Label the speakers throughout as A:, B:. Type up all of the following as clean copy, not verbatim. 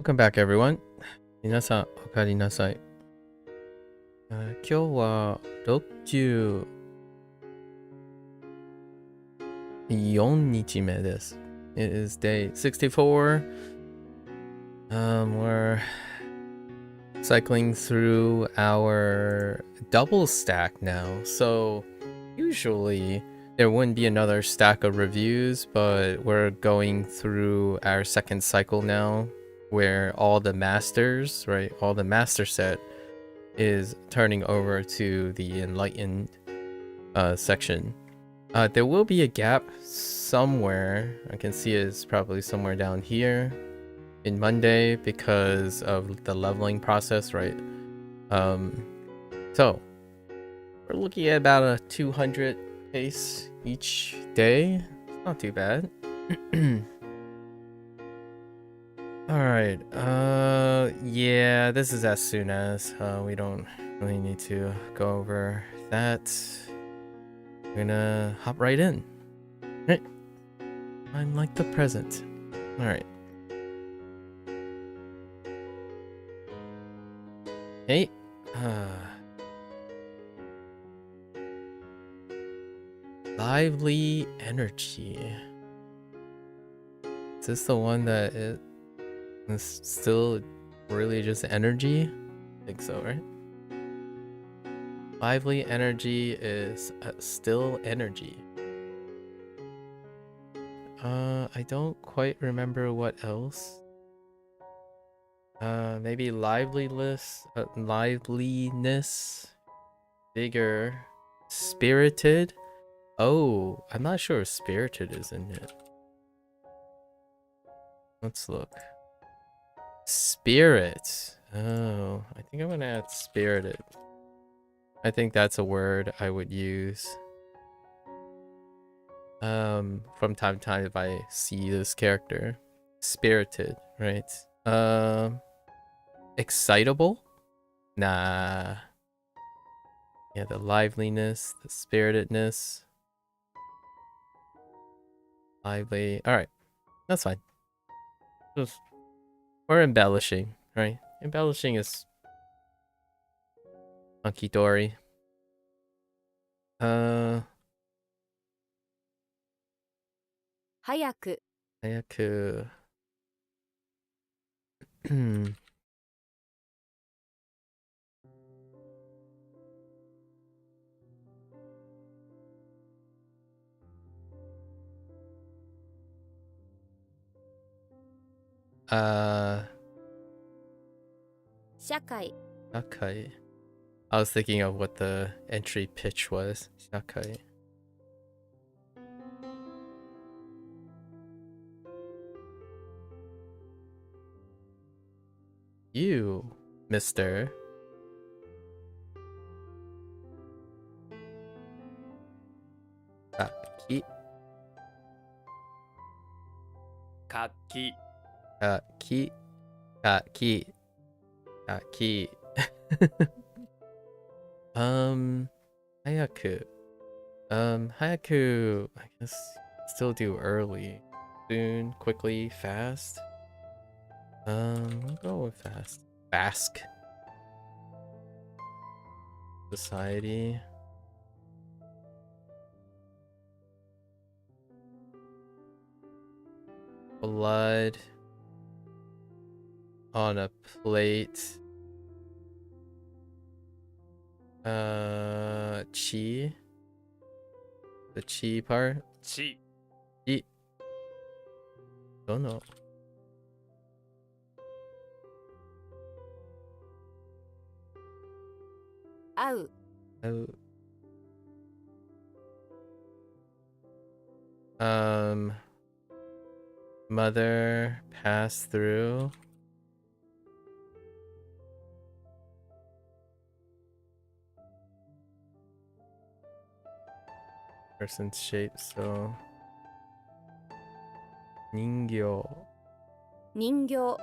A: Welcome back, everyone. 皆さん、お帰りなさい。今日は64日目です。It is day 64. We're cycling through our double stack now. So usually there wouldn't be another stack of reviews, but we're going through our second cycle now, where all the masters, right, all the master set is turning over to the enlightened section. There will be a gap somewhere. I can see it's probably somewhere down here in Monday because of the leveling process, right? So we're looking at about a 200 pace each day. It's not too bad. Alright, yeah, this is as soon as, we don't really need to go over that. We're gonna hop right in. Right. I'm like the present. Alright. Hey. Lively energy. Is this the one that is still really just energy? I think so, right? Lively energy is still energy. I don't quite remember what else. Maybe liveliness, vigor, spirited. Oh, I'm not sure if spirited is in it. Let's look. Spirit. Oh, I think I'm gonna add spirited. I think that's a word I would use from time to time if I see this character. Spirited, right? Excitable? Nah. Yeah, the liveliness, the spiritedness. Lively. Alright. That's fine. Or embellishing, right? Embellishing is hunky dory. Hayaku.
B: 社会
A: Shakai. I was thinking of what the entry pitch was. Shakai. You, Mr. Kaki.
C: 活気
A: Kaki. Kaki. Kaki. Hayaku. Hayaku, I guess still do early. Soon, quickly, fast. We'll go with fast. Basque. Society. Blood on a plate. Chi. The chi part.
C: 地
A: Chi. Don't know.
B: 会う
A: Oh. Mother pass through. Person's shape, so 人形
B: 人形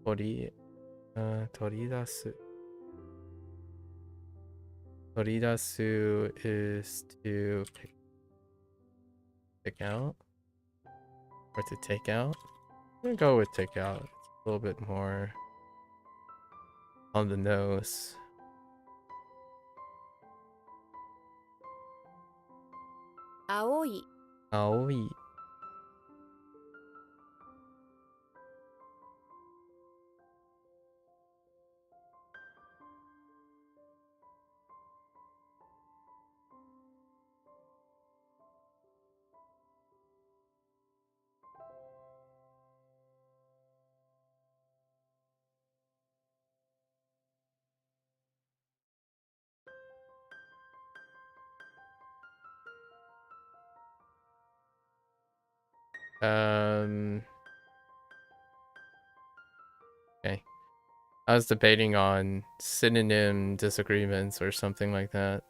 A: 取り出す Toridasu is to pick out or to take out. I'm gonna go with take out. It's a little bit more on the nose.
B: Aoi.
A: Aoi. Okay. I was debating on synonym disagreements or something like that.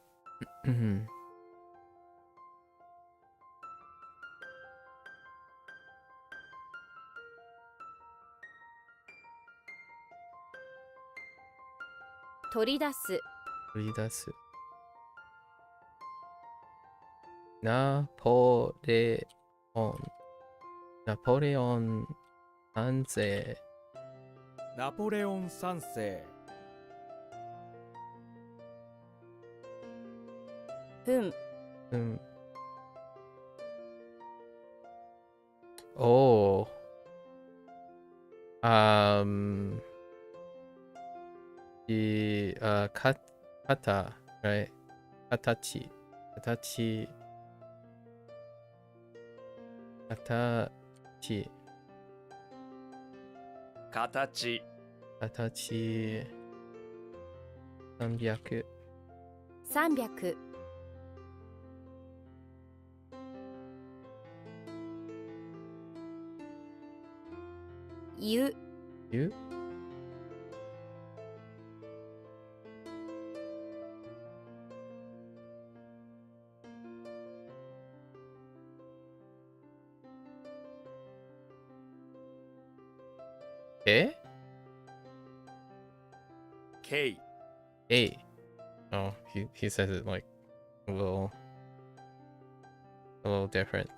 B: Toridasu.
A: 取り出す。ナポレオン。ナポレオン三世。
C: ナポレオン三世。
B: うん。
A: Oh. The kata, right? Katachi. Katachi. Katachi.
C: 形。
A: Katachi. 300.
B: 300。ゆ。
A: You? Eh?
C: ケイ。
A: A. Oh, he says it like a little different.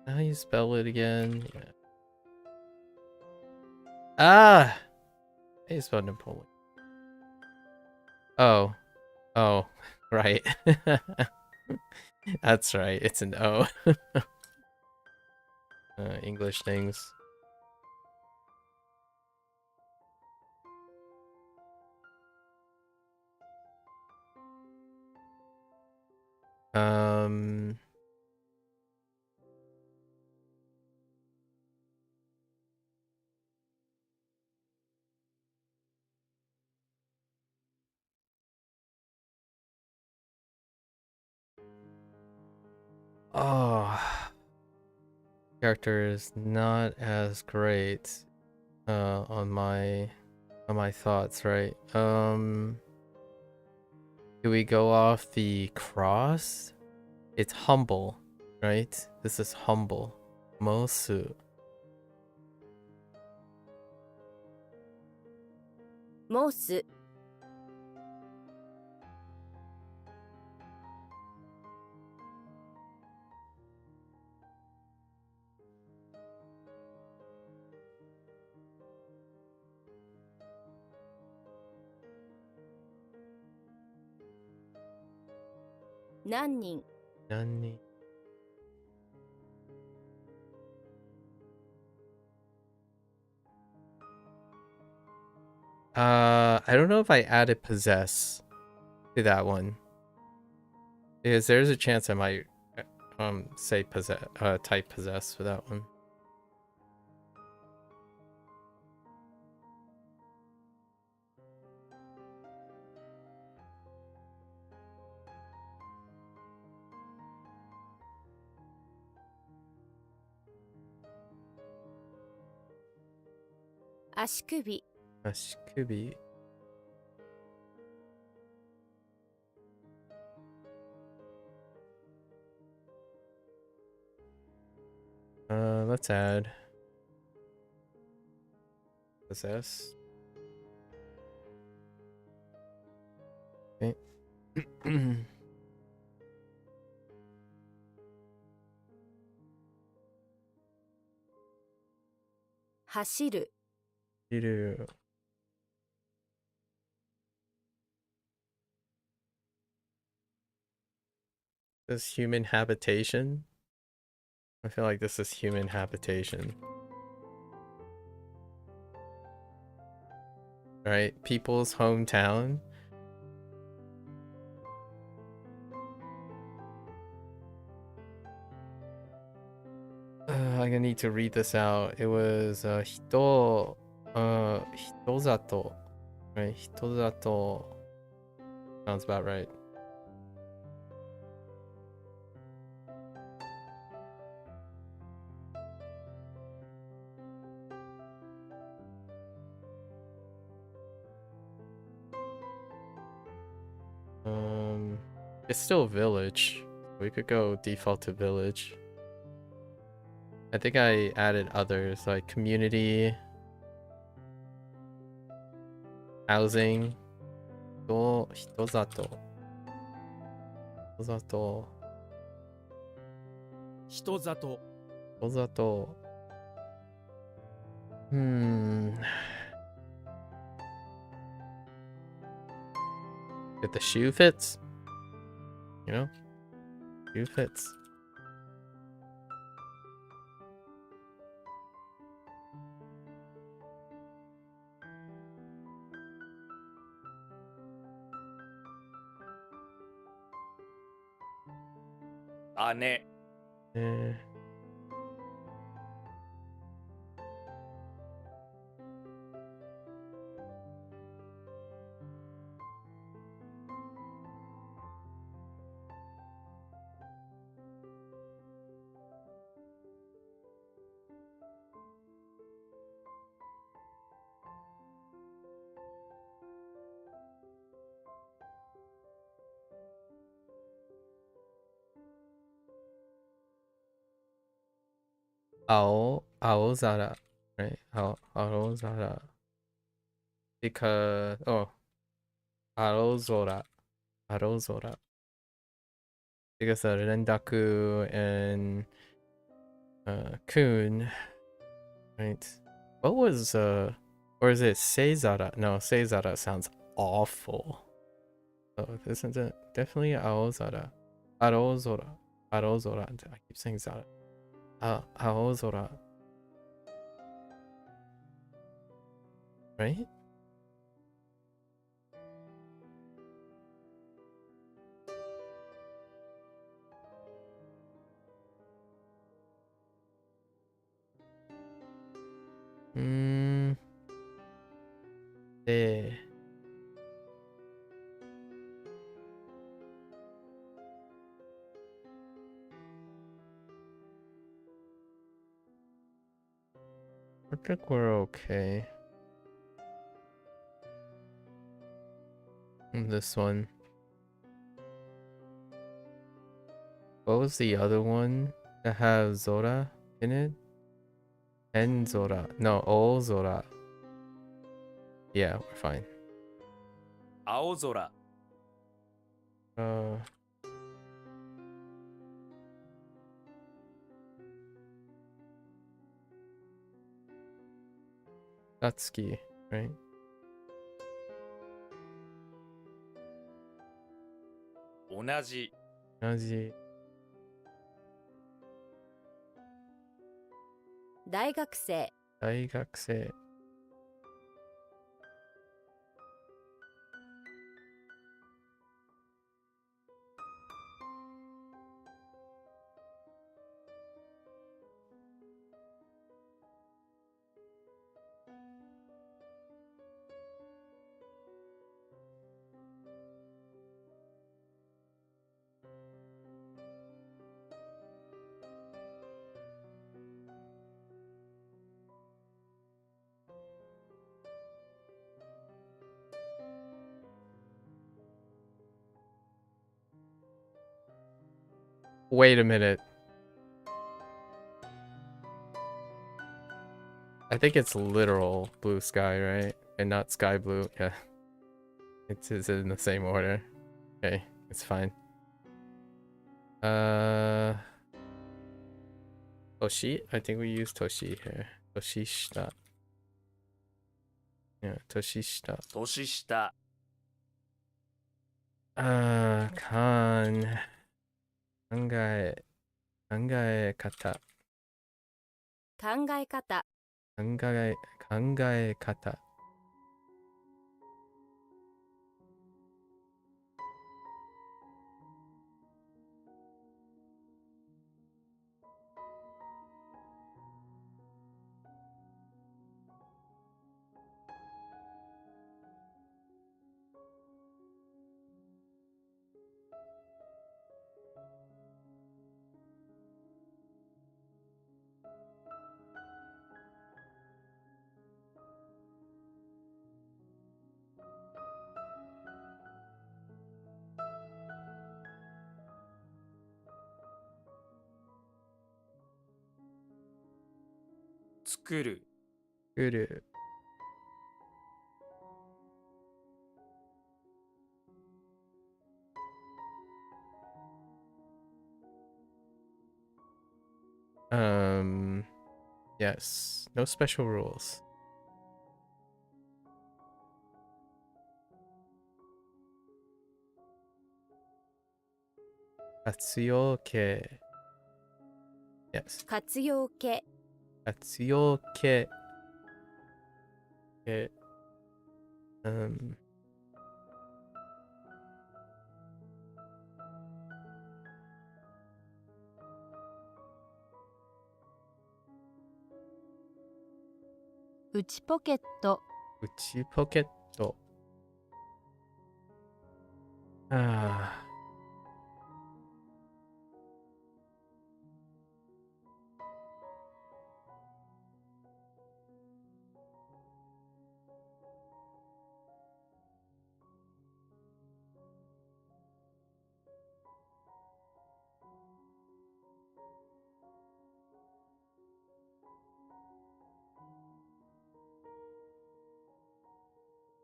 A: How do you spell it again? Yeah. Ah! How do you spell Napoleon? Oh. Oh, right. That's right. It's an O. English things. Oh, character is not as great on my thoughts, right? Do we go off the cross? It's humble, right? This is humble. Mosu.
B: 申す。何人。
A: 何人? I don't know if I added possess to that one. Because there's a chance I might say possess type possess for that one.
B: Ashi kubi.
A: Ashikubi. Let's add possess.
B: 走る
A: Hiru. This human habitation? I feel like this is human habitation. Right? People's hometown. I'm gonna need to read this out. It was hitozato. Right? Hitozato. Sounds about right. It's still village. We could go default to village. I think I added others like community, housing, hitozato. Hitozato.
C: 人里
A: Hitozato. If the shoe fits, you know, shoe fits.
C: ane
A: Eh. Aozara, right? Aozara. Because Arozora. Because Rendaku and Kun, right? What was or is it Seizara? No, Seizara sounds awful. So this isn't it. Definitely Aozara. Arozora. I keep saying Zara. Aozora. Right? Eh. I think we're okay. This one. What was the other one that has Zora in it? Enzora. No, Ozora. Yeah, we're fine.
C: 青空
A: Satsuki, right?
C: 同じ
A: Nazi.
B: 大学生
A: 大学生. Wait a minute. I think it's literal blue sky, right? And not sky blue. Yeah. It's in the same order. Okay, it's fine. Toshi? I think we use Toshi here. Toshishita. Yeah, Toshishita.
C: 年下
A: Kangae. Kangae kata.
B: 考え方
A: Kangae kata.
C: 作る
A: Guru. Yes. No special rules. Katsuyoke. Yes.
B: 活用形
A: Katsuyoke. Okay.
B: 内ポケット
A: 内ポケット。ああ。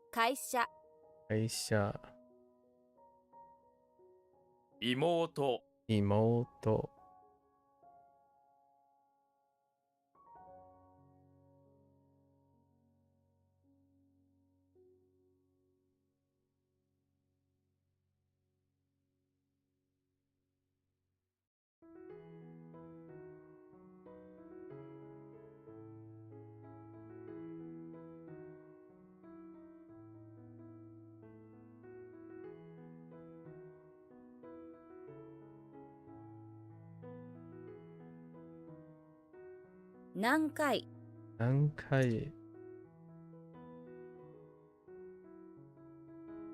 B: 会社
A: 会社。
C: 妹
A: 妹。
B: 何回
A: 何回。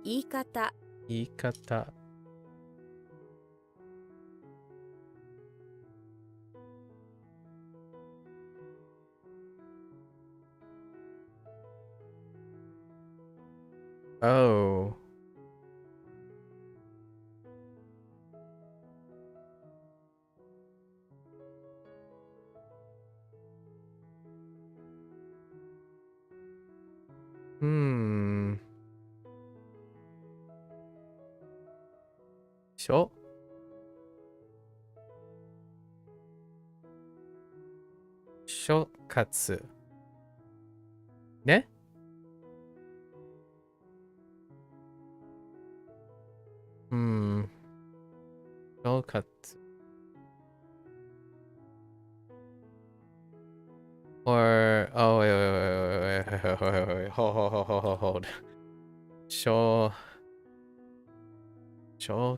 B: 言い方
A: 言い方。Oh. Hmm. 諸活。ね。諸活。Or oh wait, hold. 諸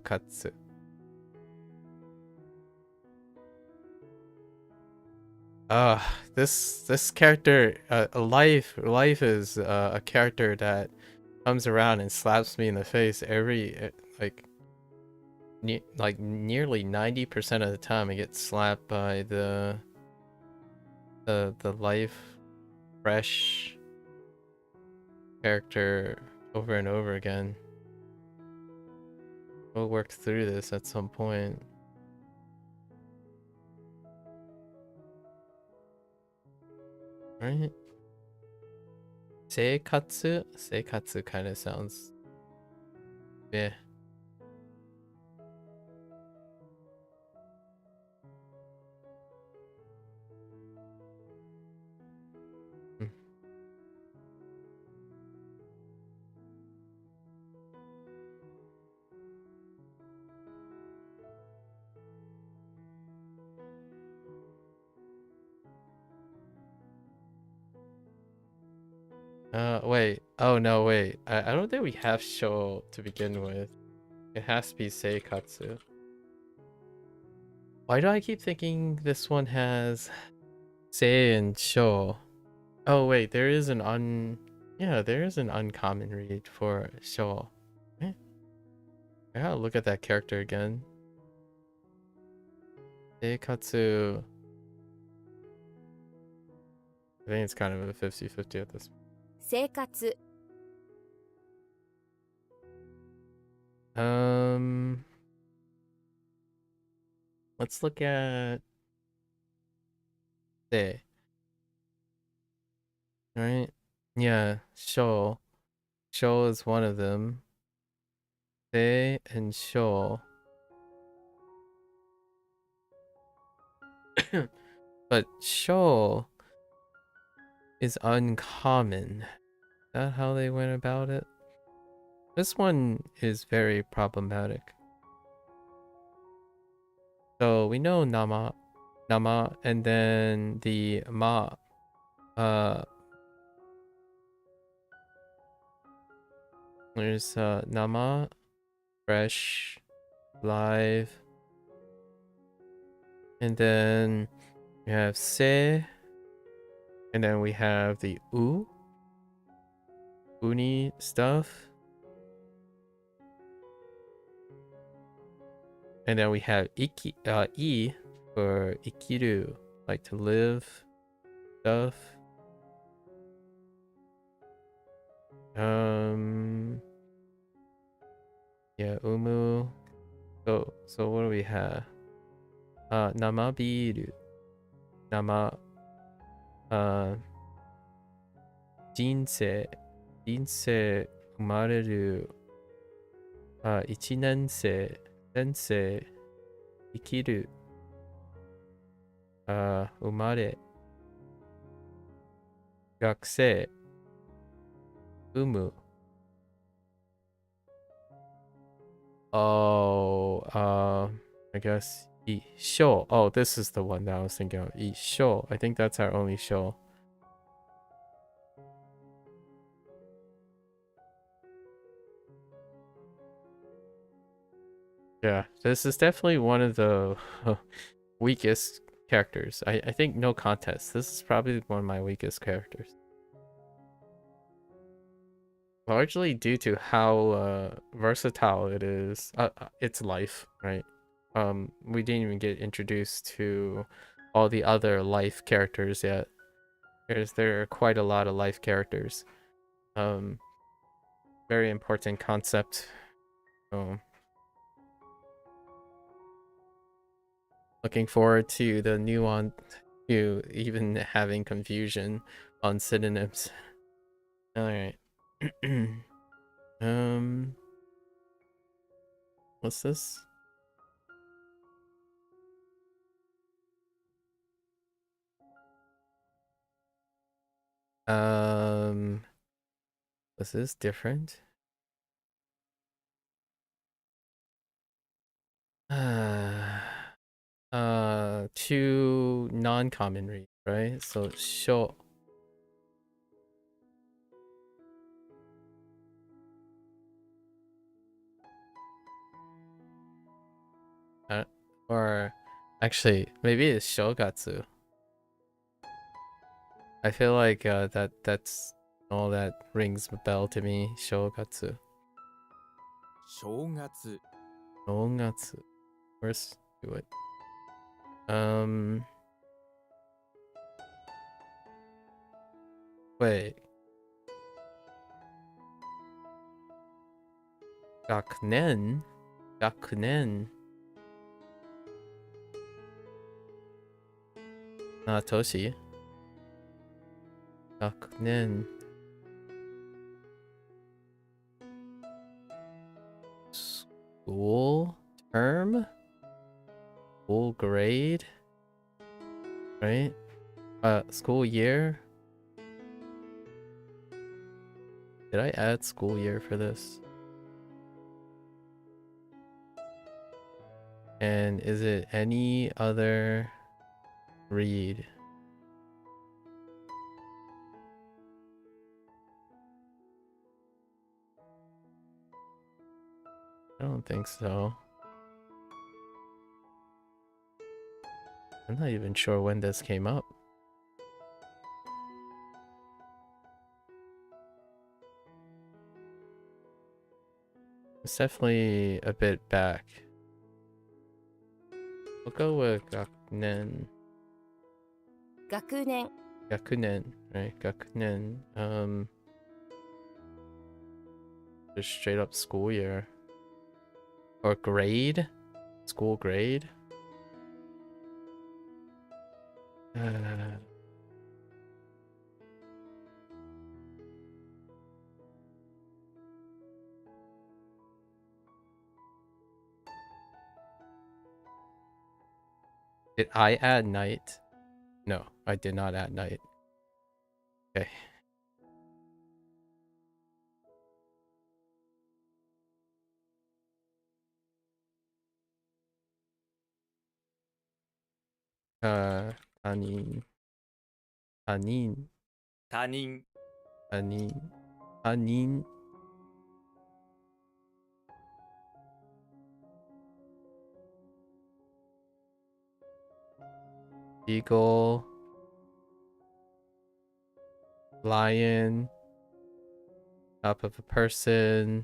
A: 活。This character, life is a character that comes around and slaps me in the face every like nearly 90% of the time. I get slapped by the life fresh character over and over again. We'll work through this at some point. Right? 生活 kind of sounds. Yeah. Wait. Oh no, wait. I don't think we have Sho to begin with. It has to be Seikatsu. Why do I keep thinking this one has Sei and Sho? Oh wait, there is an uncommon read for Sho. Eh? I gotta look at that character again. Seikatsu. I think it's kind of a 50-50 at this point.
B: 生活
A: Let's look at Sei. Right? Yeah, Sho. Sho is one of them. Sei and Sho. But Sho is uncommon. Is that how they went about it? This one is very problematic. So we know Nama, and then the Ma. There's Nama, fresh, live, and then we have Se, and then we have the Uni stuff, and then we have I for Ikiru, like to live stuff. Yeah, Umu. So what do we have? Namabiru. Nama. Jinsei. Jinsei umareru. 1年生。sensei. Ikiru. 生まれ。学生。Umu. Oh, I guess Isho. Oh, this is the one that I was thinking of. Isho. I think that's our only show. Yeah, this is definitely one of the weakest characters. I think no contest. This is probably one of my weakest characters. Largely due to how versatile it is. Its life, right? We didn't even get introduced to all the other life characters yet. There are quite a lot of life characters. Very important concept. Looking forward to the nuance, to even having confusion on synonyms. All right. What's this? Was this different? Two non-common reads, right? So sho. Or actually, maybe it's shogatsu. I feel like that's all that rings a bell to me. Shogatsu.
C: 正月
A: Shogatsu. First, do it. Wait. Gakunen? Gakunen. Toshi. Gakunen. School term? School grade? Right? School year? Did I add school year for this? And is it any other read? don't think so. I'm not even sure when this came up. It's definitely a bit back. We'll go with Gakunen.
B: 学年
A: Gakunen, right? Gakunen. Just straight up school year. Or grade? School grade? Did I add night? No, I did not add night. Okay. Tanin. Tanin.
C: 他人
A: Tanin. Tanin. Eagle. Lion. Top of a person.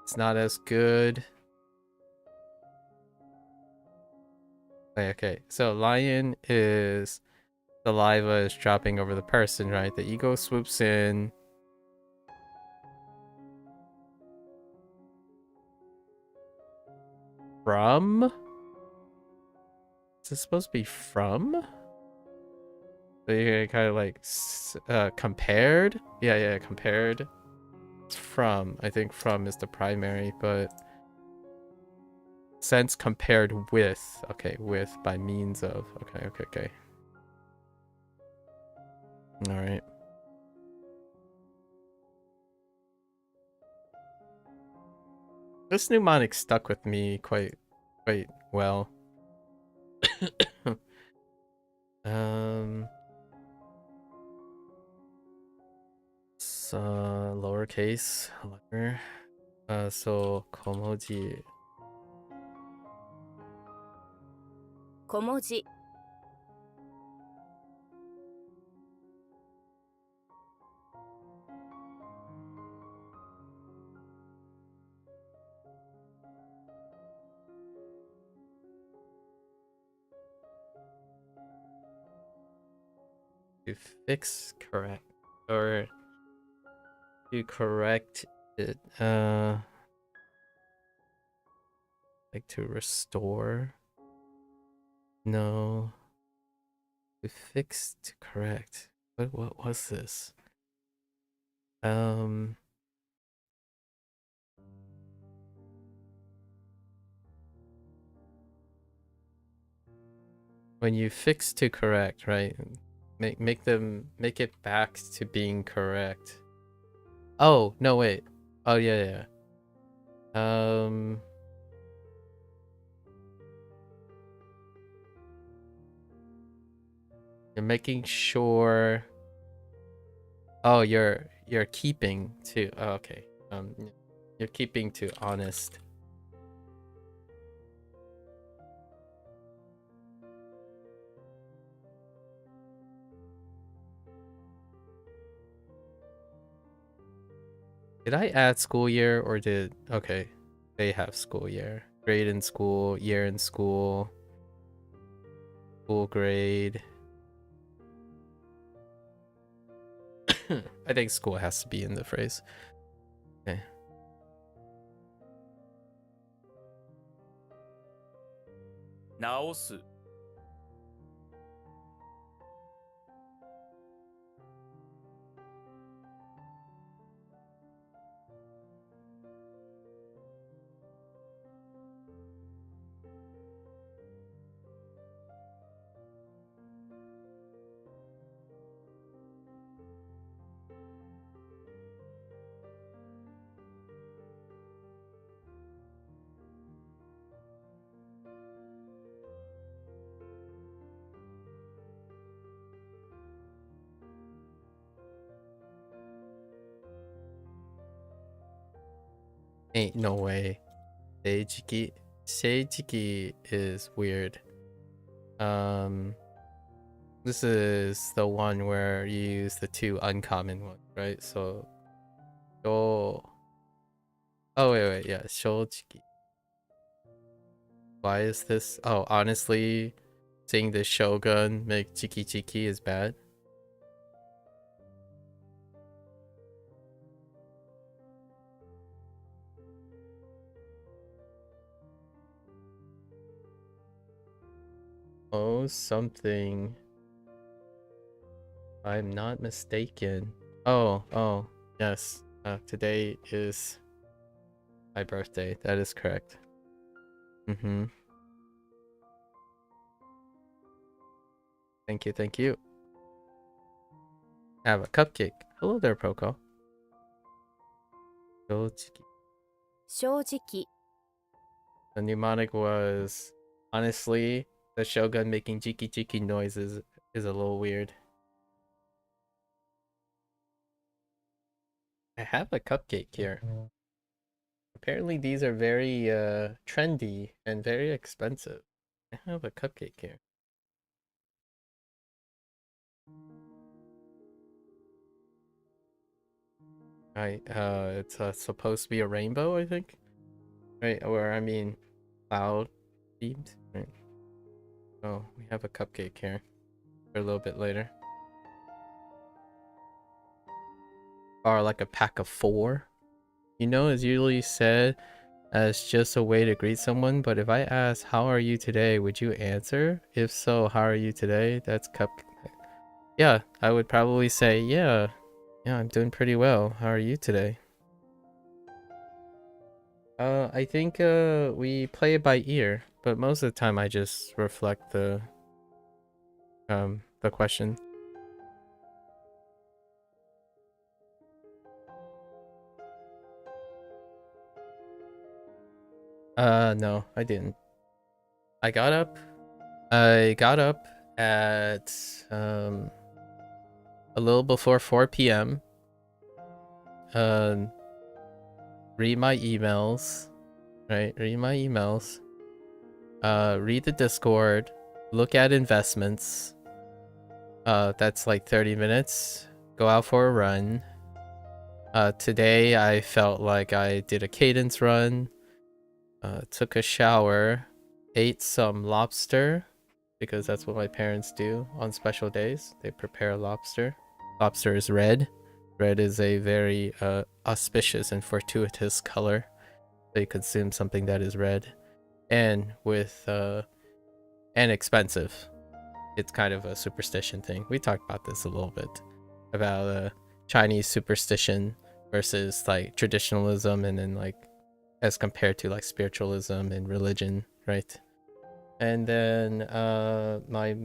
A: It's not as good. Okay, so lion is saliva is dropping over the person, right? The eagle swoops in. From? Is this supposed to be from? So you're kind of like compared? Yeah, compared. It's from. I think from is the primary, but sense compared with. Okay, with by means of. Okay. All right. This mnemonic stuck with me quite well. It's lowercase letter. So komoji.
B: 小文字
A: To fix correct or to correct it. Like to restore. No. To fix to correct. What was this? When you fix to correct, right? Make it back to being correct. Oh, no wait. Oh yeah. You're making sure. Oh, you're keeping to. Oh, okay. You're keeping to honest. Did I add school year or did okay? They have school year, grade in school, year in school, school grade. I think school has to be in the phrase. Okay.
C: 直す
A: Ain't no way. Seijiki. Seijiki is weird. This is the one where you use the two uncommon ones, right? So, oh, wait, yeah, Shoujiki. Why is this? Oh, honestly, seeing the Shogun make Chiki Chiki is bad. Oh, something. I'm not mistaken. Oh, yes. Today is my birthday. That is correct. Mm-hmm. Thank you, thank you. Have a cupcake. Hello there, Proko. Shoujiki.
B: 正直
A: The mnemonic was, honestly, the Shogun making jiki jiki noises is a little weird. I have a cupcake here. Apparently these are very trendy and very expensive. I have a cupcake here. It's supposed to be a rainbow, I think. Right, or I mean, cloud themed. Right. Oh, we have a cupcake here for a little bit later. Or like a pack of 4. You know, it's usually said as just a way to greet someone, but if I ask, how are you today, would you answer? If so, how are you today? That's Yeah, I would probably say, yeah, I'm doing pretty well. How are you today? I think we play it by ear, but most of the time I just reflect the question. No, I didn't. I got up at a little before 4 p.m. Read my emails, right? Read my emails. Read the Discord, look at investments. That's like 30 minutes. Go out for a run. Today I felt like I did a cadence run. Took a shower, ate some lobster because that's what my parents do on special days. They prepare lobster. Lobster is red. Red is a very auspicious and fortuitous color. So you consume something that is red, and and expensive. It's kind of a superstition thing. We talked about this a little bit about Chinese superstition versus like traditionalism, and then like as compared to like spiritualism and religion, right? And then my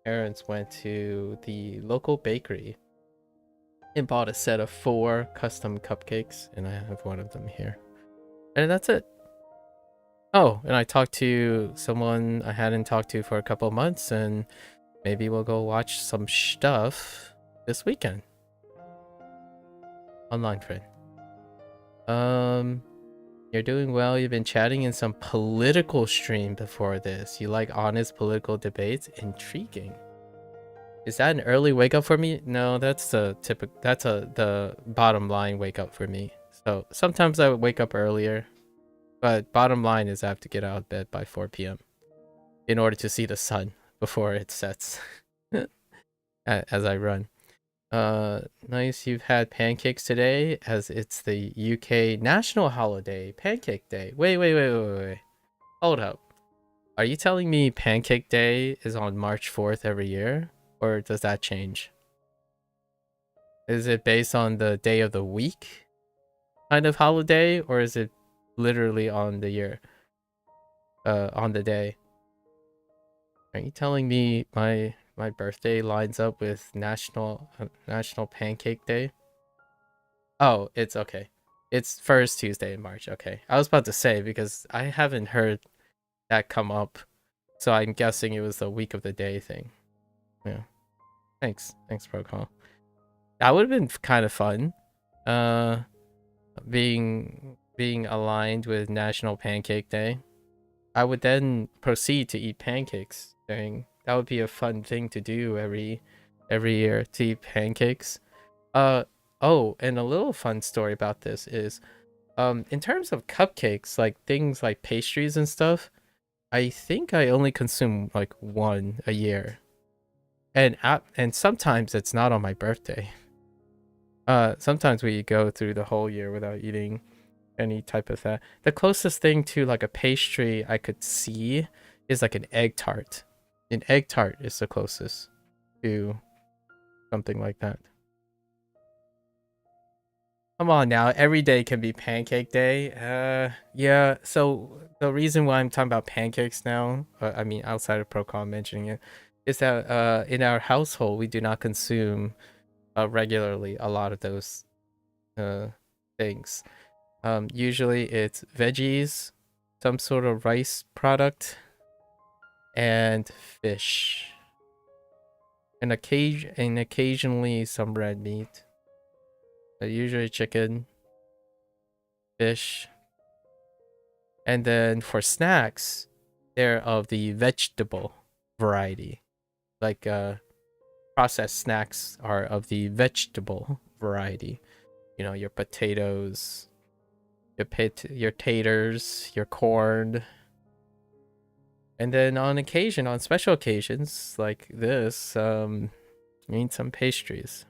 A: parents went to the local bakery and bought a set of 4 custom cupcakes, and I have one of them here. And that's it. Oh, and I talked to someone I hadn't talked to for a couple months, and maybe we'll go watch some stuff this weekend. Online friend. You're doing well. You've been chatting in some political stream before this. You like honest political debates? Intriguing. Is that an early wake up for me? No, that's the bottom line wake up for me. So sometimes I would wake up earlier, but bottom line is I have to get out of bed by 4 p.m. in order to see the sun before it sets as I run. Nice, you've had pancakes today as it's the UK national holiday, Pancake Day. Wait. Hold up. Are you telling me Pancake Day is on March 4th every year? Or does that change? Is it based on the day of the week kind of holiday, or is it literally on the year? On the day? Are you telling me my birthday lines up with National Pancake Day? Oh, it's okay. It's first Tuesday in March. Okay. I was about to say because I haven't heard that come up. So I'm guessing it was the week of the day thing. Yeah. Thanks, Procol. That would have been kind of fun. Being being aligned with National Pancake Day, I would then proceed to eat pancakes during. That would be a fun thing to do every year, to eat pancakes. Oh, and a little fun story about this is in terms of cupcakes, like things like pastries and stuff, I think I only consume like one a year. And sometimes it's not on my birthday. Sometimes we go through the whole year without eating any type of that. The closest thing to like a pastry I could see is like an egg tart. An egg tart is the closest to something like that. Come on now, every day can be pancake day. Yeah, so the reason why I'm talking about pancakes now, I mean outside of Procon mentioning it, is that in our household we do not consume regularly a lot of those things. Usually it's veggies, some sort of rice product, and fish. And occasionally some red meat. But usually chicken, fish. And then for snacks, they're of the vegetable variety. Like processed snacks are of the vegetable variety. You know, your potatoes, your taters, your corn. And then on special occasions like this, you need some pastries.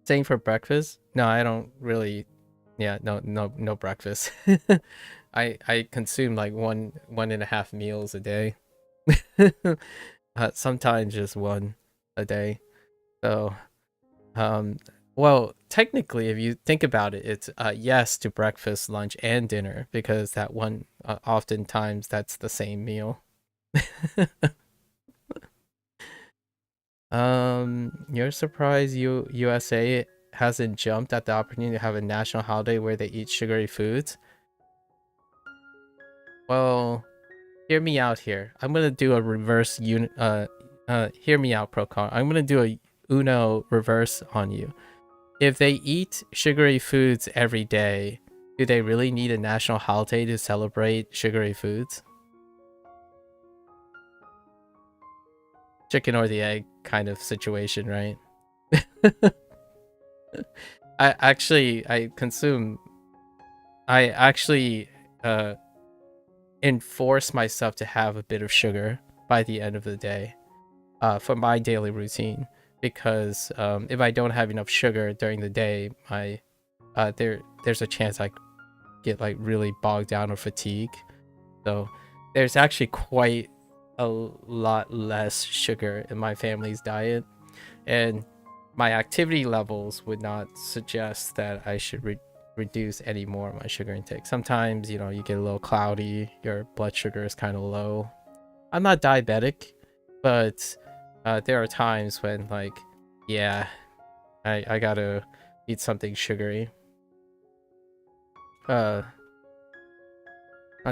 A: Same for breakfast. No, I don't really. Yeah, no breakfast. I consume like one and a half meals a day. Sometimes just one a day. So, well, technically, if you think about it, it's yes to breakfast, lunch, and dinner because that one oftentimes that's the same meal. You're surprised USA hasn't jumped at the opportunity to have a national holiday where they eat sugary foods? Well, hear me out here. I'm gonna do a reverse unit. Hear me out, Procon. I'm gonna do a Uno reverse on you. If they eat sugary foods every day, do they really need a national holiday to celebrate sugary foods? Chicken or the egg kind of situation, right? I actually enforce myself to have a bit of sugar by the end of the day for my daily routine, because if I don't have enough sugar during the day, my there's a chance I get like really bogged down or fatigue. So there's actually quite a lot less sugar in my family's diet, and my activity levels would not suggest that I should reduce any more of my sugar intake. Sometimes, you know, you get a little cloudy, your blood sugar is kind of low. I'm not diabetic, but there are times when, like, yeah, I gotta eat something sugary. Not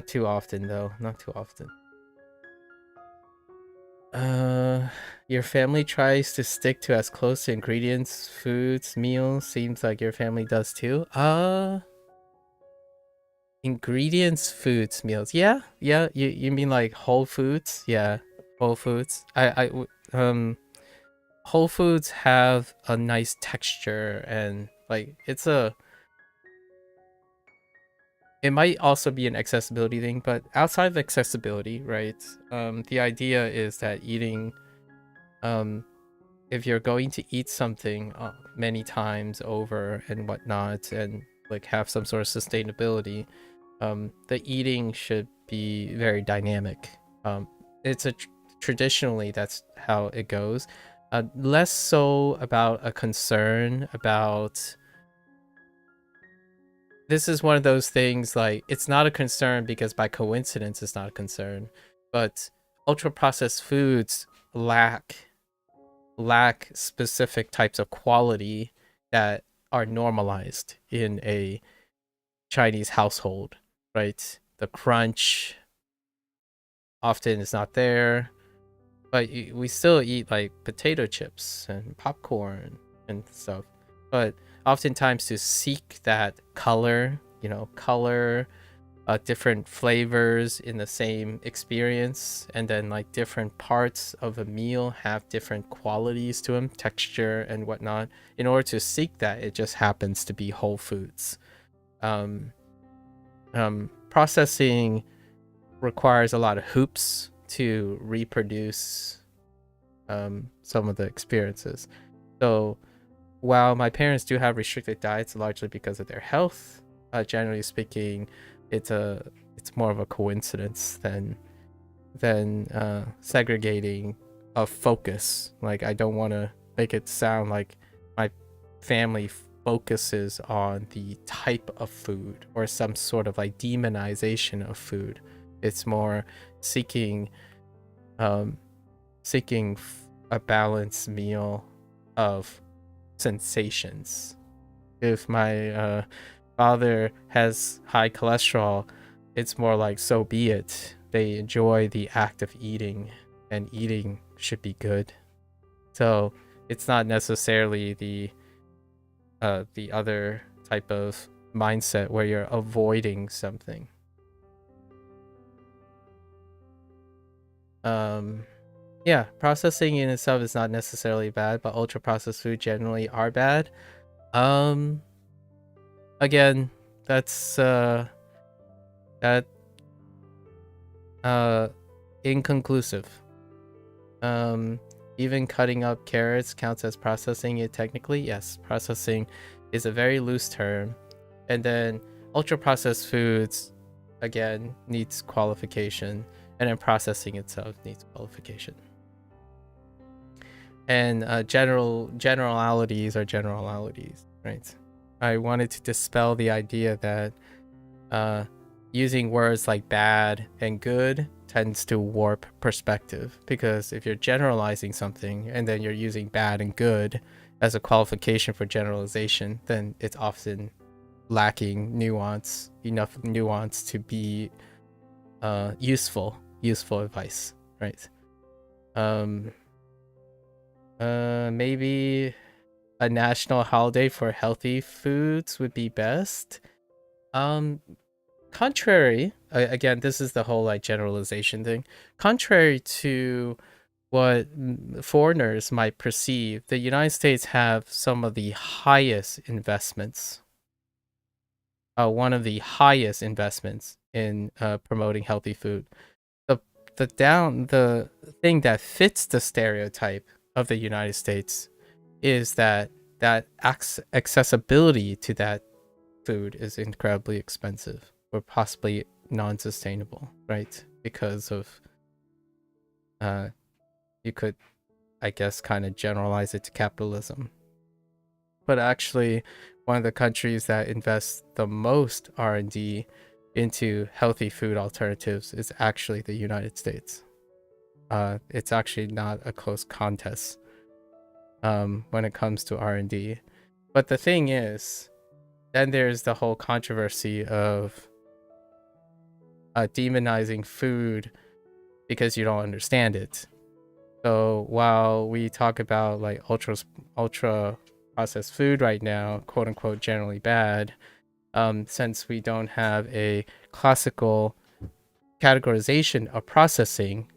A: too often though, not too often. Your family tries to stick to as close to ingredients, foods, meals. Seems like your family does too. Ingredients, foods, meals. Yeah. You mean like Whole Foods? Yeah, Whole Foods. Whole Foods have a nice texture, and like it might also be an accessibility thing, but outside of accessibility, right? The idea is that eating, if you're going to eat something many times over and whatnot, and like have some sort of sustainability, the eating should be very dynamic. It's traditionally that's how it goes. Less so about a concern about. This is one of those things, like, it's not a concern because by coincidence it's not a concern, but ultra processed foods lack specific types of quality that are normalized in a Chinese household, right? The crunch often is not there, but we still eat like potato chips and popcorn and stuff. But oftentimes to seek that color color, different flavors in the same experience, and then like different parts of a meal have different qualities to them, texture and whatnot. In order to seek that, it just happens to be whole foods. Processing requires a lot of hoops to reproduce some of the experiences. So while my parents do have restricted diets largely because of their health, generally speaking, it's more of a coincidence than segregating a focus. Like, I don't want to make it sound like my family focuses on the type of food or some sort of like demonization of food. It's more seeking a balanced meal of sensations. If my father has high cholesterol, it's more like, so be it. They enjoy the act of eating, and eating should be good. So it's not necessarily the other type of mindset where you're avoiding something. Yeah, processing in itself is not necessarily bad, but ultra processed food generally are bad. Again, that's inconclusive. Even cutting up carrots counts as processing it technically. Yes, processing is a very loose term. And then ultra processed foods, again, needs qualification, and then processing itself needs qualification. And generalities are generalities, right? I wanted to dispel the idea that using words like bad and good tends to warp perspective, because if you're generalizing something and then you're using bad and good as a qualification for generalization, then it's often lacking enough nuance to be useful advice, right? Maybe a national holiday for healthy foods would be best. Contrary, again, this is the whole like generalization thing. Contrary to what foreigners might perceive, the United States have some of the highest investments. One of the highest investments in promoting healthy food. The thing that fits the stereotype of the United States is that accessibility to that food is incredibly expensive, or possibly non-sustainable, right? Because of you could, I guess, kind of generalize it to capitalism. But actually, one of the countries that invests the most R&D into healthy food alternatives is actually the United States. It's actually not a close contest when it comes to R&D. But the thing is, then there's the whole controversy of demonizing food because you don't understand it. So while we talk about like ultra processed food right now, quote unquote, generally bad, since we don't have a classical categorization of processing,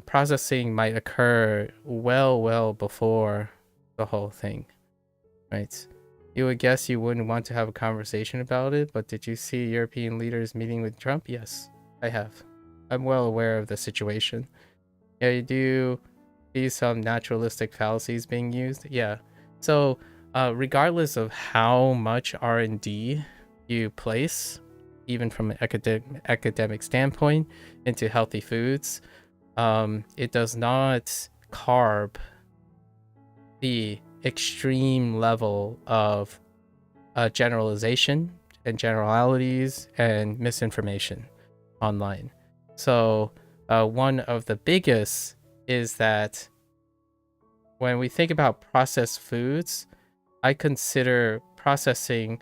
A: processing might occur well before the whole thing, right? You would guess you wouldn't want to have a conversation about it, but did you see European leaders meeting with Trump? Yes, I have. I'm well aware of the situation. Yeah, you do see some naturalistic fallacies being used. Yeah. So, regardless of how much R&D you place, even from an academic standpoint, into healthy foods, it does not carb the extreme level of generalization and generalities and misinformation online. So one of the biggest is that when we think about processed foods, I consider processing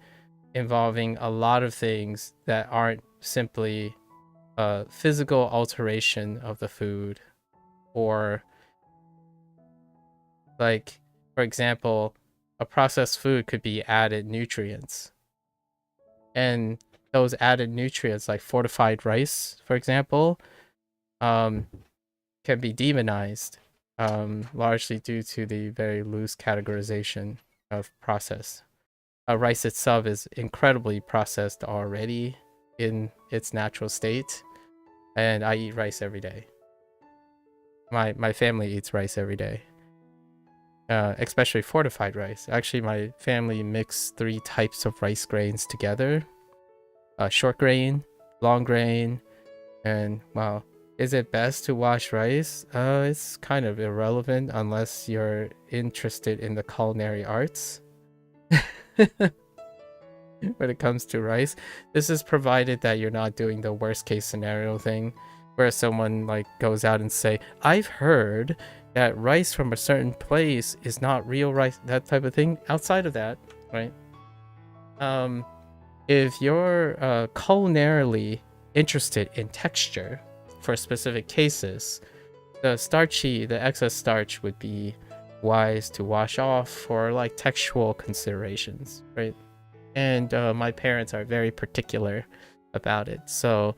A: involving a lot of things that aren't simply physical alteration of the food, or like, for example, a processed food could be added nutrients. And those added nutrients, like fortified rice, for example, can be demonized, largely due to the very loose categorization of process. Rice itself is incredibly processed already in its natural state, and I eat rice every day. My family eats rice every day, especially fortified rice. Actually, my family mixed 3 types of rice grains together: short grain, long grain, and well, is it best to wash rice? It's kind of irrelevant unless you're interested in the culinary arts. When it comes to rice, this is provided that you're not doing the worst case scenario thing where someone like goes out and say, I've heard that rice from a certain place is not real rice, that type of thing. Outside of that, right? If you're culinarily interested in texture for specific cases, the excess starch would be wise to wash off for like textual considerations, right? And my parents are very particular about it. So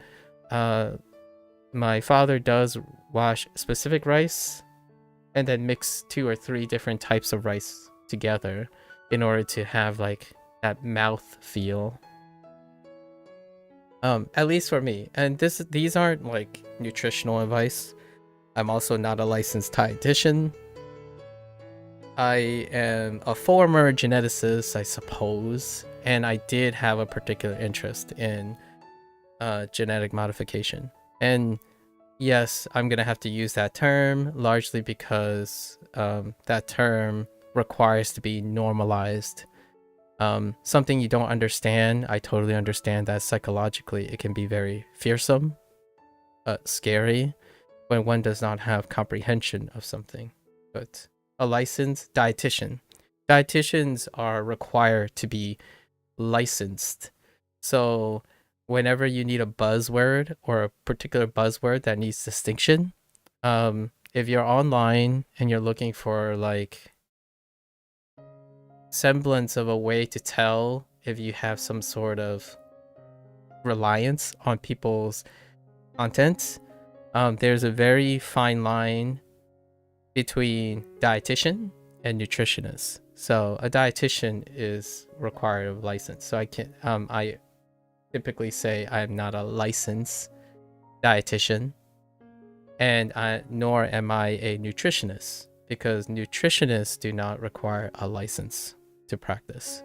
A: my father does wash specific rice and then mix 2 or 3 different types of rice together in order to have like that mouth feel. At least for me. And these aren't like nutritional advice. I'm also not a licensed dietitian. I am a former geneticist, I suppose, and I did have a particular interest in genetic modification. And yes, I'm gonna have to use that term largely because that term requires to be normalized. Something you don't understand, I totally understand that psychologically it can be very fearsome, scary, when one does not have comprehension of something. But a licensed dietitian. Dietitians are required to be licensed. So whenever you need a buzzword or a particular buzzword that needs distinction, if you're online and you're looking for like semblance of a way to tell if you have some sort of reliance on people's content, there's a very fine line between dietitian and nutritionist. So a dietitian is required of license. So I typically say I'm not a licensed dietitian, and nor am I a nutritionist, because nutritionists do not require a license to practice.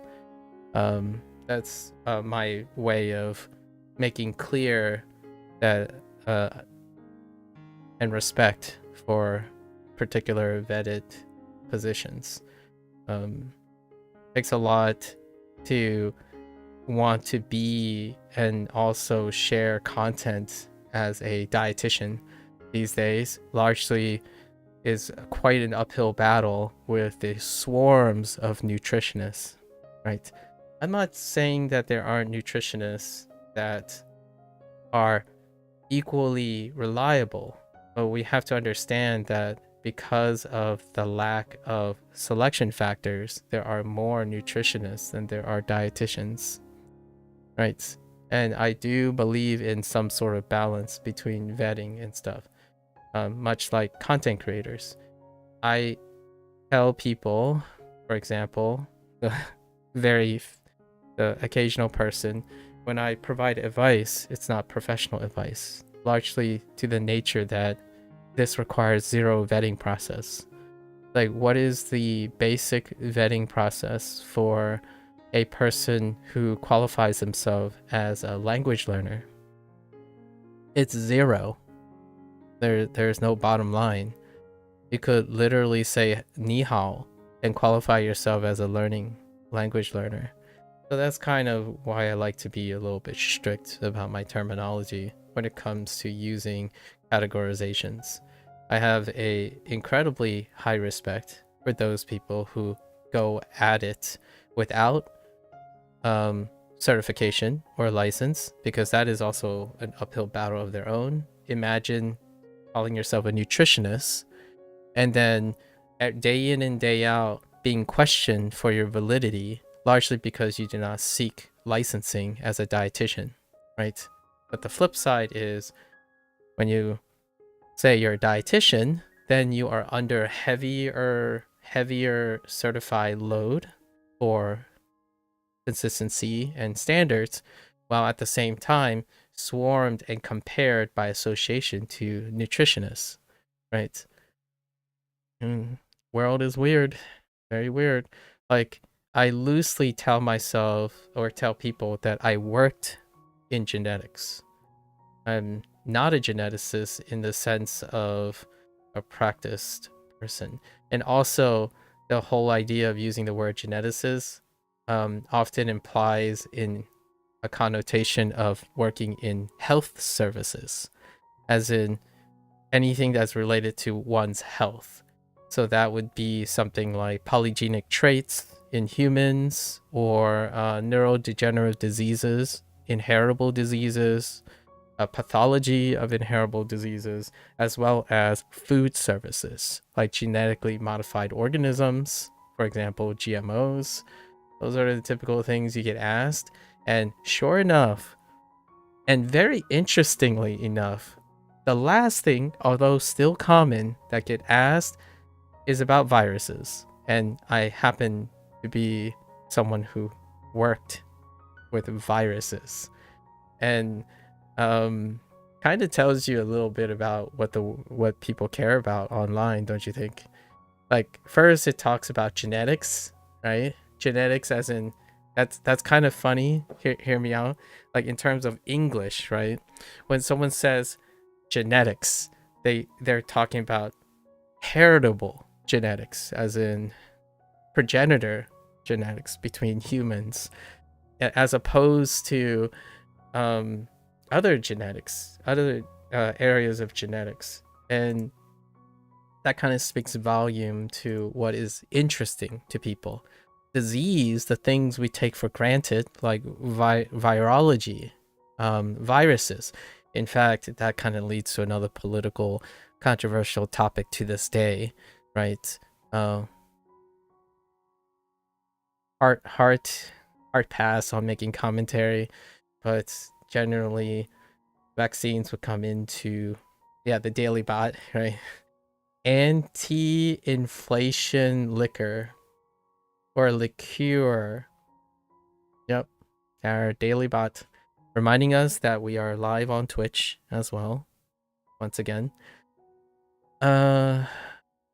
A: That's my way of making clear that and respect for particular vetted positions. Takes a lot to want to be and also share content as a dietitian these days. Largely is quite an uphill battle with the swarms of nutritionists, right? I'm not saying that there aren't nutritionists that are equally reliable, but we have to understand that because of the lack of selection factors, there are more nutritionists than there are dietitians, right? And I do believe in some sort of balance between vetting and stuff, much like content creators. I tell people, for example, the occasional person, when I provide advice, it's not professional advice, largely to the nature that this requires zero vetting process. Like, what is the basic vetting process for a person who qualifies himself as a language learner? It's zero. There's no bottom line. You could literally say ni hao and qualify yourself as a language learner. So that's kind of why I like to be a little bit strict about my terminology when it comes to using categorizations. I have a incredibly high respect for those people who go at it without certification or license, because that is also an uphill battle of their own. Imagine calling yourself a nutritionist and then day in and day out being questioned for your validity, largely because you do not seek licensing as a dietitian, right? But the flip side is when you say you're a dietitian, then you are under heavier certified load for consistency and standards, while at the same time swarmed and compared by association to nutritionists, right? World is weird, very weird. Like, I loosely tell myself or tell people that I worked in genetics. I'm not a geneticist in the sense of a practiced person. And also, the whole idea of using the word geneticist often implies in a connotation of working in health services, as in anything that's related to one's health. So that would be something like polygenic traits in humans, or neurodegenerative diseases, inheritable diseases, pathology of inheritable diseases, as well as food services like genetically modified organisms, for example, GMOs. Those are the typical things you get asked. And sure enough, and very interestingly enough, the last thing, although still common, that get asked is about viruses. And I happen to be someone who worked with viruses. And kind of tells you a little bit about what people care about online, don't you think? Like, first it talks about genetics, right? Genetics as in that's kind of funny. Hear me out. Like, in terms of English, right? When someone says genetics, they're talking about heritable genetics, as in progenitor genetics between humans, as opposed to other genetics, other areas of genetics. And that kind of speaks volume to what is interesting to people. Disease, the things we take for granted, like virology, viruses. In fact, that kind of leads to another political controversial topic to this day, right? Heart pass on making commentary, but generally vaccines would come into the daily bot, right? Anti-inflation liquor or liqueur. Yep, our daily bot, reminding us that we are live on Twitch as well. Once again,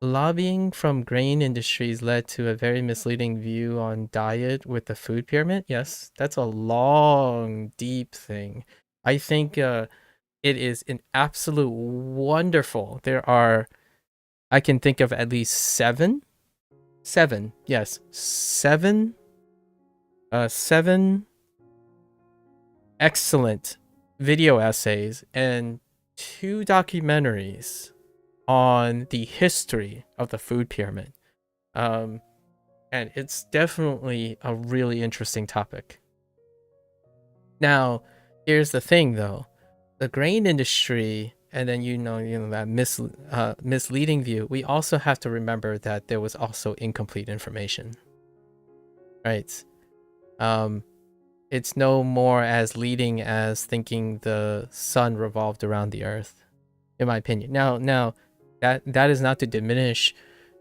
A: lobbying from grain industries led to a very misleading view on diet with the food pyramid. Yes, that's a long, deep thing. I think it is an absolute wonderful. I can think of at least seven excellent video essays and 2 documentaries on the history of the food pyramid. And it's definitely a really interesting topic. Now, here's the thing though. The grain industry, and then that misleading view, we also have to remember that there was also incomplete information, right? It's no more as leading as thinking the sun revolved around the earth, in my opinion. Now that is not to diminish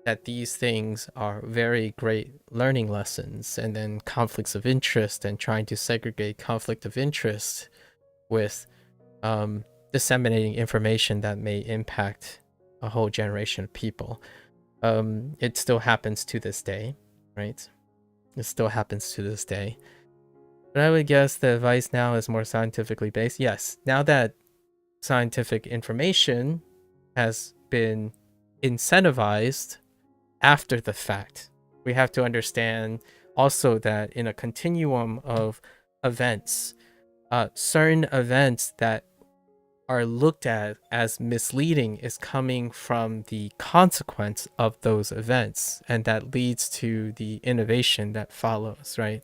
A: that these things are very great learning lessons, and then conflicts of interest, and trying to segregate conflict of interest with disseminating information that may impact a whole generation of people. It still happens to this day, right? It still happens to this day. But I would guess the advice now is more scientifically based. Yes, now that scientific information has been incentivized after the fact, we have to understand also that in a continuum of events, certain events that are looked at as misleading is coming from the consequence of those events, and that leads to the innovation that follows, right?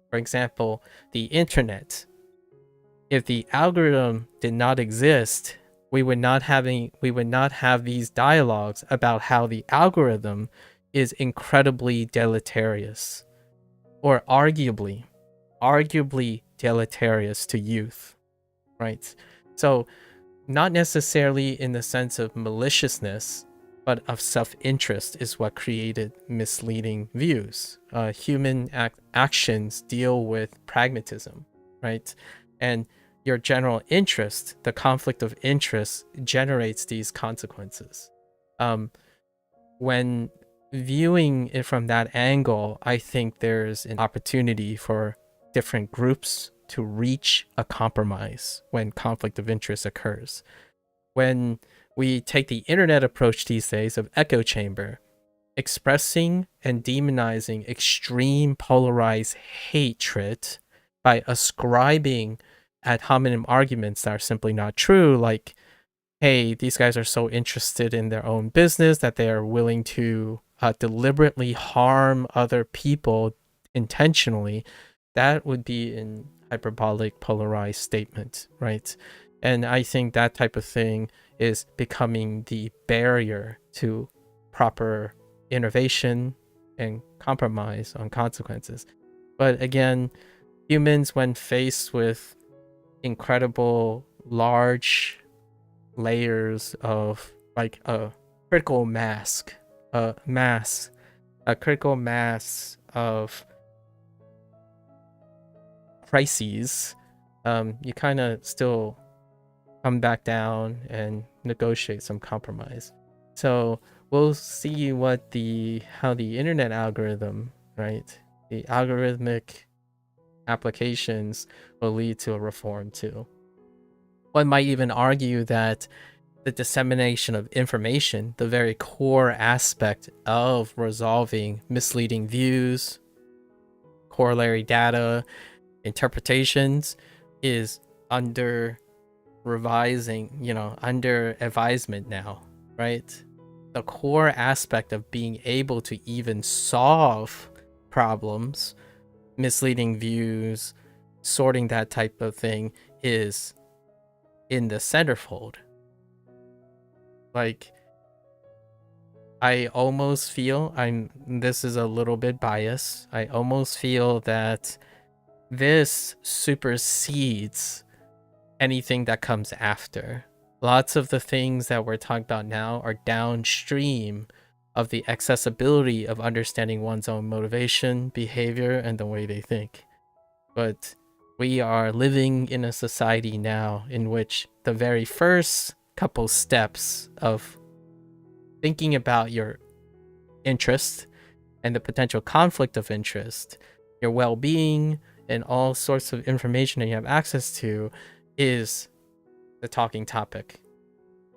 A: For example, the internet. If the algorithm did not exist, we would not have these dialogues about how the algorithm is incredibly deleterious, or arguably arguably deleterious to youth, right? So not necessarily in the sense of maliciousness, but of self-interest is what created misleading views. Human actions deal with pragmatism, right? And your general interest, the conflict of interest, generates these consequences. When viewing it from that angle, I think there's an opportunity for different groups to reach a compromise when conflict of interest occurs. When we take the internet approach these days of echo chamber, expressing and demonizing extreme polarized hatred by ascribing ad hominem arguments that are simply not true, like, hey, these guys are so interested in their own business that they are willing to deliberately harm other people intentionally, that would be an hyperbolic polarized statement, right? And I think that type of thing is becoming the barrier to proper innovation and compromise on consequences. But again, humans, when faced with incredible large layers of like a critical mass of crises, you kind of still come back down and negotiate some compromise. So we'll see how the internet algorithm, right, the algorithmic applications will lead to a reform too. One might even argue that the dissemination of information, the very core aspect of resolving misleading views, corollary data, interpretations, is under advisement now, right? The core aspect of being able to even solve problems, misleading views, sorting that type of thing is in the centerfold. Like, I almost feel, this is a little bit biased, I almost feel that this supersedes anything that comes after. Lots of the things that we're talking about now are downstream of the accessibility of understanding one's own motivation, behavior, and the way they think. But we are living in a society now in which the very first couple steps of thinking about your interest and the potential conflict of interest, your well-being, and all sorts of information that you have access to is the talking topic.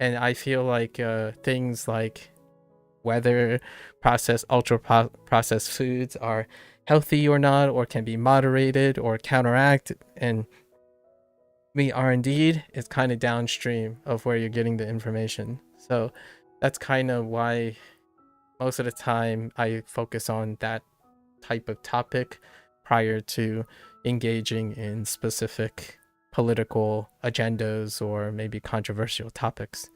A: And I feel like things like whether ultra processed foods are healthy or not, or can be moderated or counteract, and meat R&D is kind of downstream of where you're getting the information. So that's kind of why most of the time I focus on that type of topic prior to engaging in specific political agendas or maybe controversial topics.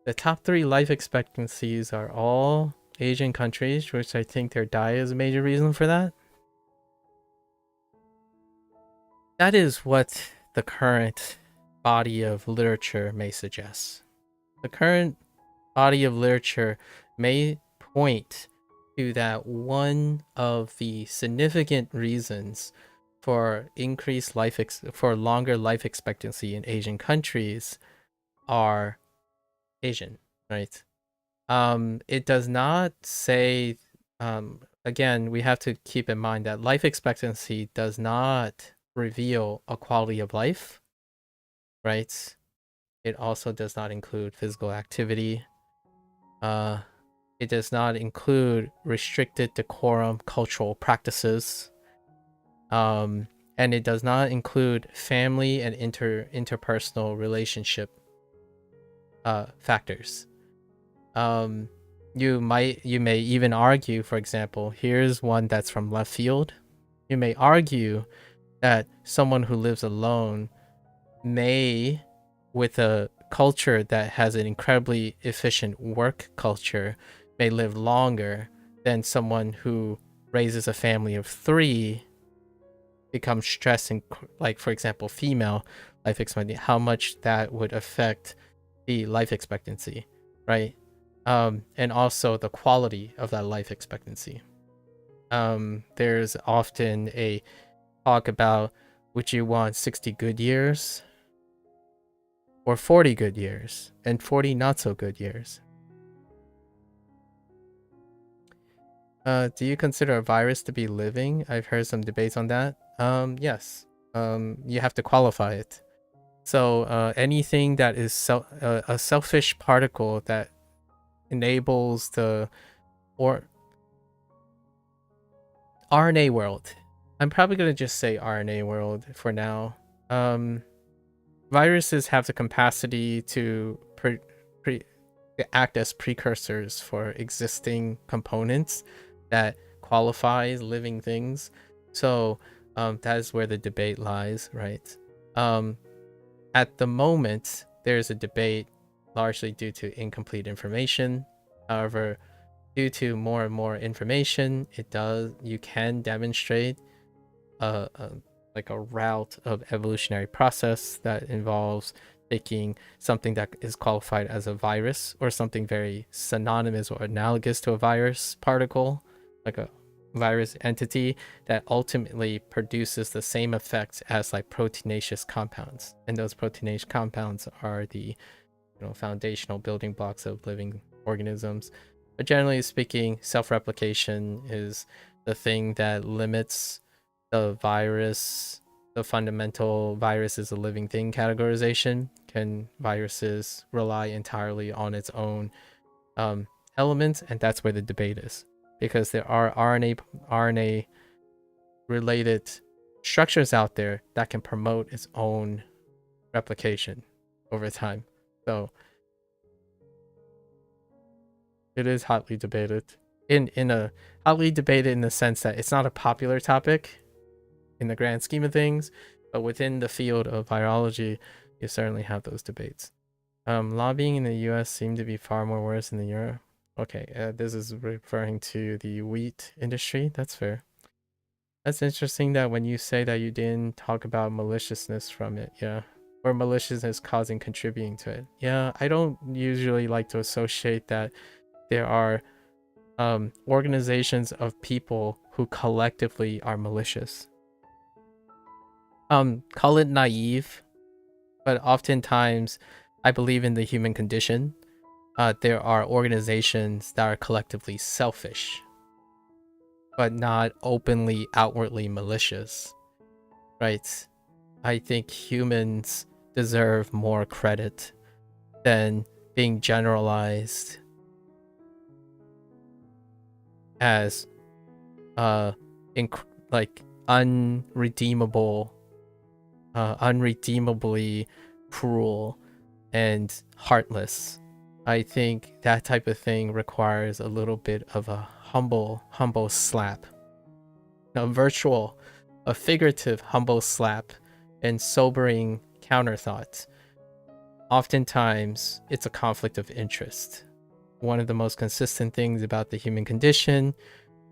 A: The top 3 life expectancies are all Asian countries, which I think their diet is a major reason for that. That is what the current body of literature may suggest. The current body of literature may point to that one of the significant reasons for increased for longer life expectancy in Asian countries are Asian, right? It does not say, again, we have to keep in mind that life expectancy does not reveal a quality of life, right? It also does not include physical activity. It does not include restricted decorum cultural practices. And it does not include family and interpersonal relationship factors. You may even argue, for example, here's one that's from left field. You may argue that someone who lives alone may, with a culture that has an incredibly efficient work culture, may live longer than someone who raises a family of 3 becomes stressed and like, for example, female life expectancy, how much that would affect the life expectancy, right? And also the quality of that life expectancy. There's often a talk about, would you want 60 good years or 40 good years and 40 not so good years? Do you consider a virus to be living? I've heard some debates on that. Yes. You have to qualify it. So anything that is a selfish particle that enables the or RNA world. I'm probably gonna just say RNA world for now. Viruses have the capacity to act as precursors for existing components that qualify as living things. So that is where the debate lies, right? At the moment, there's a debate largely due to incomplete information. However, due to more and more information, you can demonstrate like a route of evolutionary process that involves taking something that is qualified as a virus or something very synonymous or analogous to a virus particle, like a virus entity, that ultimately produces the same effects as like proteinaceous compounds. And those proteinaceous compounds are the foundational building blocks of living organisms. But generally speaking, self-replication is the thing that limits the virus, the fundamental virus is a living thing categorization. Can viruses rely entirely on its own elements? And that's where the debate is, because there are RNA related structures out there that can promote its own replication over time. So it is hotly debated in a hotly debated in the sense that it's not a popular topic in the grand scheme of things, but within the field of virology, you certainly have those debates. Lobbying in the US seemed to be far more worse than the Europe. Okay, this is referring to the wheat industry. That's fair. That's interesting that when you say that you didn't talk about maliciousness from it, yeah, or maliciousness causing contributing to it. Yeah, I don't usually like to associate that there are organizations of people who collectively are malicious. Call it naive, but oftentimes I believe in the human condition. There are organizations that are collectively selfish, but not openly, outwardly malicious, right? I think humans deserve more credit than being generalized as like unredeemably cruel and heartless. I think that type of thing requires a little bit of a humble slap. A figurative humble slap and sobering counterthought. Oftentimes, it's a conflict of interest. One of the most consistent things about the human condition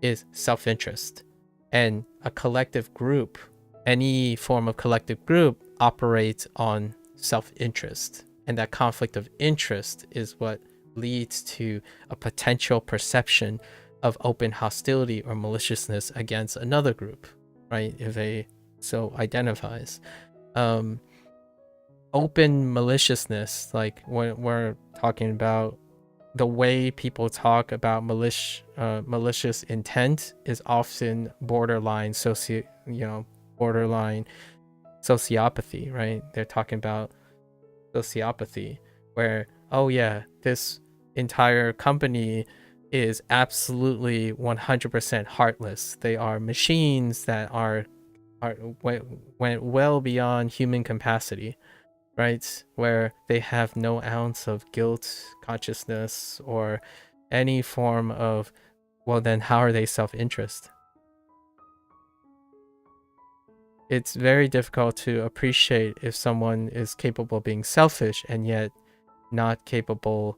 A: is self-interest. And a collective group, any form of collective group, operates on self-interest. And that conflict of interest is what leads to a potential perception of open hostility or maliciousness against another group, right? If they so identifies. Open maliciousness, like when we're talking about the way people talk about malicious intent, is often borderline sociopathy, right? They're talking about sociopathy, where, oh yeah, this entire company is absolutely 100% heartless. They are machines that went well beyond human capacity, right? Where they have no ounce of guilt consciousness or any form of, well, then how are they self-interest? It's very difficult to appreciate if someone is capable of being selfish and yet not capable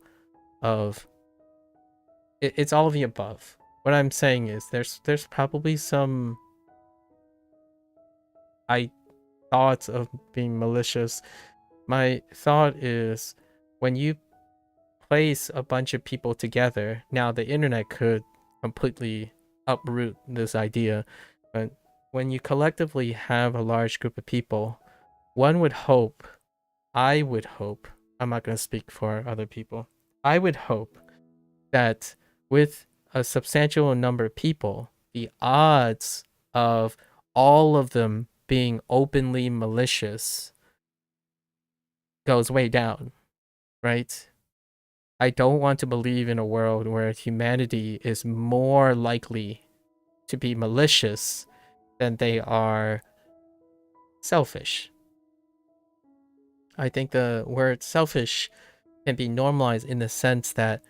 A: of it's all of the above. What I'm saying is there's probably some I thought of being malicious. My thought is when you place a bunch of people together, now the internet could completely uproot this idea, but when you collectively have a large group of people, one would hope, I would hope, I'm not going to speak for other people, I would hope that with a substantial number of people, the odds of all of them being openly malicious goes way down, right? I don't want to believe in a world where humanity is more likely to be malicious than they are selfish. I think the word selfish can be normalized in the sense that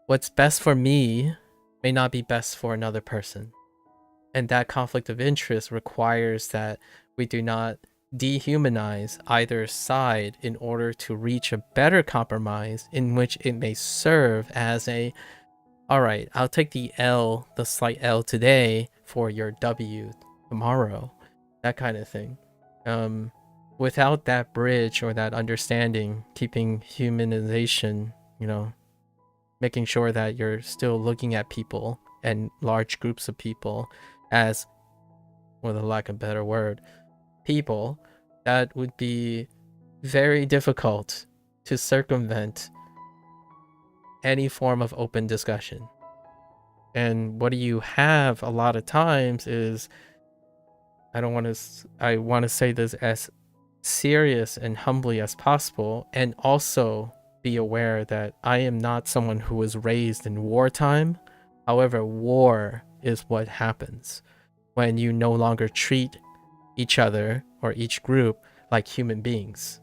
A: what's best for me may not be best for another person. And that conflict of interest requires that we do not dehumanize either side in order to reach a better compromise in which it may serve as a, all right, I'll take the L, the slight L today for your W tomorrow, that kind of thing. Without that bridge or that understanding, keeping humanization, making sure that you're still looking at people and large groups of people as, for the lack of a better word, people, that would be very difficult to circumvent any form of open discussion. And what you have a lot of times is, I want to say this as serious and humbly as possible, and also be aware that I am not someone who was raised in wartime. However, war is what happens when you no longer treat each other or each group like human beings.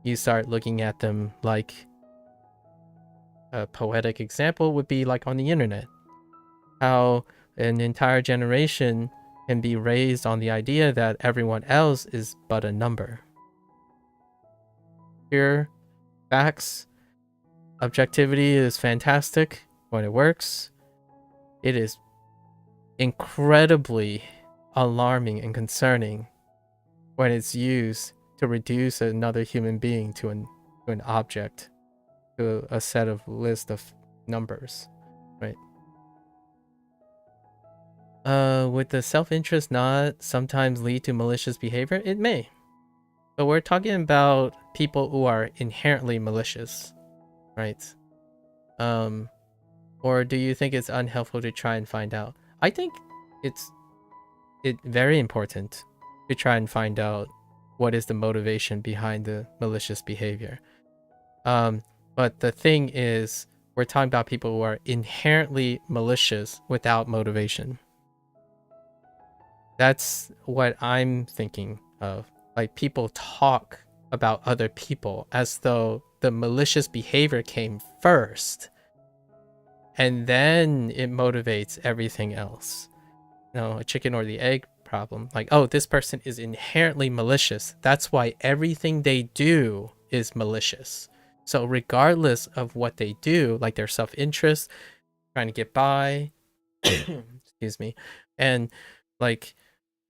A: You start looking at them like, a poetic example would be like on the internet, how an entire generation can be raised on the idea that everyone else is but a number. Here, facts, objectivity is fantastic when it works. It is incredibly alarming and concerning when it's used to reduce another human being to an object, to a set of list of numbers, right? Would the self-interest not sometimes lead to malicious behavior? It may. But we're talking about people who are inherently malicious, right? Or do you think it's unhelpful to try and find out? I think it's very important to try and find out what is the motivation behind the malicious behavior. But the thing is, we're talking about people who are inherently malicious without motivation. That's what I'm thinking of. Like, people talk about other people as though the malicious behavior came first, and then it motivates everything else. A chicken or the egg problem. Like, oh, this person is inherently malicious. That's why everything they do is malicious. So regardless of what they do, like their self-interest, trying to get by, excuse me, and like,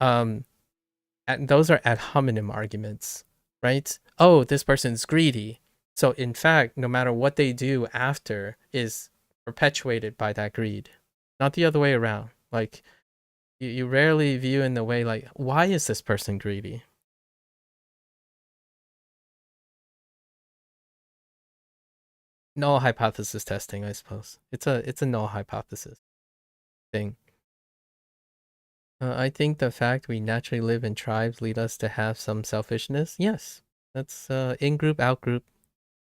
A: those are ad hominem arguments, right? Oh, this person's greedy. So in fact, no matter what they do after is perpetuated by that greed, not the other way around. Like, you rarely view in the way like, why is this person greedy? Null hypothesis testing, I suppose. It's a null hypothesis thing. I think the fact we naturally live in tribes lead us to have some selfishness. Yes, that's in-group, out-group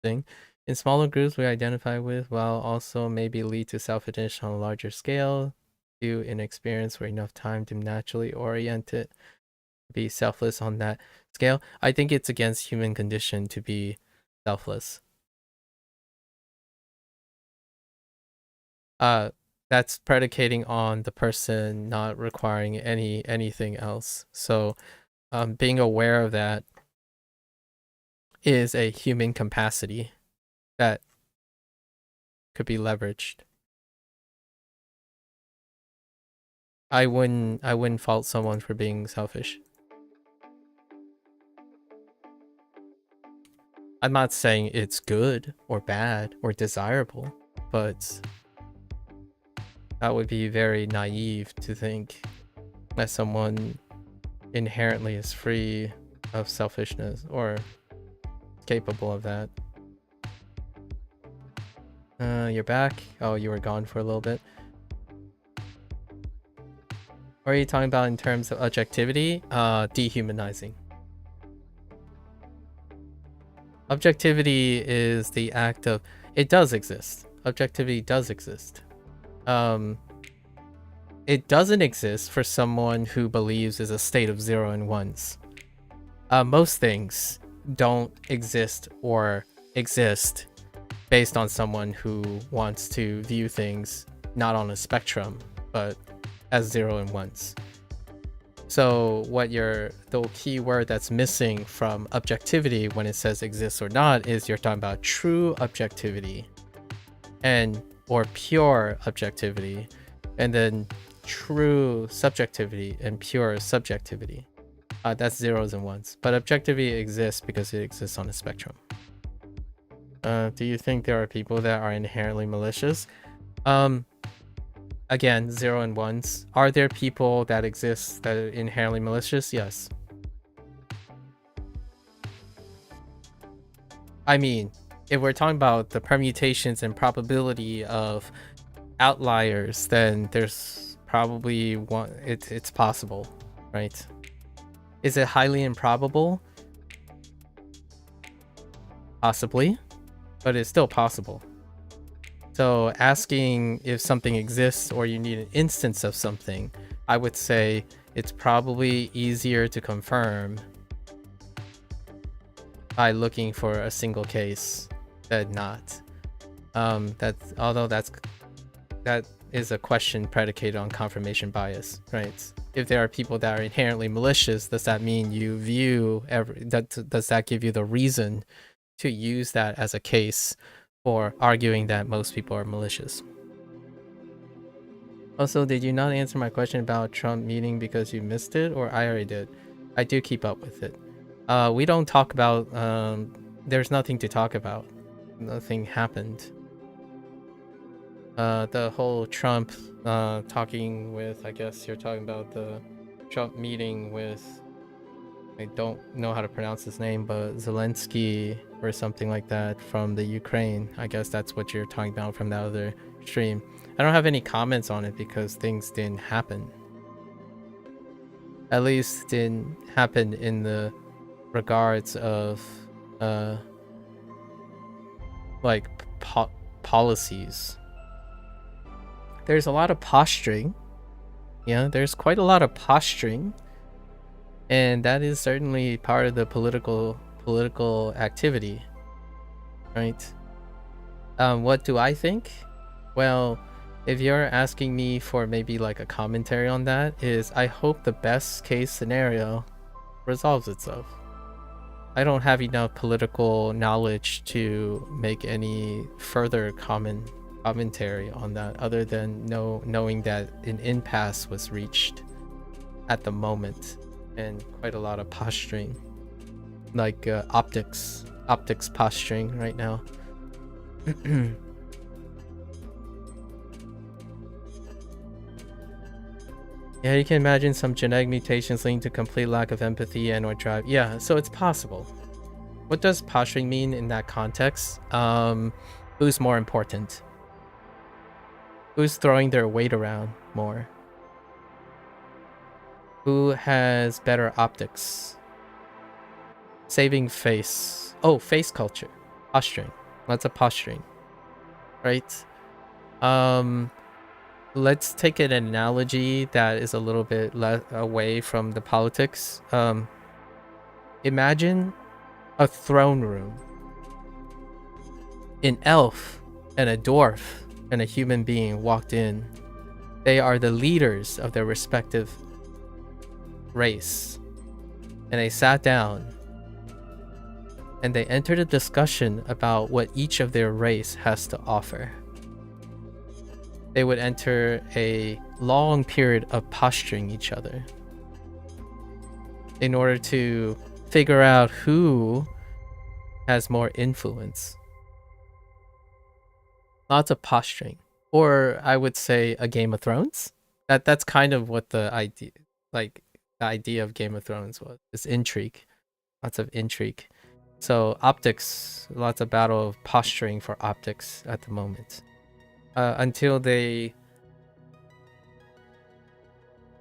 A: thing. In smaller groups we identify with, while also maybe lead to selfishness on a larger scale, due inexperience or enough time to naturally orient it, be selfless on that scale. I think it's against human condition to be selfless. That's predicating on the person not requiring anything else. So being aware of that is a human capacity that could be leveraged. I wouldn't fault someone for being selfish. I'm not saying it's good or bad or desirable, but that would be very naive to think that someone inherently is free of selfishness or capable of that. You're back. Oh, you were gone for a little bit. What are you talking about in terms of objectivity? Dehumanizing. Objectivity is the act of... It does exist. Objectivity does exist. It doesn't exist for someone who believes is a state of 0 and 1s. Most things don't exist or exist based on someone who wants to view things not on a spectrum, but as 0 and 1s. So the key word that's missing from objectivity when it says exists or not is you're talking about true objectivity or pure objectivity, and then true subjectivity and pure subjectivity. That's 0s and 1s. But objectivity exists because it exists on a spectrum. Do you think there are people that are inherently malicious? Again, 0 and 1s. Are there people that exist that are inherently malicious? Yes. I mean, if we're talking about the permutations and probability of outliers, then there's probably one. It's possible, right? Is it highly improbable? Possibly, but it's still possible. So asking if something exists or you need an instance of something, I would say it's probably easier to confirm by looking for a single case than not. That is a question predicated on confirmation bias, right? If there are people that are inherently malicious, does that mean you view does that give you the reason to use that as a case for arguing that most people are malicious? Also, did you not answer my question about Trump meeting because you missed it, or I already did? I do keep up with it. We don't talk about, there's nothing to talk about. Nothing happened. The whole Trump talking with, I guess you're talking about the Trump meeting with, I don't know how to pronounce his name, but Zelensky or something like that from the Ukraine. I guess that's what you're talking about from the other stream. I don't have any comments on it because things didn't happen. At least didn't happen in the regards of like policies. There's a lot of posturing. Yeah, there's quite a lot of posturing, and that is certainly part of the political activity, right? What do I think? Well, if you're asking me for maybe like a commentary on that, is I hope the best case scenario resolves itself. I don't have enough political knowledge to make any further commentary on that, other than knowing that an impasse was reached at the moment, and quite a lot of posturing, like optics posturing right now. Yeah, you can imagine some genetic mutations leading to complete lack of empathy and or drive. Yeah, so it's possible. What does posturing mean in that context? Who's more important? Who's throwing their weight around more? Who has better optics? Saving face. Oh, face culture. Posturing. Lots of posturing. Right? Let's take an analogy that is a little bit away from the politics. Imagine a throne room. An elf and a dwarf and a human being walked in. They are the leaders of their respective race. And they sat down and they entered a discussion about what each of their race has to offer. They would enter a long period of posturing each other in order to figure out who has more influence. Lots of posturing, or I would say a Game of Thrones. That's kind of what the idea, like the idea of Game of Thrones was. It's intrigue, lots of intrigue. So optics, lots of battle of posturing for optics at the moment, until they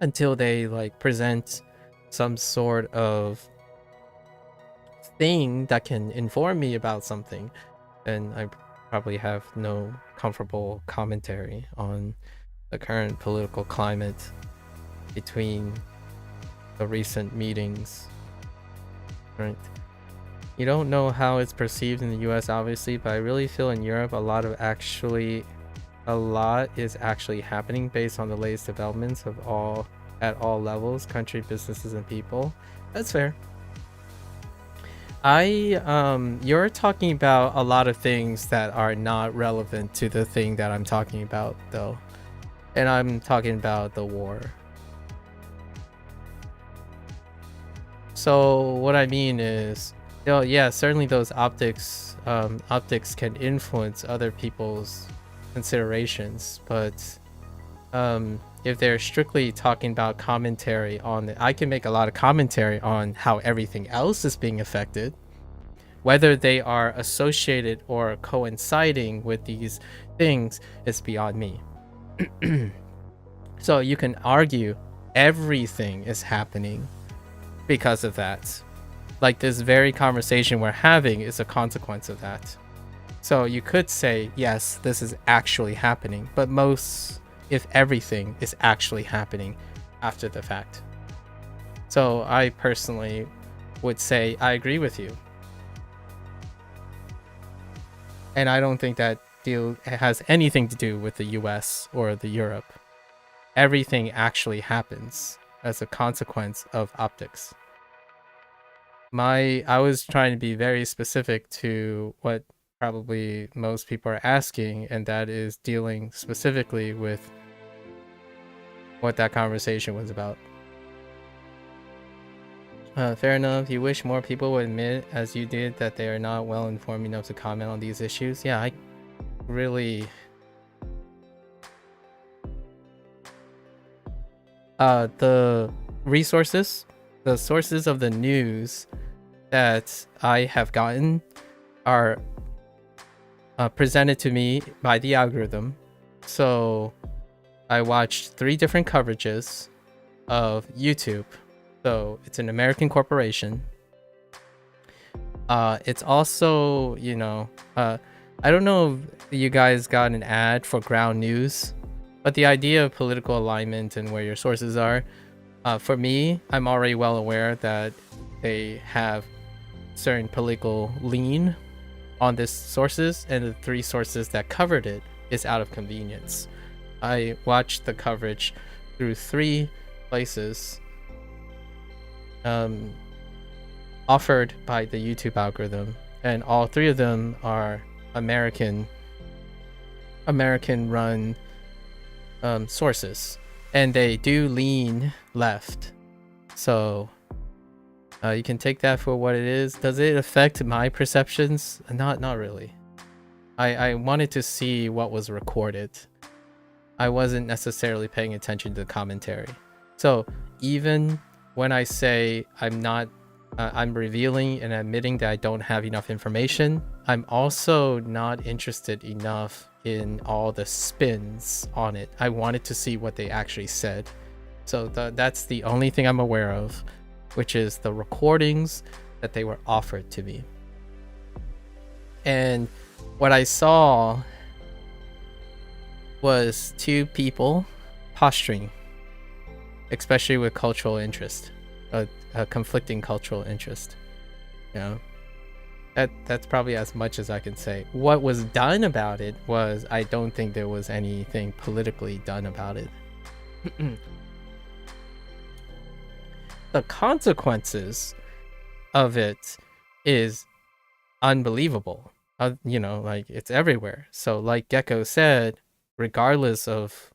A: like present some sort of thing that can inform me about something, then I probably have no comfortable commentary on the current political climate between the recent meetings, right? You don't know how it's perceived in the US, obviously, but I really feel in Europe a lot is actually happening based on the latest developments at all levels, country, businesses, and people. That's fair. You're talking about a lot of things that are not relevant to the thing that I'm talking about, though. And I'm talking about the war. So what I mean is, yeah, certainly those optics can influence other people's considerations, but if they're strictly talking about commentary on it, I can make a lot of commentary on how everything else is being affected, whether they are associated or coinciding with these things is beyond me. So you can argue everything is happening because of that. Like this very conversation we're having is a consequence of that. So you could say, yes, this is actually happening, but if everything is actually happening after the fact. So I personally would say I agree with you. And I don't think that deal has anything to do with the US or the Europe. Everything actually happens as a consequence of optics. I was trying to be very specific to what probably most people are asking, and that is dealing specifically with what that conversation was about. Fair enough. You wish more people would admit, as you did, that they are not well informed enough to comment on these issues. Yeah, I really... the sources of the news that I have gotten are presented to me by the algorithm. So I watched 3 different coverages of YouTube. So it's an American corporation. It's also, I don't know if you guys got an ad for Ground News, but the idea of political alignment and where your sources are, for me, I'm already well aware that they have certain political lean on these sources, and the 3 sources that covered it is out of convenience. I watched the coverage through 3 places offered by the YouTube algorithm, and all 3 of them are American run sources, and they do lean left. So you can take that for what it is. Does it affect my perceptions? Not really. I wanted to see what was recorded. I wasn't necessarily paying attention to the commentary. So even when I say I'm revealing and admitting that I don't have enough information, I'm also not interested enough in all the spins on it. I wanted to see what they actually said. So that's the only thing I'm aware of, which is the recordings that they were offered to me. And what I saw was 2 people posturing, especially with cultural interest, a conflicting cultural interest. That's probably as much as I can say. What was done about it was, I don't think there was anything politically done about it. The consequences of it is unbelievable. Like it's everywhere. So like Gecko said, regardless of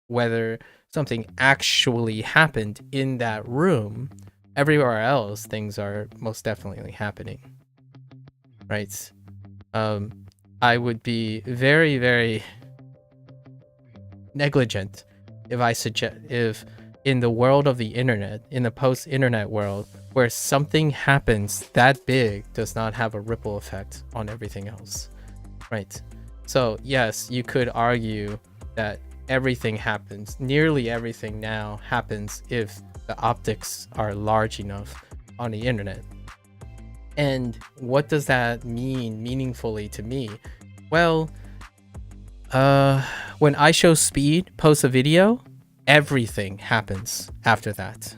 A: whether something actually happened in that room, everywhere else things are most definitely happening. right? I would be very, very negligent if in the world of the internet, in the post-internet world, where something happens that big does not have a ripple effect on everything else, right? So yes, you could argue that everything happens, nearly everything now happens if the optics are large enough on the internet. And what does that mean meaningfully to me? Well, when iShowSpeed posts a video, everything happens after that.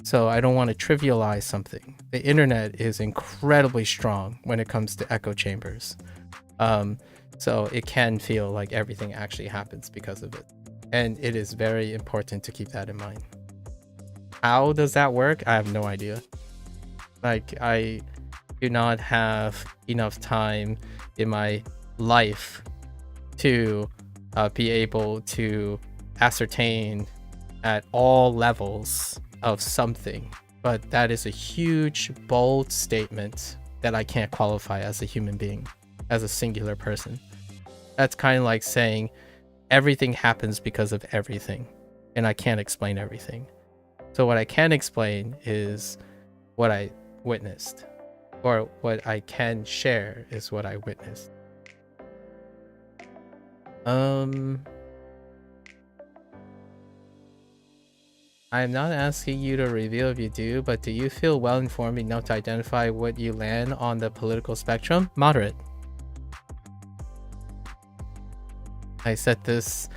A: So I don't want to trivialize something. The internet is incredibly strong when it comes to echo chambers. So it can feel like everything actually happens because of it. And it is very important to keep that in mind. How does that work? I have no idea. Like, I do not have enough time in my life to be able to ascertain at all levels of something. But that is a huge, bold statement that I can't qualify as a human being, as a singular person. That's kind of like saying everything happens because of everything, and I can't explain everything. So what I can explain is what I witnessed, or what I can share is what I witnessed. I'm not asking you to reveal if you do, but do you feel well informed enough to identify what you land on the political spectrum? Moderate. I said this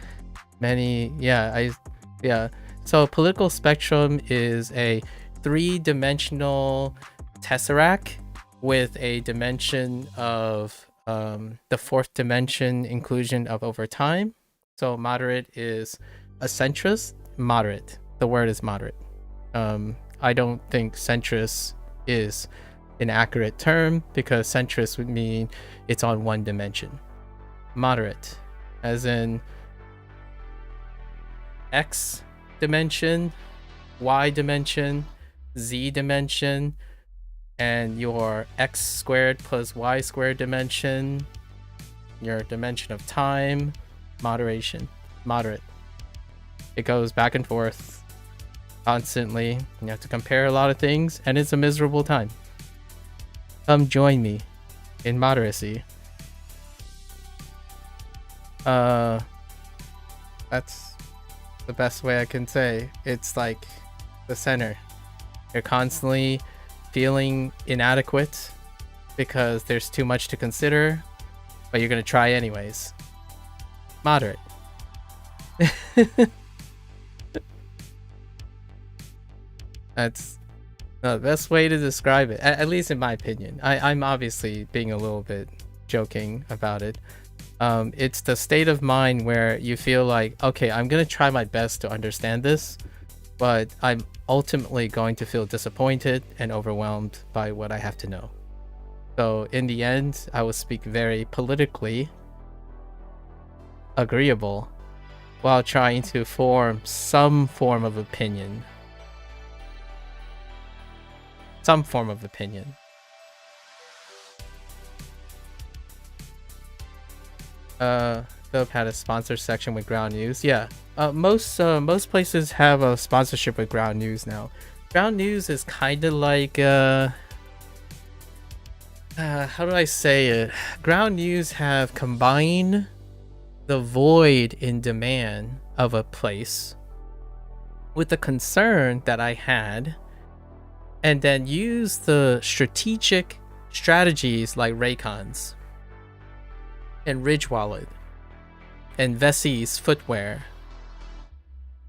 A: So political spectrum is a 3-dimensional tesseract with a dimension of the 4th dimension inclusion of over time. So moderate is a centrist. Moderate. The word is moderate. I don't think centrist is an accurate term, because centrist would mean it's on one dimension. Moderate, as in X dimension, Y dimension, Z dimension, and your X squared plus Y squared dimension, your dimension of time, moderation, moderate. It goes back and forth constantly. You have to compare a lot of things, and it's a miserable time. Come join me in moderacy. That's the best way I can say. It's like the center. You're constantly feeling inadequate because there's too much to consider, but you're gonna try anyways. Moderate. That's the best way to describe it, at least in my opinion. I'm obviously being a little bit joking about it. It's the state of mind where you feel like, okay, I'm gonna try my best to understand this, but I'm ultimately going to feel disappointed and overwhelmed by what I have to know. So in the end, I will speak very politically agreeable while trying to form some form of opinion. Some form of opinion. Philip had a sponsor section with Ground News. Yeah, most places have a sponsorship with Ground News now. Ground News is kind of like how do I say it? Ground News have combined the void in demand of a place with the concern that I had, and then use the strategic strategies like Raycons and Ridge Wallet and Vessi's footwear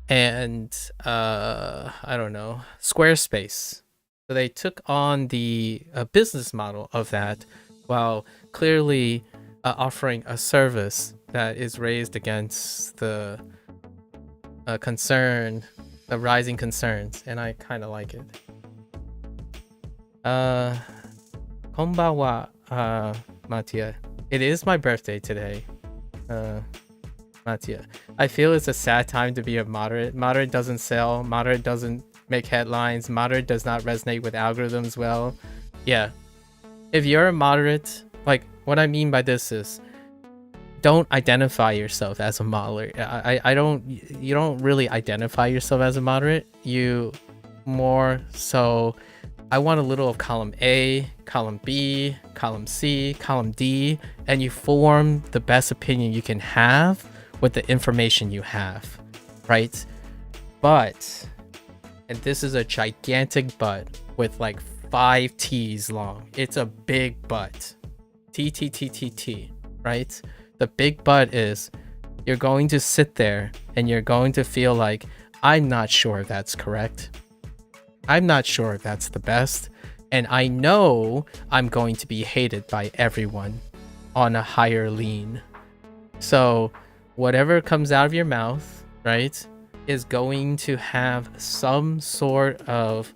A: and I don't know, Squarespace. So they took on the business model of that, while clearly offering a service that is raised against the concern, the rising concerns, and I kind of like it. Konbanwa, Mattia. It is my birthday today, Mattia. I feel it's a sad time to be a moderate. Moderate doesn't sell. Moderate doesn't make headlines. Moderate does not resonate with algorithms well. Yeah. If you're a moderate like what I mean by this is, don't identify yourself as a moderate. You don't really identify yourself as a moderate. You more so, I want a little of column A, column B, column C, column D, and you form the best opinion you can have with the information you have, right? But, and this is a gigantic but with like 5 T's long. It's a big but. T, right? The big but is, you're going to sit there and you're going to feel like, I'm not sure if that's correct. I'm not sure if that's the best. And I know I'm going to be hated by everyone on a higher lean. So whatever comes out of your mouth, right, is going to have some sort of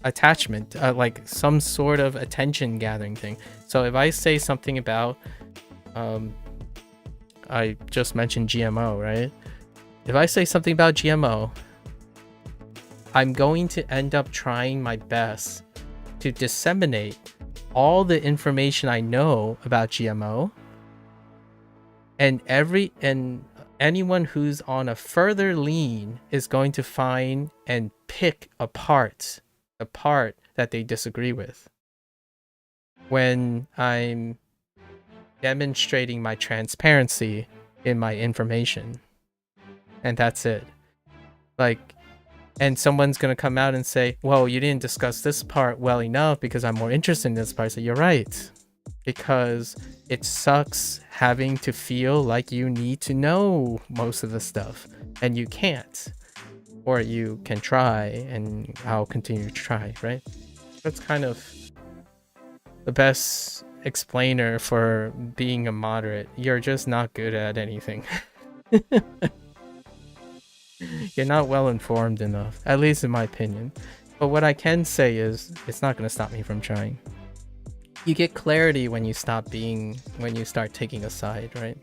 A: attachment, like some sort of attention gathering thing. So if I say something about, I just mentioned GMO, right? If I say something about GMO, I'm going to end up trying my best to disseminate all the information I know about GMO, and anyone who's on a further lean is going to find and pick apart the part that they disagree with. When I'm demonstrating my transparency in my information, and that's it. Like, and someone's gonna come out and say, well, you didn't discuss this part well enough because I'm more interested in this part. So you're right, because it sucks having to feel like you need to know most of the stuff and you can't, or you can try, and I'll continue to try, right? That's kind of the best explainer for being a moderate. You're just not good at anything. You're not well informed enough, at least in my opinion. But what I can say is, it's not going to stop me from trying. You get clarity when you start taking a side, right?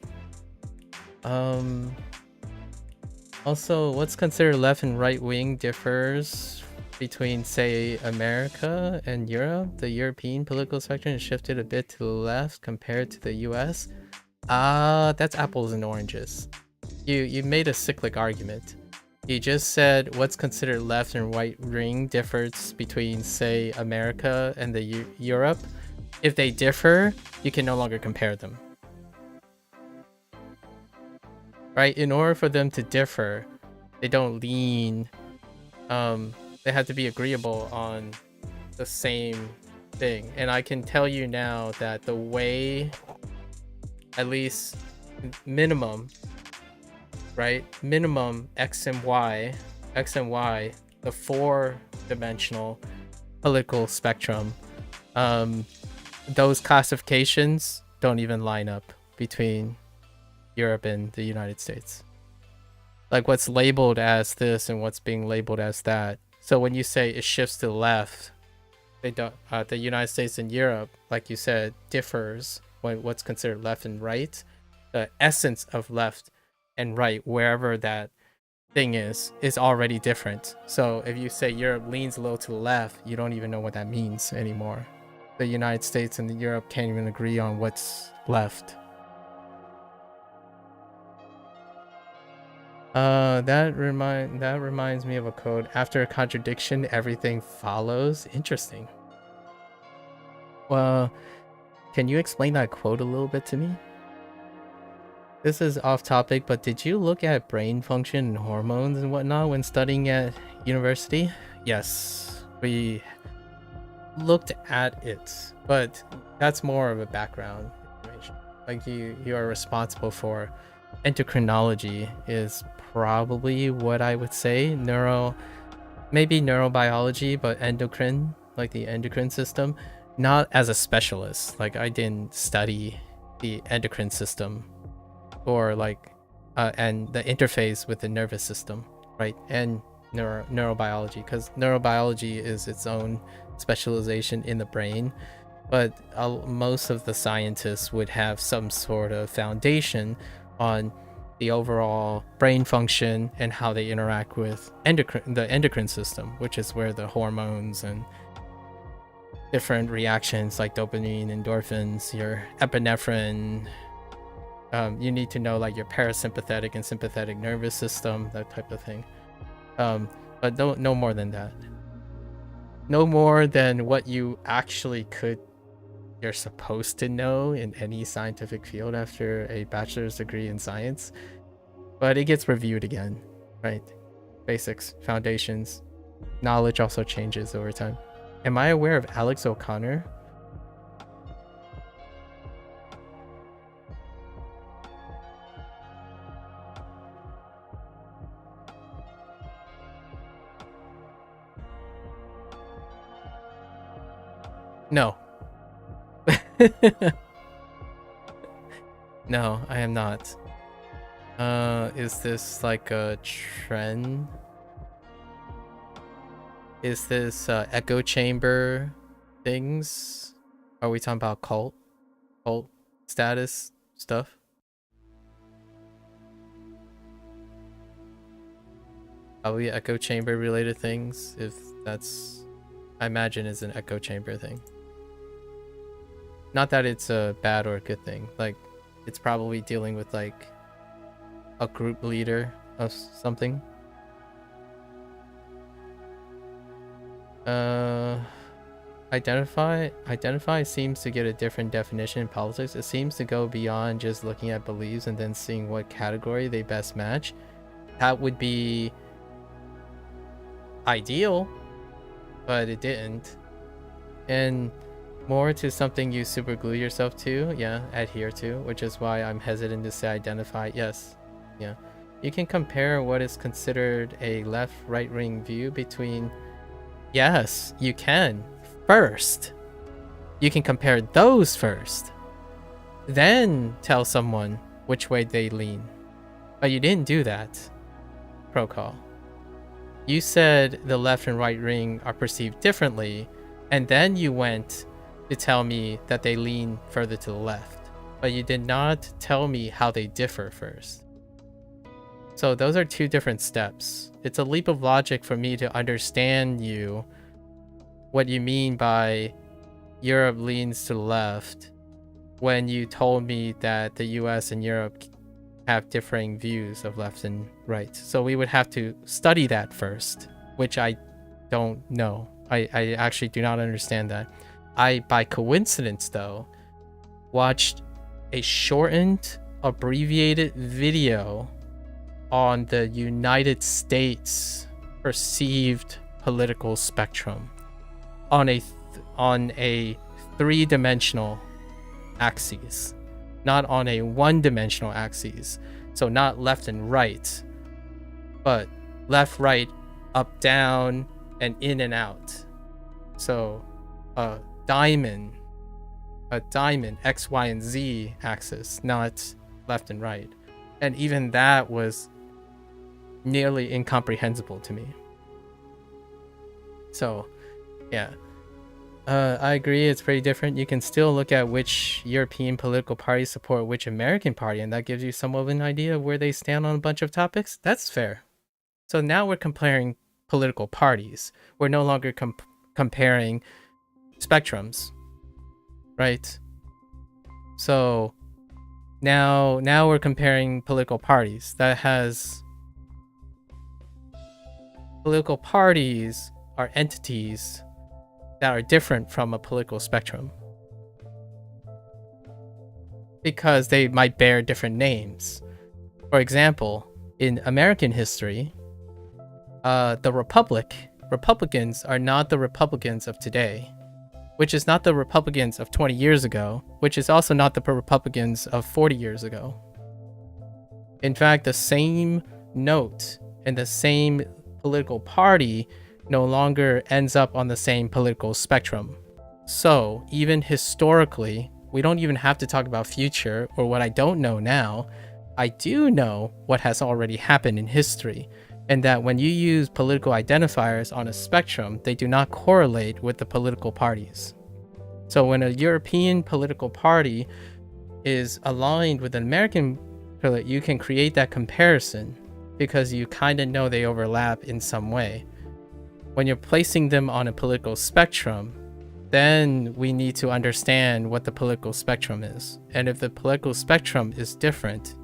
A: Also, what's considered left and right wing differs between, say, America and Europe. The European political spectrum has shifted a bit to the left compared to the US. That's apples and oranges. You made a cyclic argument. You just said what's considered left and right wing differs between, say, America and the Europe. If they differ, you can no longer compare them. Right? In order for them to differ, they don't lean. They have to be agreeable on the same thing. And I can tell you now that the way, at least minimum, right? Minimum X and Y, the 4-dimensional political spectrum, those classifications don't even line up between Europe and the United States. Like what's labeled as this and what's being labeled as that. So when you say it shifts to the left, they don't. The United States and Europe, like you said, differs when what's considered left and right. The essence of left and right, wherever that thing is already different. So if you say Europe leans a little to the left, you don't even know what that means anymore. The United States and Europe can't even agree on what's left. That reminds me of a quote. After a contradiction, everything follows. Interesting. Well, can you explain that quote a little bit to me? This is off topic, but did you look at brain function and hormones and whatnot when studying at university? Yes, we looked at it, but that's more of a background information. Like you are responsible for endocrinology is probably what I would say. Maybe neurobiology, but endocrine, like the endocrine system, not as a specialist. Like I didn't study the endocrine system, or like and the interface with the nervous system, right? And neurobiology, because neurobiology is its own specialization in the brain, but most of the scientists would have some sort of foundation on the overall brain function and how they interact with the endocrine system, which is where the hormones and different reactions like dopamine, endorphins, your epinephrine. You need to know like your parasympathetic and sympathetic nervous system, that type of thing. But no more than that. No more than what you actually you're supposed to know in any scientific field after a bachelor's degree in science. But it gets reviewed again, right? Basics, foundations. Knowledge also changes over time. Am I aware of Alex O'Connor? No. No, I am not. Is this like a trend? Is this echo chamber things? Are we talking about cult status stuff? Probably echo chamber related things, if that's, I imagine is an echo chamber thing. Not that it's a bad or a good thing, like it's probably dealing with like a group leader of something. Identify seems to get a different definition in politics. It seems to go beyond just looking at beliefs and then seeing what category they best match. That would be ideal, but it didn't. And more to something you super glue yourself to, yeah, adhere to, which is why I'm hesitant to say identify. Yes, yeah. You can compare what is considered a left-right wing view between, yes, you can. First, you can compare those first. Then tell someone which way they lean. But you didn't do that. Pro call. You said the left and right wing are perceived differently, and then you went to tell me that they lean further to the left. But you did not tell me how they differ first. So those are two different steps. It's a leap of logic for me to understand what you mean by Europe leans to the left when you told me that the US and Europe have differing views of left and right. So we would have to study that first, which I don't know. I actually do not understand that. I, by coincidence though, watched a shortened, abbreviated video on the United States perceived political spectrum on a three-dimensional axis, not on a one-dimensional axis. So not left and right, but left, right, up, down, and in and out. So a diamond X, Y, and Z axis, not left and right. And even that was nearly incomprehensible to me. So yeah, I agree, it's pretty different. You can still look at which European political parties support which American party, and that gives you somewhat of an idea of where they stand on a bunch of topics. That's fair. So now we're comparing political parties. We're no longer comparing spectrums, right? So now we're comparing political parties. Political parties are entities that are different from a political spectrum because they might bear different names. For example, in American history, the Republicans are not the Republicans of today, which is not the Republicans of 20 years ago, which is also not the Republicans of 40 years ago. In fact, the same note and the same political party no longer ends up on the same political spectrum. So even historically, we don't even have to talk about future or what I don't know now. I do know what has already happened in history, and that when you use political identifiers on a spectrum, they do not correlate with the political parties. So when a European political party is aligned with an American, you can create that comparison because you kind of know they overlap in some way. When you're placing them on a political spectrum, then we need to understand what the political spectrum is. And if the political spectrum is different,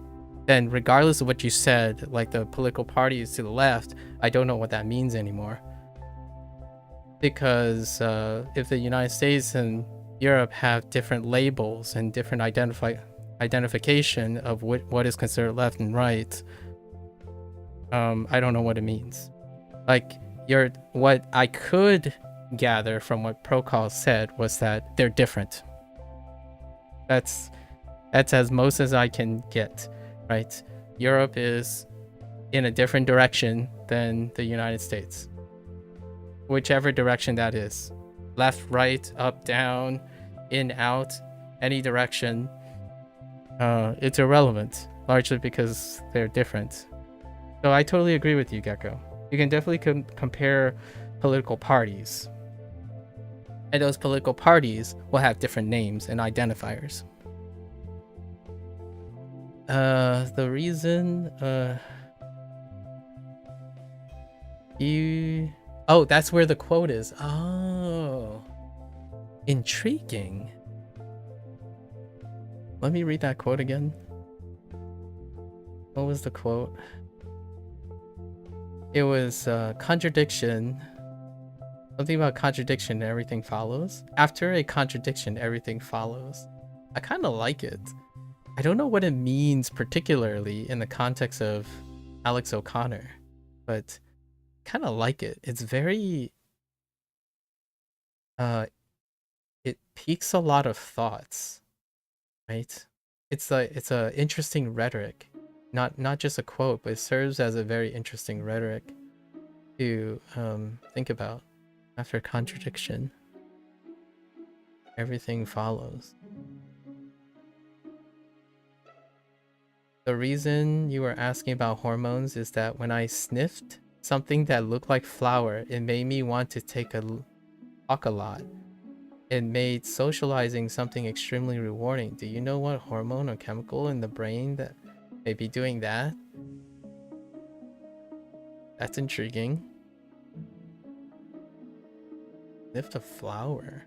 A: then regardless of what you said, like the political parties to the left, I don't know what that means anymore. Because if the United States and Europe have different labels and different identification of what is considered left and right, I don't know what it means. Like, what I could gather from what Prokal said was that they're different. That's as most as I can get, right? Europe is in a different direction than the United States. Whichever direction that is. Left, right, up, down, in, out, any direction. It's irrelevant, largely because they're different. So I totally agree with you, Gecko. You can definitely compare political parties. And those political parties will have different names and identifiers. The reason oh, that's where the quote is. Oh, intriguing. Let me read that quote again. What was the quote? It was contradiction. Something about contradiction, everything follows. After a contradiction, everything follows. I kind of like it. I don't know what it means particularly in the context of Alex O'Connor, but kind of like it. It's very it piques a lot of thoughts, right? It's a interesting rhetoric, not just a quote, but it serves as a very interesting rhetoric to think about. After contradiction, everything follows. The reason you were asking about hormones is that when I sniffed something that looked like flour, it made me want to talk a lot. It made socializing something extremely rewarding. Do you know what hormone or chemical in the brain that may be doing that? That's intriguing. Sniffed a flower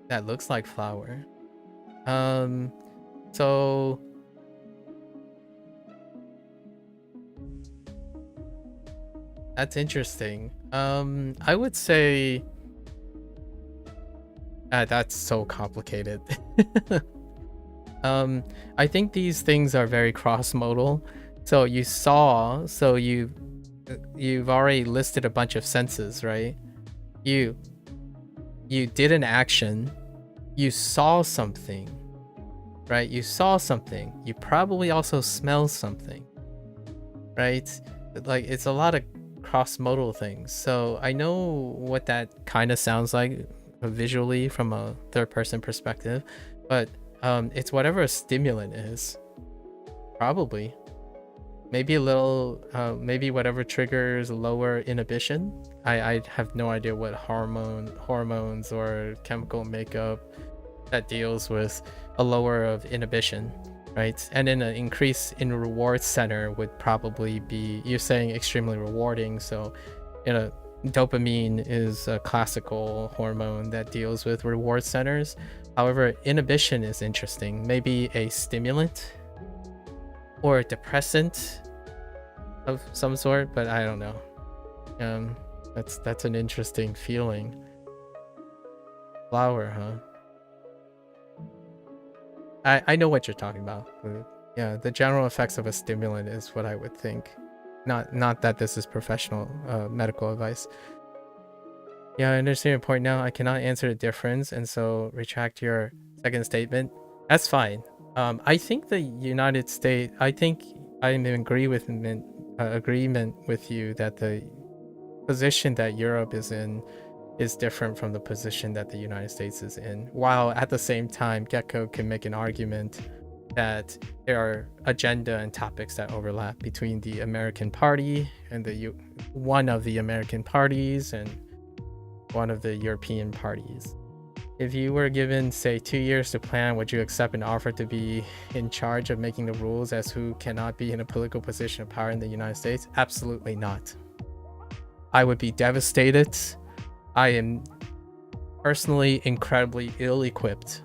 A: that looks like flour. So that's interesting. I would say that's so complicated. I think these things are very cross-modal. So you've already listed a bunch of senses, right? You did an action, you saw something, right? You saw something. You probably also smell something, right? Like, it's a lot of cross-modal things. So I know what that kind of sounds like visually from a third-person perspective, but it's whatever a stimulant is, probably. Maybe a little, maybe whatever triggers lower inhibition. I have no idea what hormones or chemical makeup that deals with a lower of inhibition, right? And then an increase in reward center would probably be, you're saying extremely rewarding. So, dopamine is a classical hormone that deals with reward centers. However, inhibition is interesting. Maybe a stimulant or a depressant of some sort, but I don't know. That's an interesting feeling. Flower, huh? I know what you're talking about. Yeah, the general effects of a stimulant is what I would think. Not that this is professional medical advice. Yeah, I understand your point now. I cannot answer the difference, and so retract your second statement. That's fine. I think the United States, I think I'm in agreement with you that the position that Europe is in is different from the position that the United States is in. While at the same time, Gecko can make an argument that there are agenda and topics that overlap between the American Party and one of the American parties and one of the European parties. If you were given, say, 2 years to plan, would you accept an offer to be in charge of making the rules as who cannot be in a political position of power in the United States? Absolutely not. I would be devastated. I am personally incredibly ill-equipped.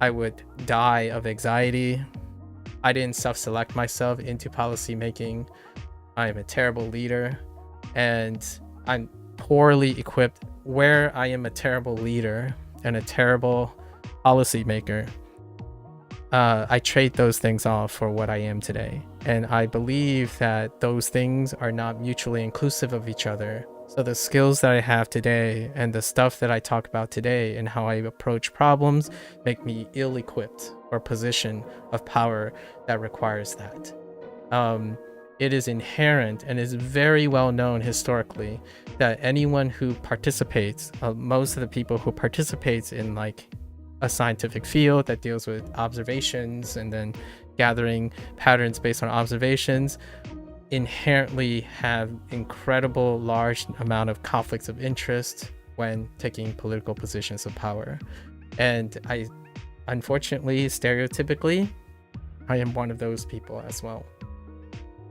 A: I would die of anxiety. I didn't self-select myself into policy making. I am a terrible leader, and I'm poorly equipped where I am a terrible leader and a terrible policymaker. I trade those things off for what I am today. And I believe that those things are not mutually inclusive of each other. So the skills that I have today and the stuff that I talk about today and how I approach problems make me ill-equipped for a position of power that requires that. It is inherent and is very well known historically that anyone who participates, most of the people who participates in like a scientific field that deals with observations and then gathering patterns based on observations, inherently have incredible large amount of conflicts of interest when taking political positions of power. And I, unfortunately, stereotypically, I am one of those people as well.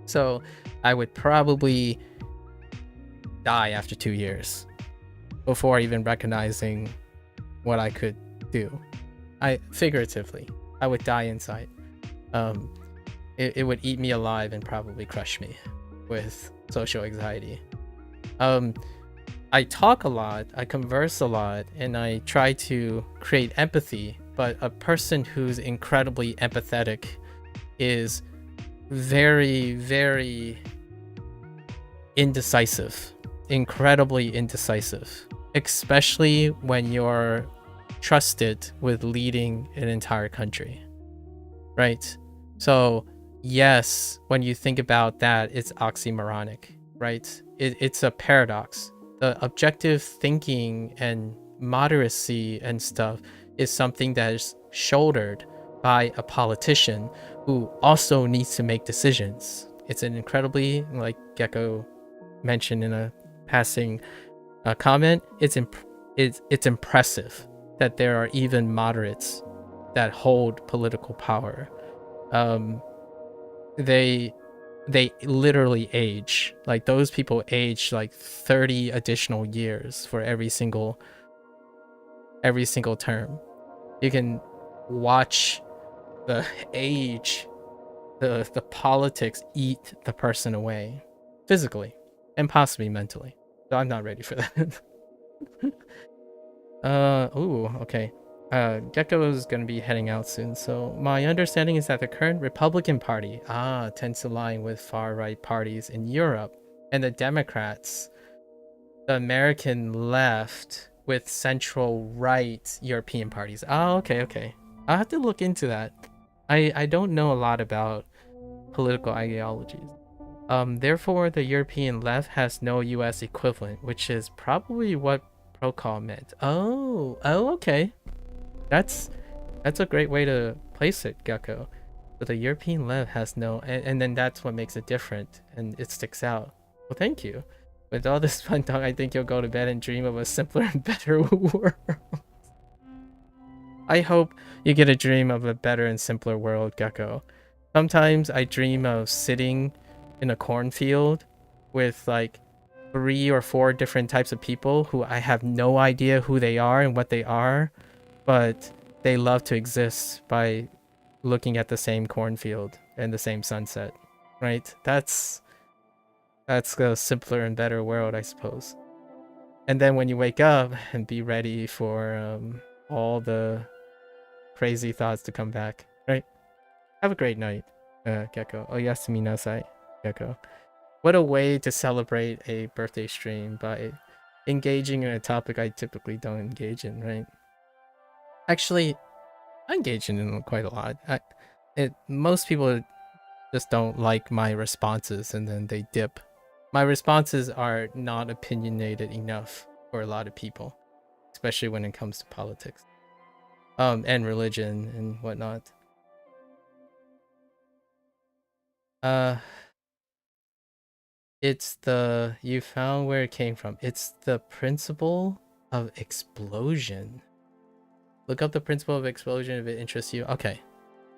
A: So I would probably die after 2 years before even recognizing what I could do. Figuratively, I would die inside. It would eat me alive and probably crush me with social anxiety. I talk a lot, I converse a lot, and I try to create empathy, but a person who's incredibly empathetic is very, very indecisive, incredibly indecisive, especially when you're trusted with leading an entire country, right? So yes, when you think about that, it's oxymoronic, right? It's a paradox. The objective thinking and moderacy and stuff is something that is shouldered by a politician who also needs to make decisions. It's an incredibly, like Gecko mentioned in a passing comment, it's impressive that there are even moderates that hold political power. They literally age. Like those people age like 30 additional years for every single term. You can watch the age, the politics eat the person away physically and possibly mentally. So I'm not ready for that. Okay. Gecko is going to be heading out soon, so my understanding is that the current Republican Party tends to align with far-right parties in Europe, and the Democrats, the American left, with central-right European parties. Okay. I'll have to look into that. I don't know a lot about political ideologies. Therefore, the European left has no US equivalent, which is probably what Procol meant. Oh, okay. That's a great way to place it, Gecko. But the European left has no, and then that's what makes it different, and it sticks out. Well, thank you. With all this fun talk, I think you'll go to bed and dream of a simpler and better world. I hope you get a dream of a better and simpler world, Gecko. Sometimes I dream of sitting in a cornfield with like 3 or 4 different types of people who I have no idea who they are and what they are, but they love to exist by looking at the same cornfield and the same sunset, right? That's a simpler and better world, I suppose. And then when you wake up and be ready for all the crazy thoughts to come back, right? Have a great night, Gecko. Oyasumi nasai, Gecko. What a way to celebrate a birthday stream by engaging in a topic I typically don't engage in, right? Actually, I engage in them quite a lot. Most people just don't like my responses and then they dip. My responses are not opinionated enough for a lot of people, especially when it comes to politics, and religion and whatnot. It's you found where it came from. It's the principle of explosion. Look up the principle of explosion if it interests you. Okay.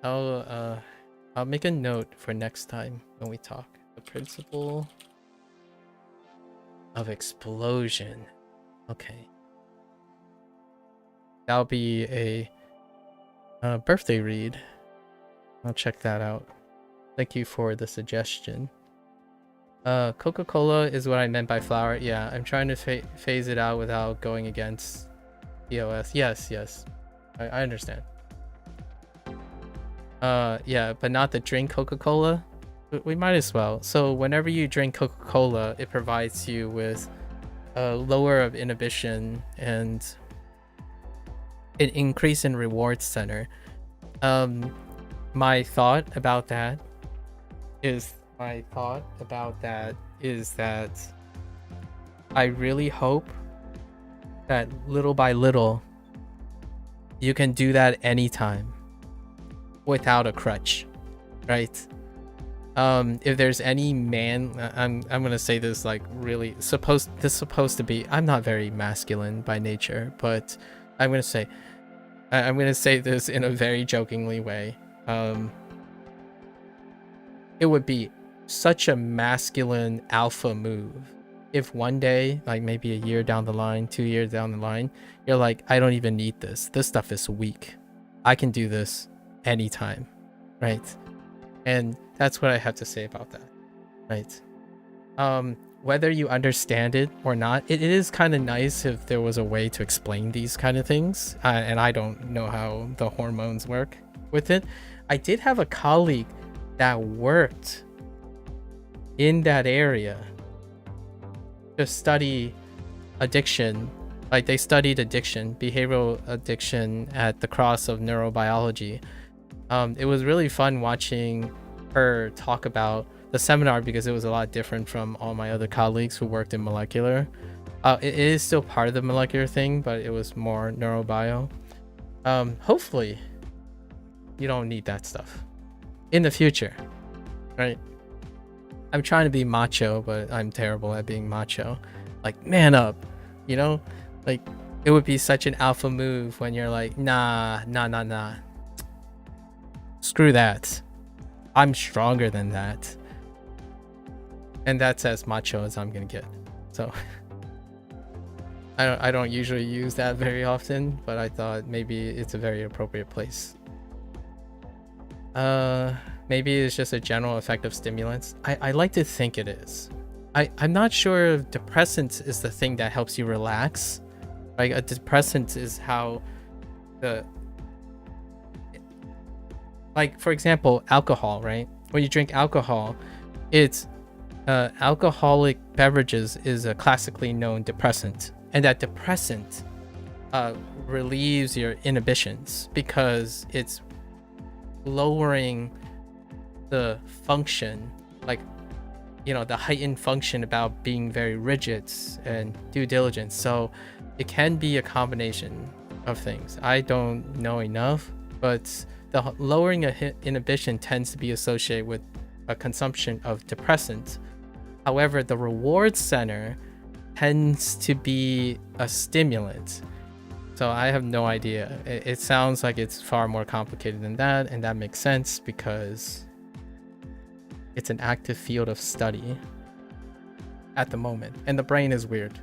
A: I'll make a note for next time when we talk. The principle of explosion. Okay. That'll be a birthday read. I'll check that out. Thank you for the suggestion. Coca-Cola is what I meant by flour. Yeah, I'm trying to phase it out without going against POS. Yes. I understand. Yeah, but not the drink Coca-Cola. We might as well. So whenever you drink Coca-Cola, it provides you with a lower of inhibition and an increase in reward center. My thought about that is that I really hope that little by little you can do that anytime without a crutch, right? If there's any man, I'm gonna say this like really supposed to be, I'm not very masculine by nature, but I'm gonna say this in a very jokingly way. It would be such a masculine alpha move if one day, like maybe a year down the line, 2 years down the line, you're like, I don't even need this. This stuff is weak. I can do this anytime, right? And that's what I have to say about that, right? Whether you understand it or not, it is kind of nice if there was a way to explain these kind of things. And I don't know how the hormones work with it. I did have a colleague that worked in that area to study addiction. Like they studied addiction, behavioral addiction at the cross of neurobiology. It was really fun watching her talk about the seminar because it was a lot different from all my other colleagues who worked in molecular. It is still part of the molecular thing, but it was more neurobio. Hopefully you don't need that stuff in the future, right? I'm trying to be macho, but I'm terrible at being macho. Like, man up, you know? Like, it would be such an alpha move when you're like, nah. Screw that. I'm stronger than that. And that's as macho as I'm gonna get. So I don't usually use that very often, but I thought maybe it's a very appropriate place. Maybe it's just a general effect of stimulants. I like to think it is. I'm not sure if depressants is the thing that helps you relax. Like a depressant is how like for example, alcohol, right? When you drink alcohol, it's alcoholic beverages is a classically known depressant, and that depressant relieves your inhibitions because it's lowering the function, like, you know, the heightened function about being very rigid and due diligence. So it can be a combination of things. I don't know enough, but the lowering of inhibition tends to be associated with a consumption of depressants. However, the reward center tends to be a stimulant. So I have no idea. It sounds like it's far more complicated than that, and that makes sense because it's an active field of study at the moment. And the brain is weird.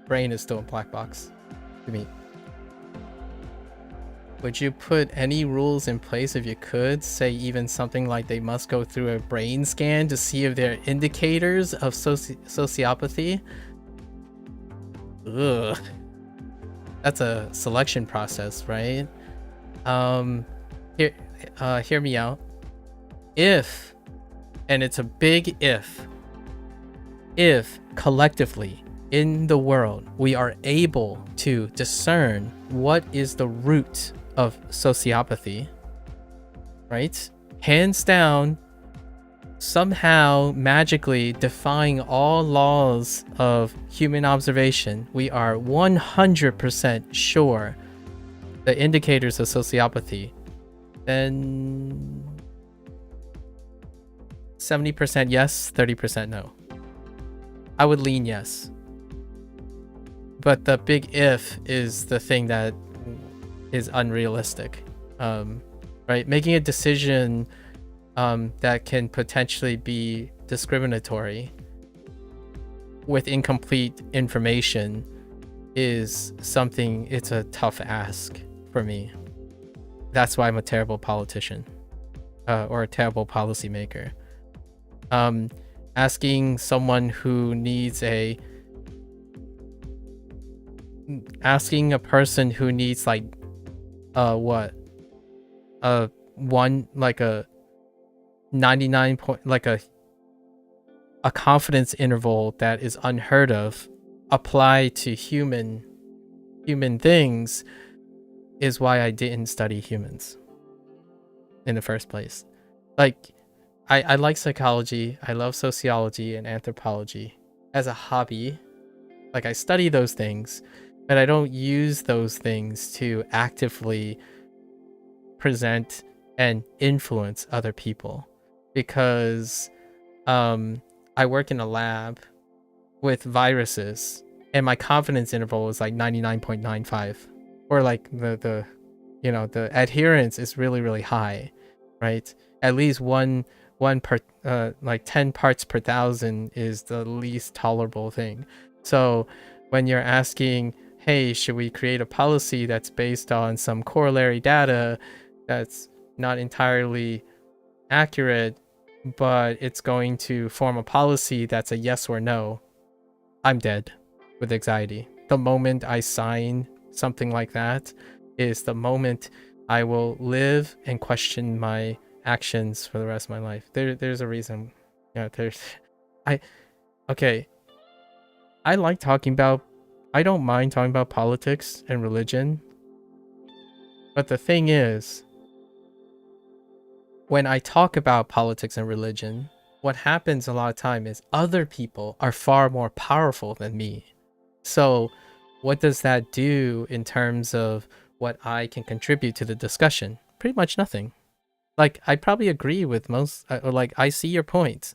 A: Brain is still a black box to me. Would you put any rules in place if you could? Say even something like they must go through a brain scan to see if they're indicators of sociopathy? Ugh. That's a selection process, right? Hear me out. If, and it's a big if collectively in the world we are able to discern what is the root of sociopathy, right? Hands down, somehow magically defying all laws of human observation, we are 100% sure the indicators of sociopathy, then 70% yes, 30% no. I would lean yes. But the big if is the thing that is unrealistic, right? Making a decision that can potentially be discriminatory with incomplete information is something, it's a tough ask for me. That's why I'm a terrible politician, or a terrible policymaker. Asking someone who needs asking a person who needs like what one like a 99 point, like a confidence interval that is unheard of, apply to human things, is why I didn't study humans in the first place. Like, I like psychology, I love sociology and anthropology as a hobby. Like, I study those things, but I don't use those things to actively present and influence other people, because I work in a lab with viruses and my confidence interval is like 99.95, or like the you know, the adherence is really, really high, right? At least one per like 10 parts per thousand is the least tolerable thing. So when you're asking, hey, should we create a policy that's based on some corollary data that's not entirely accurate, but it's going to form a policy that's a yes or no, I'm dead with anxiety. The moment I sign something like that is the moment I will live and question my actions for the rest of my life. There's a reason. Yeah, okay. I don't mind talking about politics and religion. But the thing is, when I talk about politics and religion, what happens a lot of time is other people are far more powerful than me. So what does that do in terms of what I can contribute to the discussion? Pretty much nothing. Like, I probably agree with most, or like, I see your point.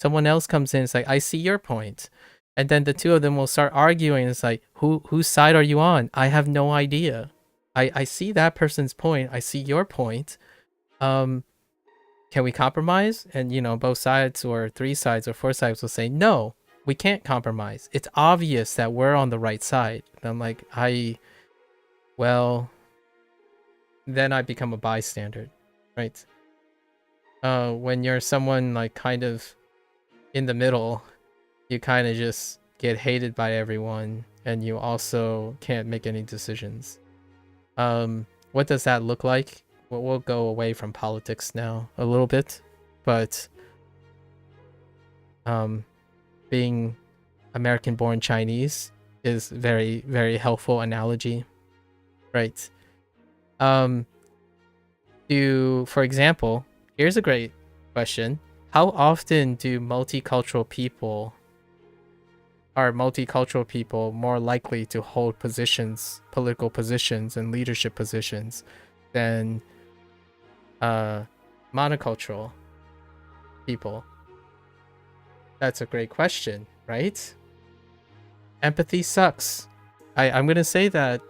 A: Someone else comes in and is like, I see your point. And then the two of them will start arguing. It's like, whose side are you on? I have no idea. I see that person's point. I see your point. Can we compromise? And, you know, both sides or three sides or four sides will say, no, we can't compromise. It's obvious that we're on the right side. And I'm like, well, then I become a bystander, right? When you're someone like kind of in the middle, you kind of just get hated by everyone, and you also can't make any decisions. What does that look like? Well, we'll go away from politics now a little bit, but being American-born Chinese is very, very helpful analogy, right? For example, here's a great question. How often are multicultural people more likely to hold positions, political positions and leadership positions than monocultural people? That's a great question, right? Empathy sucks. I'm gonna say that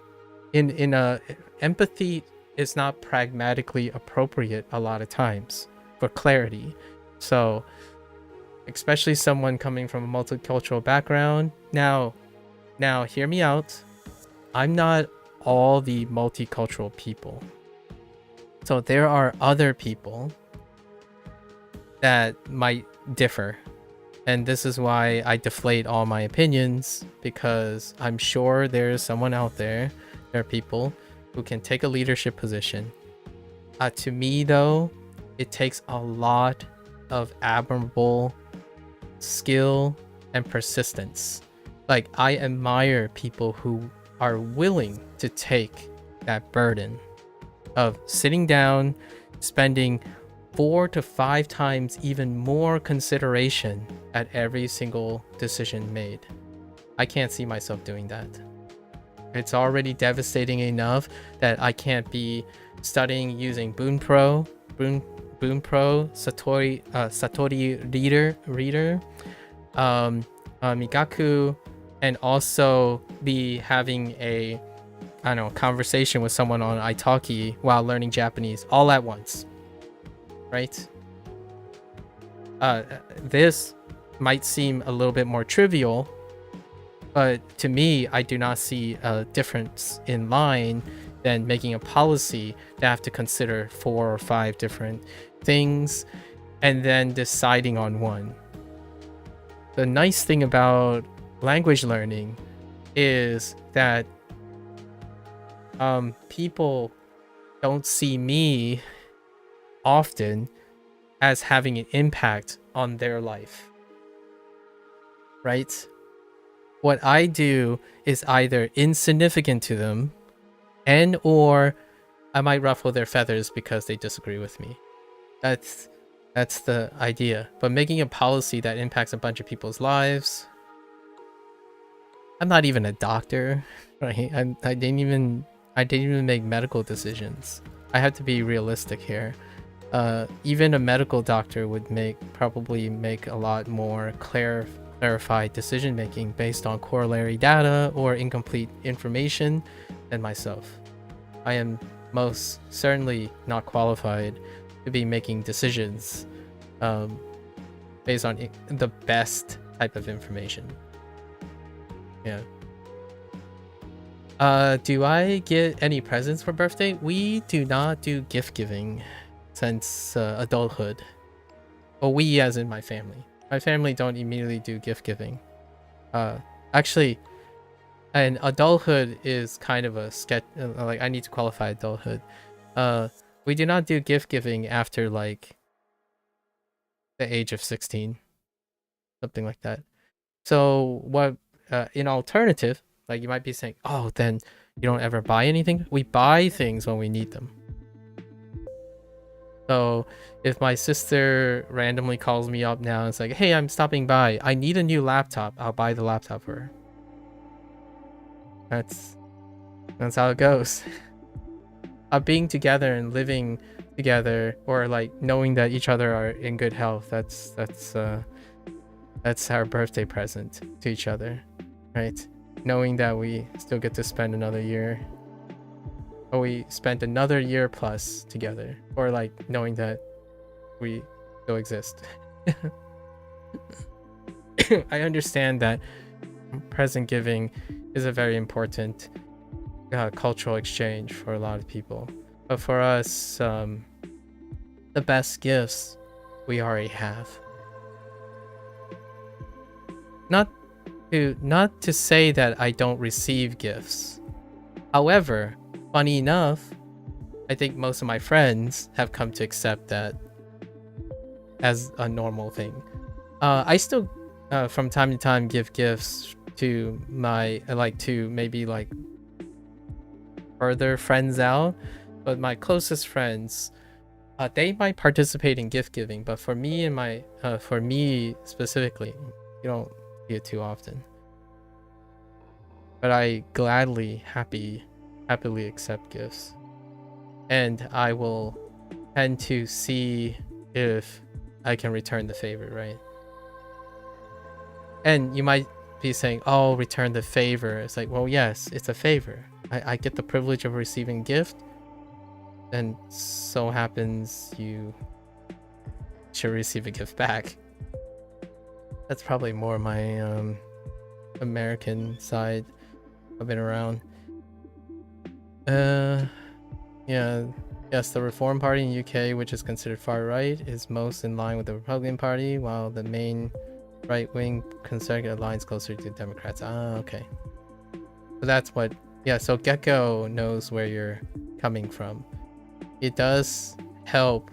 A: empathy is not pragmatically appropriate a lot of times for clarity. So especially someone coming from a multicultural background. Now hear me out. I'm not all the multicultural people. So there are other people that might differ. And this is why I deflate all my opinions, because I'm sure there's someone out there, there are people who can take a leadership position. To me though, it takes a lot of admirable skill and persistence. Like, I admire people who are willing to take that burden of sitting down, spending 4 to 5 times even more consideration at every single decision made. I can't see myself doing that. It's already devastating enough that I can't be studying using Boon Pro, Satori Reader, Migaku, and also be having a, I don't know, conversation with someone on Italki while learning Japanese all at once, right? This might seem a little bit more trivial, But to me, I do not see a difference in line than making a policy to have to consider 4 or 5 different things and then deciding on one. The nice thing about language learning is that people don't see me often as having an impact on their life, right? What I do is either insignificant to them and or I might ruffle their feathers because they disagree with me. That's the idea. But making a policy that impacts a bunch of people's lives, I'm not even a doctor, right? I didn't even make medical decisions. I have to be realistic here. Even a medical doctor would probably make a lot more clarified decision making based on corollary data or incomplete information than myself. I am most certainly not qualified to be making decisions based on the best type of information. Yeah. Do I get any presents for birthday? We do not do gift giving since adulthood. Well, we as in my family. My family don't immediately do gift giving. Actually, and adulthood is kind of a sketch. Like I need to qualify adulthood. We do not do gift giving after like the age of 16, something like that. So what? In alternative, like you might be saying, oh, then you don't ever buy anything. We buy things when we need them. So if my sister randomly calls me up now and it's like, hey, I'm stopping by, I need a new laptop, I'll buy the laptop for her. That's how it goes. Being together and living together, or like knowing that each other are in good health, that's our birthday present to each other, right? Knowing that we still get to spend another year, or we spent another year plus together, or like knowing that we still exist. I understand that present giving is a very important cultural exchange for a lot of people, but for us, the best gifts we already have. Not to say that I don't receive gifts. However, funny enough, I think most of my friends have come to accept that as a normal thing. I still, from time to time, give gifts to my to maybe like further friends out, but my closest friends, they might participate in gift giving, but for me and for me specifically, you don't see it too often. But I happily accept gifts, and I will tend to see if I can return the favor, right? And you might be saying, oh, return the favor. It's like, well, yes, it's a favor. I get the privilege of receiving a gift, and so happens you should receive a gift back. That's probably more my American side. I've been around. Yeah, yes, the Reform Party in UK, which is considered far right, is most in line with the Republican Party, while the main right-wing conservative aligns closer to Democrats. Ah, okay. So that's what. Yeah, so Gecko knows where you're coming from. It does help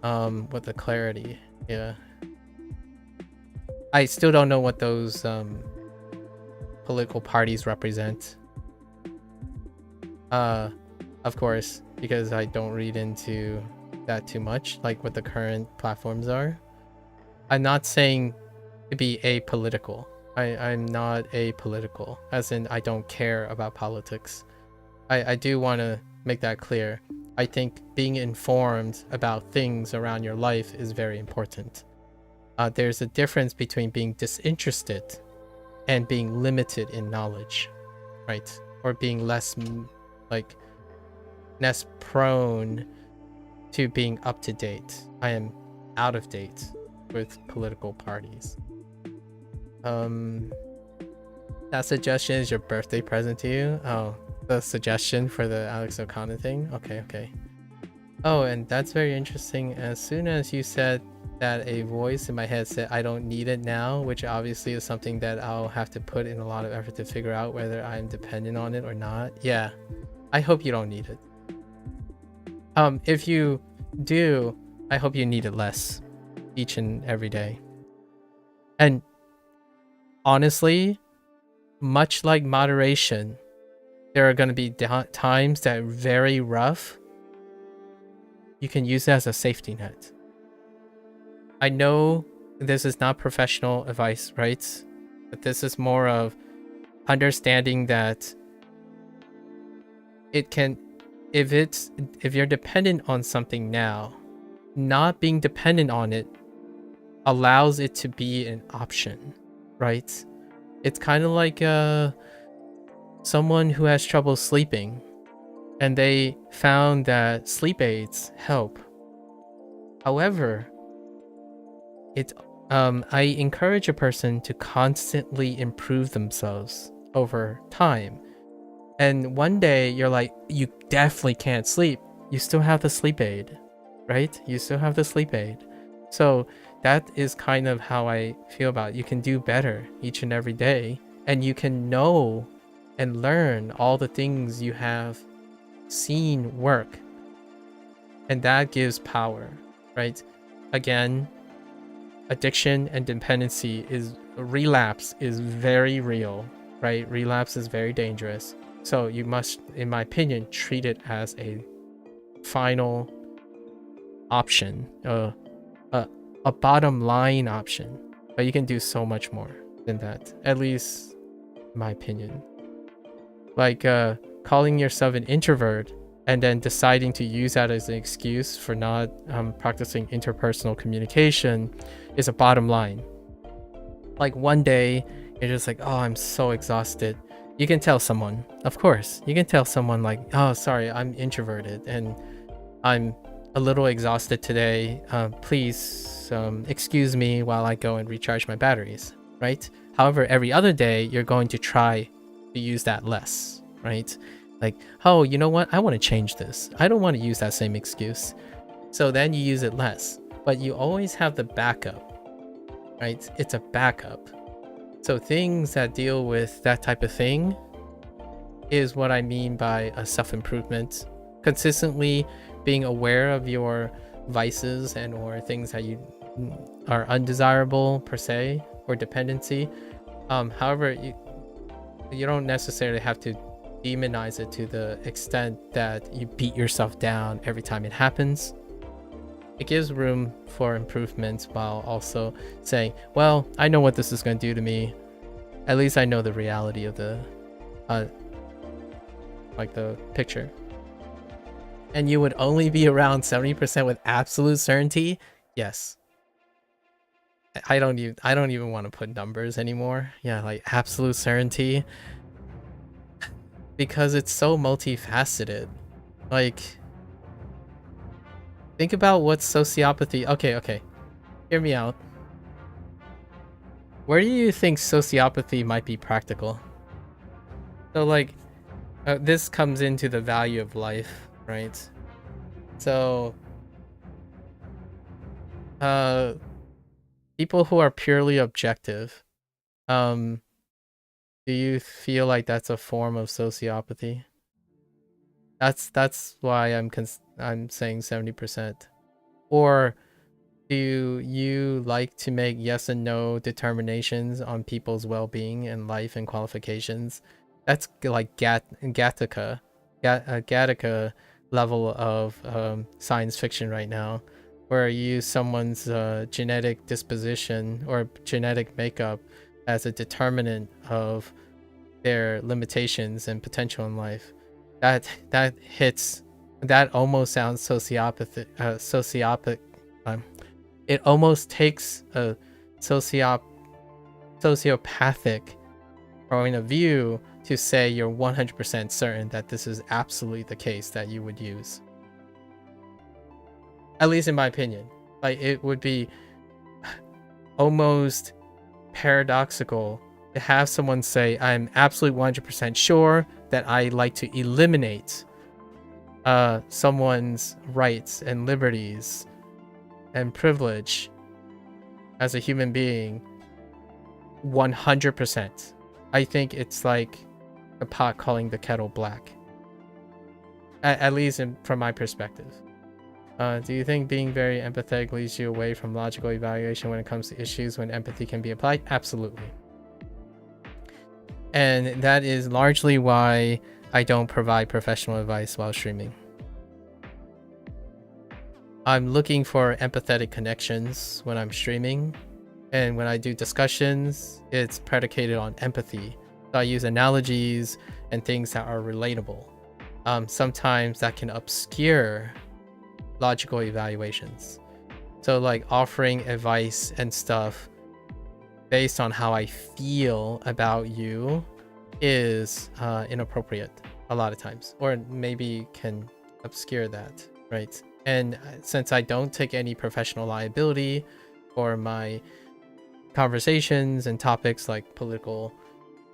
A: with the clarity. Yeah. I still don't know what those political parties represent. Of course, because I don't read into that too much, like what the current platforms are. I'm not saying to be apolitical. I'm not apolitical, as in I don't care about politics. I do want to make that clear. I think being informed about things around your life is very important. There's a difference between being disinterested and being limited in knowledge, right? Or being less prone to being up to date. I am out of date with political parties. That suggestion is your birthday present to you? Oh, the suggestion for the Alex O'Connor thing? Okay. Oh, and that's very interesting. As soon as you said that, a voice in my head said, I don't need it now, which obviously is something that I'll have to put in a lot of effort to figure out whether I'm dependent on it or not. Yeah, I hope you don't need it. If you do, I hope you need it less each and every day. And honestly, much like moderation, there are going to be times that are very rough. You can use it as a safety net. I know this is not professional advice, right? But this is more of understanding that it can, if you're dependent on something now, not being dependent on it allows it to be an option, right? It's kind of like someone who has trouble sleeping, and they found that sleep aids help. However, I encourage a person to constantly improve themselves over time. And one day you're like, you definitely can't sleep. You still have the sleep aid, right? You still have the sleep aid. So that is kind of how I feel about it. You can do better each and every day, and you can know and learn all the things you have seen work. And that gives power, right? Again, addiction and dependency relapse is very real, right? Relapse is very dangerous. So you must, in my opinion, treat it as a final option, a bottom line option. But you can do so much more than that, at least in my opinion. Like calling yourself an introvert and then deciding to use that as an excuse for not practicing interpersonal communication is a bottom line. Like one day you're just like, oh, I'm so exhausted. You can tell someone, of course, you can tell someone like, oh, sorry, I'm introverted and I'm a little exhausted today. Please excuse me while I go and recharge my batteries, right? However, every other day you're going to try to use that less, right? Like, oh, you know what? I want to change this. I don't want to use that same excuse. So then you use it less, but you always have the backup, right? It's a backup. So things that deal with that type of thing is what I mean by a self-improvement. Consistently being aware of your vices and or things that you are undesirable per se, or dependency. However, you don't necessarily have to demonize it to the extent that you beat yourself down every time it happens. It gives room for improvements while also saying, well, I know what this is going to do to me. At least I know the reality of the like the picture. And you would only be around 70% with absolute certainty? Yes. I don't even want to put numbers anymore. Yeah, like absolute certainty. Because it's so multifaceted. Like, think about what sociopathy... Okay. Hear me out. Where do you think sociopathy might be practical? So, like, this comes into the value of life, right? So, people who are purely objective, do you feel like that's a form of sociopathy? That's why I'm saying 70%. Or do you like to make yes and no determinations on people's well-being and life and qualifications? That's like Gattaca level of science fiction right now, where you use someone's genetic disposition or genetic makeup as a determinant of their limitations and potential in life. That almost sounds sociopathic. It almost takes a sociopathic point of view to say you're 100% certain that this is absolutely the case that you would use. At least in my opinion. Like, it would be almost paradoxical to have someone say, I'm absolutely 100% sure that I like to eliminate someone's rights and liberties and privilege as a human being 100%. I think it's like the pot calling the kettle black. At least from my perspective. Do you think being very empathetic leads you away from logical evaluation when it comes to issues when empathy can be applied? Absolutely. And that is largely why I don't provide professional advice while streaming. I'm looking for empathetic connections when I'm streaming, and when I do discussions, it's predicated on empathy. So I use analogies and things that are relatable. Sometimes that can obscure logical evaluations. So like offering advice and stuff based on how I feel about you is inappropriate a lot of times, or maybe can obscure that, right? And since I don't take any professional liability for my conversations and topics like political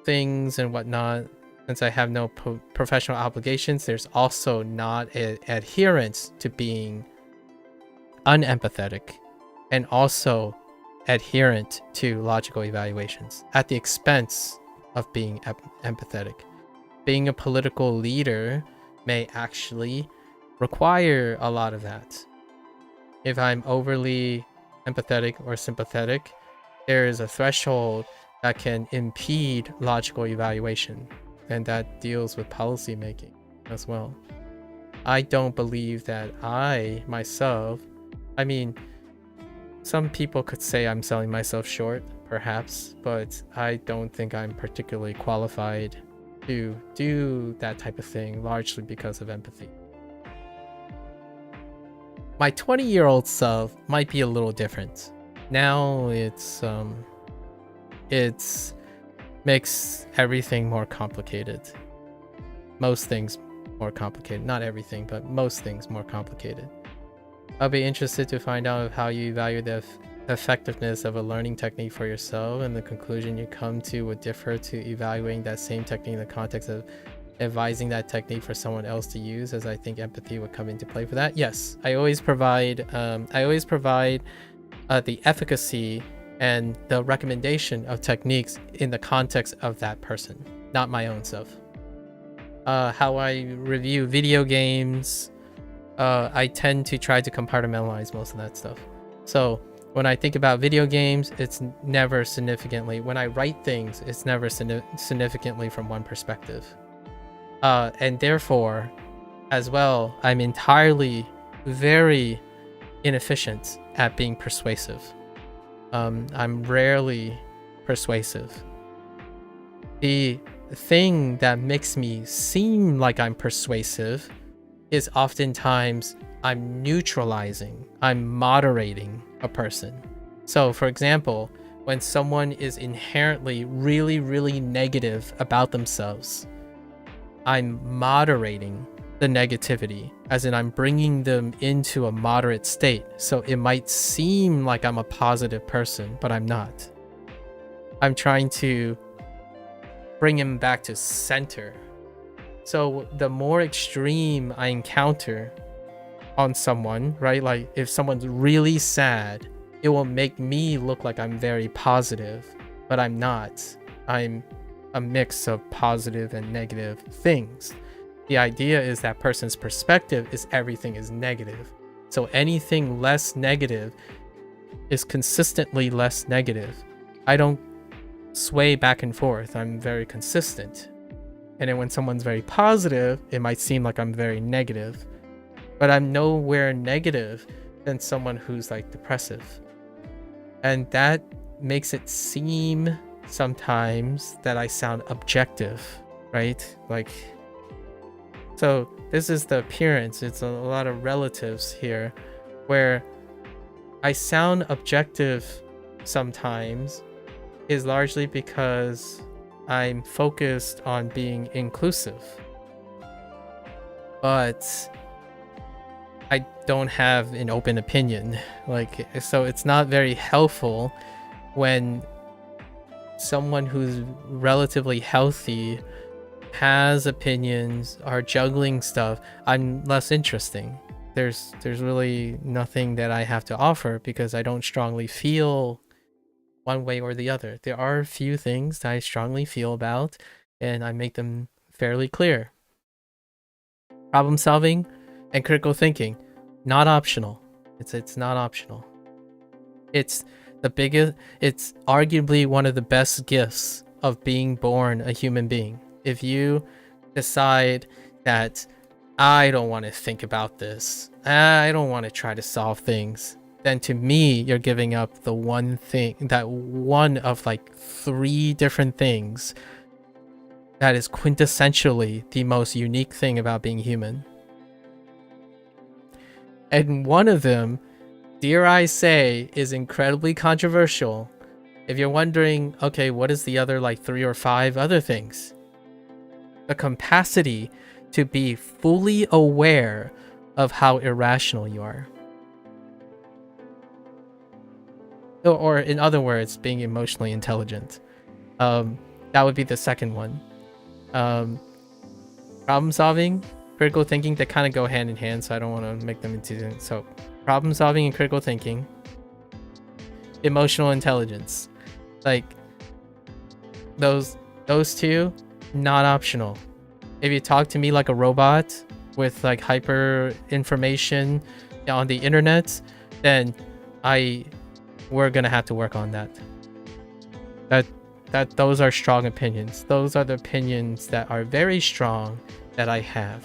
A: things and whatnot, since I have no professional obligations, there's also not an adherence to being unempathetic and also adherent to logical evaluations at the expense of being empathetic. Being a political leader may actually require a lot of that. If I'm overly empathetic or sympathetic, there is a threshold that can impede logical evaluation, and that deals with policy making as well. I don't believe that I myself, I mean, some people could say I'm selling myself short, perhaps, but I don't think I'm particularly qualified to do that type of thing, largely because of empathy. My 20-year-old self might be a little different. Now it's makes everything more complicated. Most things more complicated. Not everything, but most things more complicated. I'll be interested to find out how you evaluate the effectiveness of a learning technique for yourself, and the conclusion you come to would differ to evaluating that same technique in the context of advising that technique for someone else to use, as I think empathy would come into play for that. Yes, I always provide the efficacy and the recommendation of techniques in the context of that person, not my own self. How I review video games, I tend to try to compartmentalize most of that stuff. So when I think about video games, it's never significantly, when I write things, it's never significantly from one perspective. And therefore, as well, I'm entirely very inefficient at being persuasive. I'm rarely persuasive. The thing that makes me seem like I'm persuasive is oftentimes I'm neutralizing, I'm moderating a person. So for example, when someone is inherently really negative about themselves, I'm moderating the negativity, as in I'm bringing them into a moderate state. So it might seem like I'm a positive person, but I'm not. I'm trying to bring him back to center. So the more extreme I encounter on someone, right? Like if someone's really sad, it will make me look like I'm very positive, but I'm not. I'm a mix of positive and negative things. The idea is that person's perspective is everything is negative. So anything less negative is consistently less negative. I don't sway back and forth. I'm very consistent. And then when someone's very positive, it might seem like I'm very negative, but I'm nowhere negative than someone who's like depressive. And that makes it seem sometimes that I sound objective, right? Like, so this is the appearance. It's a lot of relatives here where I sound objective sometimes is largely because I'm focused on being inclusive, but I don't have an open opinion. Like, so it's not very helpful when someone who's relatively healthy, has opinions, are juggling stuff, I'm less interesting. There's really nothing that I have to offer because I don't strongly feel one way or the other. There are a few things that I strongly feel about, and I make them fairly clear. Problem solving and critical thinking, not optional. It's not optional. It's arguably one of the best gifts of being born a human being. If you decide that I don't want to think about this, I don't want to try to solve things, then to me, you're giving up the one thing, that one of like 3 different things that is quintessentially the most unique thing about being human. And one of them, dare I say, is incredibly controversial. If you're wondering, okay, what is the other like 3 or 5 other things? The capacity to be fully aware of how irrational you are. Or in other words, being emotionally intelligent. That would be the second one. Problem solving, critical thinking, they kind of go hand in hand, so I don't want to make them into... So problem solving and critical thinking. Emotional intelligence. Like, those 2, not optional. If you talk to me like a robot with like hyper information on the internet, then we're gonna have to work on that. Those are strong opinions. Those are the opinions that are very strong that I have.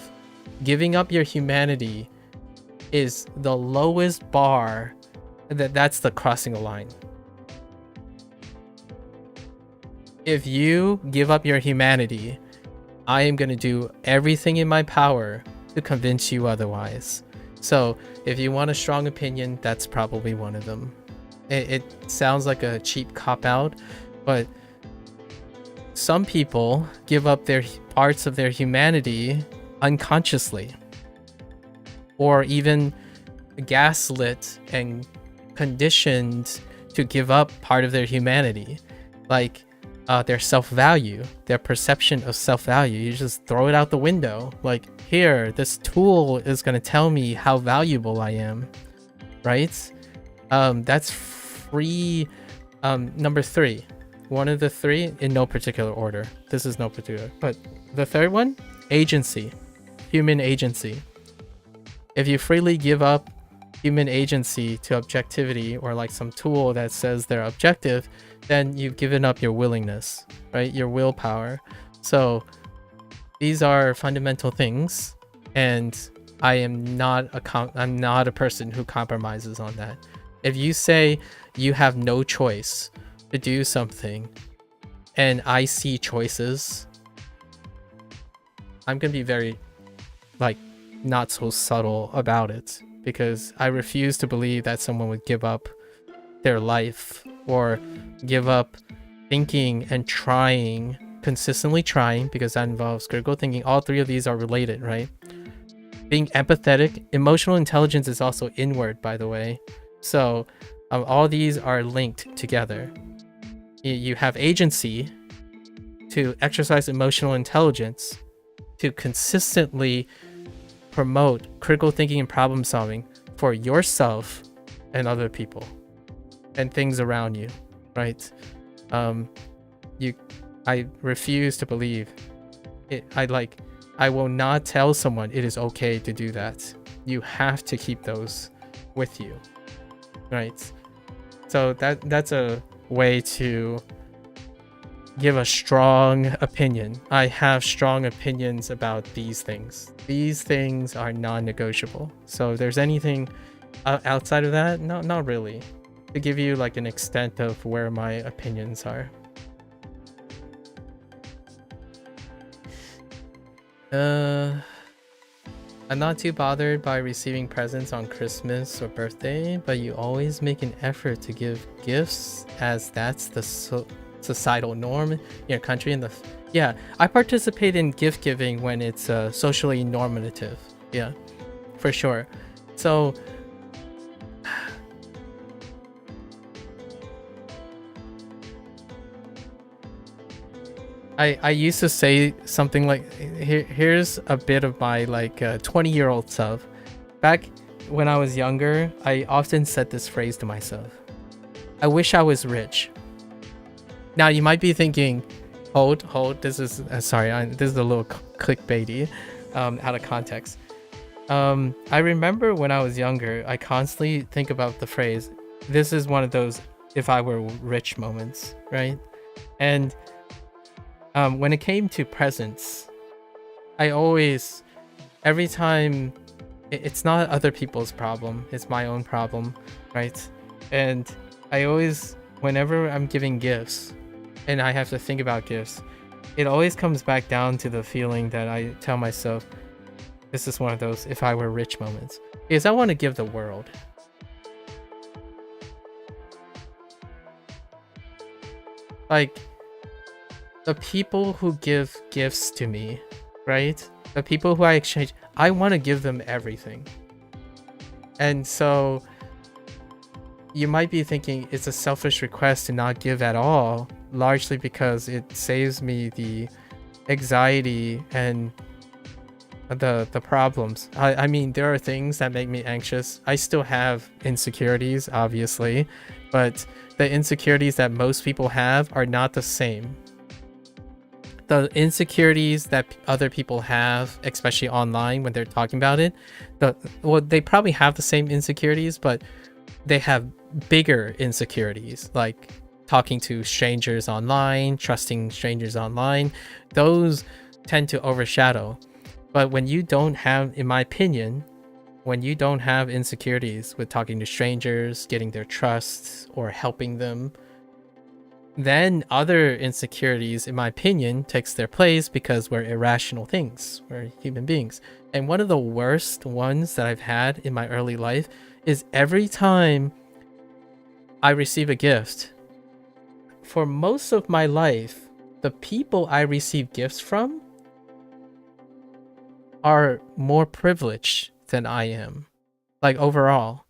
A: Giving up your humanity is the lowest bar. That's the crossing a line. If you give up your humanity, I am going to do everything in my power to convince you otherwise. So if you want a strong opinion, that's probably one of them. It sounds like a cheap cop-out, but some people give up their parts of their humanity unconsciously, or even gaslit and conditioned to give up part of their humanity, like their self-value, their perception of self-value. You just throw it out the window. Like, here, this tool is going to tell me how valuable I am, right? That's free. Number 3, one of the 3 in no particular order. This is no particular, but the third one, agency, human agency. If you freely give up human agency to objectivity, or like some tool that says they're objective, then you've given up your willingness, right? Your willpower. So these are fundamental things, and I'm not a person who compromises on that. If you say you have no choice to do something, and I see choices, I'm gonna be very like not so subtle about it, because I refuse to believe that someone would give up their life or give up thinking and trying, consistently trying, because that involves critical thinking. All 3 of these are related, right? Being empathetic, emotional intelligence is also inward, by the way. So all these are linked together. You have agency to exercise emotional intelligence to consistently promote critical thinking and problem solving for yourself and other people and things around you, right? I refuse to believe it. I will not tell someone it is okay to do that. You have to keep those with you, right? So that's a way to give a strong opinion. I have strong opinions about these things. These things are non-negotiable. So if there's anything outside of that, no, not really. To give you like an extent of where my opinions are. I'm not too bothered by receiving presents on Christmas or birthday, but you always make an effort to give gifts, as that's the societal norm in your country. And yeah, I participate in gift giving when it's socially normative. Yeah, for sure. So I used to say something like, here's a bit of my like 20-year-old self. Back when I was younger, I often said this phrase to myself: I wish I was rich. Now you might be thinking, hold, this is sorry, this is a little clickbaity, out of context. I remember when I was younger, I constantly think about the phrase, this is one of those if I were rich moments, right? And when it came to presents, I always, every time, it's not other people's problem, it's my own problem, right? And I always, whenever I'm giving gifts and I have to think about gifts, it always comes back down to the feeling that I tell myself, this is one of those if I were rich moments, because I want to give the world. Like, the people who give gifts to me, right? The people who I exchange, I want to give them everything. And so you might be thinking it's a selfish request to not give at all, largely because it saves me the anxiety and the problems. I mean, there are things that make me anxious. I still have insecurities, obviously, but the insecurities that most people have are not the same. The insecurities that other people have, especially online when they're talking about it, well, they probably have the same insecurities, but they have bigger insecurities, like talking to strangers online, trusting strangers online. Those tend to overshadow. But when you don't have, in my opinion, when you don't have insecurities with talking to strangers, getting their trust, or helping them, then other insecurities, in my opinion, takes their place because we're irrational things. We're human beings. And one of the worst ones that I've had in my early life is every time I receive a gift, for most of my life, the people I receive gifts from are more privileged than I am, like overall.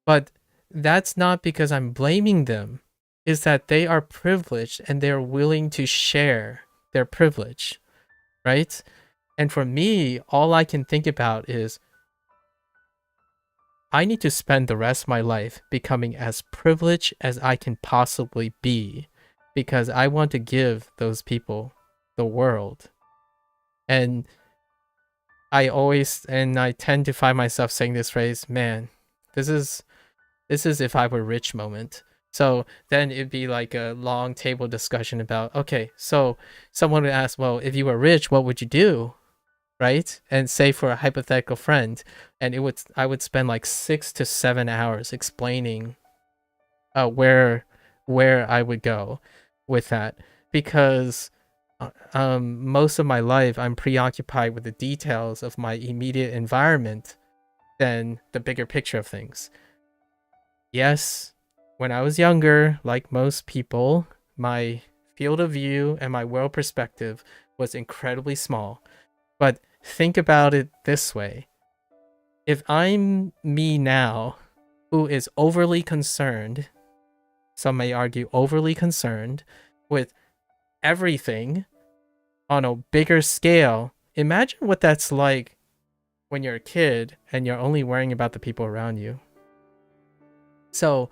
A: But that's not because I'm blaming them. Is that they are privileged and they're willing to share their privilege, right? And for me, all I can think about is I need to spend the rest of my life becoming as privileged as I can possibly be, because I want to give those people the world. And I tend to find myself saying this phrase, man, this is if I were rich moment. So then it'd be like a long table discussion about, okay, so someone would ask, well, if you were rich, what would you do? Right? And say for a hypothetical friend, and I would spend like 6 to 7 hours explaining where I would go with that, because most of my life I'm preoccupied with the details of my immediate environment than the bigger picture of things. Yes, when I was younger, like most people, my field of view and my world perspective was incredibly small. But think about it this way. If I'm me now, who is overly concerned, some may argue overly concerned, with everything on a bigger scale, imagine what that's like when you're a kid and you're only worrying about the people around you. So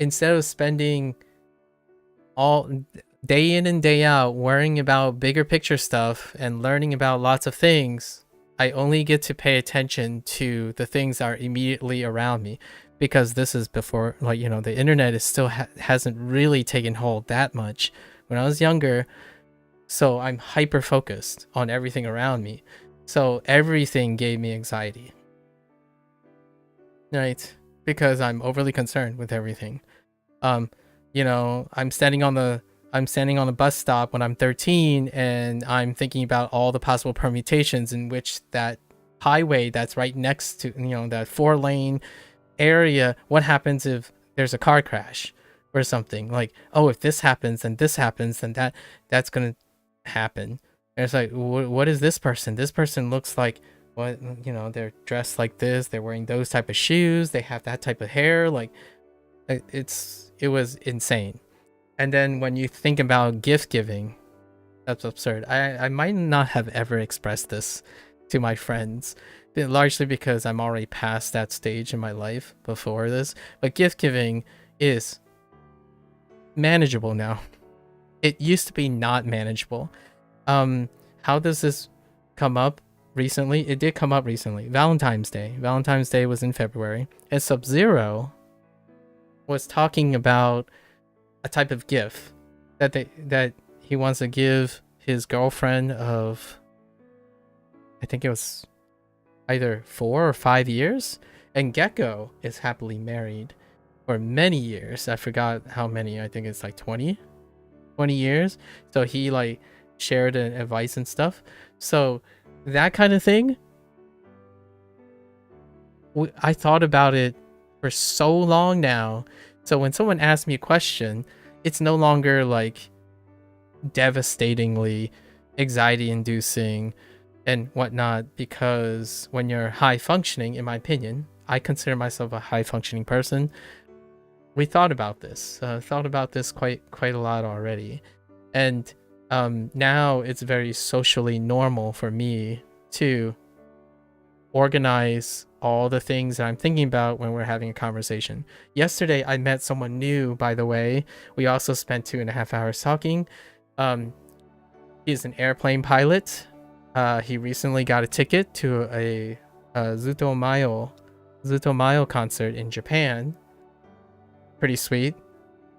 A: instead of spending all day in and day out worrying about bigger picture stuff and learning about lots of things, I only get to pay attention to the things that are immediately around me, because this is before, like, you know, the internet is still hasn't really taken hold that much when I was younger. So I'm hyper focused on everything around me. So everything gave me anxiety, right? Because I'm overly concerned with everything. You know, I'm standing on the bus stop when I'm 13, and I'm thinking about all the possible permutations in which that highway that's right next to, you know, that 4-lane area, what happens if there's a car crash or something? Like, oh, if this happens and this happens, then that's gonna happen. And it's like, what is this person? This person looks like, what, you know, they're dressed like this, they're wearing those type of shoes, they have that type of hair. Like, it was insane. And then when you think about gift giving, That's absurd. I might not have ever expressed this to my friends, largely because I'm already past that stage in my life before this. But gift giving is manageable now. It used to be not manageable. How does this come up recently? It did come up recently. Valentine's Day. Valentine's Day was in February, and Sub-Zero was talking about a type of gift that he wants to give his girlfriend of, I think it was either 4 or 5 years, and Gecko is happily married for many years. I forgot how many. I think it's like 20 years. So he like shared advice and stuff. So that kind of thing, I thought about it for so long now. So when someone asks me a question, it's no longer like devastatingly anxiety inducing and whatnot, because when you're high functioning, in my opinion, I consider myself a high functioning person. We thought about this quite a lot already, and now it's very socially normal for me to organize all the things that I'm thinking about when we're having a conversation. Yesterday, I met someone new, by the way. We also spent 2.5 hours talking. He's an airplane pilot. He recently got a ticket to a Zutomayo concert in Japan. Pretty sweet.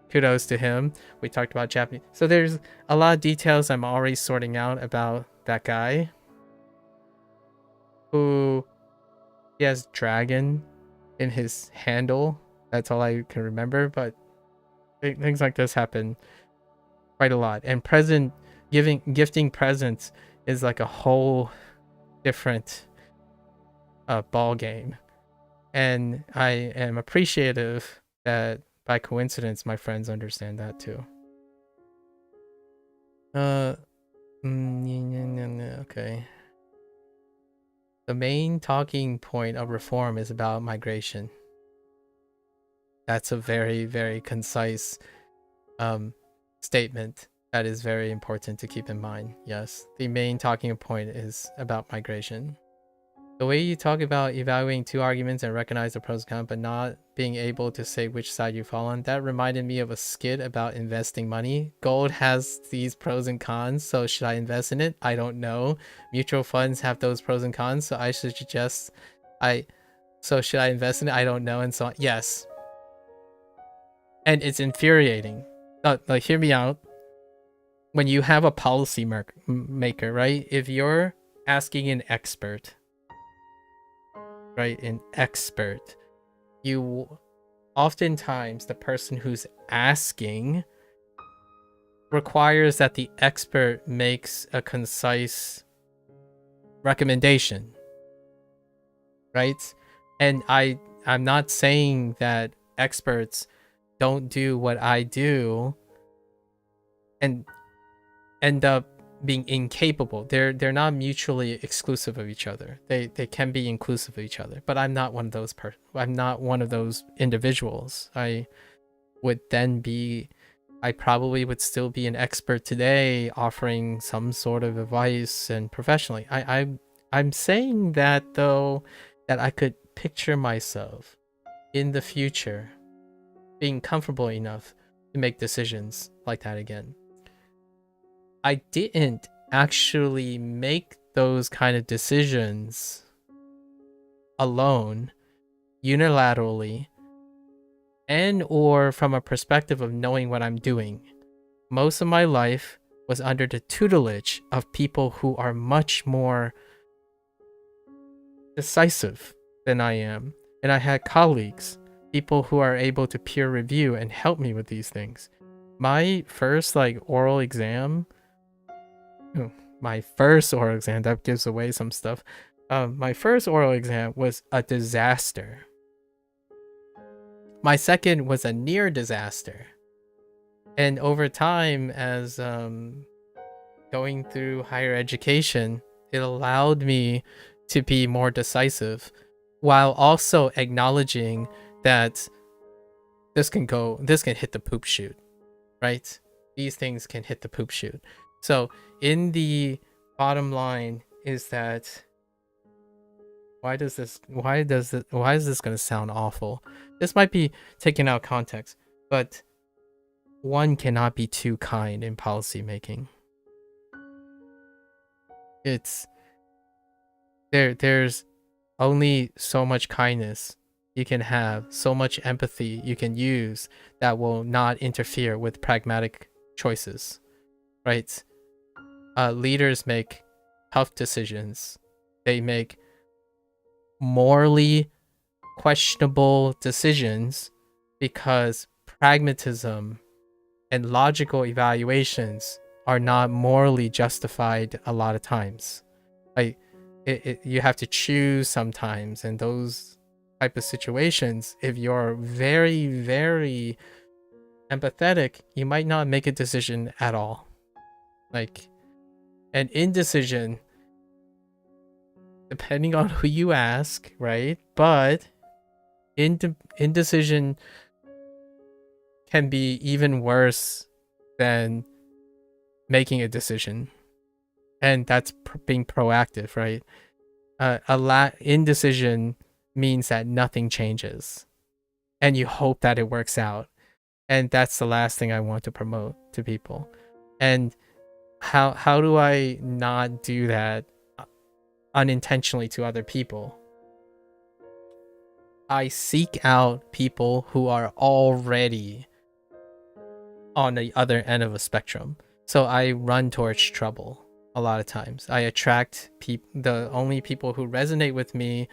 A: Kudos to him. We talked about Japanese. So there's a lot of details I'm already sorting out about that guy, who he has dragon in his handle. That's all I can remember, but things like this happen quite a lot. And gifting presents is like a whole different ball game. And I am appreciative that by coincidence my friends understand that too. Okay. The main talking point of reform is about migration. That's a very, very concise statement that is very important to keep in mind. Yes, the main talking point is about migration. The way you talk about evaluating 2 arguments and recognize the pros and cons, but not being able to say which side you fall on, that reminded me of a skit about investing money. Gold has these pros and cons, so should I invest in it? I don't know. Mutual funds have those pros and cons, so I should suggest so should I invest in it? I don't know, and so on. Yes. And it's infuriating. Like, hear me out. When you have a policy maker, right? If you're asking an expert, right, you oftentimes, the person who's asking requires that the expert makes a concise recommendation, right? And I'm not saying that experts don't do what I do and end up being incapable. They're not mutually exclusive of each other. They can be inclusive of each other. But I'm not one of those I'm not one of those individuals. I probably would still be an expert today, offering some sort of advice and professionally. I'm saying that though, that I could picture myself in the future being comfortable enough to make decisions like that again. I didn't actually make those kind of decisions alone, unilaterally, and or from a perspective of knowing what I'm doing. Most of my life was under the tutelage of people who are much more decisive than I am. And I had colleagues, people who are able to peer review and help me with these things. My first oral exam, that gives away some stuff. My first oral exam was a disaster. My second was a near disaster. And over time, as going through higher education, it allowed me to be more decisive, while also acknowledging that this can hit the poop chute, right? These things can hit the poop chute. So in the bottom line is that why is this going to sound awful? This might be taken out of context, but one cannot be too kind in policy making. It's there's only so much kindness you can have, so much empathy you can use that will not interfere with pragmatic choices, right? Leaders make tough decisions. They make morally questionable decisions because pragmatism and logical evaluations are not morally justified a lot of times. Like you have to choose sometimes, and those type of situations, if you're very, very empathetic, you might not make a decision at all. Like an indecision, depending on who you ask, right? But indecision can be even worse than making a decision, and that's being proactive, right? Indecision means that nothing changes, and you hope that it works out, and that's the last thing I want to promote to people. And how do I not do that unintentionally to other people? I seek out people who are already on the other end of a spectrum. So I run towards trouble a lot of times. I attract the only people who resonate with me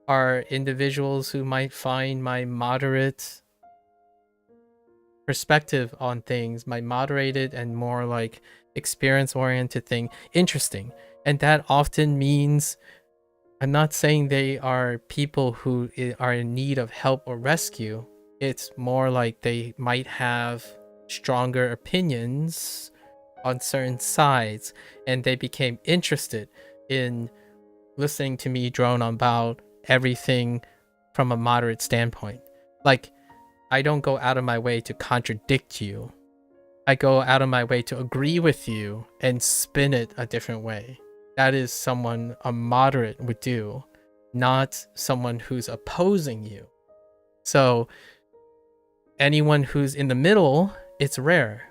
A: are individuals who might find my moderate perspective on things, my moderated and more like experience-oriented thing, interesting. And that often means, I'm not saying they are people who are in need of help or rescue. It's more like they might have stronger opinions on certain sides, and they became interested in listening to me drone on about everything from a moderate standpoint. Like, I don't go out of my way to contradict you. I go out of my way to agree with you and spin it a different way. That is someone a moderate would do, not someone who's opposing you. So anyone who's in the middle, it's rare.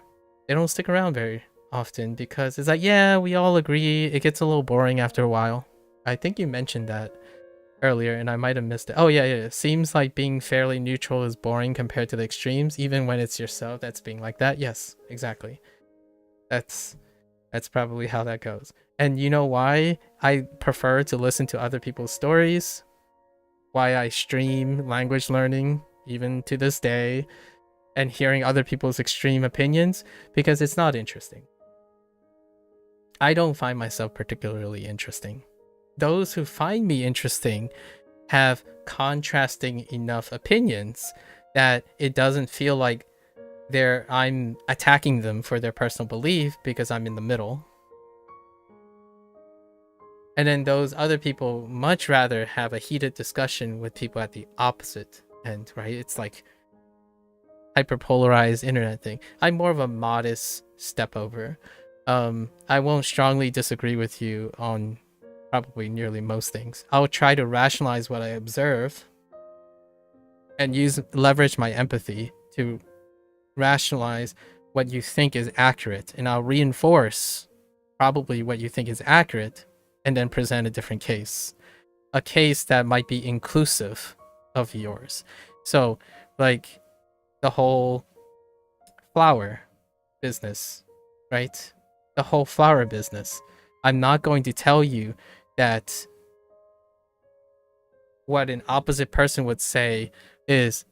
A: They don't stick around very often because it's like, yeah, we all agree. It gets a little boring after a while. I think you mentioned that earlier and I might have missed it. Oh yeah. It seems like being fairly neutral is boring compared to the extremes, even when it's yourself that's being like that. Yes, exactly. That's probably how that goes. And you know why I prefer to listen to other people's stories? Why I stream language learning even to this day and hearing other people's extreme opinions? Because it's not interesting. I don't find myself particularly interesting. Those who find me interesting have contrasting enough opinions that it doesn't feel like I'm attacking them for their personal belief because I'm in the middle. And then those other people much rather have a heated discussion with people at the opposite end, right? It's like hyperpolarized internet thing. I'm more of a modest step over. I won't strongly disagree with you on probably nearly most things. I'll try to rationalize what I observe and leverage my empathy to rationalize what you think is accurate, and I'll reinforce probably what you think is accurate and then present a different case, a case that might be inclusive of yours. So like the whole flower business, right? The whole flower business. I'm not going to tell you that what an opposite person would say is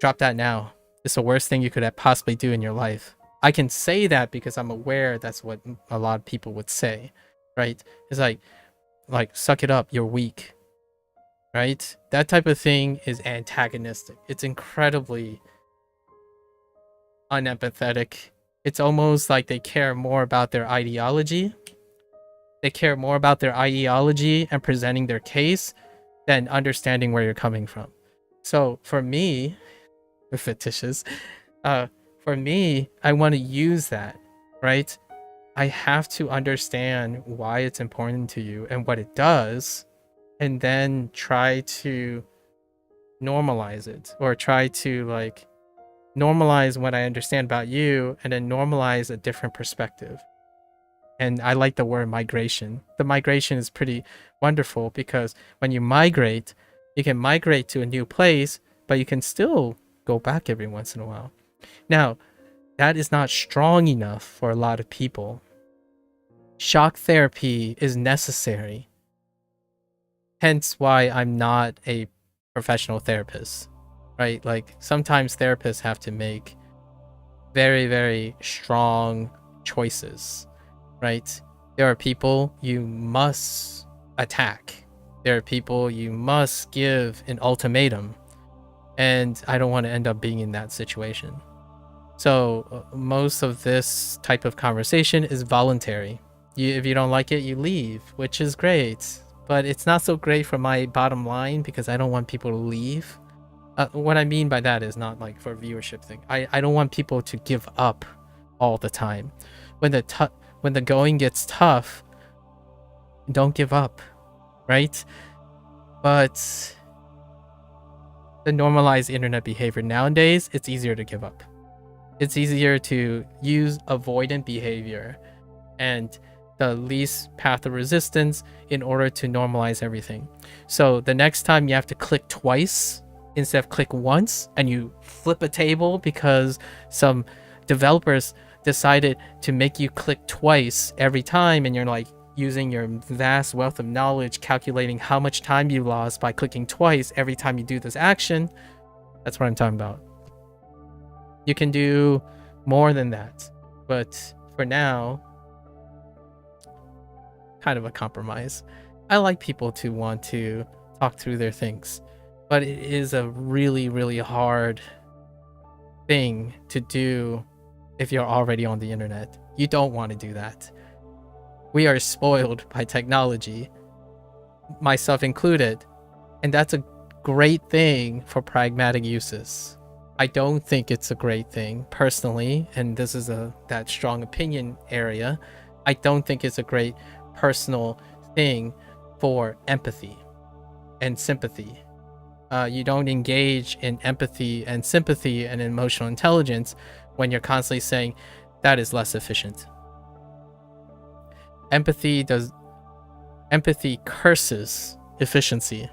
A: drop that now. It's the worst thing you could possibly do in your life. I can say that because I'm aware that's what a lot of people would say, right? It's like suck it up, you're weak, right? That type of thing is antagonistic. It's incredibly unempathetic. It's almost like they care more about their ideology. They care more about their ideology and presenting their case than understanding where you're coming from. So for me, fictitious, for me, I want to use that, right? I have to understand why it's important to you and what it does, and then try to normalize it, or try to like normalize what I understand about you and then normalize a different perspective. And I like the word migration. The migration is pretty wonderful because when you can migrate to a new place, but you can still go back every once in a while. Now, that is not strong enough for a lot of people. Shock therapy is necessary. Hence why I'm not a professional therapist, right? Like sometimes therapists have to make very, very strong choices, right? There are people you must attack. There are people you must give an ultimatum. And I don't want to end up being in that situation. So most of this type of conversation is voluntary. If you don't like it, you leave, which is great. But it's not so great for my bottom line because I don't want people to leave. What I mean by that is not like for viewership thing. I don't want people to give up all the time. When the going gets tough, don't give up, right? But the normalized internet behavior nowadays, it's easier to give up. It's easier to use avoidant behavior and the least path of resistance in order to normalize everything. So the next time you have to click twice instead of click once, and you flip a table because some developers decided to make you click twice every time, and you're like using your vast wealth of knowledge calculating how much time you lost by clicking twice every time you do this action. That's what I'm talking about. You can do more than that, but for now, kind of a compromise. I like people to want to talk through their things, but it is a really, really hard thing to do if you're already on the internet. You don't want to do that. We are spoiled by technology, myself included, and that's a great thing for pragmatic uses. I don't think it's a great thing personally, and this is that strong opinion area. I don't think it's a great personal thing for empathy and sympathy. You don't engage in empathy and sympathy and emotional intelligence when you're constantly saying that is less efficient. Empathy curses efficiency.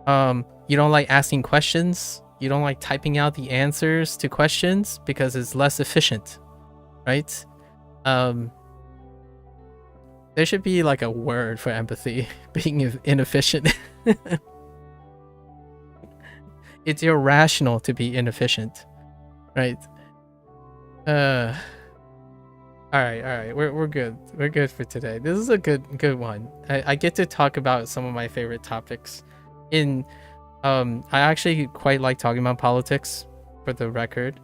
A: You don't like asking questions. You don't like typing out the answers to questions because it's less efficient, right? There should be like a word for empathy being inefficient. It's irrational to be inefficient, right? All right. We're good. We're good for today. This is a good one. I get to talk about some of my favorite topics. I actually quite like talking about politics, for the record.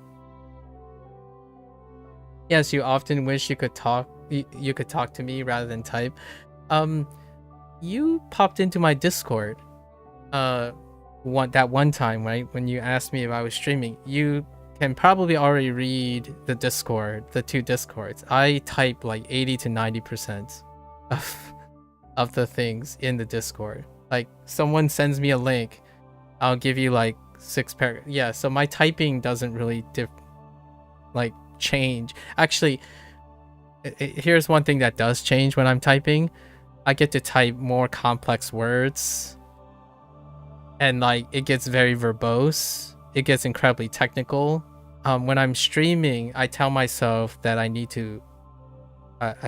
A: Yes, you often wish you could talk. You could talk to me rather than type. You popped into my Discord. That one time, right, when you asked me if I was streaming. You can probably already read the Discord, the two Discords. I type like 80 to 90% of the things in the Discord. Like someone sends me a link, I'll give you like 6 paragraphs. Yeah, so my typing doesn't really change. Actually, here's one thing that does change when I'm typing. I get to type more complex words, and like it gets very verbose. It gets incredibly technical. When I'm streaming, I tell myself that I need to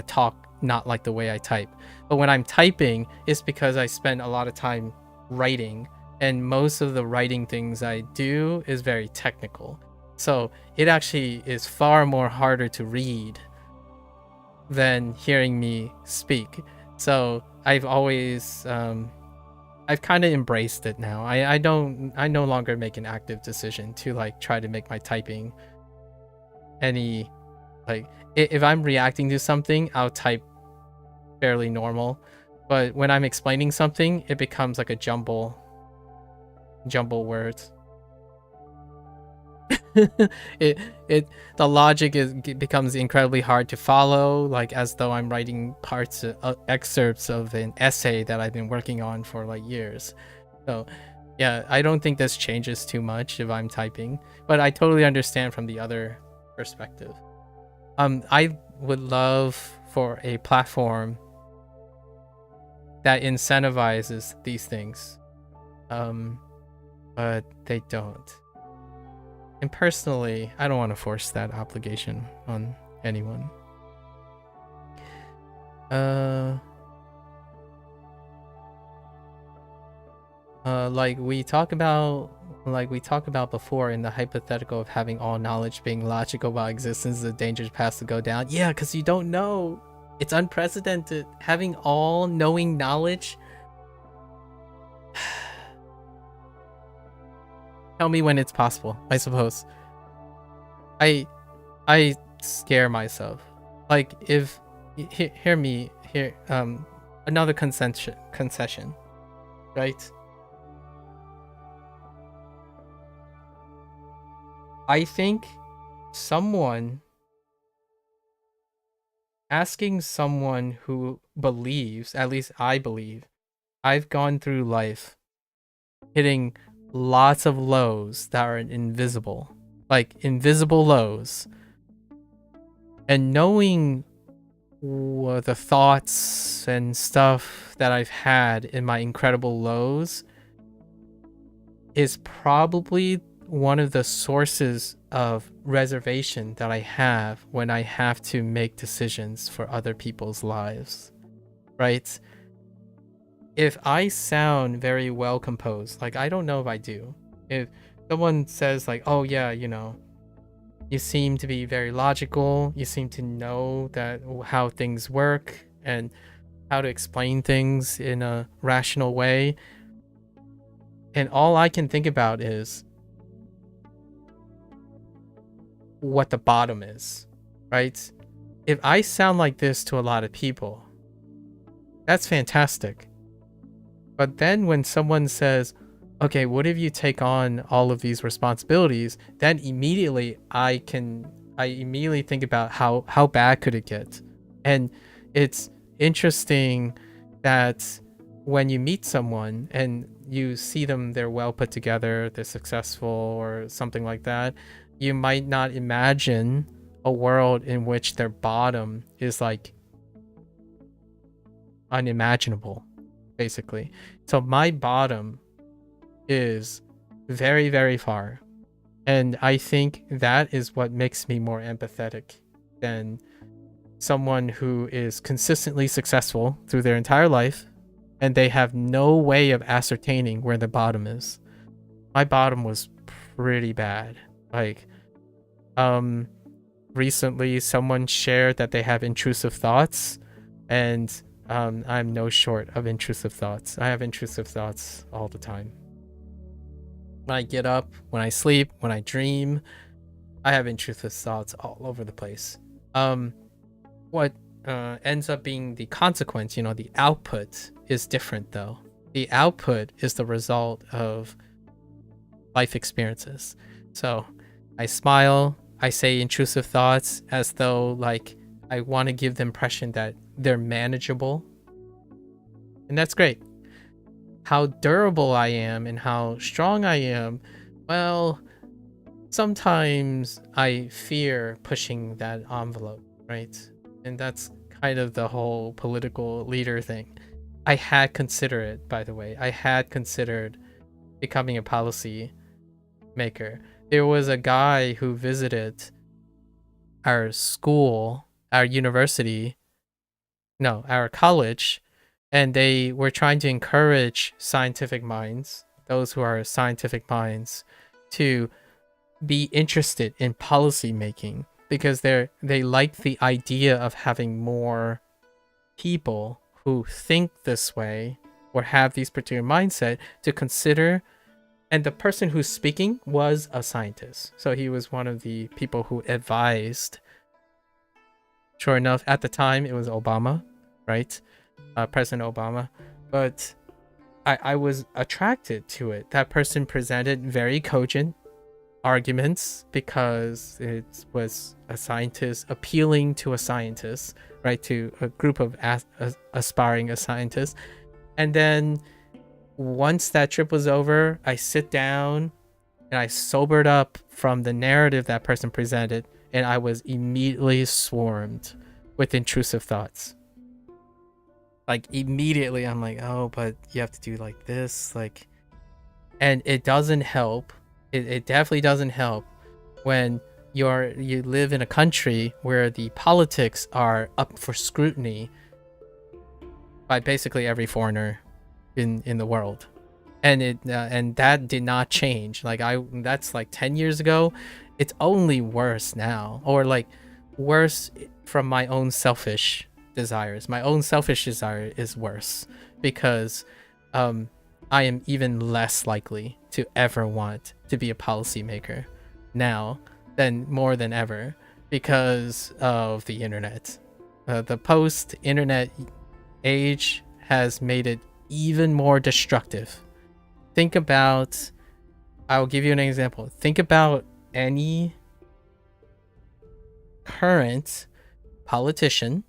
A: talk not like the way I type. But when I'm typing, it's because I spend a lot of time writing, and most of the writing things I do is very technical. So it actually is far more harder to read than hearing me speak. So I've always I've kind of embraced it now. I no longer make an active decision to like try to make my typing any, like, if I'm reacting to something, I'll type fairly normal, but when I'm explaining something, it becomes like a jumble words. it it the logic becomes incredibly hard to follow, like as though I'm writing excerpts of an essay that I've been working on for like years. So yeah, I don't think this changes too much if I'm typing, but I totally understand from the other perspective. I would love for a platform that incentivizes these things, but they don't. And personally, I don't want to force that obligation on anyone. Like we talk about before in the hypothetical of having all knowledge being logical about existence is a dangerous path to go down. Yeah, because you don't know. It's unprecedented. Having all knowing knowledge. Tell me when it's possible, I suppose. I scare myself. Like if hear me here, another concession, right? I think asking someone who believes, at least I believe, I've gone through life hitting lots of lows that are invisible, like invisible lows, and knowing the thoughts and stuff that I've had in my incredible lows is probably one of the sources of reservation that I have when I have to make decisions for other people's lives, right? If I sound very well composed, like I don't know if I do. If someone says like, oh yeah, you know, you seem to be very logical, you seem to know that how things work and how to explain things in a rational way, and all I can think about is what the bottom is, right? If I sound like this to a lot of people, that's fantastic. But then when someone says, okay, what if you take on all of these responsibilities, then immediately I immediately think about how bad could it get. And it's interesting that when you meet someone and you see them, they're well put together, they're successful or something like that, you might not imagine a world in which their bottom is like unimaginable, basically. So my bottom is very, very far. And I think that is what makes me more empathetic than someone who is consistently successful through their entire life and they have no way of ascertaining where the bottom is. My bottom was pretty bad. Like, recently someone shared that they have intrusive thoughts, and I'm no short of intrusive thoughts. I have intrusive thoughts all the time. When I get up, when I sleep, when I dream, I have intrusive thoughts all over the place. What ends up being the consequence, you know, the output is different though. The output is the result of life experiences. So I smile, I say intrusive thoughts as though like I want to give the impression that they're manageable. And that's great. How durable I am and how strong I am, well, sometimes I fear pushing that envelope, right? And that's kind of the whole political leader thing. I had considered it, by the way. I had considered becoming a policy maker. There was a guy who visited our school, our university, no, our college, and they were trying to encourage scientific minds, those who are scientific minds, to be interested in policy making because they like the idea of having more people who think this way or have these particular mindset to consider. And the person who's speaking was a scientist, so he was one of the people who advised. Sure enough, at the time it was Obama, right? President Obama. But I was attracted to it. That person presented very cogent, arguments because it was a scientist appealing to a scientist, right? To a group of aspiring scientists. And then once that trip was over, I sit down and I sobered up from the narrative that person presented, and I was immediately swarmed with intrusive thoughts. Like immediately I'm like, oh, but you have to do like this, like, and it doesn't help. It definitely doesn't help when you live in a country where the politics are up for scrutiny by basically every foreigner in the world. And and that did not change. Like that's like 10 years ago. It's only worse now, or like worse from my own selfish desires. My own selfish desire is worse because I am even less likely to ever want to be a policymaker now than more than ever because of the internet. The post-internet age has made it even more destructive. Think about, I'll give you an example. Think about any current politician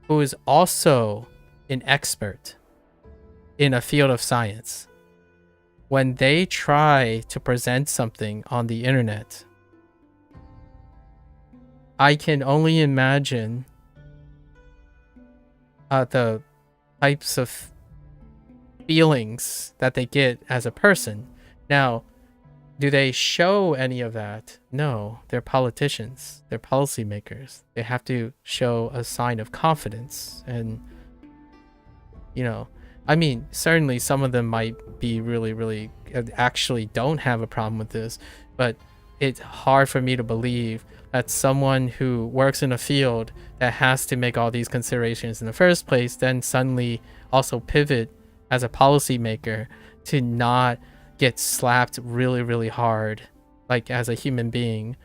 A: who is also an expert in a field of science. When they try to present something on the internet, I can only imagine the types of feelings that they get as a person. Now, do they show any of that? No, they're politicians, they're policymakers. They have to show a sign of confidence. And, you know, I mean, certainly some of them might be really actually don't have a problem with this, but it's hard for me to believe that someone who works in a field that has to make all these considerations in the first place then suddenly also pivot as a policymaker to not get slapped really hard, like as a human being,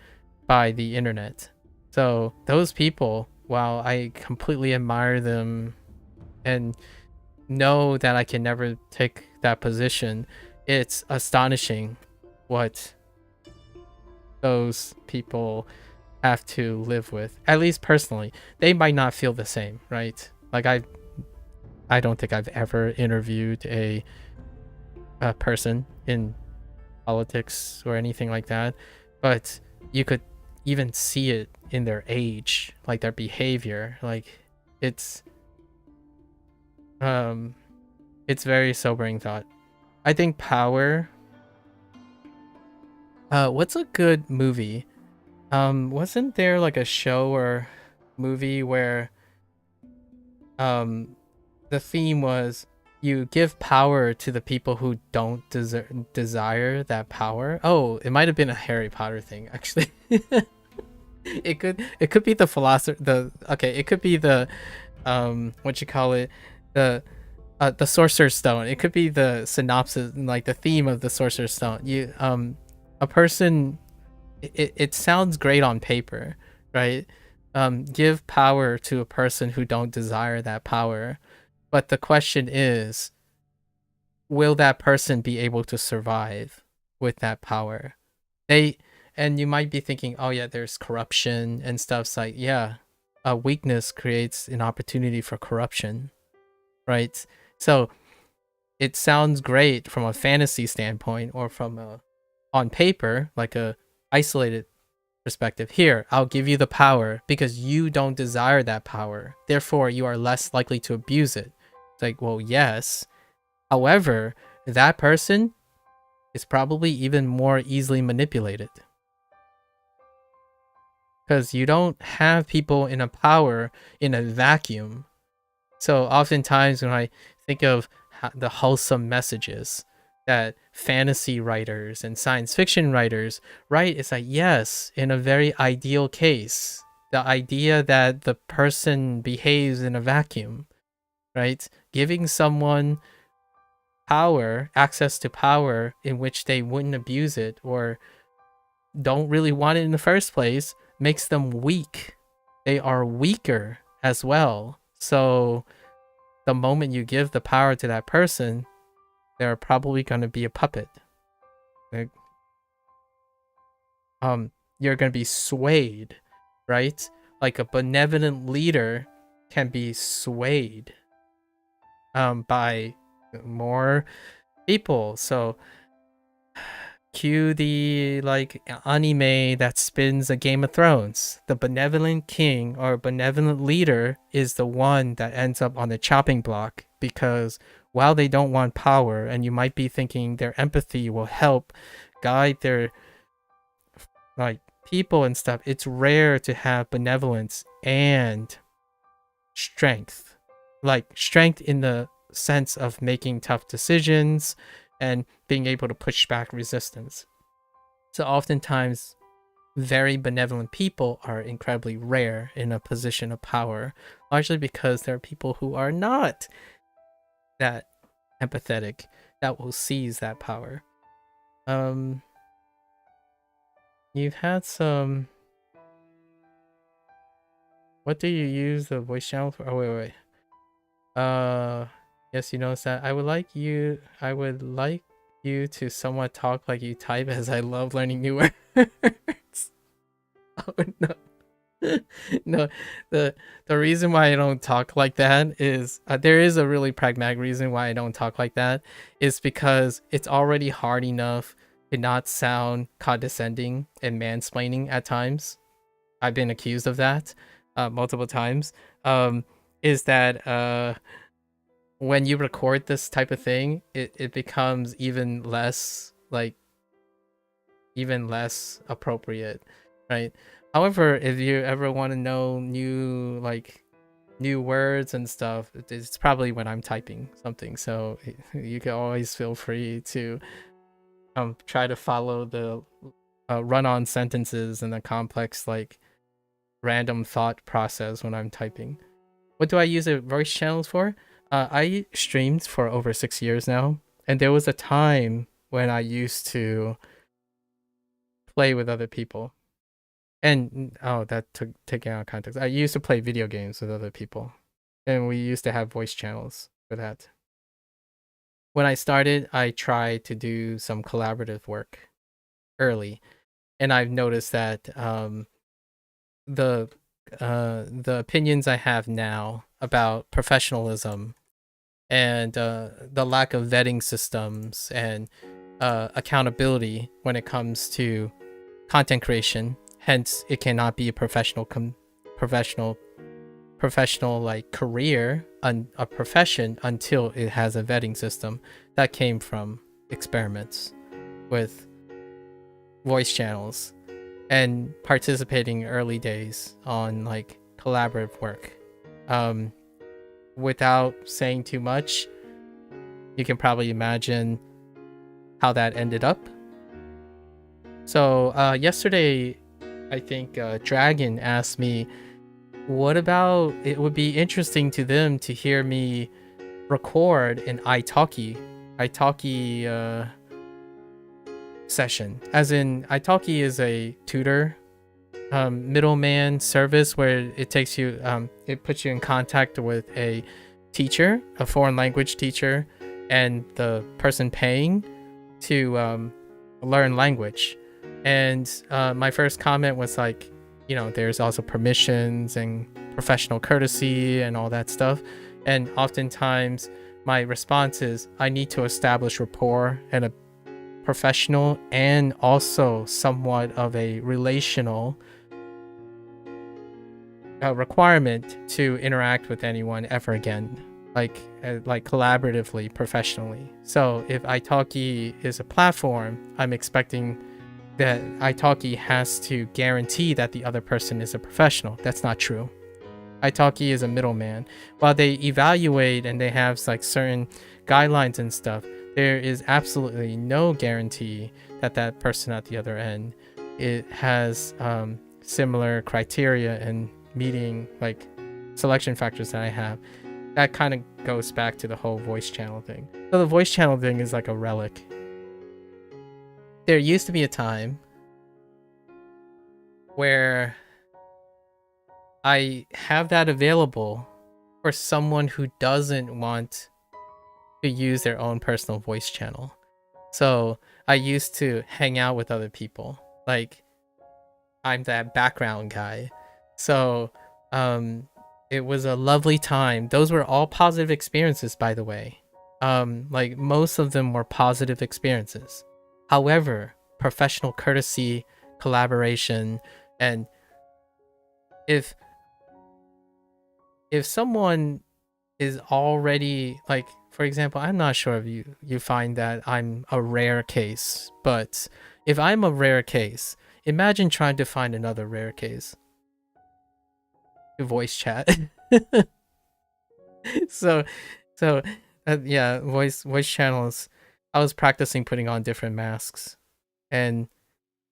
A: by the internet. So those people, while I completely admire them and know that I can never take that position, it's astonishing what those people have to live with. At least personally, they might not feel the same, right? Like I don't think I've ever interviewed a person in politics or anything like that, but you could even see it in their age, like their behavior. Like it's very sobering thought. I think power, what's a good movie? Wasn't there like a show or movie where the theme was you give power to the people who don't desire that power? Oh, it might have been a Harry Potter thing, actually. it could be the philosopher, it could be the what you call it, the Sorcerer's Stone. It could be the synopsis, like the theme of the Sorcerer's Stone. You a person, it sounds great on paper, right? Give power to a person who don't desire that power. But the question is, will that person be able to survive with that power? And you might be thinking, oh yeah, there's corruption and stuff. It's like, yeah, a weakness creates an opportunity for corruption, right? So it sounds great from a fantasy standpoint or from on paper, like a isolated perspective. Here, I'll give you the power because you don't desire that power. Therefore, you are less likely to abuse it. It's like, well, yes. However, that person is probably even more easily manipulated. Because you don't have people in a power in a vacuum. So oftentimes when I think of the wholesome messages that fantasy writers and science fiction writers write, it's like, yes, in a very ideal case, the idea that the person behaves in a vacuum, right? Giving someone power, access to power in which they wouldn't abuse it or don't really want it in the first place, makes them weak. They are weaker as well. So the moment you give the power to that person, they're probably going to be a puppet. you're gonna be swayed, right? Like a benevolent leader can be swayed by more people. So cue the like anime that spins a Game of Thrones. The benevolent king or benevolent leader is the one that ends up on the chopping block, because while they don't want power, and you might be thinking their empathy will help guide their like people and stuff, it's rare to have benevolence and strength. Like strength in the sense of making tough decisions and being able to push back resistance. So oftentimes very benevolent people are incredibly rare in a position of power, largely because there are people who are not that empathetic that will seize that power. You've had some. What do you use the voice channel for? Oh wait. Yes, you notice that. I would like you to somewhat talk like you type, as I love learning new words. Oh no. No, the reason why I don't talk like that is there is a really pragmatic reason why I don't talk like that, is because it's already hard enough to not sound condescending and mansplaining at times. I've been accused of that multiple times. Is that when you record this type of thing, it becomes even less appropriate, right? However, if you ever want to know new words and stuff, it's probably when I'm typing something. So you can always feel free to try to follow the run-on sentences and the complex random thought process when I'm typing. What do I use a voice channels for? I streamed for over 6 years now, and there was a time when I used to play with other people. And that took taking out of context. I used to play video games with other people, and we used to have voice channels for that. When I started, I tried to do some collaborative work early, and I've noticed that the opinions I have now about professionalism and the lack of vetting systems and accountability when it comes to content creation. Hence, it cannot be a professional like career, a profession, until it has a vetting system. That came from experiments with voice channels and participating early days on collaborative work. Without saying too much, you can probably imagine how that ended up. So yesterday, I think Dragon asked me, what about, it would be interesting to them to hear me record an italki session. As in, italki is a tutor middleman service where it takes you it puts you in contact with a teacher, a foreign language teacher, and the person paying to learn language. And my first comment was there's also permissions and professional courtesy and all that stuff. And oftentimes my response is, I need to establish rapport and a professional and also somewhat of a relational requirement to interact with anyone ever again, like collaboratively, professionally. So if italki is a platform, I'm expecting that italki has to guarantee that the other person is a professional. That's not true. Italki is a middleman. While they evaluate and they have certain guidelines and stuff, there is absolutely no guarantee that that person at the other end it has similar criteria and meeting selection factors that I have. That kind of goes back to the whole voice channel thing. So the voice channel thing is like a relic. There used to be a time where I have that available for someone who doesn't want to use their own personal voice channel. So I used to hang out with other people. I'm that background guy. So it was a lovely time. Those were all positive experiences, by the way. Like most of them were positive experiences. However, professional courtesy, collaboration, and if someone is already, like, for example, I'm not sure if you find that I'm a rare case, but if I'm a rare case, imagine trying to find another rare case to voice chat. so yeah, voice channels. I was practicing putting on different masks, and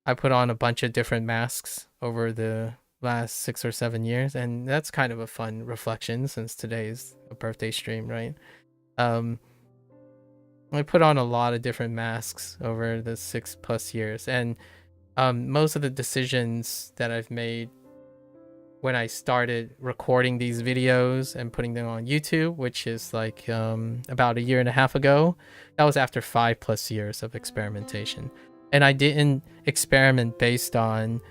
A: I put on a bunch of different masks over the last 6 or 7 years, and that's kind of a fun reflection since today's a birthday stream, right? I put on a lot of different masks over the 6+ years, and most of the decisions that I've made when I started recording these videos and putting them on YouTube, which is like about 1.5 years ago, that was after 5+ years of experimentation. And I didn't experiment based on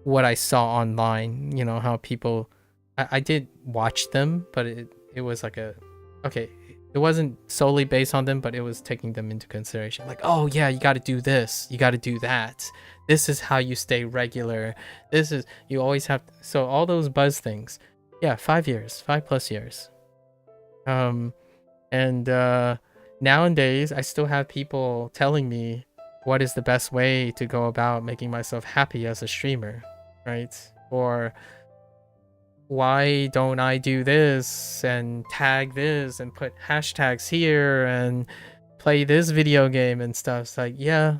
A: what I saw online, you know, how people, I did watch them, but it was like it wasn't solely based on them, but it was taking them into consideration. Like, oh yeah, you got to do this, you got to do that. This is how you stay regular. This is, you always have to, so all those buzz things. Yeah, 5 years, 5+ years. And nowadays I still have people telling me what is the best way to go about making myself happy as a streamer, right? Or why don't I do this and tag this and put hashtags here and play this video game and stuff? It's like, yeah,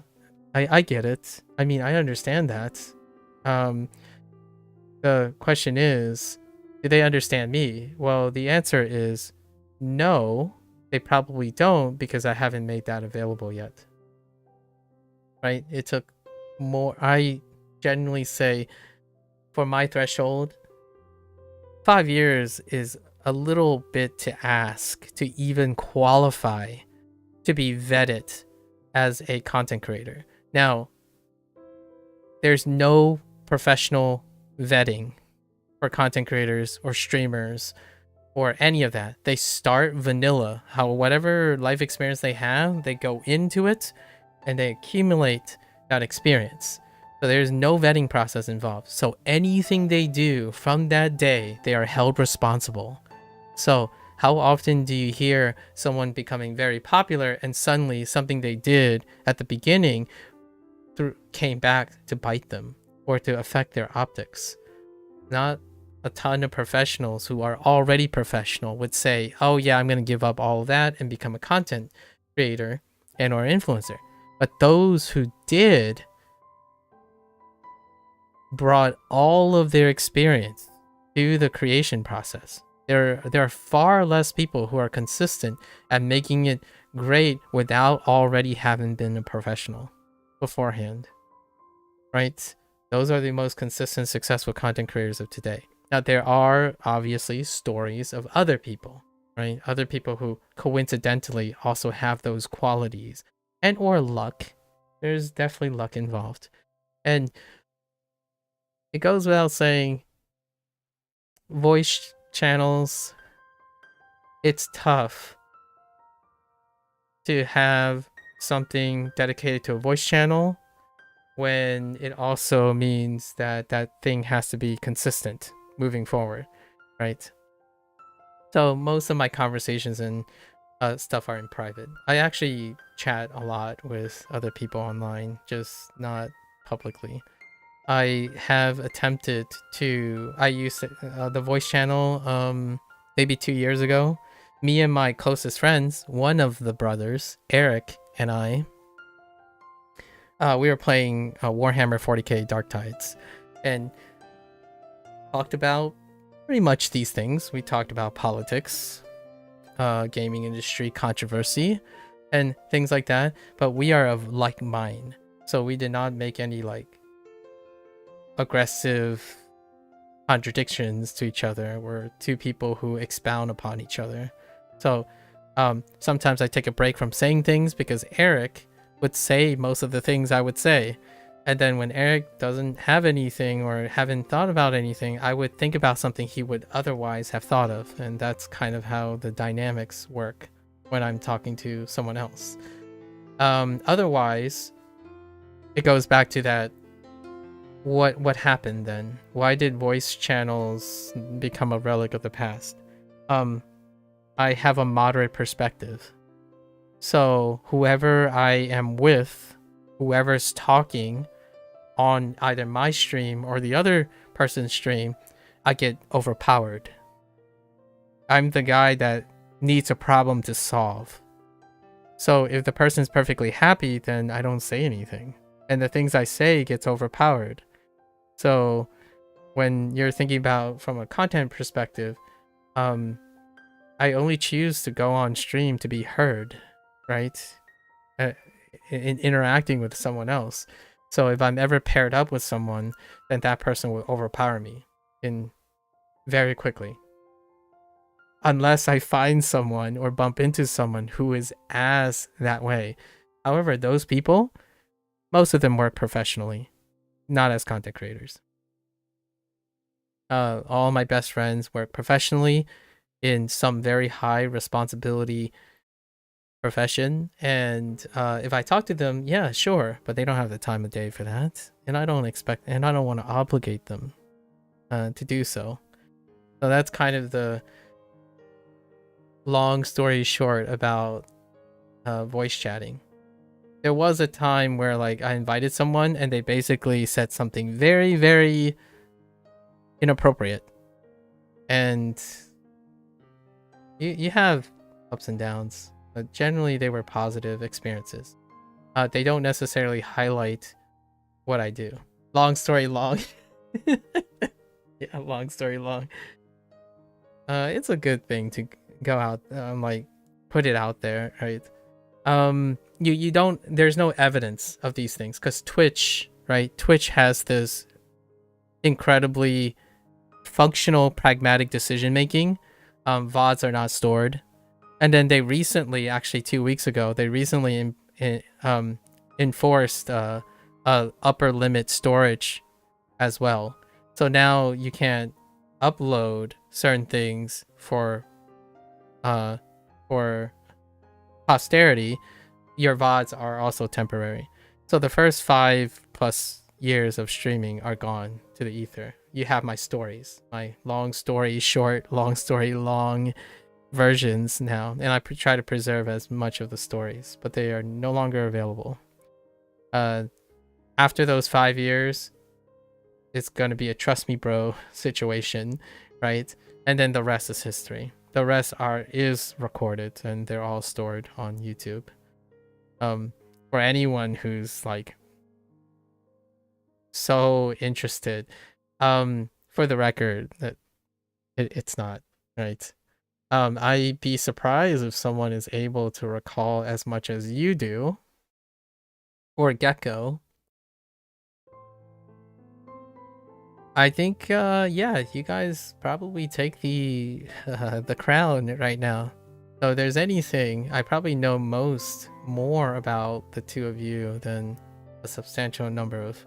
A: I get it. I mean, I understand that. The question is, do they understand me? Well, the answer is no, they probably don't, because I haven't made that available yet. Right? It took more. I genuinely say, for my threshold, 5 years is a little bit to ask to even qualify to be vetted as a content creator. Now, there's no professional vetting for content creators or streamers or any of that. They start vanilla. How whatever life experience they have, they go into it and they accumulate that experience. So there's no vetting process involved. So anything they do from that day, they are held responsible. So how often do you hear someone becoming very popular and suddenly something they did at the beginning came back to bite them or to affect their optics? Not a ton of professionals who are already professional would say, oh yeah, I'm going to give up all of that and become a content creator and or influencer. But those who did brought all of their experience to the creation process. There are far less people who are consistent at making it great without already having been a professional beforehand, right? Those are the most consistent, successful content creators of today. Now, there are obviously stories of other people, right? Other people who coincidentally also have those qualities and or luck. There's definitely luck involved. And it goes without saying, voice channels, it's tough to have something dedicated to a voice channel when it also means that that thing has to be consistent moving forward, right? So most of my conversations and stuff are in private. I actually chat a lot with other people online, just not publicly. I have attempted to, I used the voice channel maybe 2 years ago. Me and my closest friends, one of the brothers, Eric, and I, we were playing Warhammer 40k Dark Tides and talked about pretty much these things. We talked about politics, gaming industry controversy, and things like that. But we are of like mind, so we did not make any like aggressive contradictions to each other. We're two people who expound upon each other. So sometimes I take a break from saying things because Eric would say most of the things I would say. And then when Eric doesn't have anything or haven't thought about anything, I would think about something he would otherwise have thought of. And that's kind of how the dynamics work when I'm talking to someone else. Otherwise, it goes back to that. What happened then? Why did voice channels become a relic of the past? I have a moderate perspective. So whoever I am with, whoever's talking on either my stream or the other person's stream, I get overpowered. I'm the guy that needs a problem to solve. So if the person's perfectly happy, then I don't say anything. And the things I say gets overpowered. So when you're thinking about from a content perspective, I only choose to go on stream to be heard, right? In interacting with someone else. So if I'm ever paired up with someone, then that person will overpower me in very quickly. Unless I find someone or bump into someone who is as that way. However, those people, most of them work professionally, not as content creators. All my best friends work professionally in some very high responsibility profession, and if I talk to them, yeah, sure, but they don't have the time of day for that, and I don't want to obligate them to do so. So that's kind of the long story short about voice chatting. There was a time where like I invited someone and they basically said something very, very inappropriate, and you have ups and downs, but generally they were positive experiences. They don't necessarily highlight what I do. Long story long. Yeah, long story long. It's a good thing to go out, like put it out there, right? You don't. There's no evidence of these things because Twitch, right? Twitch has this incredibly functional, pragmatic decision making. VODs are not stored, and then they recently, actually 2 weeks ago, they recently enforced upper limit storage as well. So now you can't upload certain things for posterity. Your VODs are also temporary. So the first 5+ years of streaming are gone to the ether. You have my stories, my long story short, long story long versions now, and I try to preserve as much of the stories, but they are no longer available. After those 5 years, it's gonna be a trust me bro situation, right? And then the rest is history. The rest is recorded and they're all stored on YouTube. For anyone who's like so interested, for the record, that it's not, right? I'd be surprised if someone is able to recall as much as you do, or Gecko. I think, yeah, you guys probably take the crown right now. So if there's anything, I probably know more about the two of you than a substantial number of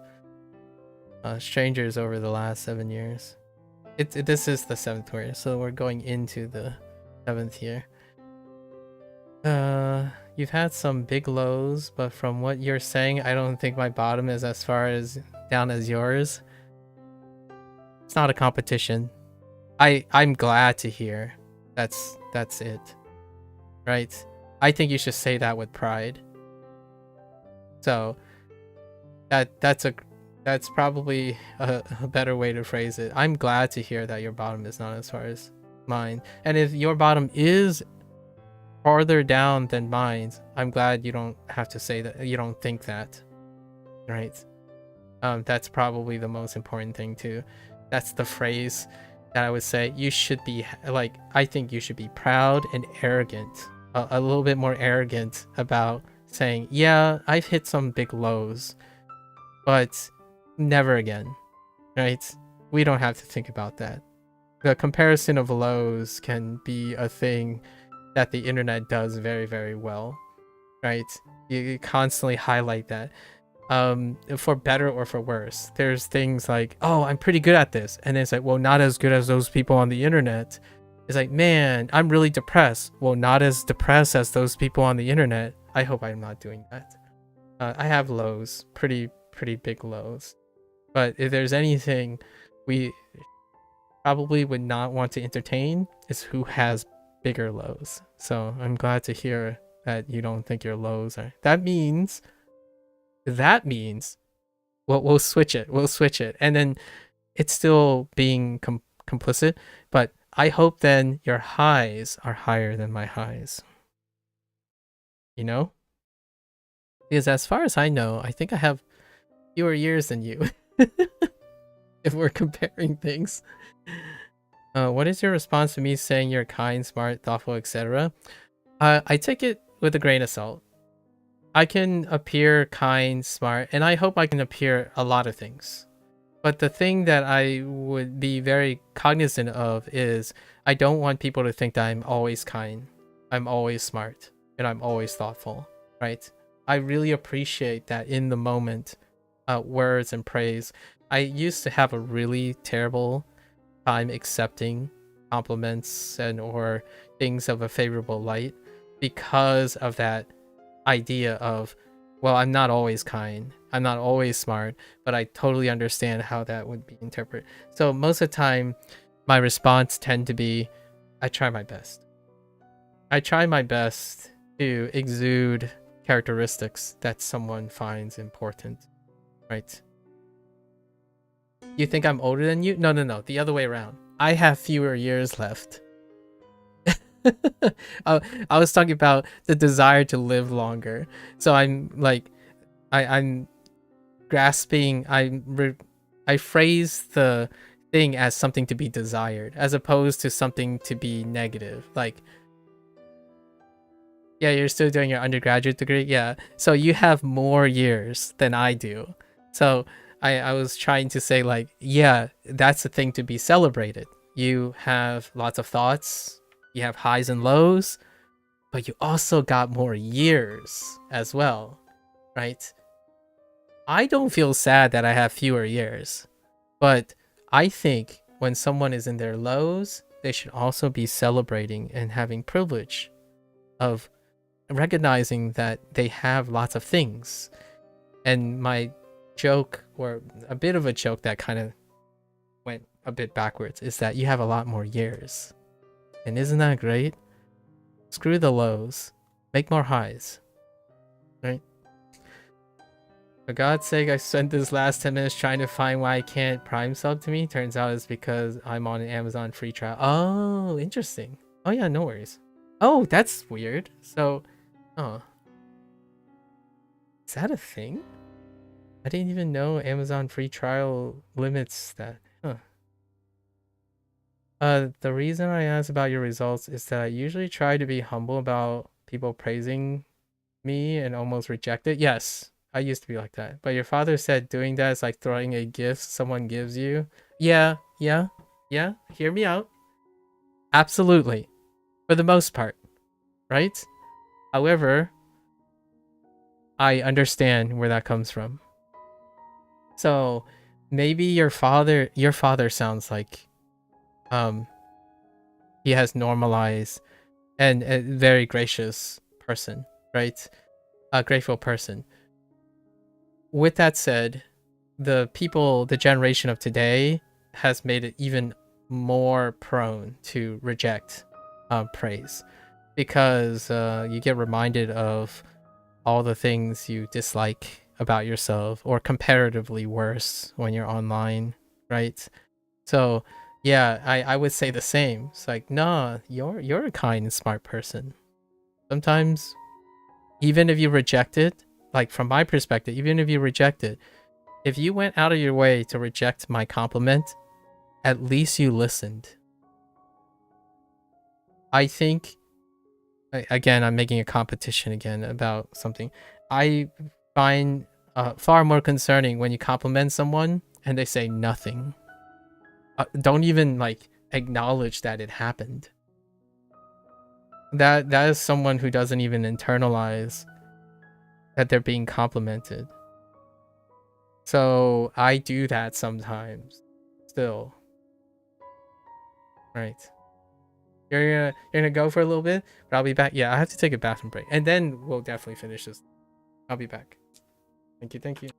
A: strangers over the last 7 years. This is the 7th year, so we're going into the 7th year. You've had some big lows, but from what you're saying, I don't think my bottom is as far as down as yours. It's not a competition. I'm glad to hear that's it, right? I think you should say that with pride. So that's probably a better way to phrase it. I'm glad to hear that your bottom is not as far as mine, and if your bottom is farther down than mine, I'm glad you don't have to say that. You don't think that, right? That's probably the most important thing too. That's the phrase that I would say. You should be like, I think you should be proud and arrogant, a little bit more arrogant about saying, yeah, I've hit some big lows, but never again, right? We don't have to think about that. The comparison of lows can be a thing that the internet does very, very well, right? You constantly highlight that. for better or for worse. There's things like, oh, I'm pretty good at this, and it's like, well, not as good as those people on the internet. It's like, man, I'm really depressed. Well, not as depressed as those people on the internet. I hope I'm not doing that. I have lows, pretty big lows. But if there's anything we probably would not want to entertain, is who has bigger lows. So I'm glad to hear that you don't think your lows are. That means we'll switch it, and then it's still being complicit, but I hope then your highs are higher than my highs, you know, because as far as I know, I think I have fewer years than you. If we're comparing things. What is your response to me saying you're kind, smart, thoughtful, etc.? I take it with a grain of salt. I can appear kind, smart, and I hope I can appear a lot of things. But the thing that I would be very cognizant of is I don't want people to think that I'm always kind, I'm always smart, and I'm always thoughtful, right? I really appreciate that in the moment, words and praise. I used to have a really terrible time accepting compliments and or things of a favorable light because of that idea of, well, I'm not always kind, I'm not always smart, but I totally understand how that would be interpreted. So most of the time my response tend to be, I try my best. I try my best to exude characteristics that someone finds important, right? You think I'm older than you? No, the other way around. I have fewer years left. I was talking about the desire to live longer. So I'm like, I'm grasping. I phrase the thing as something to be desired, as opposed to something to be negative. Like, yeah, you're still doing your undergraduate degree. Yeah, so you have more years than I do. So I was trying to say, like, yeah, that's the thing to be celebrated. You have lots of thoughts, you have highs and lows, but you also got more years as well, right? I don't feel sad that I have fewer years, but I think when someone is in their lows, they should also be celebrating and having privilege of recognizing that they have lots of things. And my joke, or a bit of a joke that kind of went a bit backwards, is that you have a lot more years. And isn't that great? Screw the lows, make more highs, right? For God's sake, I spent this last 10 minutes trying to find why I can't Prime sub to me. Turns out it's because I'm on an Amazon free trial. Oh, interesting. Oh yeah, no worries. Oh, that's weird. So, oh, is that a thing? I didn't even know Amazon free trial limits that. Huh. The reason I asked about your results is that I usually try to be humble about people praising me and almost reject it. Yes, I used to be like that. But your father said doing that is like throwing a gift someone gives you. Yeah. Hear me out. Absolutely. For the most part. Right? However, I understand where that comes from. So maybe your father sounds like he has normalized and a very gracious person, right? A grateful person. With that said, the generation of today has made it even more prone to reject praise, because you get reminded of all the things you dislike about yourself, or comparatively worse when you're online, right? So yeah, I would say the same. It's like, nah, you're a kind and smart person. Sometimes, even if you reject it, like from my perspective, even if you reject it, if you went out of your way to reject my compliment, at least you listened. I think, again, I'm making a competition again about something. I find far more concerning when you compliment someone and they say nothing. Don't even like acknowledge that it happened. That is someone who doesn't even internalize that they're being complimented. So I do that sometimes. Still. Right. You're gonna go for a little bit, but I'll be back. Yeah, I have to take a bathroom break. And then we'll definitely finish this. I'll be back. Thank you, thank you.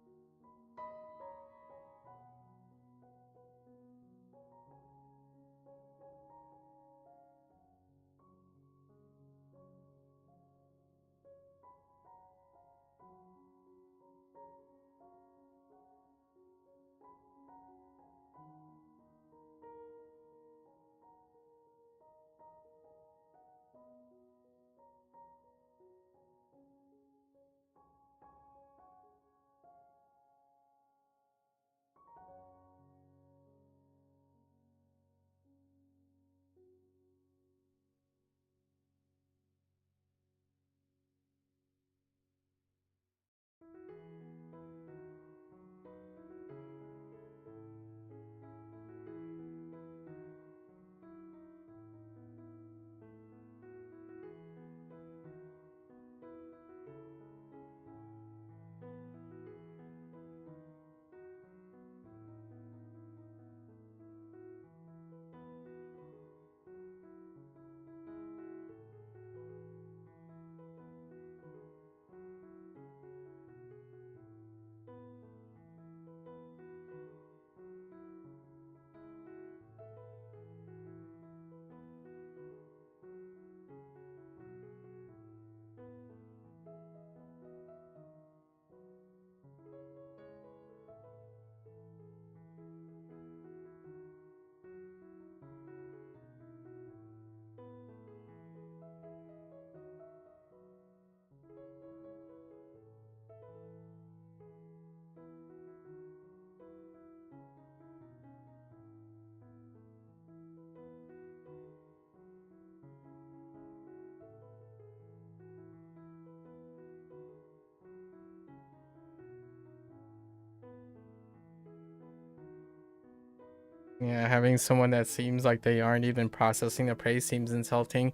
A: Yeah, having someone that seems like they aren't even processing the praise seems insulting.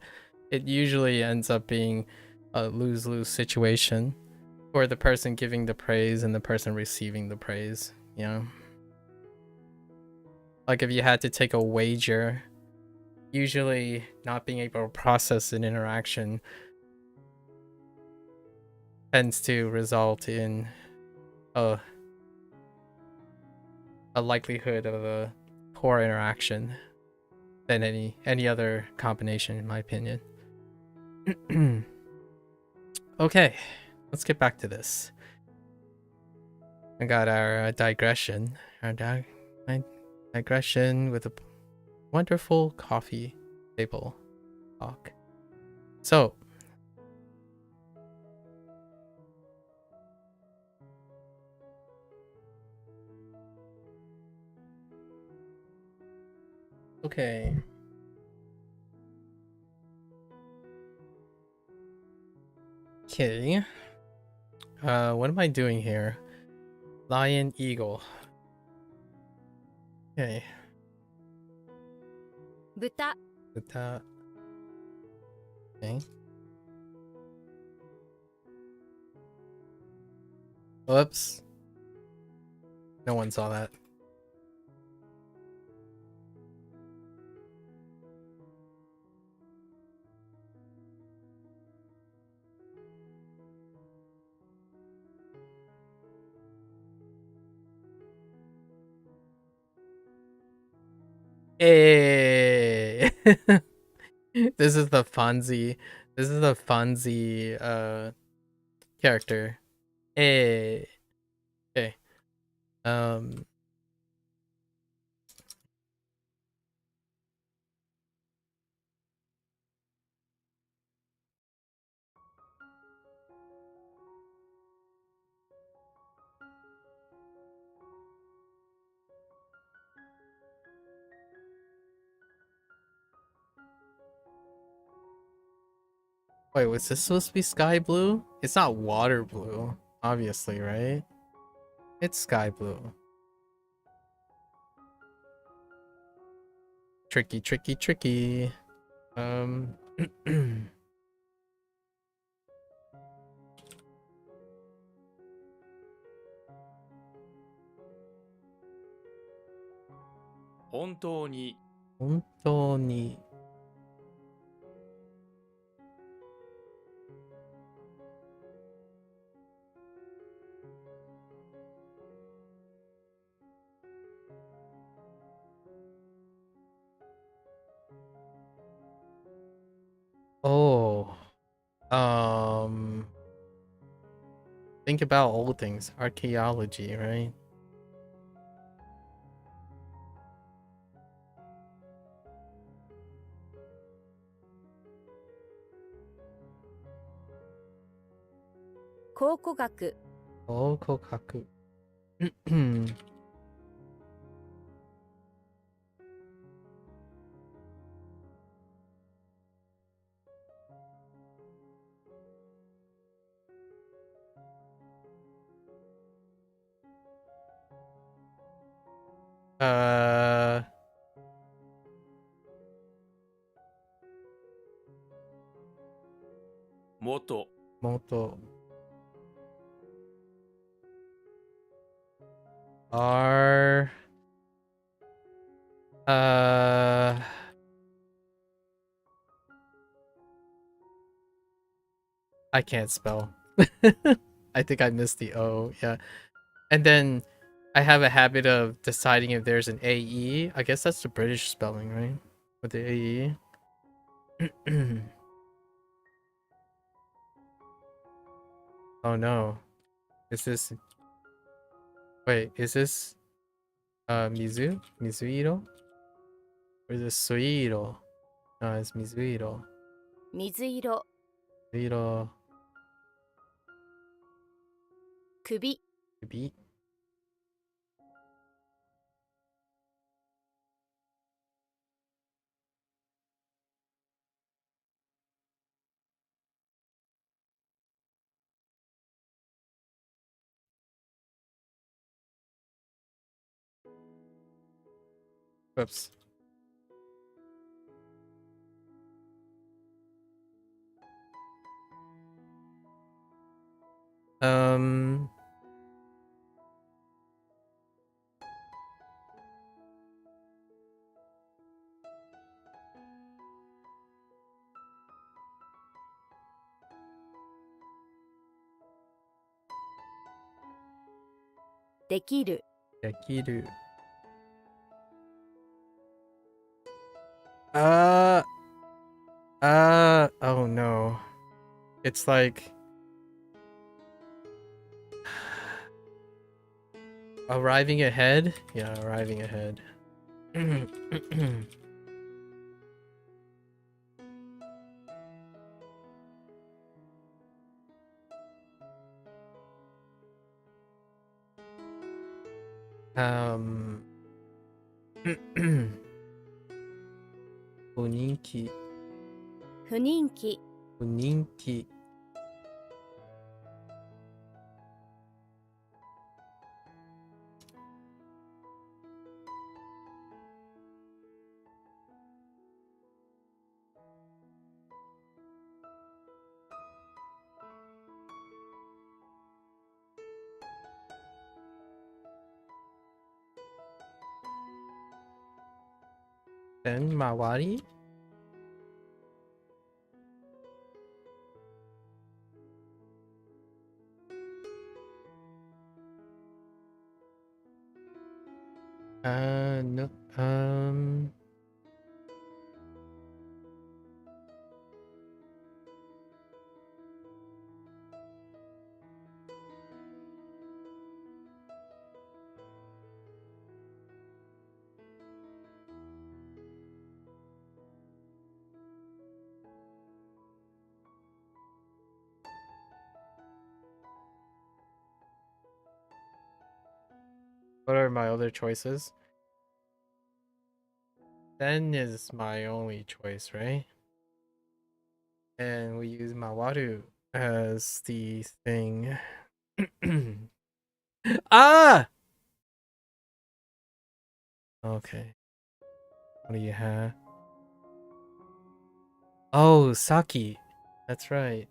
A: It usually ends up being a lose-lose situation for the person giving the praise and the person receiving the praise, you know? Like if you had to take a wager, usually not being able to process an interaction tends to result in a likelihood of a poor interaction than any other combination, in my opinion. Okay, let's get back to this. I got our digression, digression with a wonderful coffee table talk. So, okay. Okay. What am I doing here? Lion, eagle. Okay.
B: 豚
A: Okay. Whoops. No one saw that. Hey. This is the Fonzie. This is the Fonzie character. Hey. Okay. Um Wait, was this supposed to be sky blue? It's not water blue, obviously, right? It's sky blue. Tricky, tricky, tricky.
C: 本当に
A: 本当に Oh, think about old things, archaeology, right?
B: Kokogaku.
A: Kokogaku. uh,
C: 元
A: Moto. R. I can't spell. I think I missed the O. Yeah. And then I have a habit of deciding if there's an AE. I guess that's the British spelling, right? With the AE. Oh no. Is this... Wait, is this Mizuhiro? Or is this Suiro? No, it's Mizuhiro.
B: 水色
A: Suiro.
B: 首
A: Maybe. Whoops. Um...
B: できる
A: Yakiru. Oh no. It's like arriving ahead? Yeah, arriving ahead. um 不人気
B: 不人気
A: 不人気 Then Mawari? No. What are my other choices? Then is my only choice, right? And we use Mawaru as the thing. Ah! Okay. What do you have? Oh, Saki. That's right.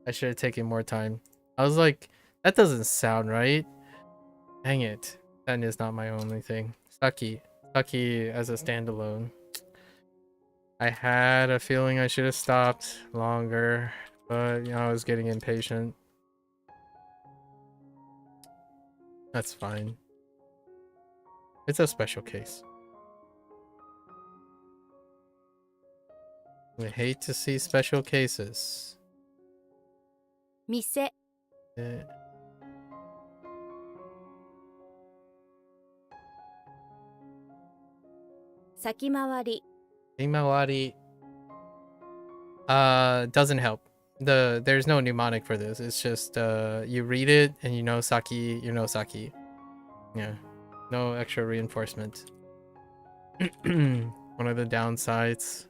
A: I should have taken more time. I was like, that doesn't sound right. Dang it. That is not my only thing. Saki. Tucky as a standalone. I had a feeling I should have stopped longer, but you know, I was getting impatient. That's fine. It's a special case. We hate to see special cases.
B: 店
A: Eh,
B: 先回り
A: Himawari doesn't help. There's no mnemonic for this. It's just you read it and you know Saki, you know Saki. Yeah. No extra reinforcement. One of the downsides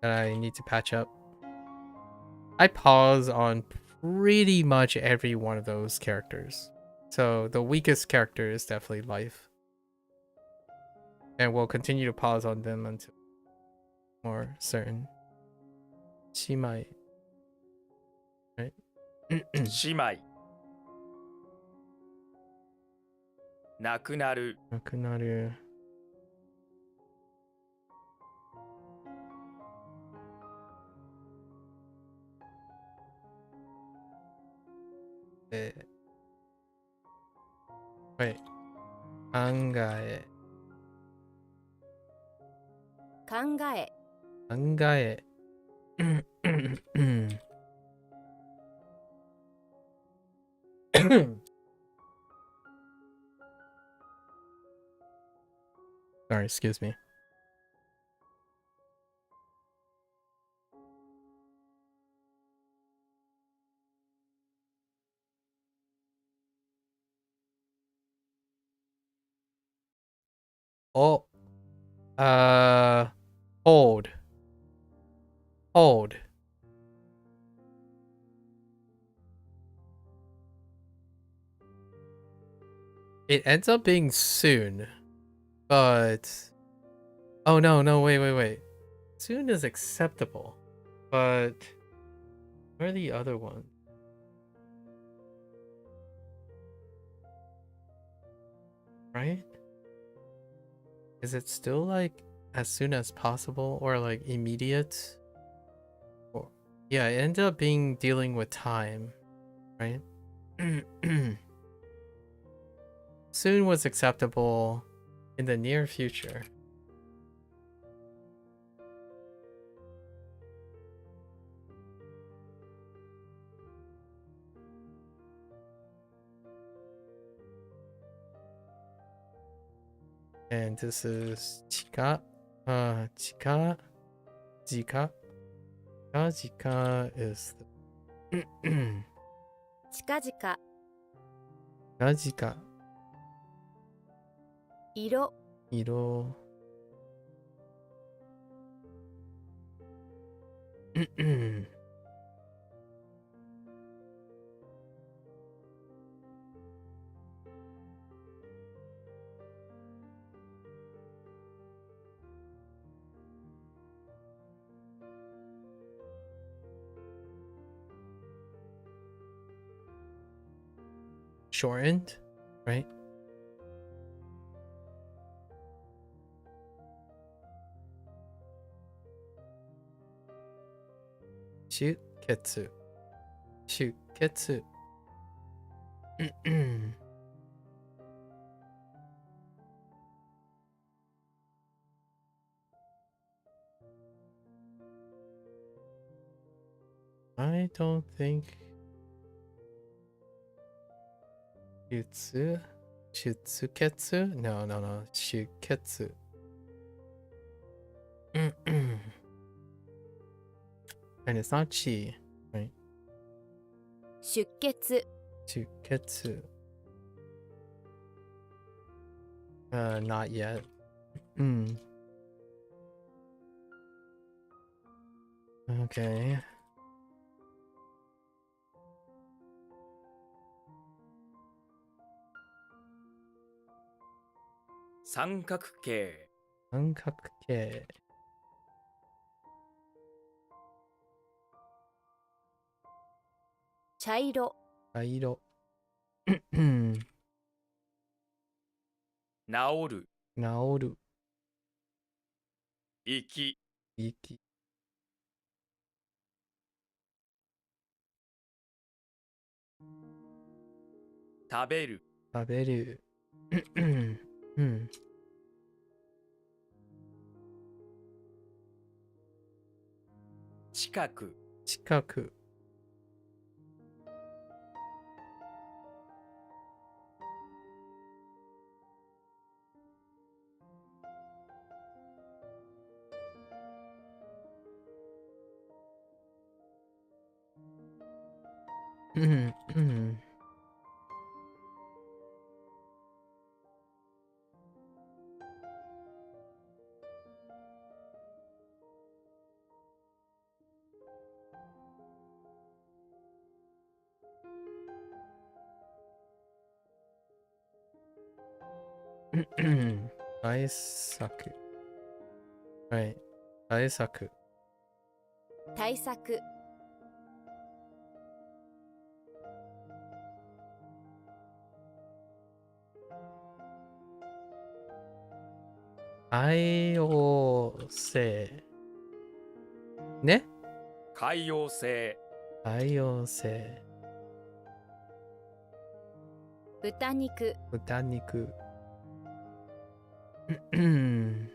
A: that I need to patch up. I pause on pretty much every one of those characters. So the weakest character is definitely life. And we'll continue to pause on them until more certain. Shimai. Right?
C: 姉妹なくなる
A: Nakunaru. Wait. Angae.
B: 考え
A: Angae. Sorry, excuse me. Oh. Hold. Hold. It ends up being soon, but oh no, wait. Soon is acceptable, but where are the other ones? Right? Is it still like as soon as possible or like immediate? Or yeah, it ended up being dealing with time, right? Soon was acceptable in the near future. And this is Chika. Chika. Jika. Jika is the
B: 近々
A: Jika.
B: 色
A: Iro. Shortened, right? Shuketsu. Shuketsu. I don't think Shutsu? Shutsuketsu? No. Shuketsu. And it's not chi, right?
B: 出血
A: Shuketsu. Not yet. Okay.
C: 三角形
A: 三角形。
B: 茶色
A: 茶色。
C: 治る
A: 治る。
C: 生き、
A: 生き。
C: 食べる、
A: 食べる。うん。
C: 近く、
A: 近く。うん。対策。はい。対策。
B: 対策、
A: 海洋性。ね。
C: 海洋性、
A: 海洋性。
B: 豚肉、
A: 豚肉。うん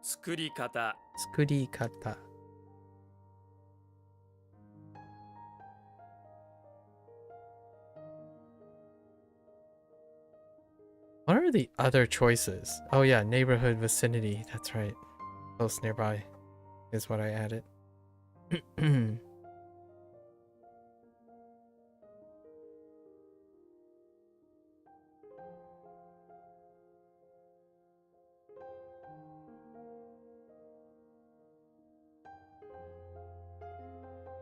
C: 作り方、
A: 作り方。What are the other choices? Oh yeah, neighborhood vicinity. That's right. Close nearby is what I added.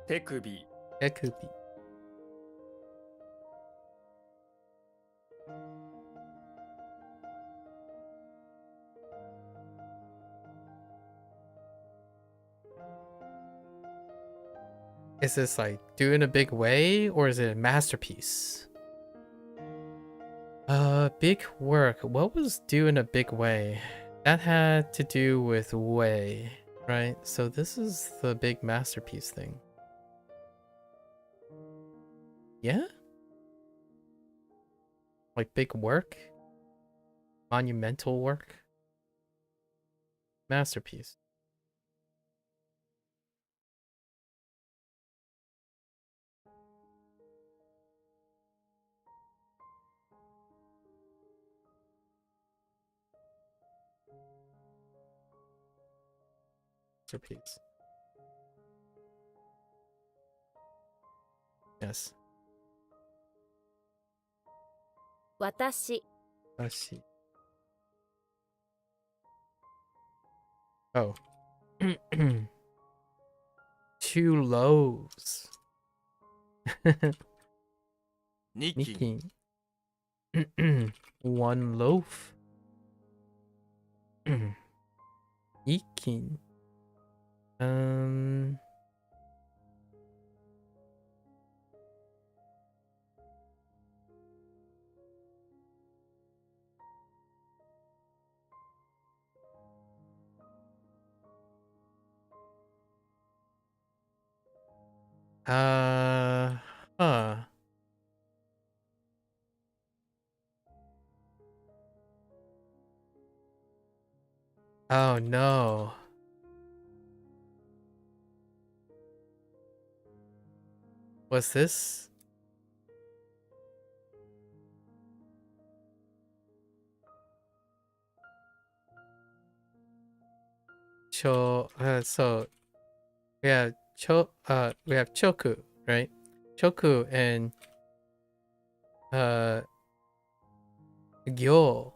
C: 手首、
A: 手首。Is this like do in a big way or is it a masterpiece? Big work. What was do in a big way? That had to do with way, right? So this is the big masterpiece thing. Yeah? Like big work? Monumental work? Masterpiece. Masterpiece. Yes.
B: 私、
A: Dashi. Oh. Two loaves.
C: 2斤、
A: Nikin. One loaf. Ikin. Um. Huh. Oh no. Was this? So we have choku, right? Choku and uh gyo,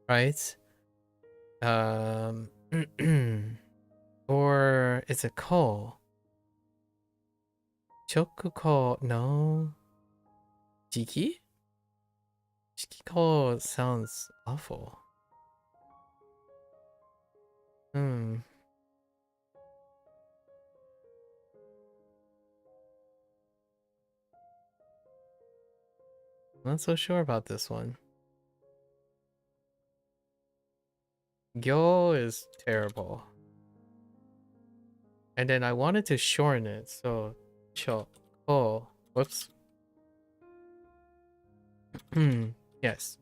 A: right? Um or is it ko? Choku ko no. Jiki? Jiki ko sounds awful. Hmm. I'm not so sure about this one. Gyo is terrible. And then I wanted to shorten it, so Choko. Whoops. Yes.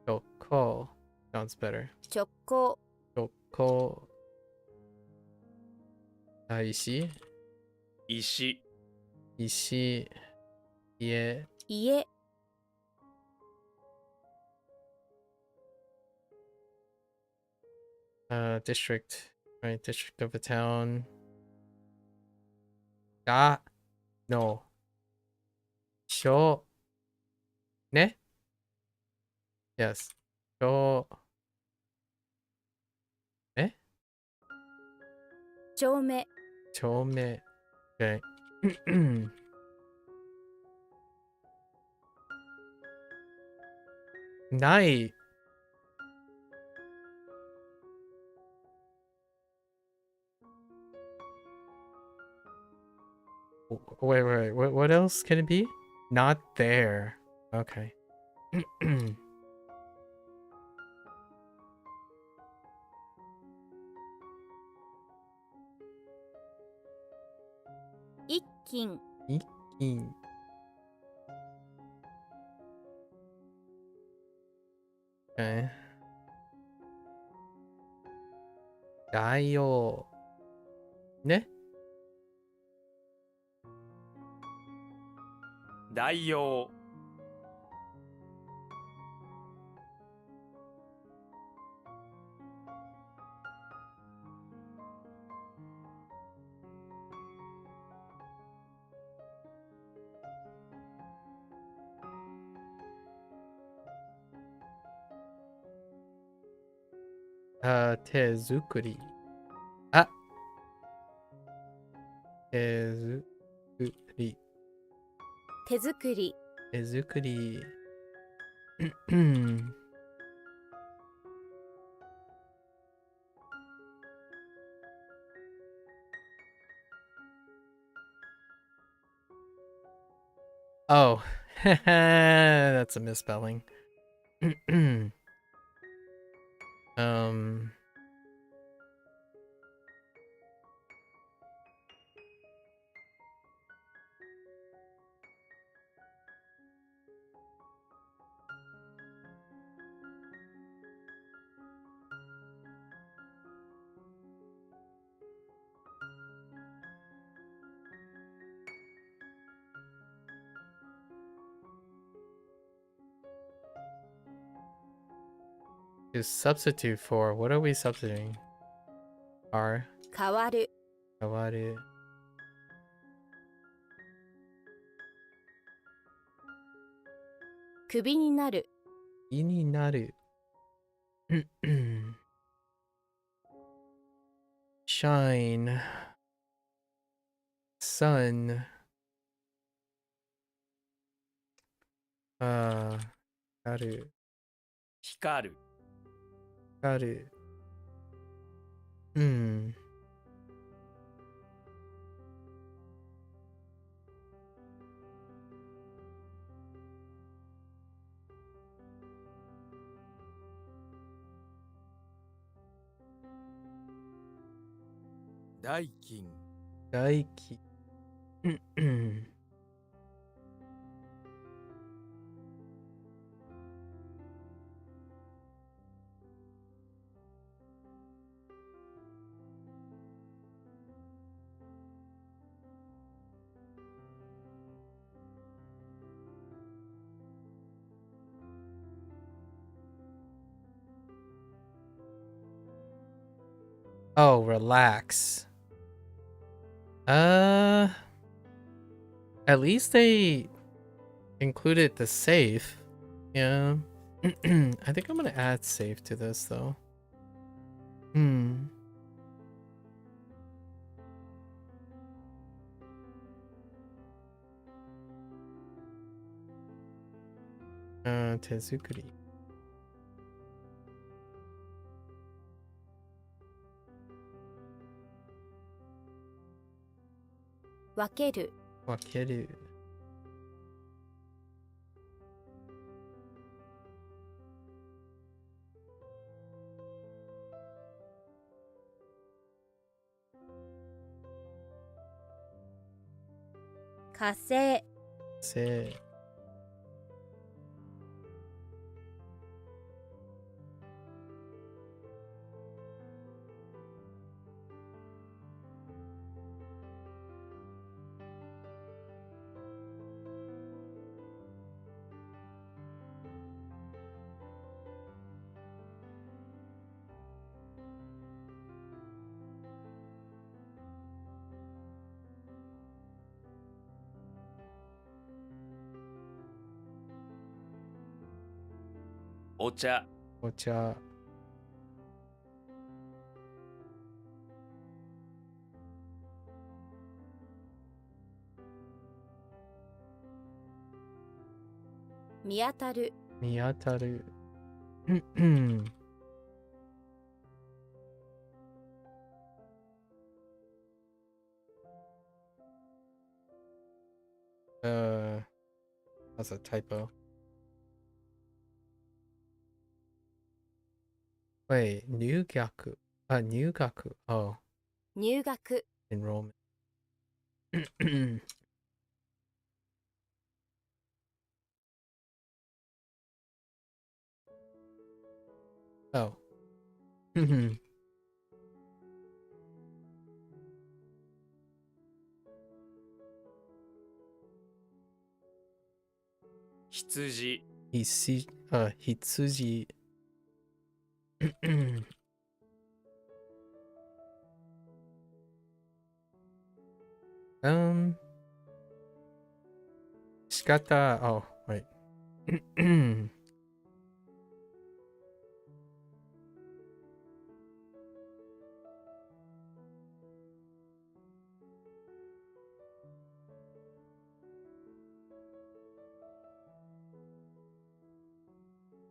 A: Choko sounds better.
B: 直行
A: Choko. Ishi.
C: 石
A: Ishi. Ie.
B: 家
A: District. Right, district of a town. Da. No. Sho. Ne? Yes. Sho. Eh?
B: 丁目
A: Chome. Okay. Night. Wait. What else can it be? Not there. Okay.
B: 一斤
A: Ikin. Okay. Daio. Ne?
C: 大王
A: Tezukuri. Ah. Tezukuri.
B: 手作り
A: Tezukuri. Oh. That's a misspelling. um to substitute for, what are we substituting? R.
B: 変わる
A: Kawaru.
B: クビになる
A: Ininaru. Shine. Sun. Karu.
C: 光る
A: Karu.
C: 「代金
A: Daiki. Oh, relax. At least they included the safe. Yeah. I think I'm gonna add safe to this though. Tezukuri.
B: 分ける
A: Wakeru.
B: 火星、
A: せ、
C: お茶、
A: お茶、
B: 見当たる、
A: 見当たる。うんthat's a typo. Wait, 入学。入学。Oh,
B: 入学、
A: enrollment. Oh.
C: 羊、
A: 羊。um, 仕方。Oh, wait.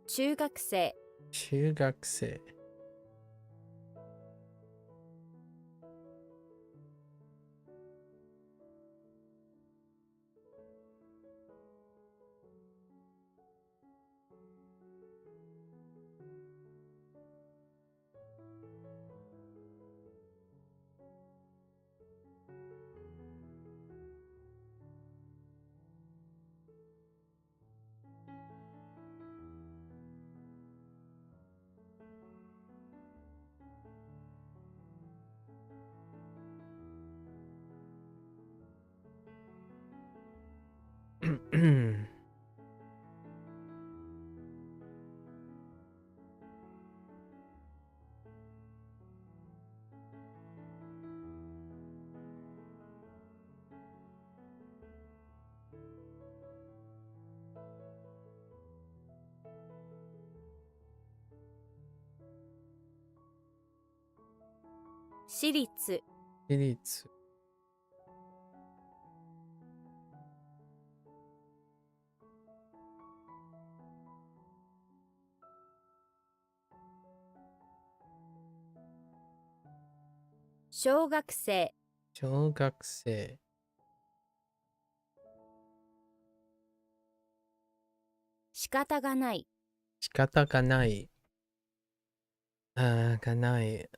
B: 中学生、
A: 中学生。
B: 私立、
A: 私立。
B: 小学生、
A: 小学生。
B: 仕方がない、
A: 仕方がない。がない。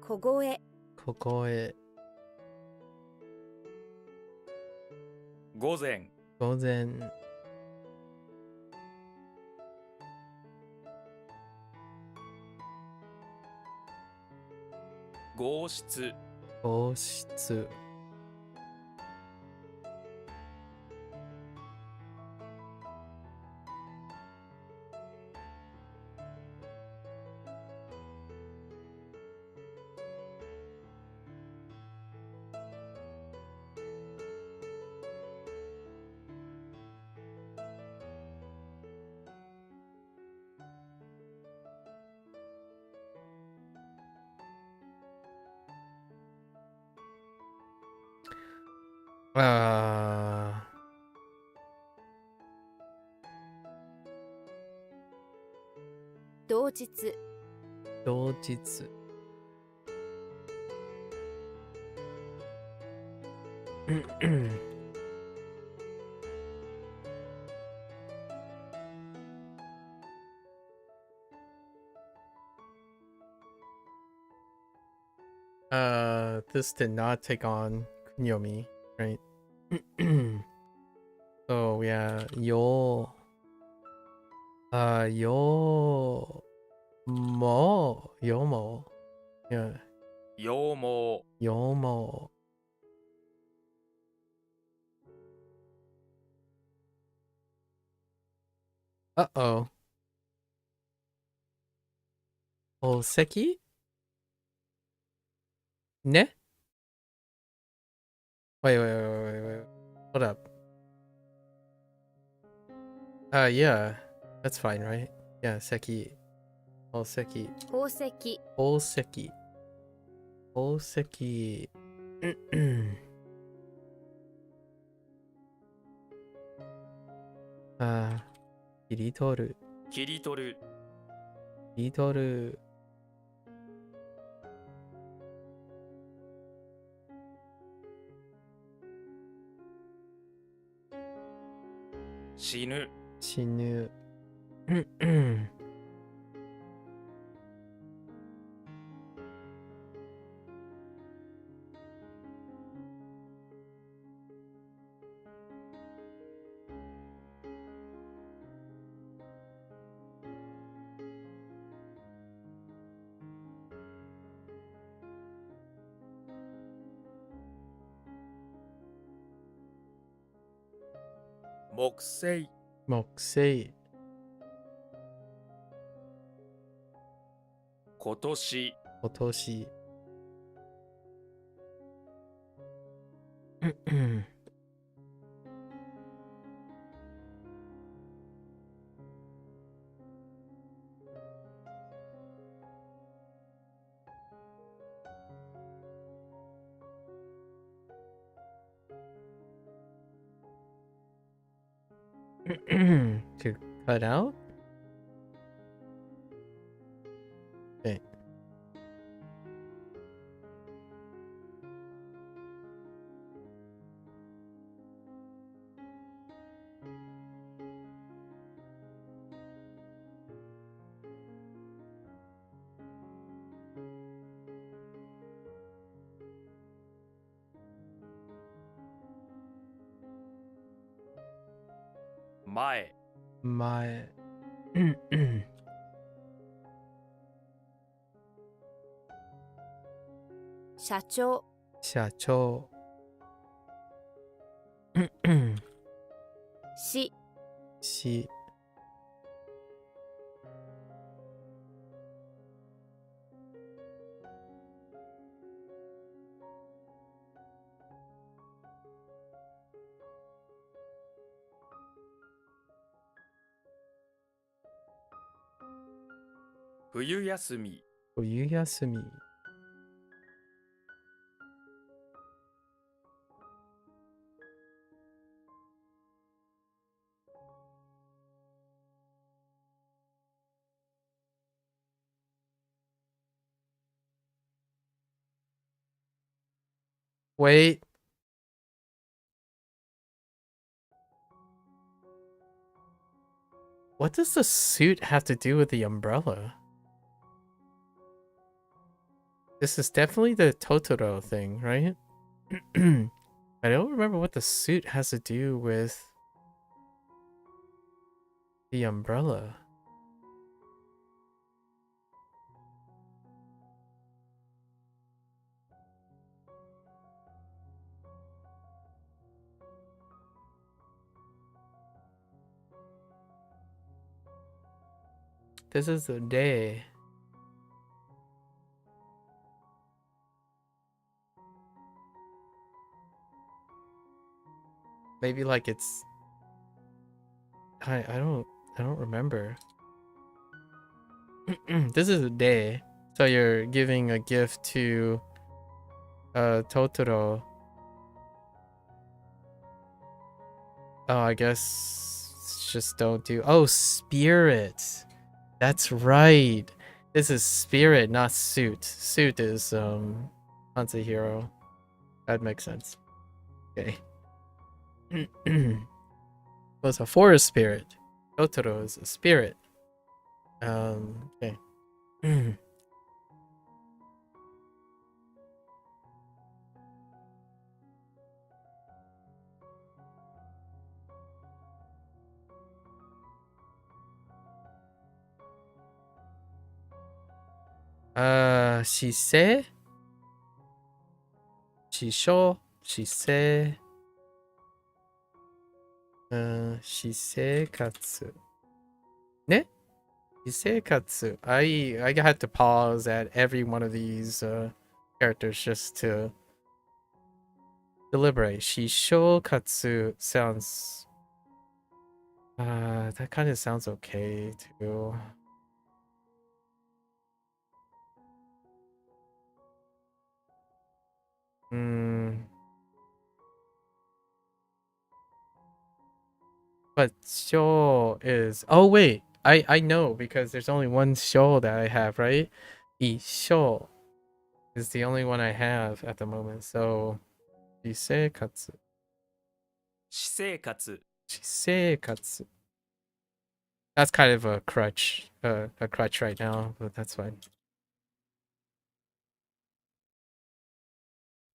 B: 小声、
A: ここへ。
C: 午前、
A: 午前。
C: 号室、
A: 皇室。
B: 両日
A: 両日 This did not take on Kunyomi, right? So yeah, yo yomo. Yeah,
C: 羊毛
A: yomo. Uh-oh. Oseki? Ne? Wait. Hold up. Yeah. That's fine, right? Yeah, seki. Oseki.
B: 宝石
A: Oseki. Oseki. Kiritoru.
C: 切り取る
A: Kiritoru.
C: 死ぬ
A: Shinu.
C: 木星
A: Mokusei.
C: 今年
A: Otoshi. To cut out? Okay.
C: Mae.
A: My
B: 社長
A: Shacho.
B: し
A: She.
C: 冬休み
A: 冬休み. Wait. What does the suit have to do with the umbrella? This is definitely the Totoro thing, right? I don't remember what the suit has to do with the umbrella. This is the day. Maybe like it's I don't remember. This is a day. So you're giving a gift to Totoro. Oh, I guess just don't do. Oh, spirit. That's right. This is spirit, not suit. Suit is HanziHero. That makes sense. Okay. Was a forest spirit. Totoro is a spirit. Okay. Shise? Shisho? Shise? Shisekatsu. Ne? Shisekatsu. I had to pause at every one of these characters just to deliberate. Shishokatsu sounds that kind of sounds okay too. But show is, oh wait, I know because there's only one show that I have, right? Show is the only one I have at the moment. So shisekatsu.
C: 私生活
A: Shisekatsu. That's kind of a crutch right now, but that's fine.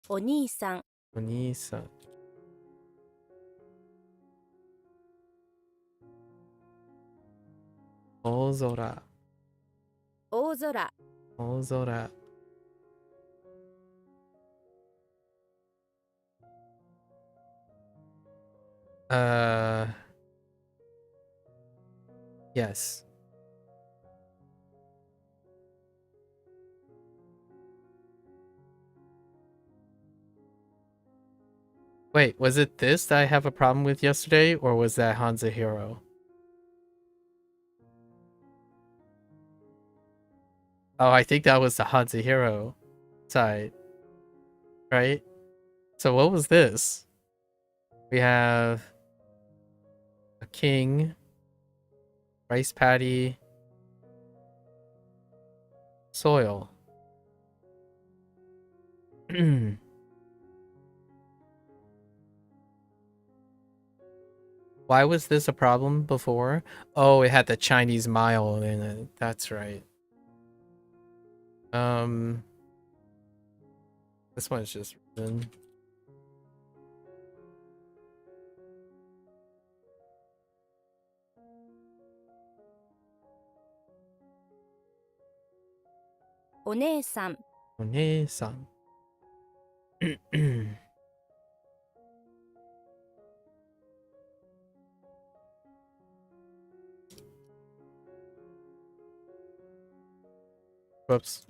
B: お兄さん、
A: お兄さん。大空。
B: 大空、
A: 大空。Yes. Wait, was it this that I have a problem with yesterday, or was that HanziHero? Oh, I think that was the HanziHero side, right? So what was this? We have a king, rice paddy, soil. Why was this a problem before? Oh, it had the Chinese mile in it. That's right. This one's just written.
B: お姉さん、
A: お姉さん。Whoops.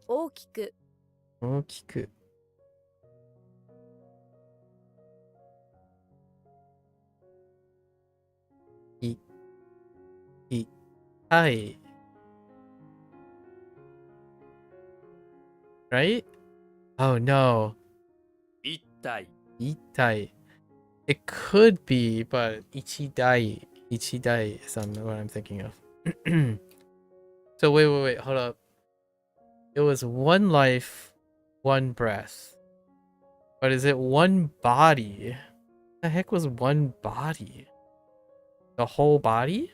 B: 大きく、
A: 大きく。い、痛い。Right? Oh no.
C: 一体
A: Itai. It could be, but Ichidai. Ichidai is what I'm thinking of. So wait, hold up. It was one life, one breath. But is it one body? The heck was one body? The whole body?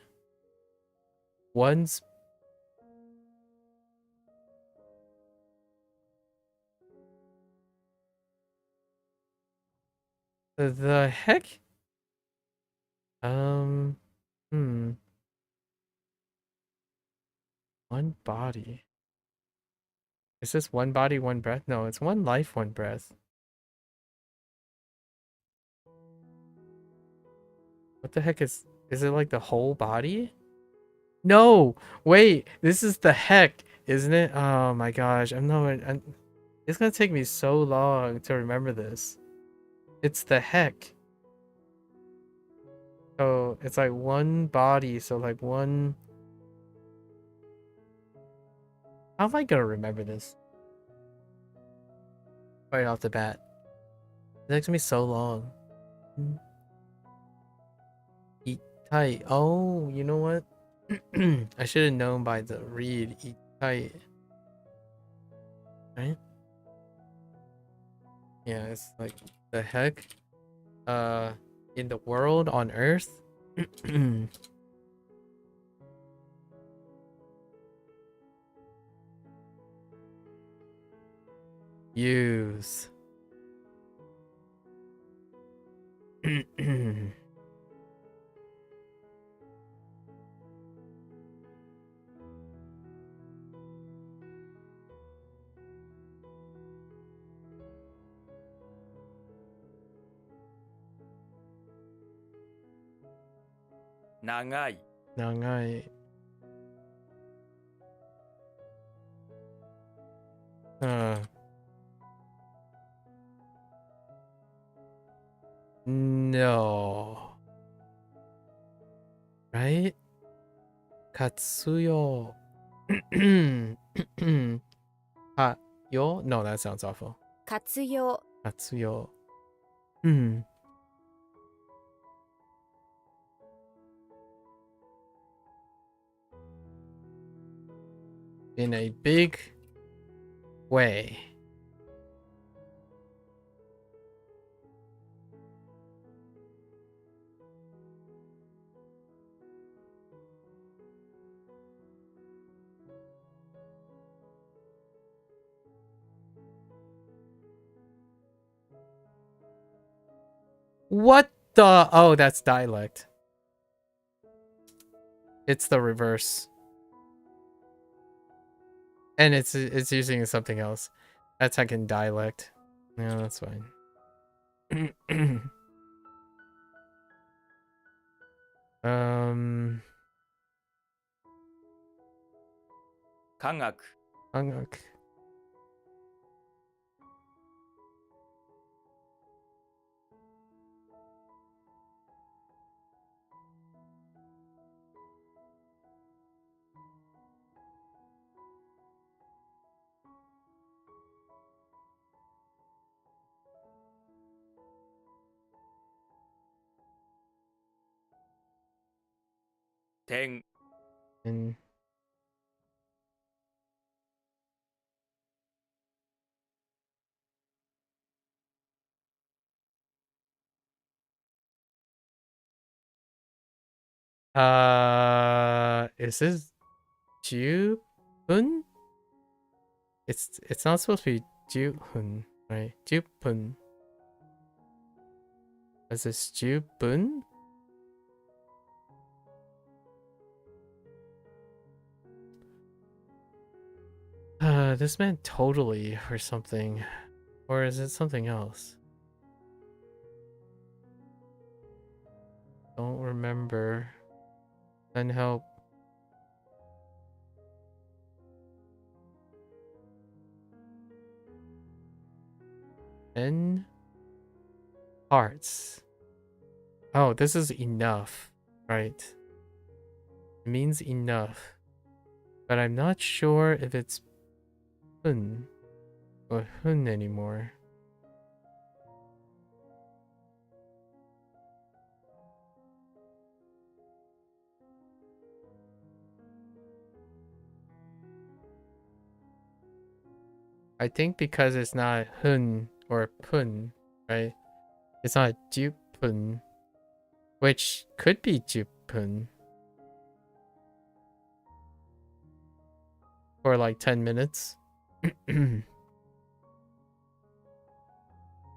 A: One's the heck? One body. Is this one body, one breath? No, it's one life, one breath. What the heck is it like the whole body? No, wait, this is the heck, isn't it? Oh my gosh, it's gonna take me so long to remember this. It's the heck. So it's like one body, so like one. How am I gonna remember this? Right off the bat. It takes me so long. Itai. Oh, you know what? I should have known by the read. Itai. Right? Yeah, it's like the heck? In the world on Earth? Use.
C: Nagai.
A: Nangai. No. Right? Katsuyo. Ha yo? No, that sounds awful.
B: 活用
A: Katsuyo. In a big way. What the? Oh, that's dialect. It's the reverse. And it's using something else. That's Heckin' dialect. Yeah, that's fine.
C: Kagak.
A: Hanguk.
C: Ten.
A: And is this Jupun? It's not supposed to be Jupun, right? Jupun. Is this Jupun? This meant totally or something. Or is it something else? Don't remember. Send help. N hearts. Oh, this is enough, right? It means enough. But I'm not sure if it's hun or hun anymore. I think because it's not hun or pun, right? It's not jupun, which could be jupun for like 10 minutes.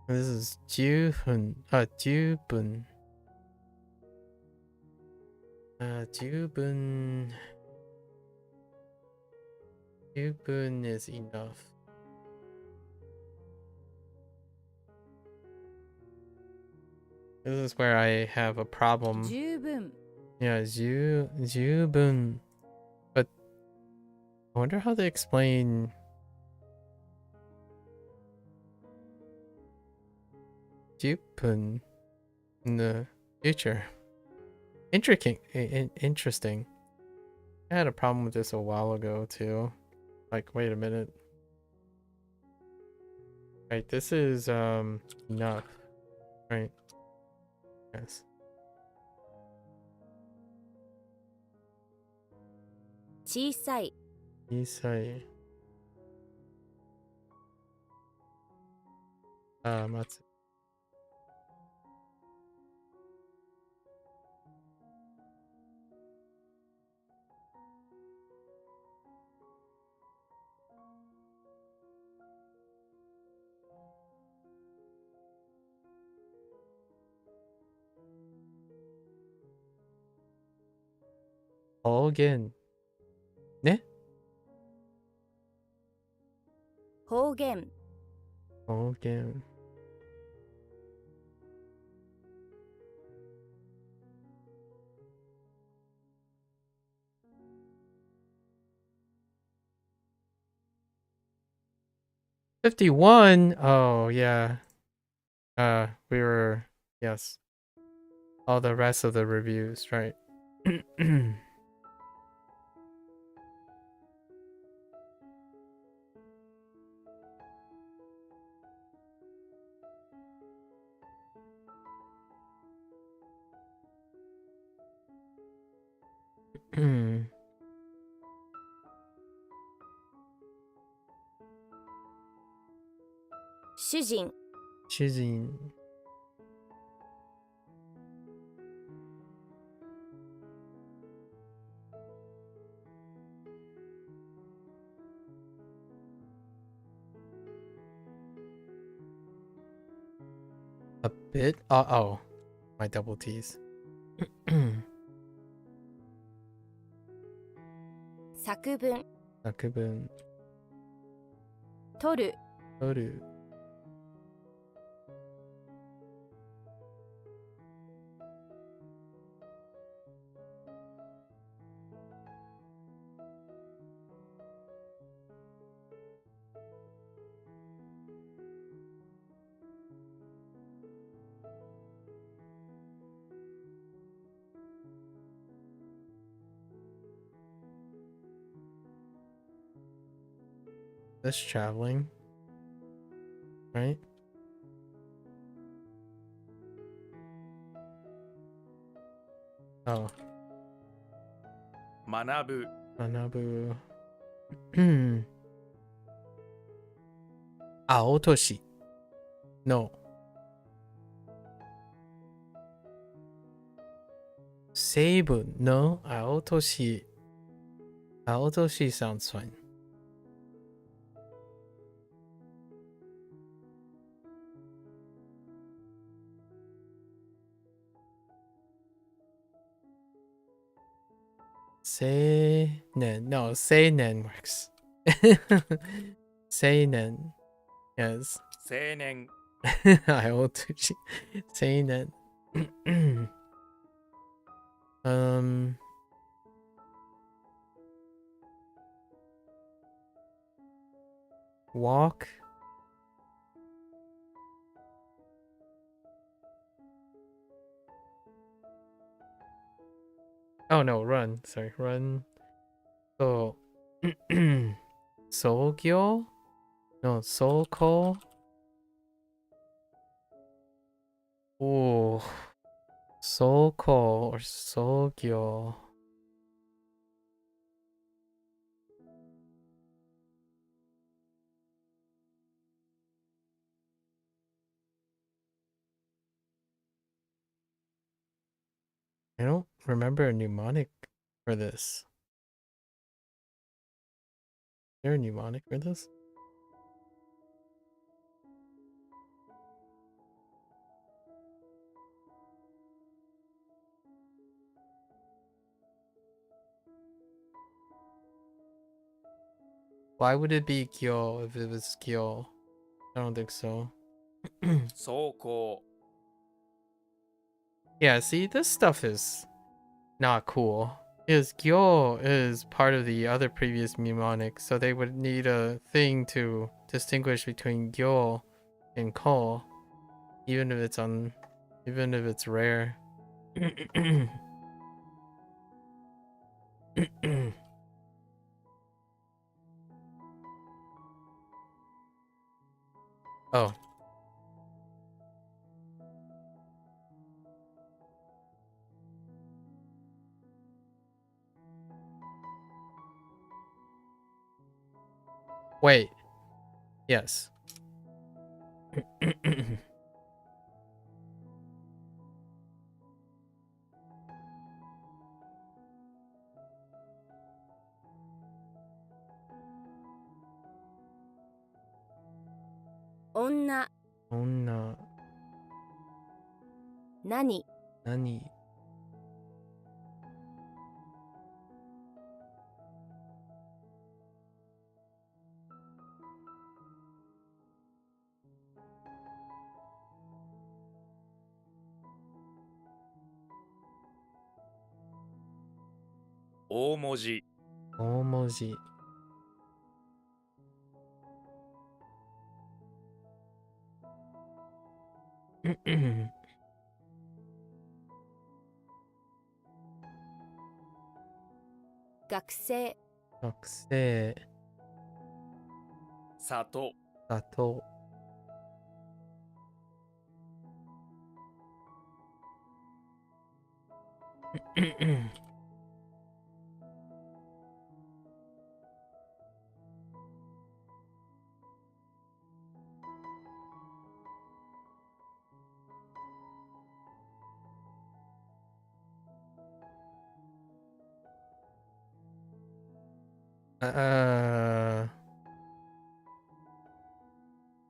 A: This is jupun, jupun. Jupun. Jupun is enough. This is where I have a problem.
B: 十分
A: Yeah, Jubun. But I wonder how they explain Jupun in the future. Interesting. I had a problem with this a while ago too. Like, wait a minute. Right, this is enough. Right. Yes.
B: 小さい、
A: 小さい。あ、待つ。方言。ね。
B: 方言、
A: 方言。51. Oh, yeah. We were, yes. All the rest of the reviews, right? Hmm.
B: 主人、
A: 主人。A bit? Oh, my double T's.
B: 作文、
A: 作文。
B: 取る、
A: 取る。This traveling, right? Oh,
C: 学ぶ
A: Manabu. Aotoshi. No. Seibun. No. Aotoshi. Aotoshi sounds fine. Seinen. No, seinen works. Seinen. Yes.
C: 青年
A: Aotoshi. Seinen. um. Walk. Oh no, run. Sorry, run. So, Sogyo? No, Soko? Oh, Soko or Sogyo. I don't remember a mnemonic for this. Is there a mnemonic for this? Why would it be Gyo if it was Gyo? I don't think so.
C: 走行
A: Yeah, see, this stuff is not cool. Because Gyo is part of the other previous mnemonic, so they would need a thing to distinguish between Gyo and Ko, even if it's rare. Oh. Wait. Yes.
B: 女、
A: 女、
B: 何、
A: 何、
C: 大文字、
A: 大文字。
B: 学生、
A: 学生、
C: 砂糖、
A: 砂糖。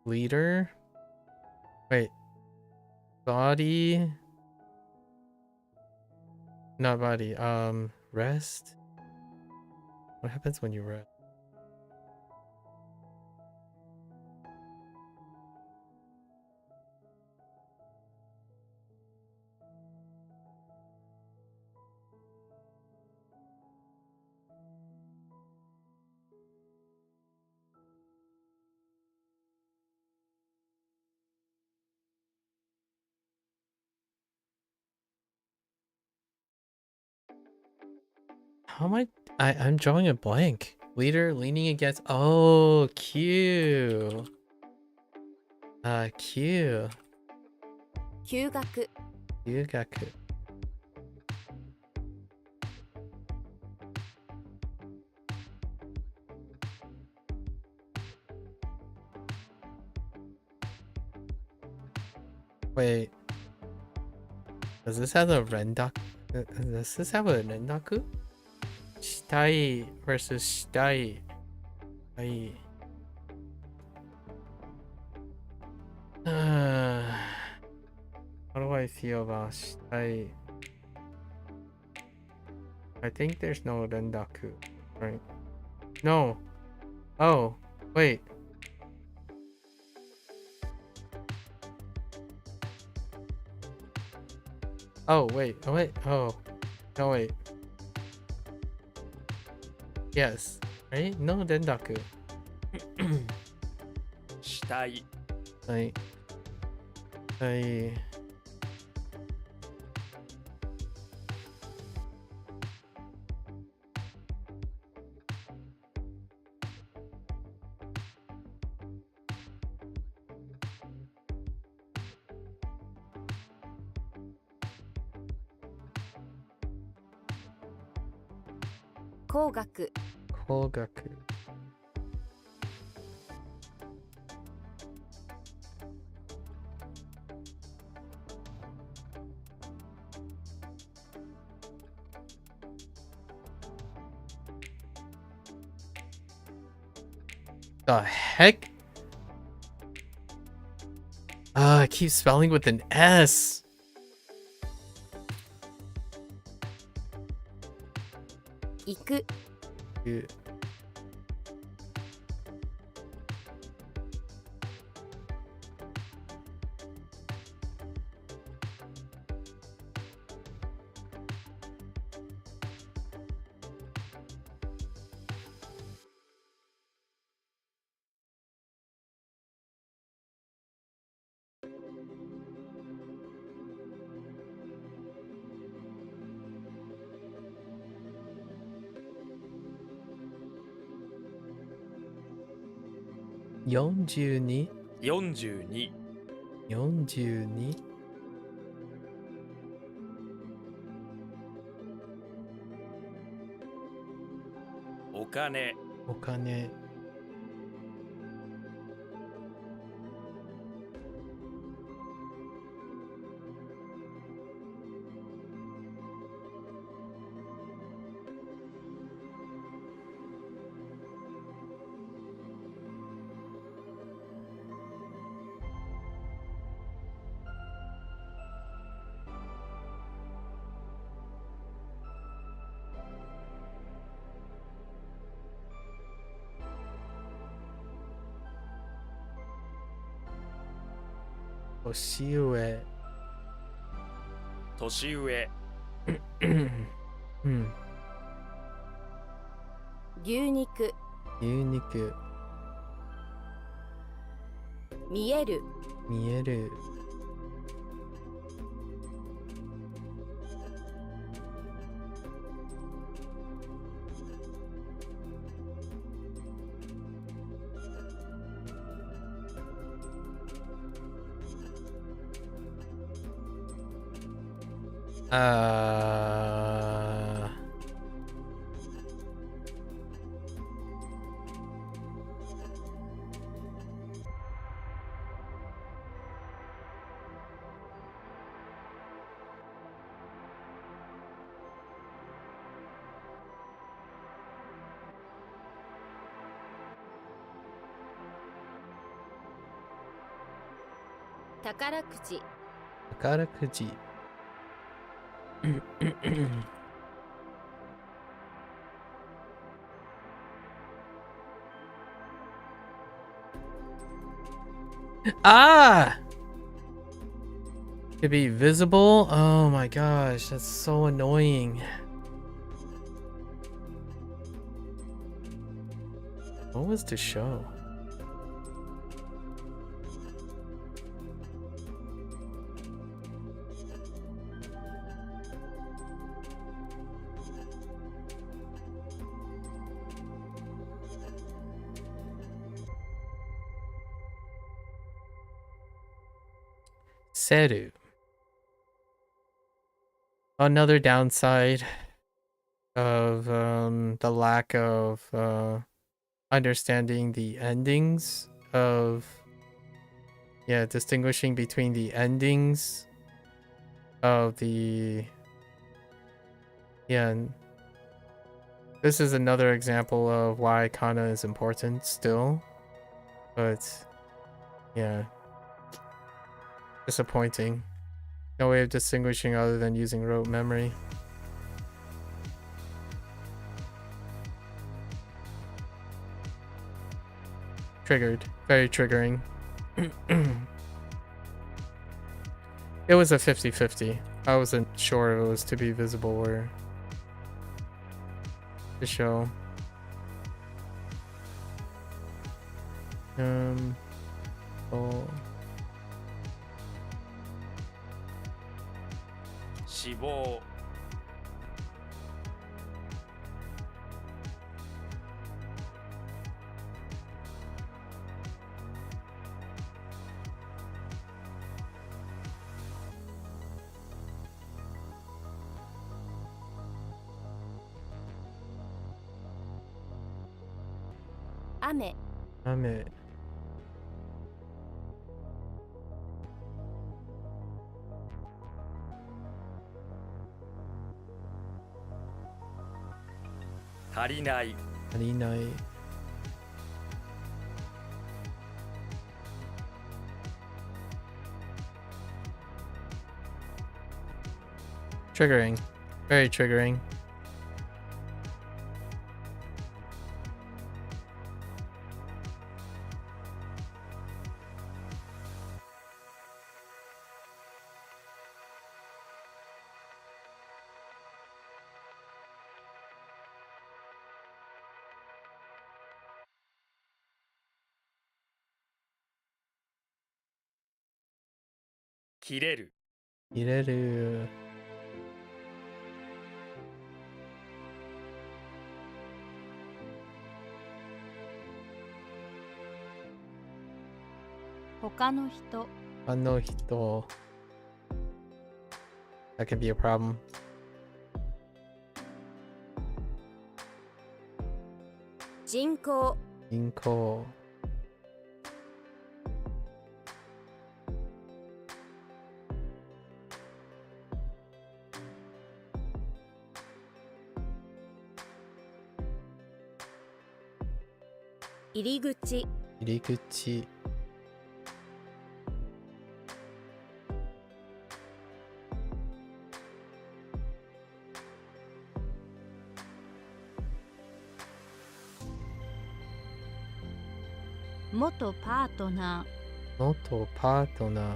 A: Leader? Wait. Body? Not body. Rest? What happens when you rest? How am I'm drawing a blank. Leader leaning against. Oh, Q. Q.
B: 休学、
A: Yugaku. Wait. Does this have a rendaku? Does this have a rendaku? Shitai versus shitai. Shitai. How do I feel about shitai? I think there's no rendaku, right? No. Oh, wait. Oh, wait. Oh, wait. Oh. No, wait. Yes. Right? No rendaku.
C: 死体、
A: はい。はい。
B: 工学、
A: 工学。The heck? I keep spelling with an S.
B: 行く、
A: You-42?
C: 42、
A: 42?
C: お金、
A: お金。年上。
C: 年上。
A: うん。
B: 牛肉、
A: 牛肉。
B: 見える、
A: 見える。
B: 宝くじ、
A: 宝くじ。Ah! To be visible? Oh my gosh, that's so annoying. What was to show? Seru. Another downside of the lack of understanding the endings of distinguishing between the endings of the and this is another example of why kana is important still, but yeah, disappointing. No way of distinguishing other than using rote memory. Triggered. Very triggering. It was a 50-50. I wasn't sure if it was to be visible or to show. Oh.
C: 死亡。
B: 雨、
A: 雨。
C: 足りない。
A: 足りない。Triggering. Very triggering.
C: "切れる」
A: 入れる。
B: 他の人、
A: 他の人。That can be a problem.
B: 人口、
A: 人口。
B: 入り口、
A: 入り口。
B: 元パートナ
A: 元パートナー。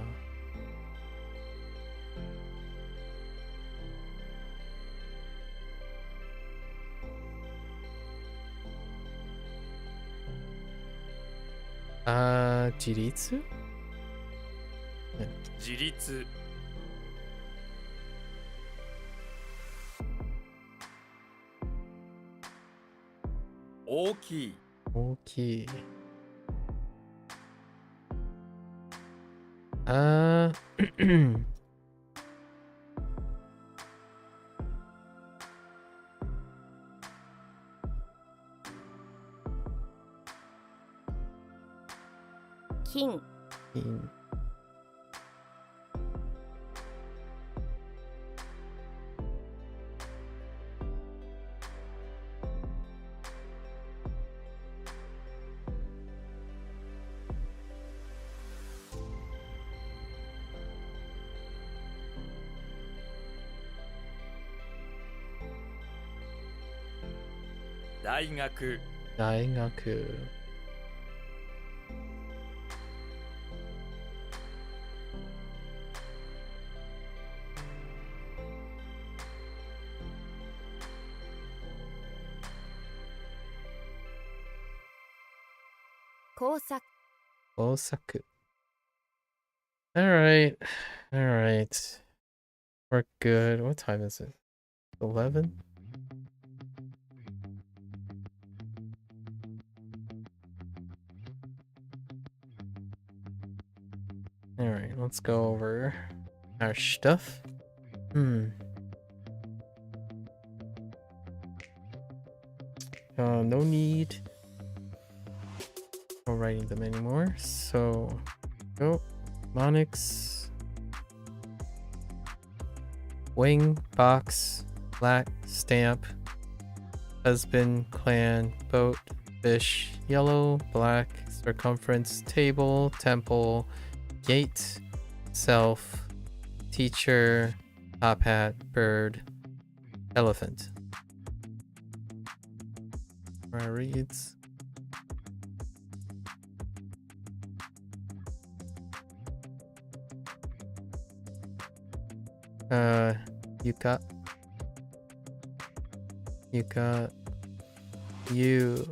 A: 自立?
C: 自立。大きい。
A: 大きい。
B: 金、
A: 金。
C: 大学。
A: 大学。
B: 工作、
A: 工作。Alright. Alright. We're good. What time is it? 11? Alright, let's go over our stuff. No need for writing them anymore. So, go. Monix. Wing, box, black, stamp, husband, clan, boat, fish, yellow, black, circumference, table, temple, gate, self, teacher, top hat, bird, elephant. Where it reads. Yuka. Yuka. You.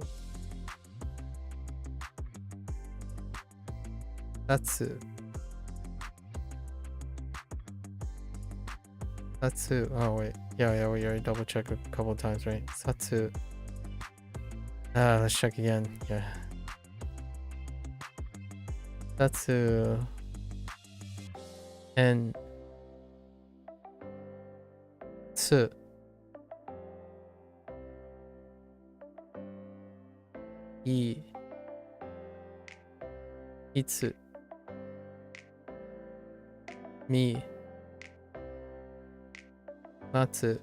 A: Tatsu. Satsu. Oh wait. Yeah, we already double checked a couple times, right? Satsu. Let's check again. Yeah. Satsu. And tsu. I. Itsu. Mi. Matsu.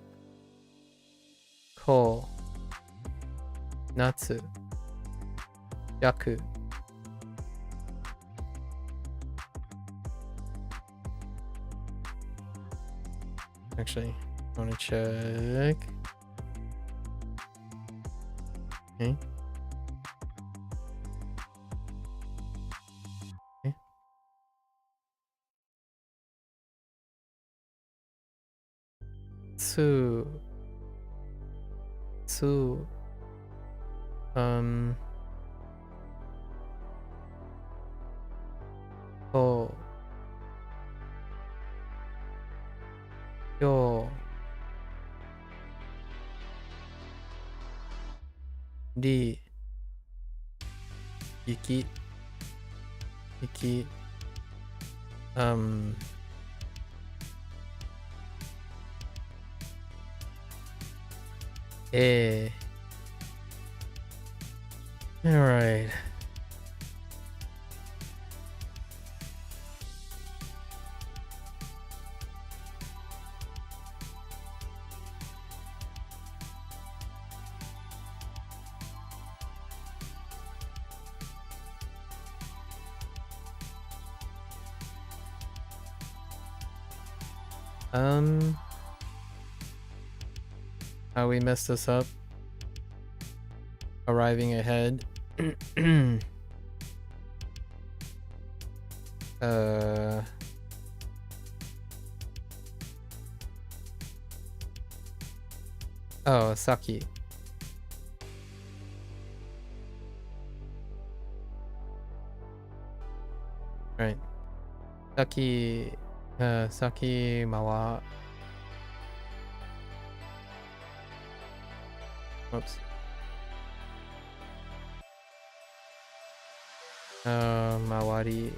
A: Ko. Natsu. Yaku. Actually, I want to check. Okay. Okay. Tsu. Tsu. Ko. Yo. Ri. Yuki. Yuki. All right. How we messed this up? Arriving ahead. Oh, Saki. Saki, Saki Mawa. Oops. Mawari.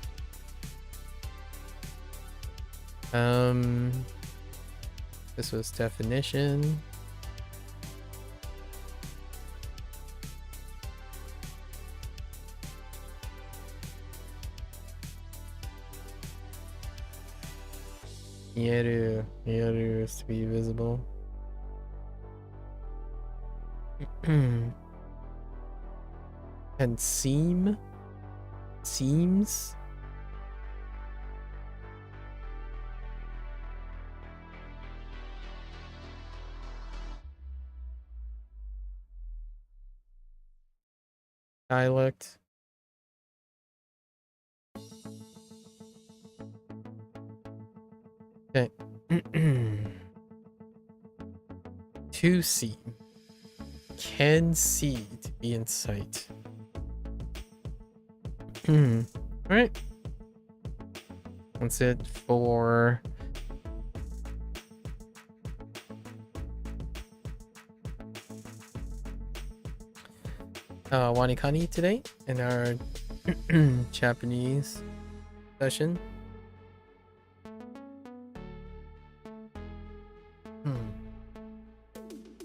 A: This was definition. Mieru is to be visible. And seems. Dialect. Okay. To see. Can see to be in sight. Alright. That's it for WaniKani today in our Japanese session.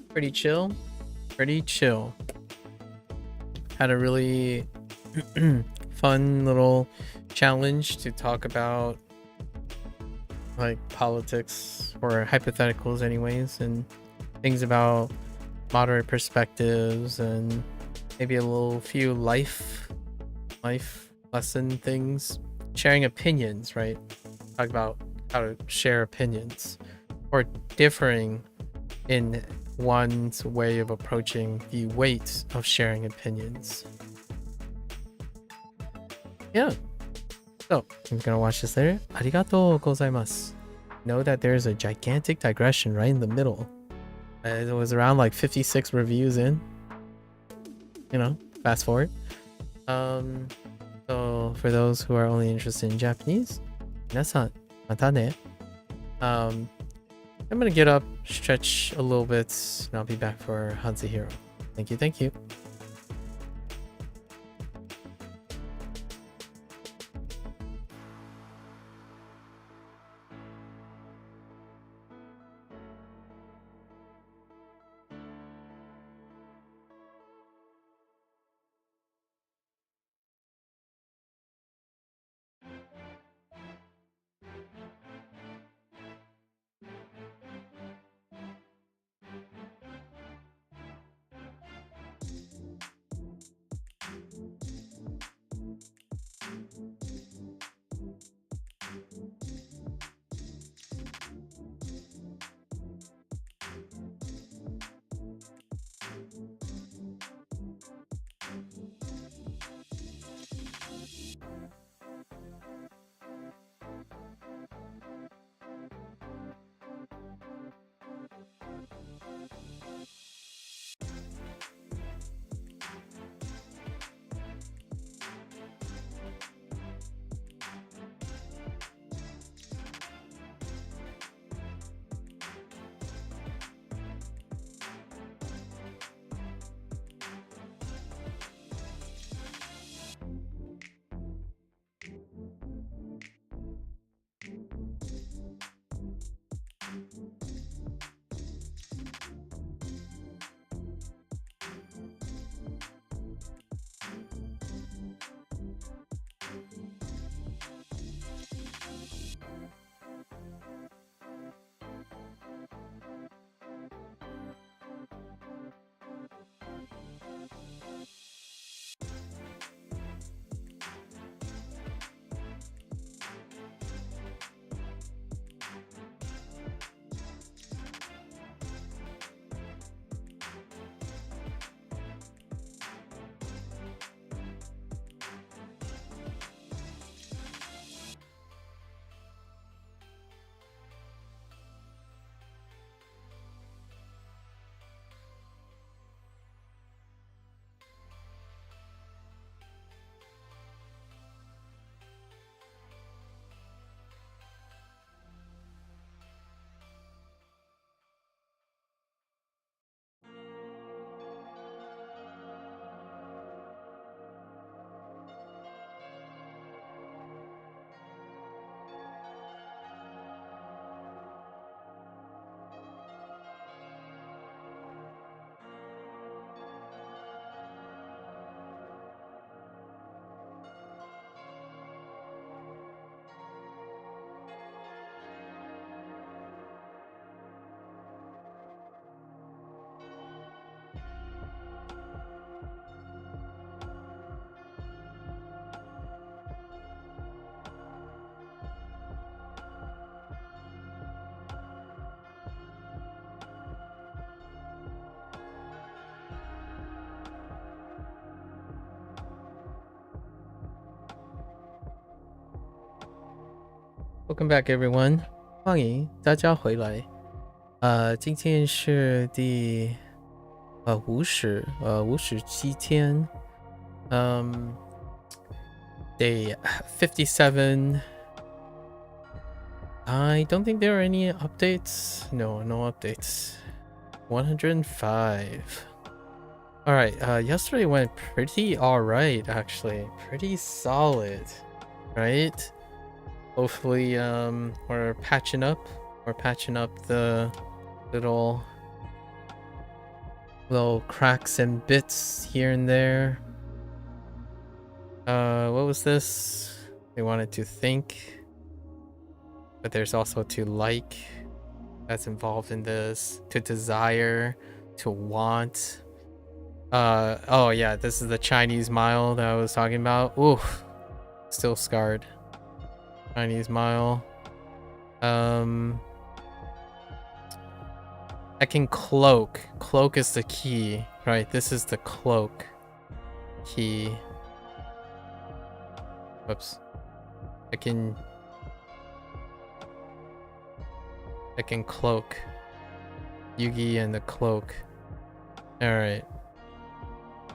A: Pretty chill. Had a really fun little challenge to talk about like politics or hypotheticals anyways, and things about moderate perspectives and maybe a little few life lesson things, sharing opinions, right? Talk about how to share opinions or differing in one's way of approaching the weight of sharing opinions. Yeah. So, I'm gonna watch this later. Arigatou gozaimasu. Know that there's a gigantic digression right in the middle. It was around like 56 reviews in. You know, fast forward. So for those who are only interested in Japanese, minasan, mata ne. I'm gonna get up, stretch a little bit, and I'll be back for HanziHero. Thank you. Welcome back, everyone. 欢迎大家回来。今天是第57天，day 57. I don't think there are any updates. No updates. 105. All right. Yesterday went pretty all right, actually. Pretty solid, right? Hopefully, we're patching up. We're patching up the little cracks and bits here and there. What was this? They wanted to think, but there's also to like that's involved in this, to desire, to want. Oh yeah, this is the Chinese mile that I was talking about. Ooh, still scarred. Chinese mile. I can cloak. Cloak is the key, right? This is the cloak key. Whoops. I can cloak. Yugi and the cloak. Alright.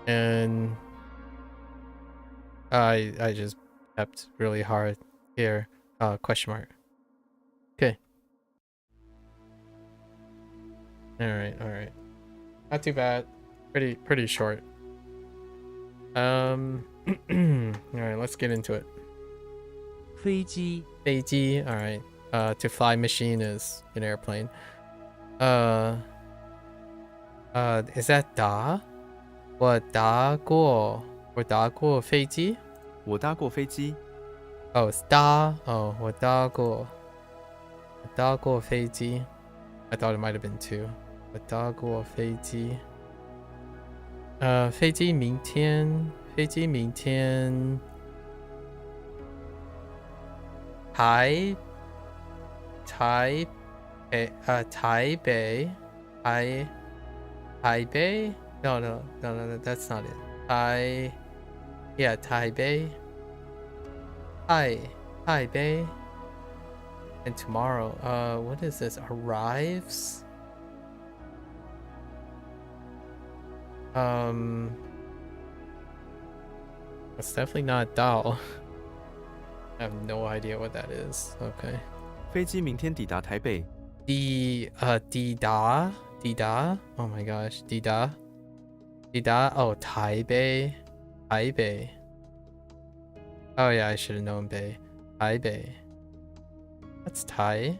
A: And I just tapped really hard here. Question mark. Okay. Alright. Not too bad. Pretty short. Alright, let's get into it.
D: 飞机
A: Beiji, alright. To fly machine is an airplane. Is that da? 我搭过飞机?
D: 我搭过飞机
A: Oh, it's da. Oh, 我搭过飞机. I thought it might have been two. 我搭过飞机. 飞机明天台北 no, that's not it. Taipei. Taipei. And tomorrow, what is this? Arrives? That's definitely not Dao. I have no idea what that is. Okay.
D: 飞机明天抵达台北
A: Dida? Oh my gosh, Dida? Oh, Taipei. Oh yeah, I should have known Bei. Taipei. That's Thai.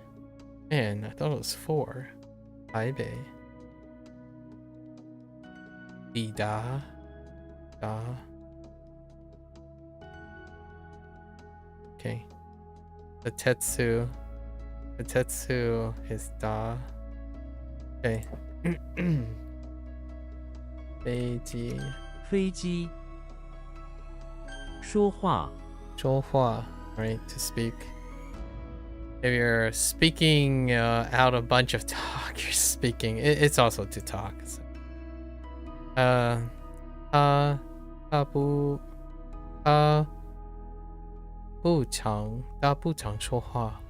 A: Man, I thought it was 4. Taipei. Dida. Da. Okay. The Tetsu is Da. Okay. 飞机
D: 飞机说话
A: 说话, right? To speak. If you're speaking out a bunch of talk, you're speaking. It's also to talk. So. 不常说话.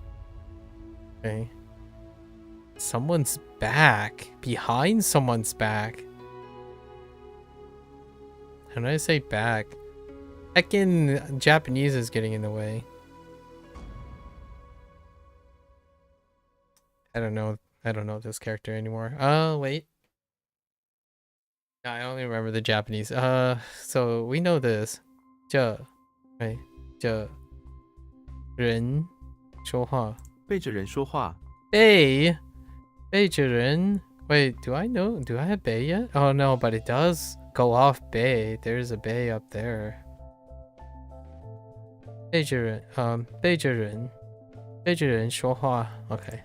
A: Okay. Someone's back. Behind someone's back. How do I say back? Heckin' Japanese is getting in the way. I don't know this character anymore. Wait. No, I only remember the Japanese. So we know this. 这, right? 这人说话
D: 背着人说话
A: 背着人 Wait, do I have bay yet? Oh no, but it does go off bay. There's a bay up there. 背着人说话 Okay.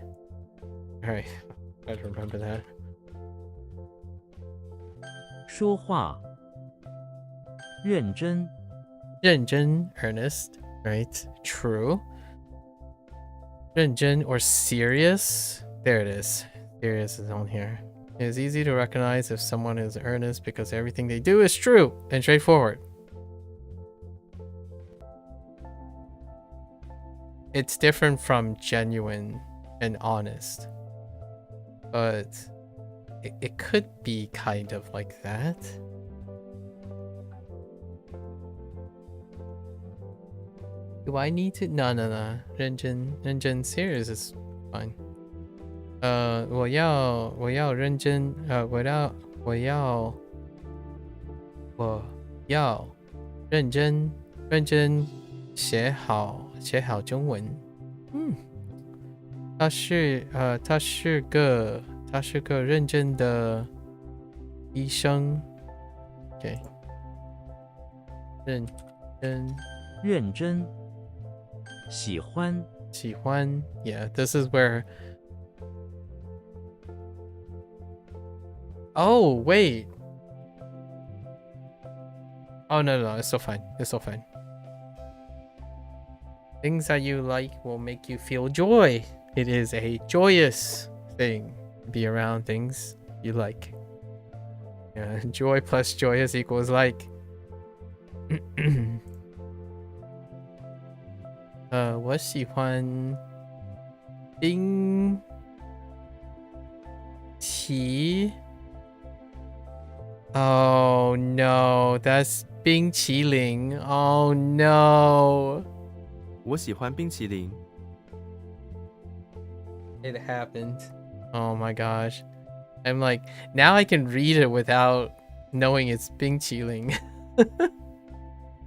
A: Alright. Gotta remember that.
D: 说话认真
A: earnest, right? True. 认真 or serious. There it is. Serious is on here. It is easy to recognize if someone is earnest because everything they do is true and straightforward. it's different from genuine and honest, but it could be kind of like that. Do I need to? No. 认真 serious is fine. 我要认真，我要认真写好中文。他是个认真的医生。OK，
D: 认真，喜欢，
A: Yeah, this is where. Oh wait. Oh no, it's so fine. It's so fine. Things that you like will make you feel joy. It is a joyous thing to be around things you like. Yeah, joy plus joyous equals like. 我喜欢冰淇。Oh no, that's 冰淇淋. Oh no.
D: 我喜欢冰淇淋。
A: It happened. Oh my gosh. I'm like, now I can read it without knowing it's 冰淇淋.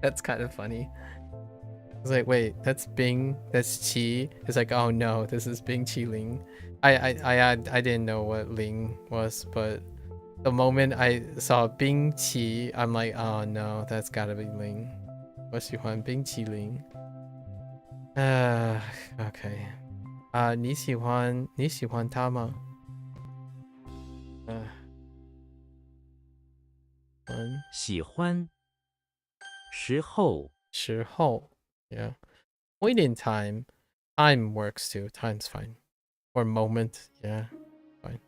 A: That's kind of funny. I was like, wait, that's Bing, that's Qi. It's like, oh no, this is Bing Qi Ling. I didn't know what Ling was, but the moment I saw Bing Qi, I'm like, oh no, that's gotta be Ling. 我喜欢冰淇淋. Okay. 你喜欢他吗?
D: 喜欢，时候，
A: 时候. Yeah. Point in time. Time works too. Time's fine. Or moment. Yeah. Fine.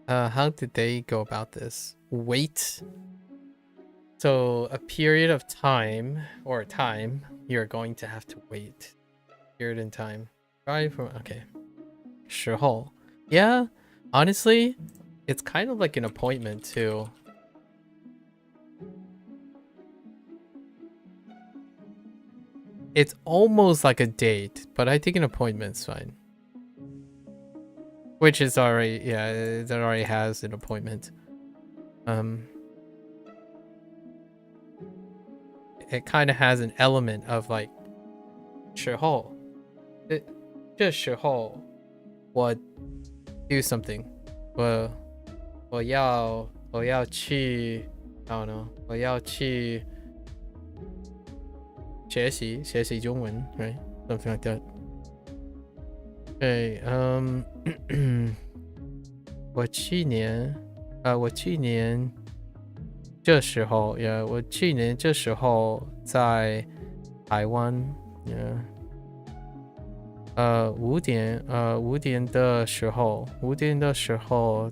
A: How did they go about this? Wait. So a period of time or time, you're going to have to wait. Period in time. Try from okay. 时候. Yeah. Honestly, it's kind of like an appointment too. It's almost like a date, but I think an appointment's fine. Which is already, yeah, it already has an appointment. It kind of has an element of like 时候. 这时候我 do something. 我要去 I don't know. 我要去学习中文 right? Something like that. Okay, 我去年这时候 yeah, 我去年这时候在台湾 yeah. 5点的时候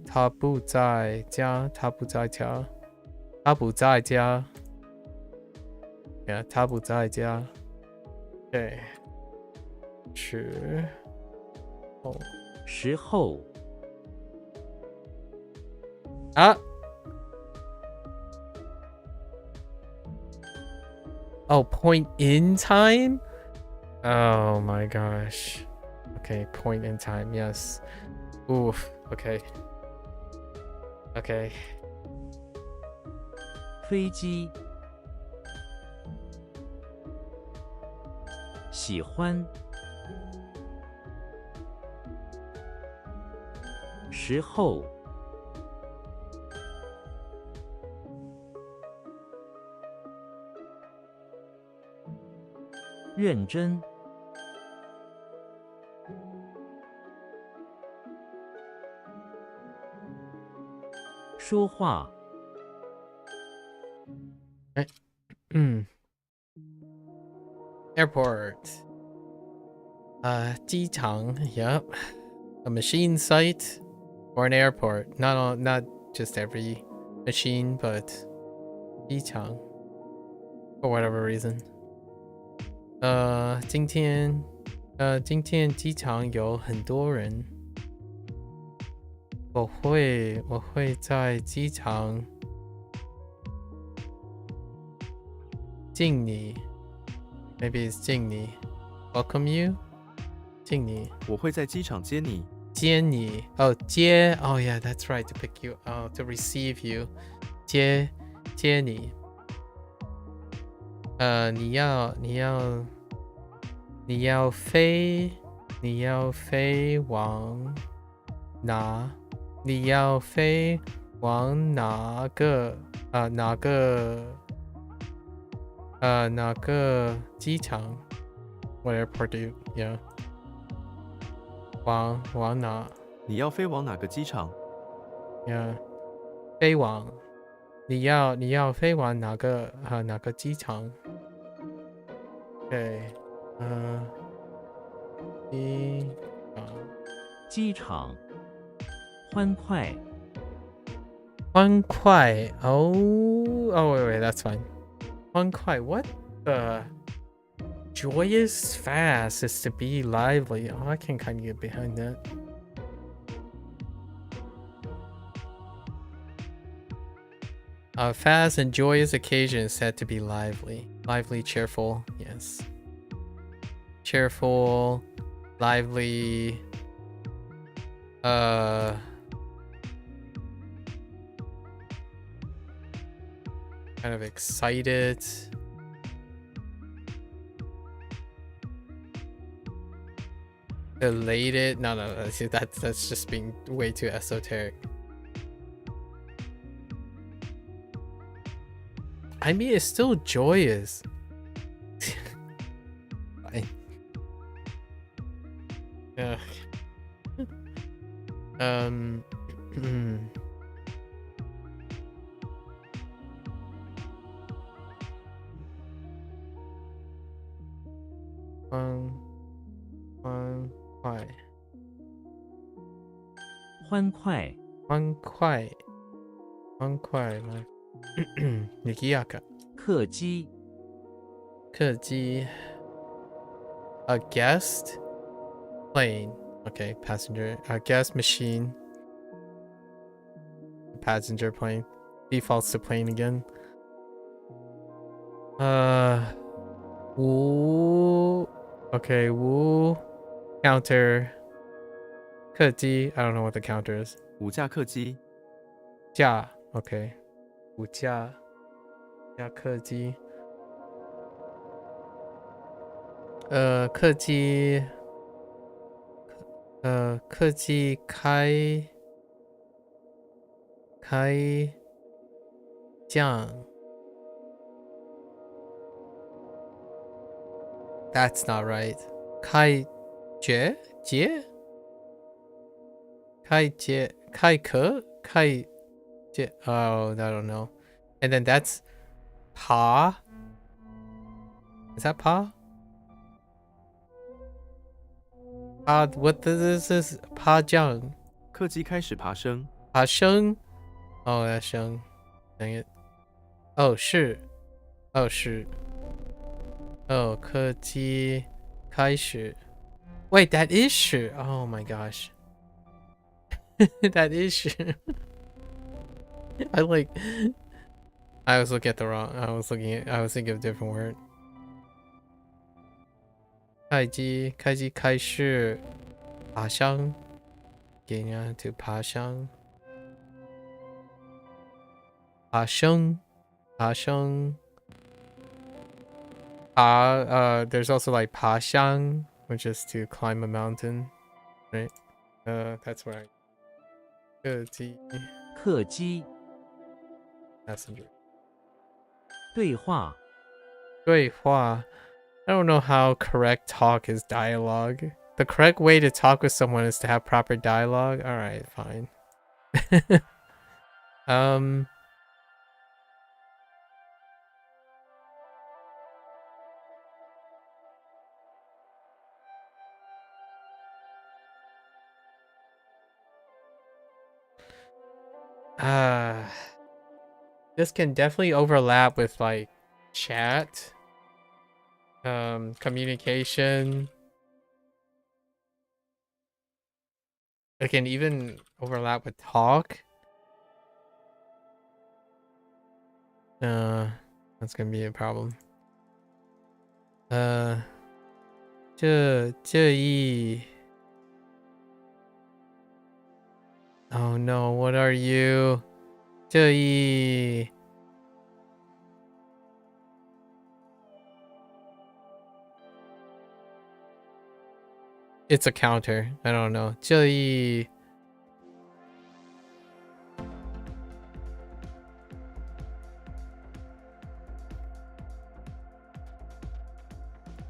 A: 他不在家 yeah, 他不在家 对
D: 时候，
A: Oh, point in time? Oh my gosh. Okay, point in time, yes. Oof, okay. Okay.
D: 飞机，喜欢，时候，认真， 说话，
A: Airport. 机场, yep. A machine site or an airport. Not just every machine, but 机场 for whatever reason. 今天机场有很多人。我会在机场敬你。Maybe it's 敬你。Welcome you. 敬你。
E: 我会在机场接你。
A: 接你。接。Oh yeah, that's right. To pick you. To receive you. 接你。你要飞往哪？你要飞往哪个机场？What airport do you? Yeah. 往哪？
E: 你要飞往哪个机场？
A: Yeah. 飞往。你要飞往哪个机场？对，
D: 机场，欢快，
A: 欢快。wait, that's fine. 欢快 what the joyous fast is to be lively. I can kind of get behind that. Fast and joyous occasion is said to be lively. Lively, cheerful, yes. Cheerful, lively, kind of excited. Elated. No, that's just being way too esoteric. I mean, it's still joyous. Fine.欢快 にぎやか。
D: 客机，
A: 客机。A guest plane. Okay, passenger. A guest machine. Passenger plane. Defaults to plane again. Wu. Okay, Wu. Counter. 客机. I don't know what the counter is.
E: 五架客机。
A: 架. Okay. 五架客机。客机。客机开降。That's not right. 开绝节。开壳。Oh, I don't know. And then that's Pa. Is that Pa? What this is? Pa Jiang.
E: 客机开始爬升。
A: 爬升. Oh, that's 升. Dang it. Oh, 是. Oh, 是. Oh, 客机开始. Wait, that is 是. Oh my gosh. That is 是. I was looking at the wrong. I was thinking of a different word. 开机开始爬山。Getting on to 爬山。爬升。There's also like 爬山, which is to climb a mountain, right? That's where
D: 客机
A: passenger.
D: 对话
A: 对话. I don't know how correct talk is dialogue. The correct way to talk with someone is to have proper dialogue. All right, fine. This can definitely overlap with like chat. communication. It can even overlap with talk. That's gonna be a problem. 这一 Oh no, what are you? 这一 It's a counter. I don't know. 这一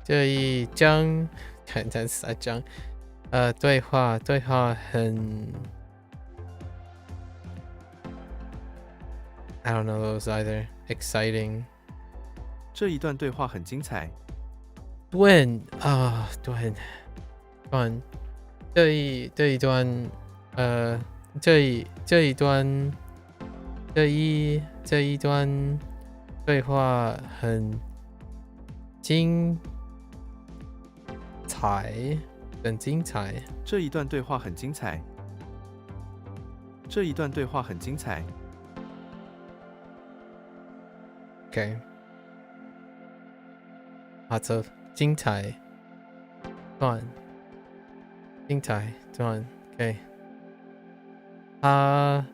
A: 这一章看看3章对话很 I don't know those either. Exciting.
E: 这一段对话很精彩。
A: 段这一段这一段对话很精彩，很精彩。
E: 这一段对话很精彩。这一段对话很精彩。
A: Okay. Lots of 精彩段，精彩段。Okay. 他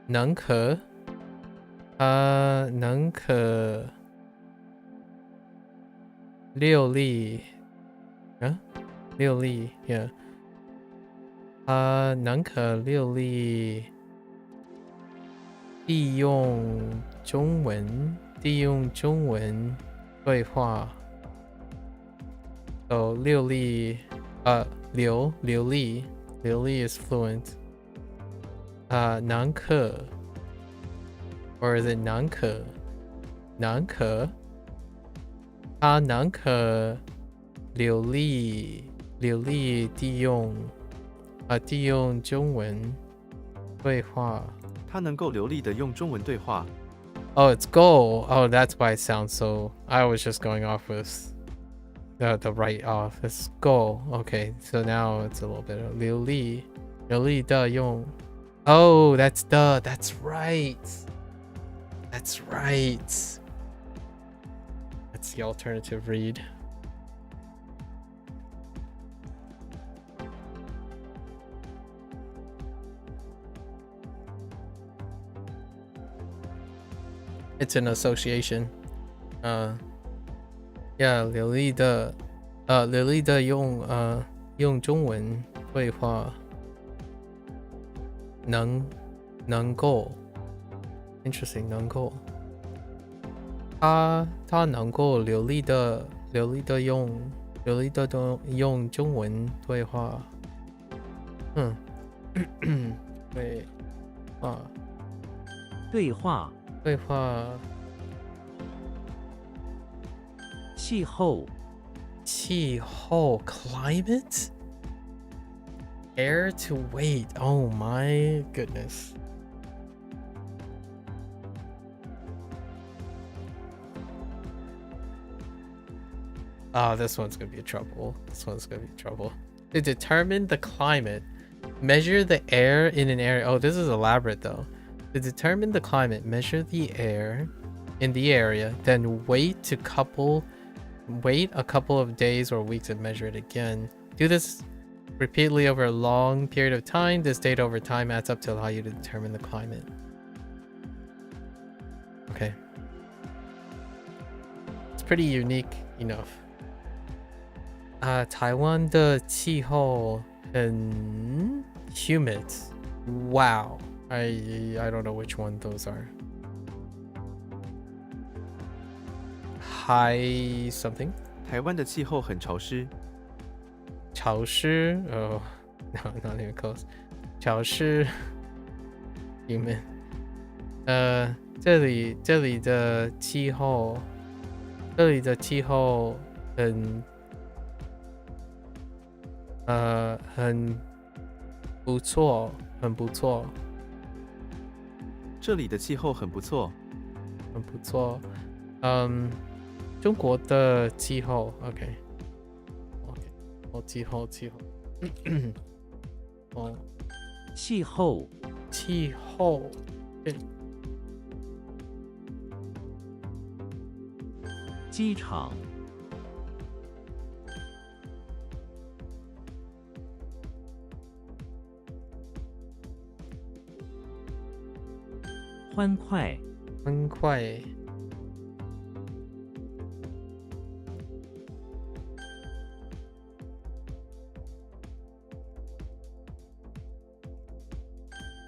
A: 能可六力，yeah. 他能可六力利用中文对话。So 流利 is fluent. 南可 or is it 南可他南可流利地用中文对话。
E: 他能够流利地用中文对话。
A: Oh, it's go. Oh, that's why it sounds so. I was just going off with the right off. It's go. Okay, so now it's a little bit of 流利的用. Oh, that's the. That's right. That's right. That's the alternative read. It's an association. Yeah, 流利的用中文对话。能够 Interesting, 能够他能够流利的用中文对话。对话气候 climate air to wait. Oh my goodness. Oh, this one's gonna be trouble. To determine the climate, measure the air in an area. Oh, this is elaborate though. To determine the climate, measure the air in the area, then wait a couple of days or weeks and measure it again. Do this repeatedly over a long period of time. This data over time adds up to allow you to determine the climate. Okay. It's pretty unique enough. 台湾的气候很 humid. Wow. I don't know which one those are. High something.
E: 台湾的气候很潮湿。
A: 潮湿 Oh, no, not even close. 潮湿 humid. 这里的气候很不错。
E: 这里的气候很不错。
A: 中国的气候 OK OK 哦气候哦
D: 气候，
A: 气候
D: 机场，欢快，
A: 欢快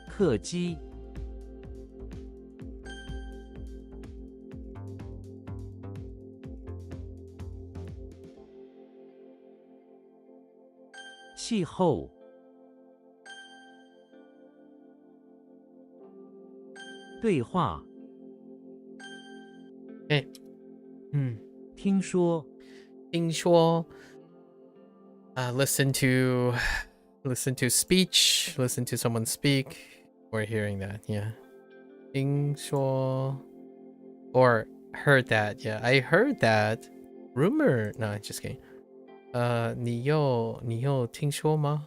D: 客机，气候，对话，
A: 哎
D: 听说，
A: 听说listen to speech, listen to someone speak. We're hearing that, yeah. 听说 or heard that, yeah. I heard that. Rumor, no, just kidding. 你有听说吗？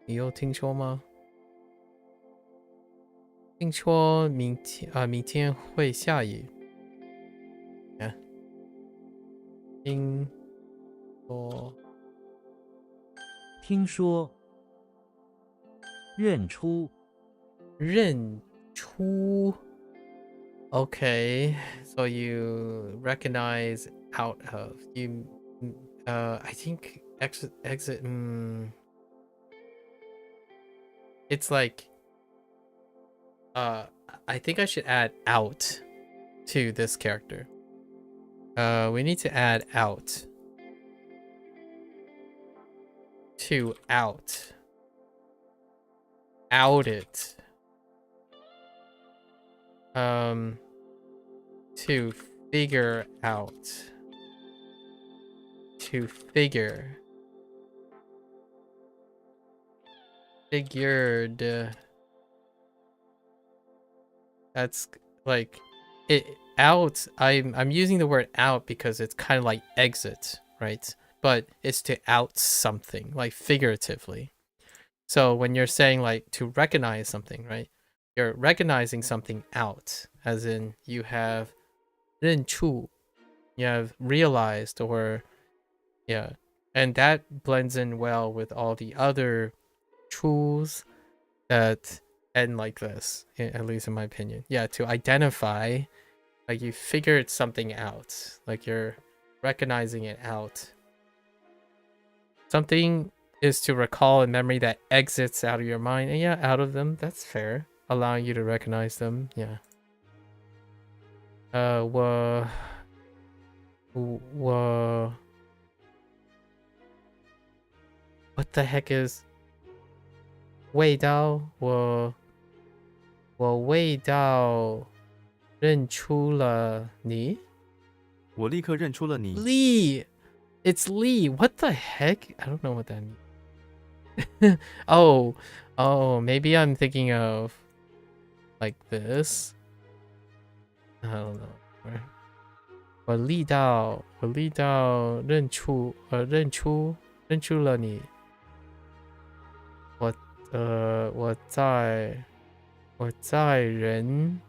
A: 你有听说吗？听说明天会下雨。Yeah. 听说
D: 听说，认出，
A: 认出 Okay, so you recognize out of you. I think exit. It's like I think I should add out to this character. We need to add out to out it. To figure out. To figure. Figured. That's like it out. I'm using the word out because it's kind of like exit, right? But it's to out something, like figuratively. So when you're saying like to recognize something, right? You're recognizing something out, as in you have 认出, you have realized, or yeah, and that blends in well with all the other tools that end like this, at least in my opinion. Yeah, to identify, like you figured something out, like you're recognizing it out. Something is to recall a memory that exits out of your mind, and yeah, out of them, that's fair. Allowing you to recognize them, yeah. What the heck is 味道？我味道认出了你。
E: 我立刻认出了你。
A: Lee, it's Lee. What the heck? I don't know what that means. oh, maybe I'm thinking of like this. I don't know. 我力道认出了你。我在人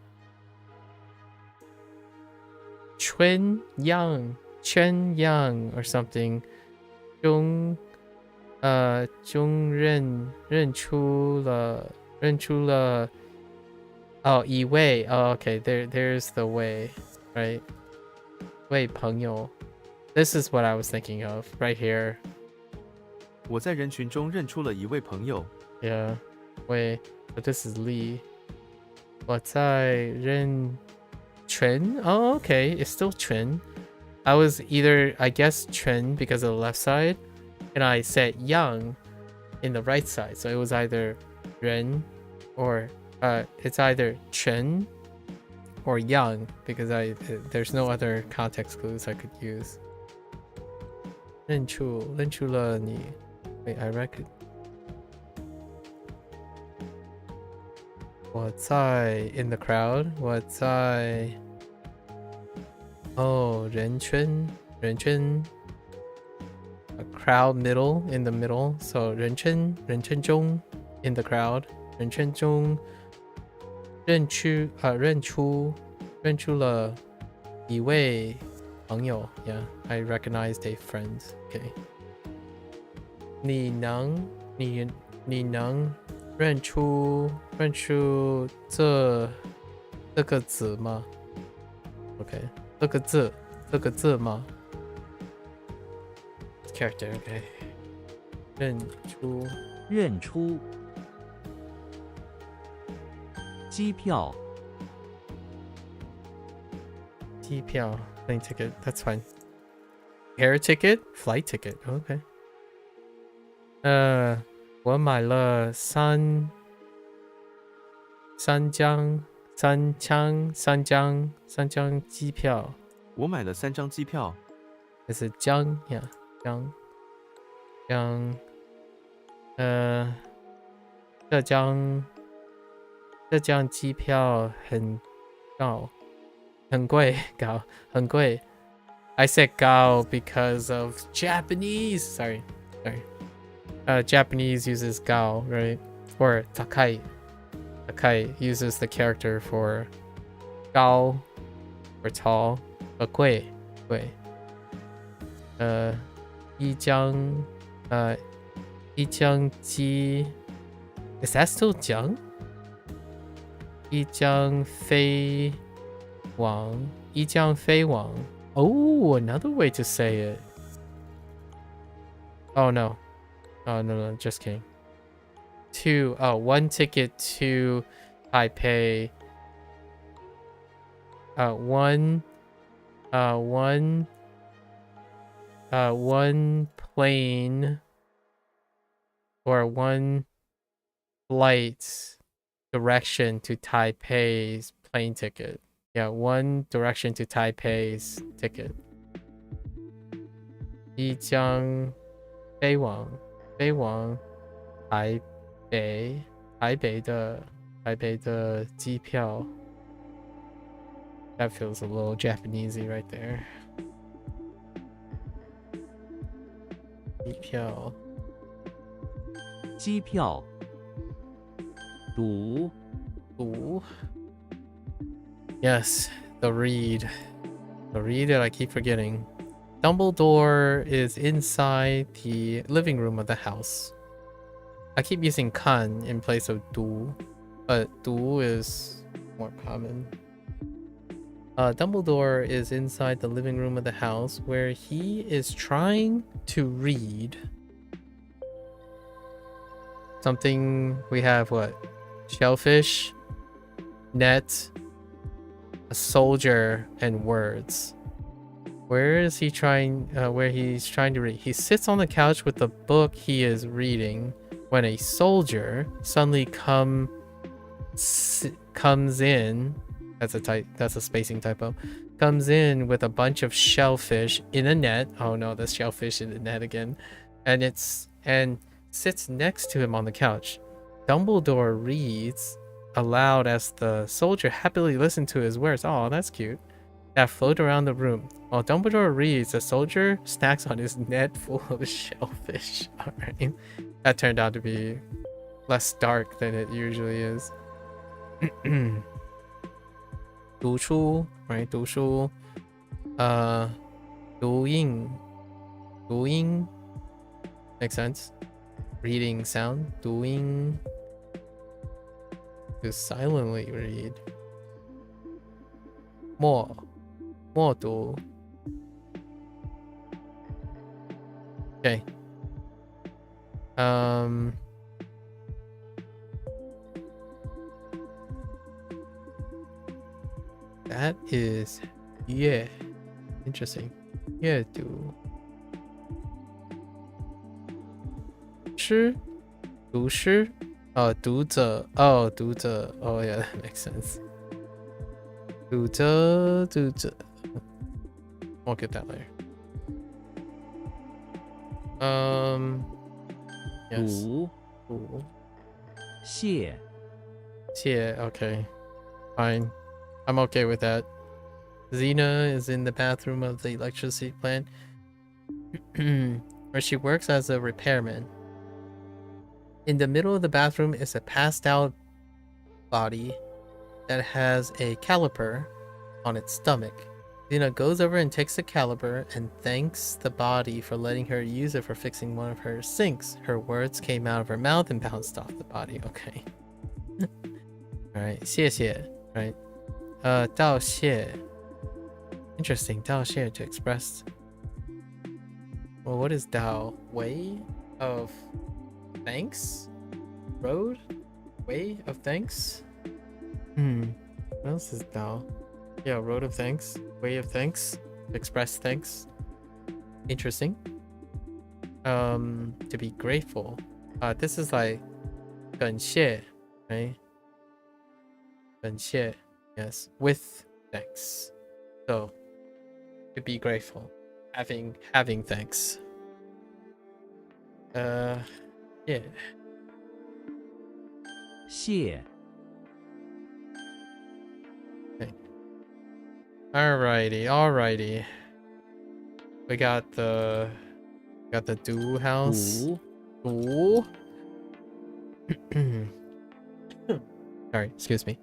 A: 圈样 or something 中认出了一位 okay, there's the way, right? 位朋友 This is what I was thinking of right here.
E: 我在人群中认出了一位朋友。
A: Yeah, wait, but this is Lee. 我在人群 Oh, okay, it's still 群. I was either, I guess, 群 because of the left side, and I said yang in the right side. So it was either 人 or it's either 群 or yang because there's no other context clues I could use. 认出了你. Wait, I reckon. 我在 in the crowd. 我在 Oh, 人圈, 人圈, a crowd middle, in the middle. So 人圈中 in the crowd. 人圈中认出了一位朋友. Yeah, I recognized a friend. Okay. 你能认出这个字吗? Okay. 这个字吗? Character, okay.
D: 认出机票
A: plane ticket, that's fine. Air ticket, flight ticket, okay. 我买了三张机票。
E: 我买了3张机票。
A: 这是张呀，这张机票很贵。I said 高 because of Japanese. Sorry. Japanese uses 高, right? Or 高. Takai uses the character for 高 or tall, but 贵. 一张机 Is that still 江? 一江飞往 Oh, another way to say it. Oh no, just kidding. One ticket to Taipei. One plane or one flight direction to Taipei's plane ticket. Yeah, one direction to Taipei's ticket. 一张飞往台北的机票. That feels a little Japanesey right there.
D: 机票读
A: Yes, the read that I keep forgetting. Dumbledore is inside the living room of the house. I keep using kan in place of du, but du is more common. Dumbledore is inside the living room of the house where he is trying to read something. We have what? Shellfish, net, a soldier, and words. Where is he trying? Where he's trying to read? He sits on the couch with the book he is reading when a soldier suddenly comes in. That's a spacing typo. Comes in with a bunch of shellfish in a net. Oh no, there's shellfish in the net again. And sits next to him on the couch. Dumbledore reads aloud as the soldier happily listens to his words. Oh, that's cute. That float around the room. While Dumbledore reads, the soldier snacks on his net full of shellfish. Alright. That turned out to be less dark than it usually is. 读书, right? 读书. 读音 makes sense. Reading sound. 读音 to silently read. 默读. Okay. That is interesting. 阅读. 读诗.读者. Oh, 读者. Oh yeah, that makes sense. 读者. We'll get that later. Yes. 读.
D: 谢
A: okay. Fine. I'm okay with that. Xena is in the bathroom of the electricity plant, where she works as a repairman. In the middle of the bathroom is a passed out body that has a caliper on its stomach. Xena goes over and takes the caliper and thanks the body for letting her use it for fixing one of her sinks. Her words came out of her mouth and bounced off the body. Okay. Alright, 谢谢. Right. 道谢. Interesting. 道谢 to express. Well, what is Dao? Way of thanks? Road? Way of thanks? What else is Dao? Yeah, road of thanks. Way of thanks. Express thanks. Interesting. To be grateful. This is like 感谢, right? 感谢. Yes, with thanks. So, to be grateful. Having thanks. Yeah.
D: 谢
A: Alrighty. We got the do house.
D: 读
A: Do. Sorry, excuse me.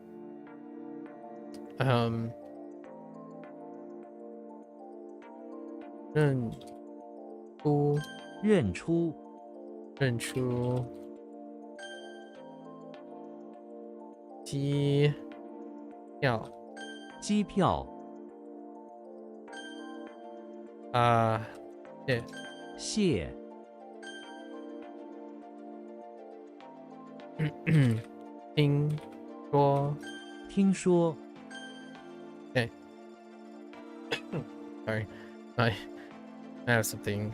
A: 认出
D: 认出
A: 机票
D: 机票
A: 谢
D: 谢
A: 听说
D: 听说
A: sorry I have something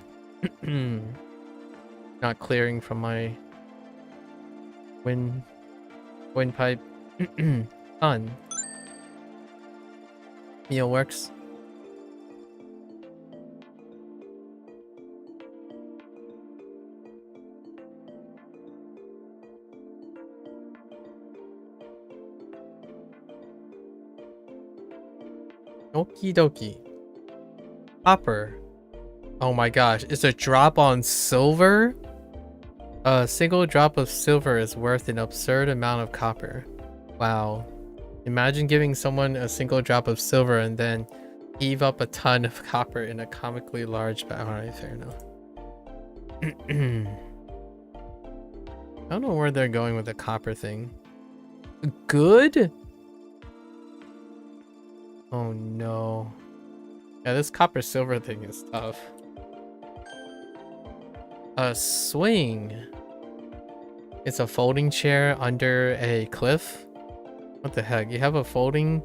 A: not clearing from my windpipe. Fun. Meal works. Okie dokie. Copper. Oh my gosh, it's a drop on silver? A single drop of silver is worth an absurd amount of copper. Wow. Imagine giving someone a single drop of silver and then heave up a ton of copper in a comically large bag. Alright, fair enough. I don't know where they're going with the copper thing. Good? Oh no. Yeah, this copper silver thing is tough. A swing. It's a folding chair under a cliff. What the heck? You have a folding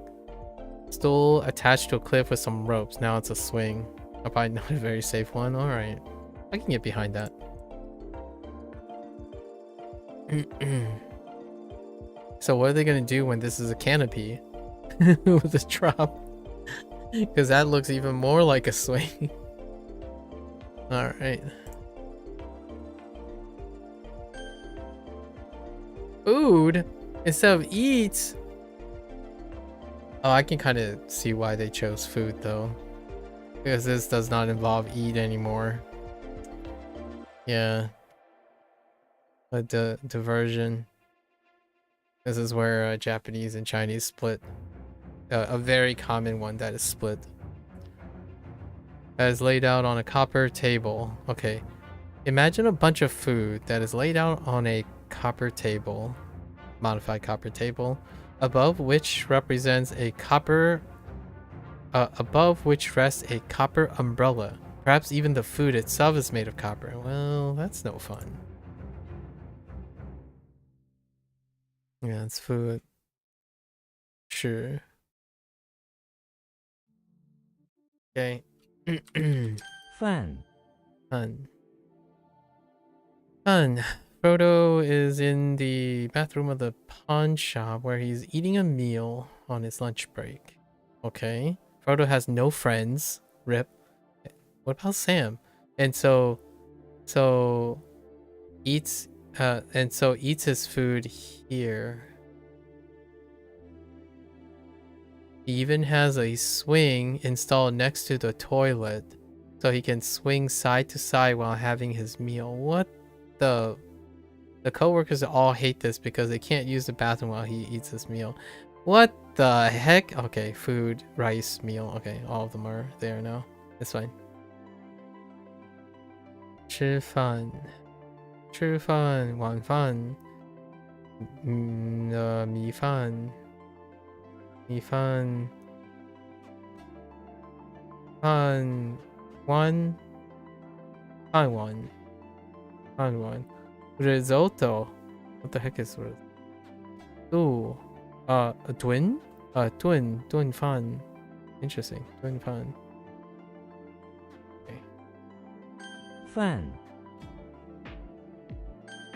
A: stool attached to a cliff with some ropes. Now it's a swing. Probably not a very safe one. Alright. I can get behind that. So what are they gonna do when this is a canopy? With a drop? Because that looks even more like a swing. Alright. Food instead of eat. Oh, I can kind of see why they chose food though, because this does not involve eat anymore. Yeah, a diversion. This is where Japanese and Chinese split. A very common one that is split. That is laid out on a copper table. Okay, imagine a bunch of food that is laid out on a copper table, modified copper table, above which represents a copper above which rests a copper umbrella. Perhaps even the food itself is made of copper. Well, that's no fun. Yeah, it's food. Sure. Okay.
D: 饭
A: Fun. Frodo is in the bathroom of the pawn shop where he's eating a meal on his lunch break. Okay. Frodo has no friends. Rip. What about Sam? And so eats eats his food here. He even has a swing installed next to the toilet, so he can swing side to side while having his meal. What the? The coworkers all hate this because they can't use the bathroom while he eats his meal. What the heck? Okay, food, rice, meal. Okay, all of them are there now. It's fine. 吃饭，吃饭，晚饭，米饭，米饭，饭碗，饭碗，饭碗。Risotto. What the heck is this? Ooh. A twin? Twin fan. Interesting. Twin fan. Okay.
D: 饭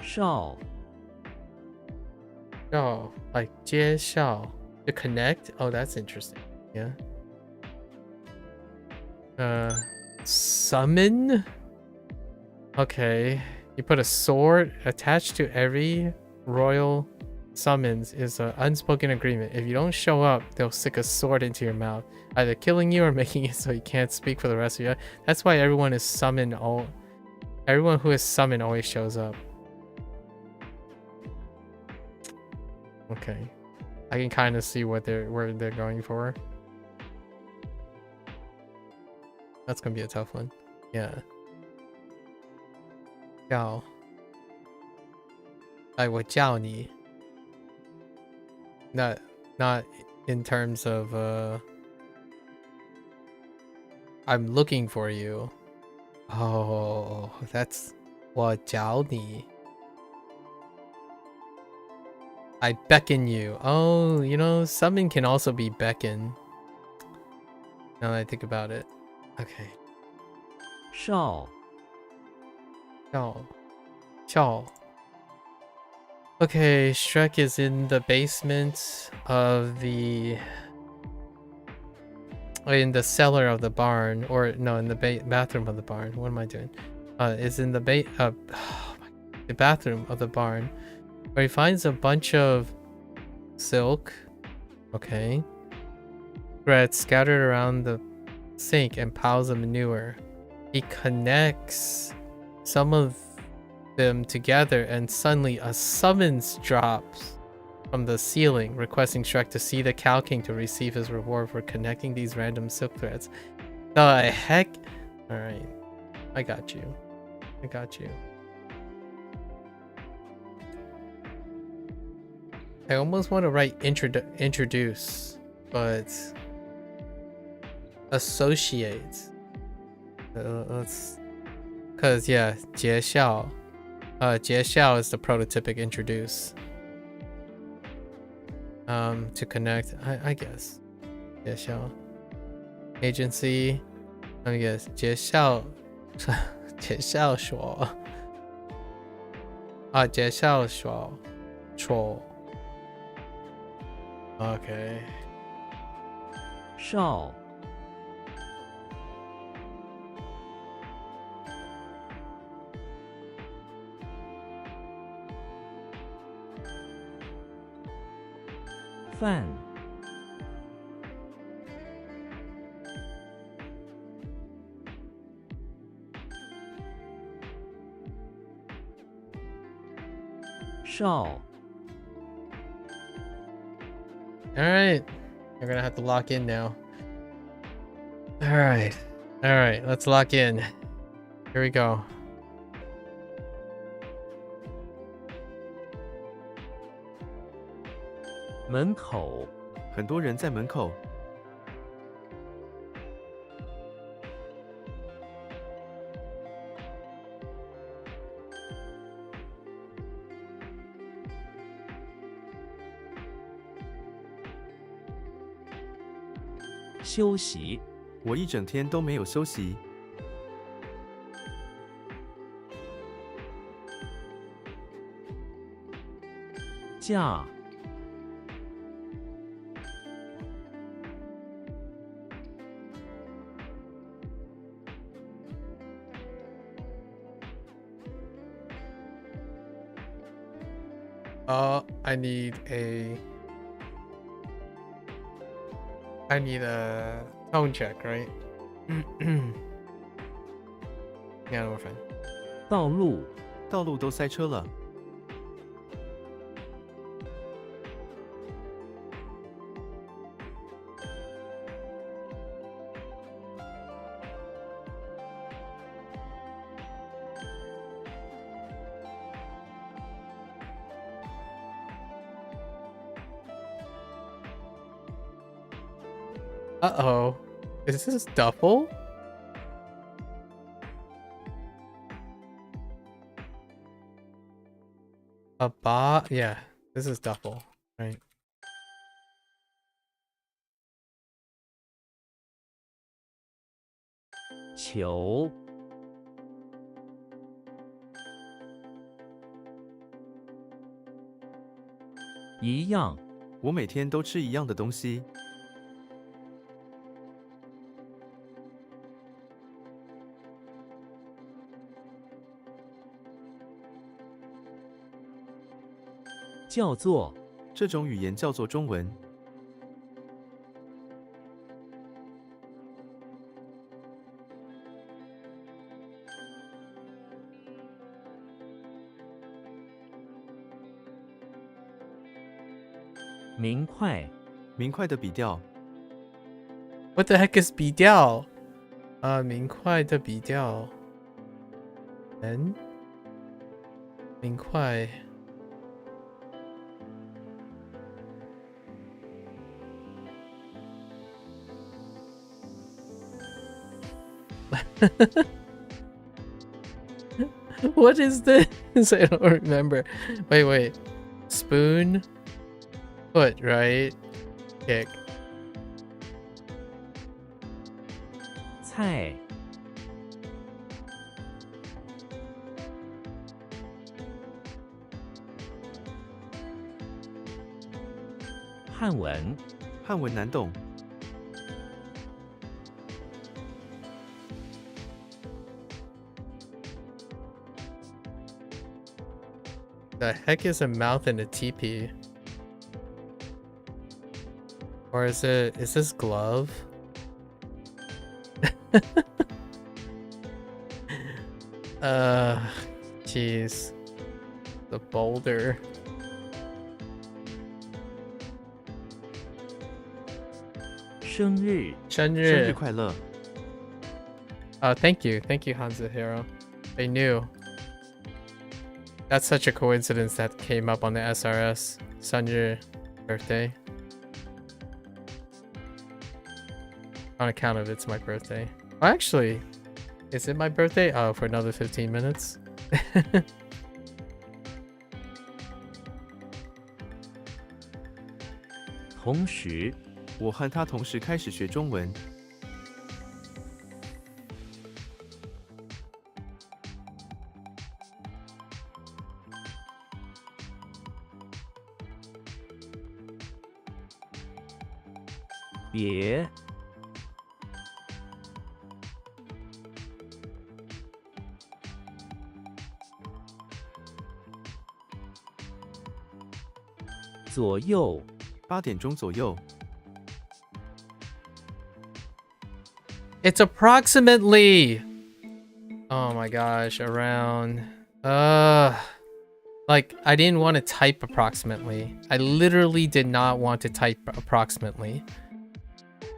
D: 少
A: Oh, like 介绍 to connect. Oh, that's interesting. Yeah. Summon. Okay. You put a sword attached to every royal summons is an unspoken agreement. If you don't show up, they'll stick a sword into your mouth, either killing you or making it so you can't speak for the rest of your life. That's why everyone is summoned. Everyone who is summoned always shows up. Okay, I can kind of see where they're going for. That's gonna be a tough one. Yeah. 叫，哎，我叫你。Not in terms of I'm looking for you. Oh, that's 我叫你。I beckon you. Oh, you know, summon can also be beckon. Now that I think about it. Okay.
D: 少
A: Chao. Okay, Shrek is in the basement of the... in the cellar of the barn. Or, no, in the bathroom of the barn. What am I doing? Is in the the bathroom of the barn. Where he finds a bunch of silk. Okay. Threads scattered around the sink and piles of manure. He connects some of them together and suddenly a summons drops from the ceiling requesting Shrek to see the Cow King to receive his reward for connecting these random silk threads. The heck? Alright. I got you. I almost want to write introduce, but associate. Let's... Cause yeah, 介绍. 介绍 is the prototypic introduce. To connect, I guess. 介绍. Agency, I guess. 介绍说. 介绍说. Okay.
D: 少 饭 少
A: Alright. You're gonna have to lock in now. Alright. Alright, let's lock in. Here we go.
D: 门口
E: 很多人在门口。
D: 休息
E: 我一整天都没有休息。
D: 假
A: I need a I need a tone check, right? Yeah, we're fine.
D: 道路、
E: 道路都塞车了。
A: Uh-oh. Is this duffel? Yeah, this is duffel, right?
D: 球、一样、
E: 我每天都吃一样的东西。
D: 叫做
E: 这种语言叫做中文。
D: 明快、
E: 明快的笔调，
A: What the heck is 笔调？明快的笔调。明快。What is this? I don't remember. Wait. Spoon, foot, right? Kick.
D: 菜、汉文、
E: 汉文难懂。
A: The heck is a mouth in a teepee? Or is this glove? Jeez. The boulder.
D: 生日、
E: 生
A: 生日
E: 日快乐！
A: Thank you, HanziHero. They knew. That's such a coincidence that came up on the SRS. Sanjay birthday. On account of it's my birthday. Oh, actually, is it my birthday? Oh, for another 15 minutes.
D: 同时、
E: 我和他同时开始学中文。
D: 别、左右、
E: 8点钟左右，
A: It's approximately. Oh my gosh, around. Like I didn't want to type approximately. I literally did not want to type approximately.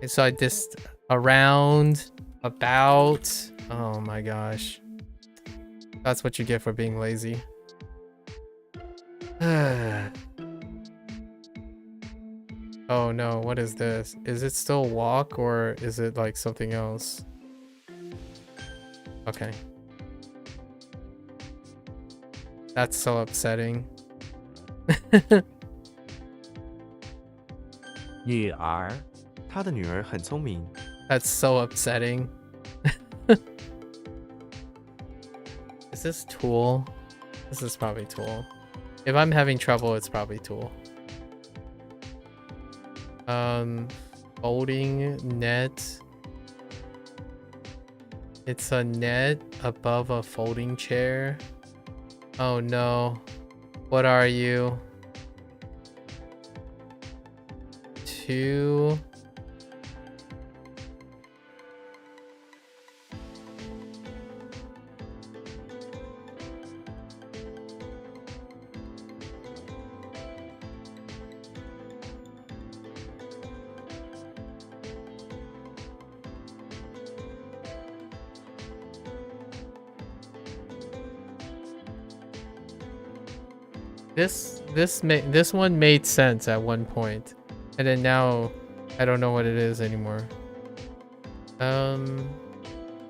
A: And so I just around, about. Oh my gosh. That's what you get for being lazy. Oh no, what is this? Is it still walk or is it like something else? Okay. That's so upsetting.
D: 女儿、
E: 他的女儿很聪明。
A: That's so upsetting. Is this Tool? This is probably Tool. If I'm having trouble, it's probably Tool. Folding net. It's a net above a folding chair. Oh no. What are you? 2 This one made sense at one point, and then now I don't know what it is anymore.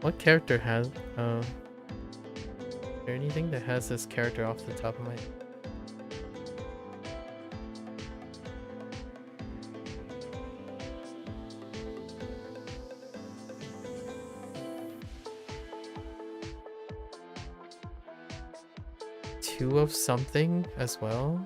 A: What character has is there anything that has this character off the top of my head? Two of something as well?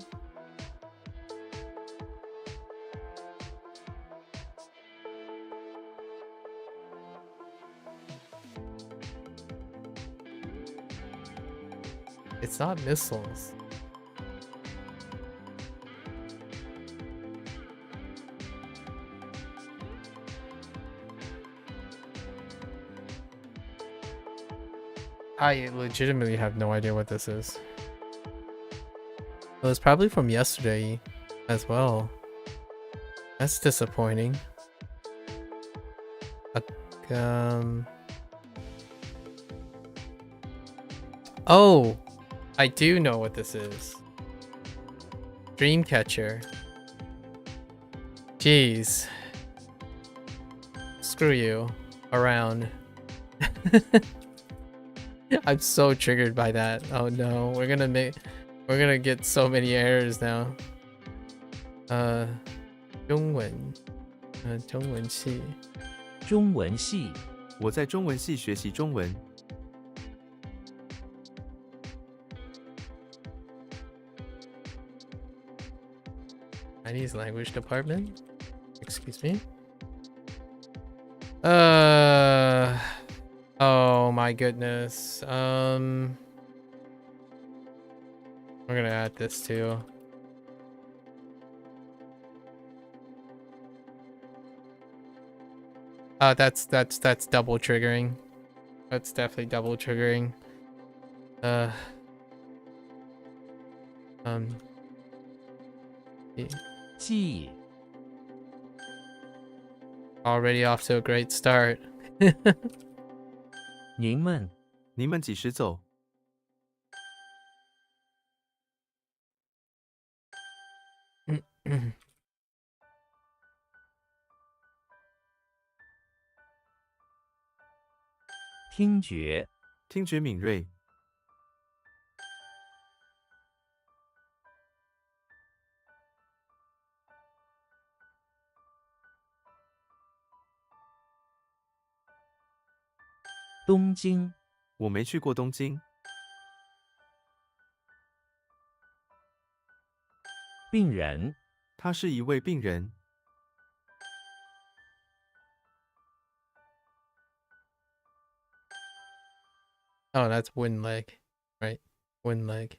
A: It's not missiles. I legitimately have no idea what this is. Well, it's probably from yesterday as well. That's disappointing. Oh, I do know what this is. Dreamcatcher. Jeez. Screw you. Around. I'm so triggered by that. Oh no, we're gonna get so many errors now. 中文，中文系。
D: 中文系，
E: 我在中文系学习中文。
A: Chinese language department. Excuse me. Oh my goodness. We're gonna add this too. That's double triggering. That's definitely double triggering. Yeah.
D: 记
A: Already off to a great start.
D: 您们
E: 你们几时走？
D: 听觉
E: 听觉敏锐。
D: 东京
E: 我没去过东京。
D: 病人
E: 他是一位病人。
A: Oh, that's wind leg, right? Wind leg.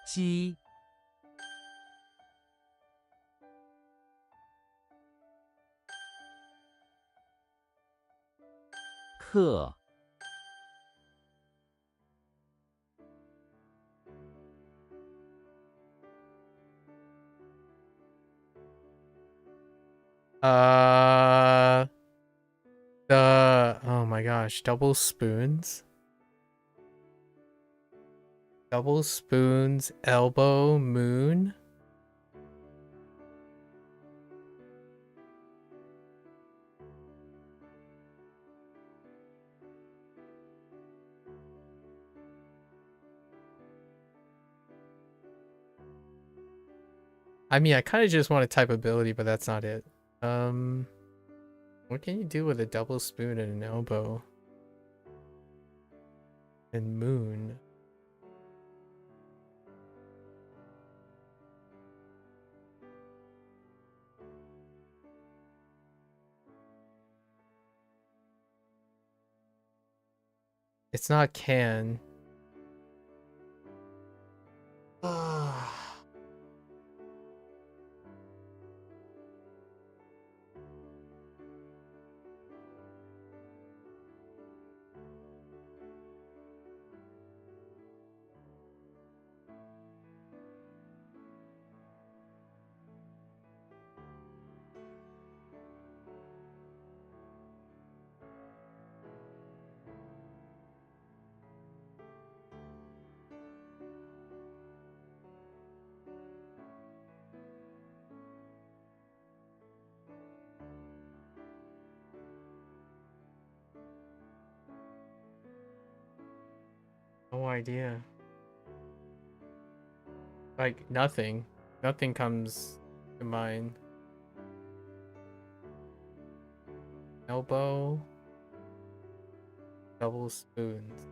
D: « 鸡 课
A: Oh my gosh, double spoons. Double spoons, elbow, moon. I mean, I kind of just want to type ability, but that's not it. What can you do with a double spoon and an elbow? And moon. It's not can. idea. Like, nothing. Nothing comes to mind. Elbow. Double spoons.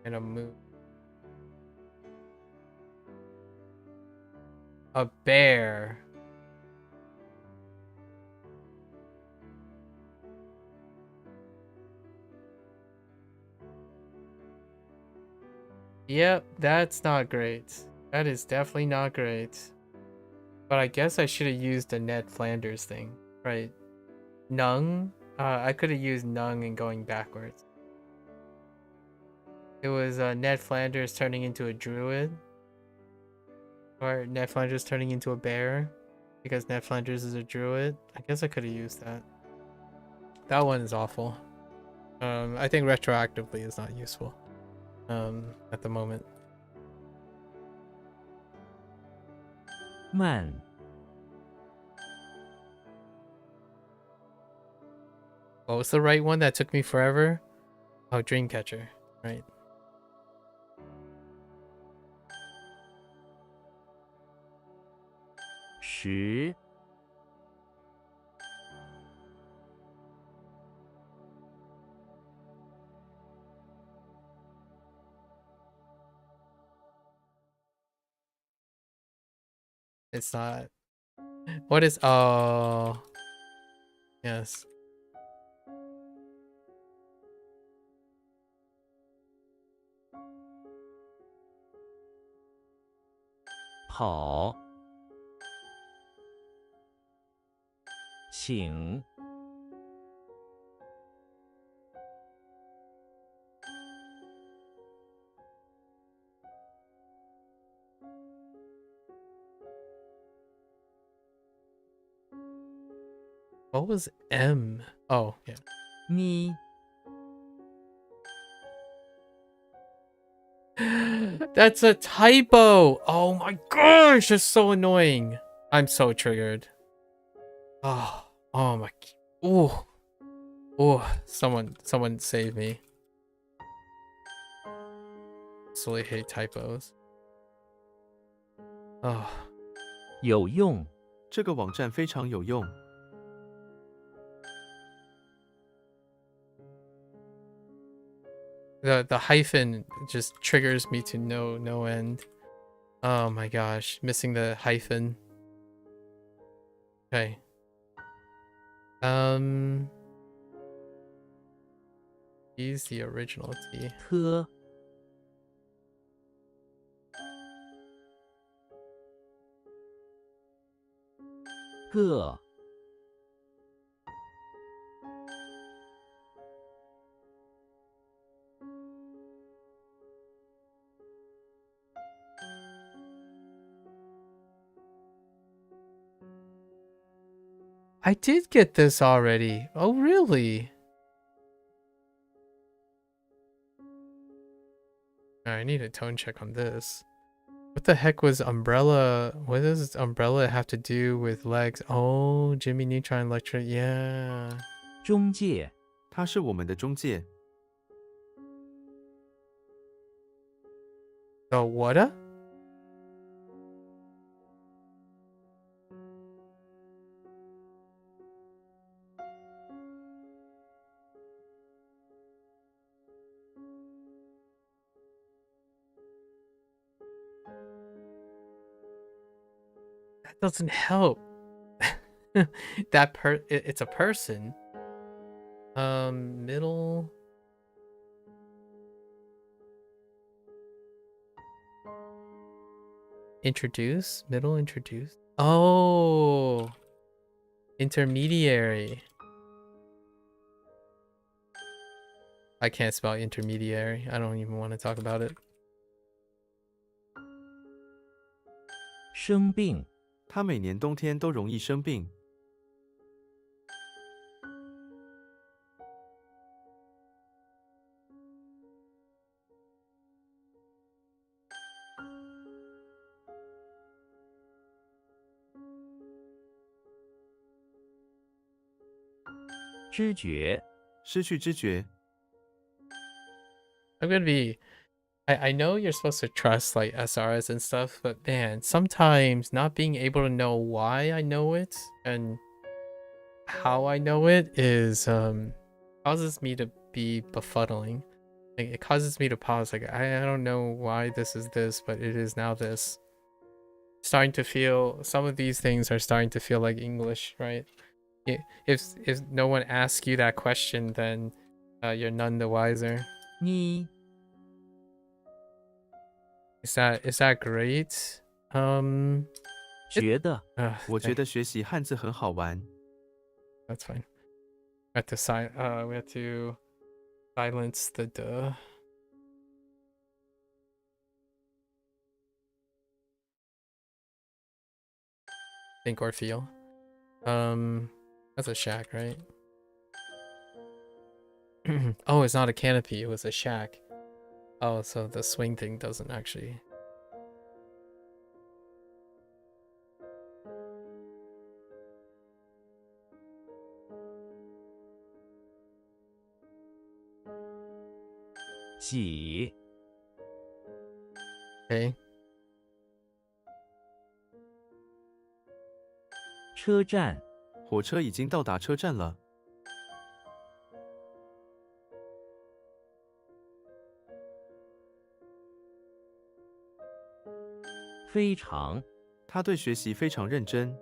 A: And a moon. A bear. Yep, that's not great. That is definitely not great. But I guess I should have used the Ned Flanders thing, right? Nung? I could have used Nung and going backwards. It was Ned Flanders turning into a druid. Or Ned Flanders turning into a bear. Because Ned Flanders is a druid. I guess I could have used that. That one is awful. I think retroactively is not useful. At the moment.
D: 慢
A: What was the right one that took me forever? Oh, Dreamcatcher, right?
D: 10
A: It's not. What is? Oh, yes.
D: 跑请
A: What was M? Oh, yeah.
D: 咪
A: That's a typo. Oh my gosh, that's so annoying. I'm so triggered. Oh my. Oh, someone save me. Absolutely hate typos. Oh.
D: 有用
E: 这个网站非常有用。
A: The hyphen just triggers me to no end. Oh my gosh, missing the hyphen. Okay. Use the original T.
D: 特 个
A: I did get this already. Oh really? I need a tone check on this. What the heck was umbrella? What does umbrella have to do with legs? Oh, Jimmy Neutron Electric. Yeah.
D: 中介
E: 它是我们的中介。
A: The what? That doesn't help. It's a person. Middle. Introduce? Middle introduce? Oh. Intermediary. I can't spell intermediary. I don't even want to talk about it.
D: 生病
E: 它每年冬天都容易生病。
D: 知觉
E: 失去知觉。
A: I'm gonna be. I know you're supposed to trust like SRS and stuff, but man, sometimes not being able to know why I know it and how I know it is causes me to be befuddling. Like, it causes me to pause. Like I don't know why this is this, but it is now this. Starting to feel some of these things are starting to feel like English, right? If no one asks you that question, then you're none the wiser.
D: 你
A: Is that great?
D: 觉得
E: 我觉得学习汉字很好玩。
A: that's fine. We have to silence the duh. Think or feel. That's a shack, right? Oh, it's not a canopy, it was a shack. Oh, so the swing thing doesn't actually.
D: 挤
A: Okay.
D: 车站
E: 火车已经到达车站了。
D: 非常
E: 他对学习非常认真。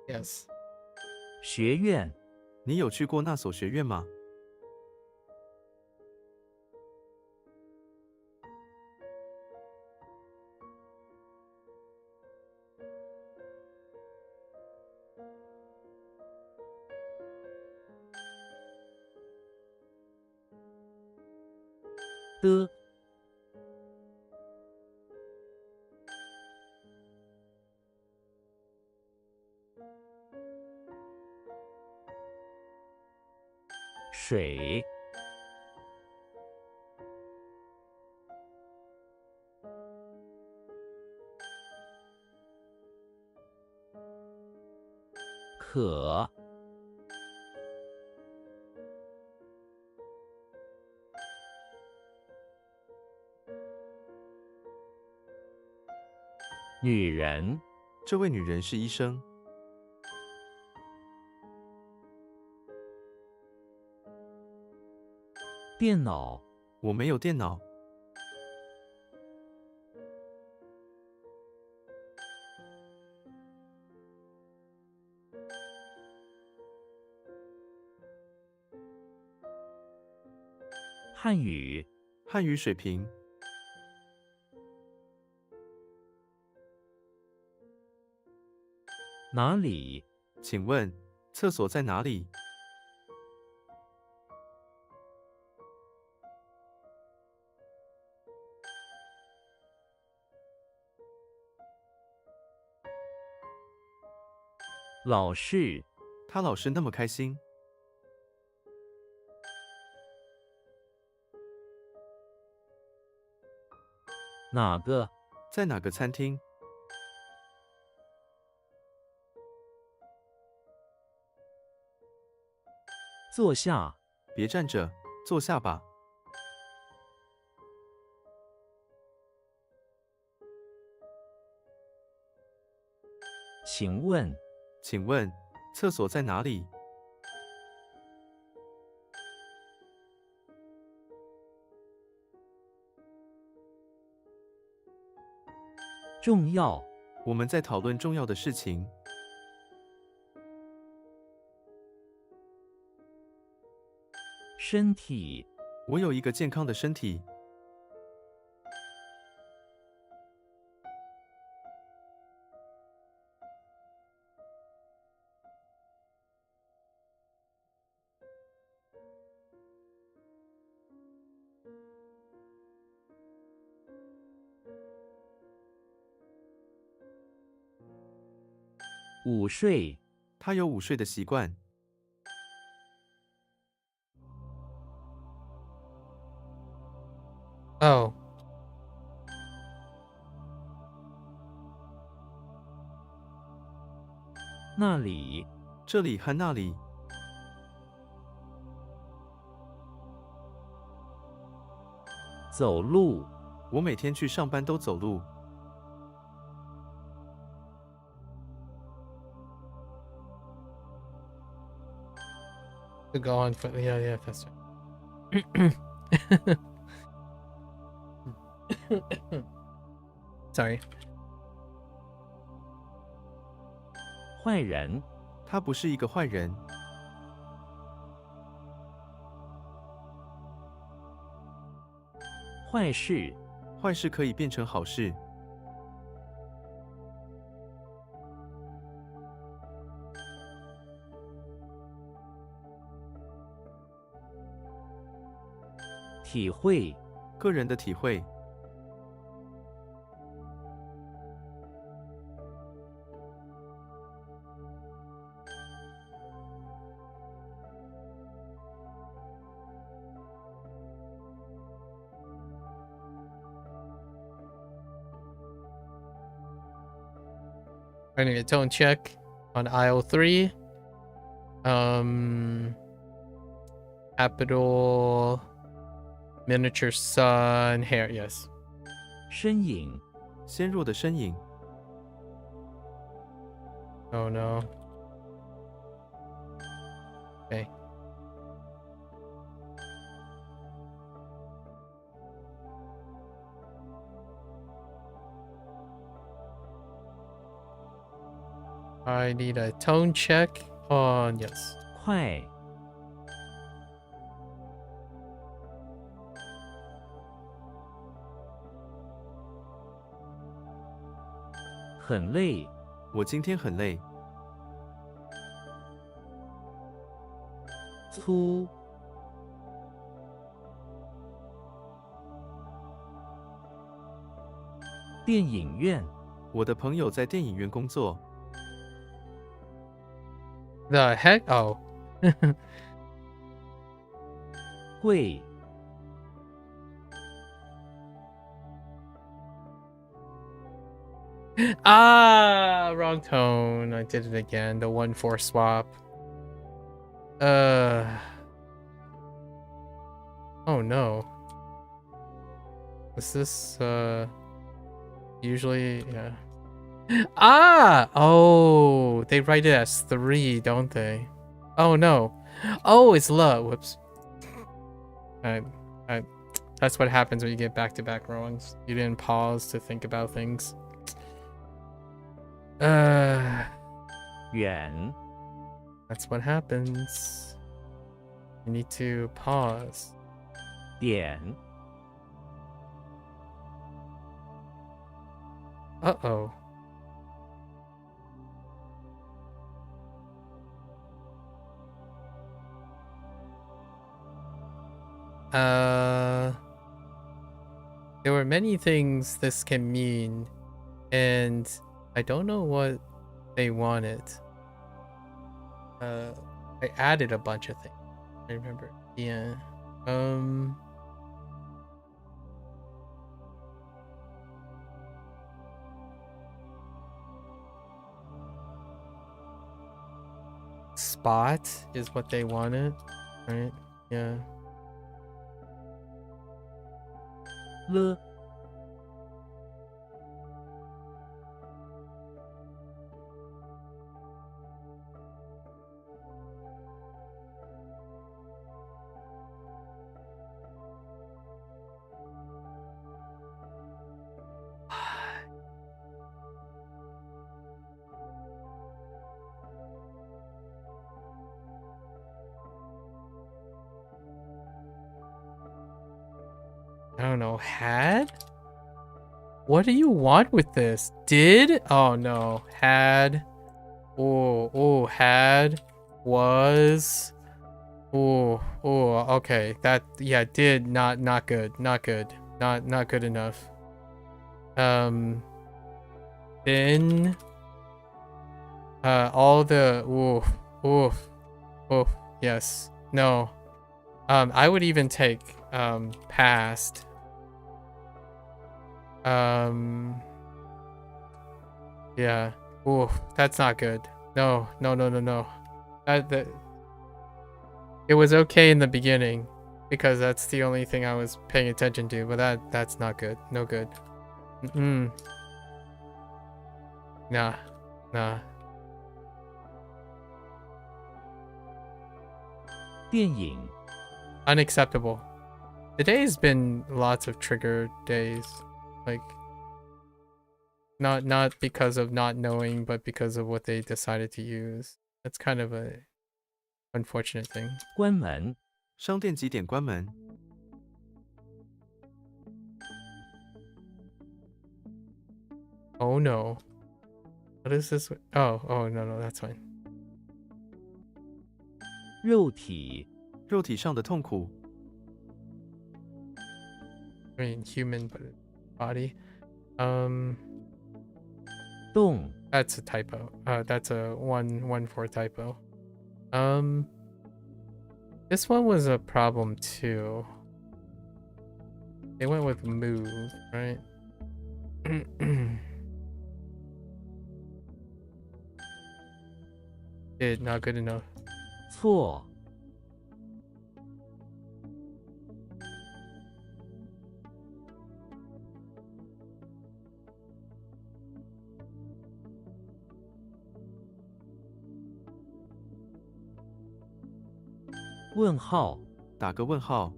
A: Yes.
D: 学院
E: 你有去过那所学院吗？
D: 的 水 可 女人
E: 这位女人是医生。
D: 电脑
E: 我没有电脑。
D: 汉语
E: 汉语水平。
D: 哪里
E: 请问厕所在哪里？
D: 老师
E: 他老是那么开心。
D: 哪个
E: 在哪个餐厅？
D: 坐下
E: 别站着，坐下吧。
D: 请问
E: 请问厕所在哪里？
D: 重要
E: 我们在讨论重要的事情。
D: 身体
E: 我有一个健康的身体。
D: 午睡
E: 他有午睡的习惯。
A: Oh.
D: 那里，
E: 这里和那里，
D: 走路，
E: 我每天去上班都走路。
A: To go on foot. Yeah, faster. Sorry.
D: 坏人，
E: 他不是一个坏人，
D: 坏事，
E: 坏事可以变成好事。
D: 体会，
E: 个人的体会，
A: Running a tone check on aisle 3. Capital, miniature sun, hair. Yes.
D: 身影，
E: 纤弱的身影，
A: Oh no. Okay. I need a tone check on yes.
D: 快，很累，
E: 我今天很累。
D: 粗，电影院，
E: 我的朋友在电影院工作，
A: The heck? Oh.
D: 贵，
A: Ah, wrong tone. I did it again. The 1-4 swap. Oh no. Is this usually yeah. Ah! Oh, they write it as 3, don't they? Oh no. Oh, it's low. Whoops. I that's what happens when you get back-to-back wrongs. You didn't pause to think about things.
D: 远，
A: That's what happens. You need to pause.
D: 点，
A: Uh-oh. There were many things this can mean, and I don't know what they wanted. I added a bunch of things. I remember. Yeah. Spot is what they wanted, right? Yeah.
D: 了，I
A: don't know. Had? What do you want with this? Did? Oh no. Had. Oh, had. Was. Oh, okay. That, yeah, did. Not good. Not good. Not good enough. Then. All the. Yes. No. I would even take, past. Yeah. Ooh, that's not good. No. That it was okay in the beginning because that's the only thing I was paying attention to, but that's not good. No good. Nah. Nah.
D: 电影
A: Unacceptable. Today's been lots of trigger days. Like not because of not knowing, but because of what they decided to use. That's kind of a unfortunate thing.
D: 关门
E: 商店几点关门？
A: Oh no. What is this? Oh no, that's fine.
D: 肉体
E: 肉体上的痛苦，
A: I mean human, but body.
D: 动
A: That's a typo. That's a 114 typo. This one was a problem too. They went with move, right? Not good enough.
D: 错 问号
E: 打个问号，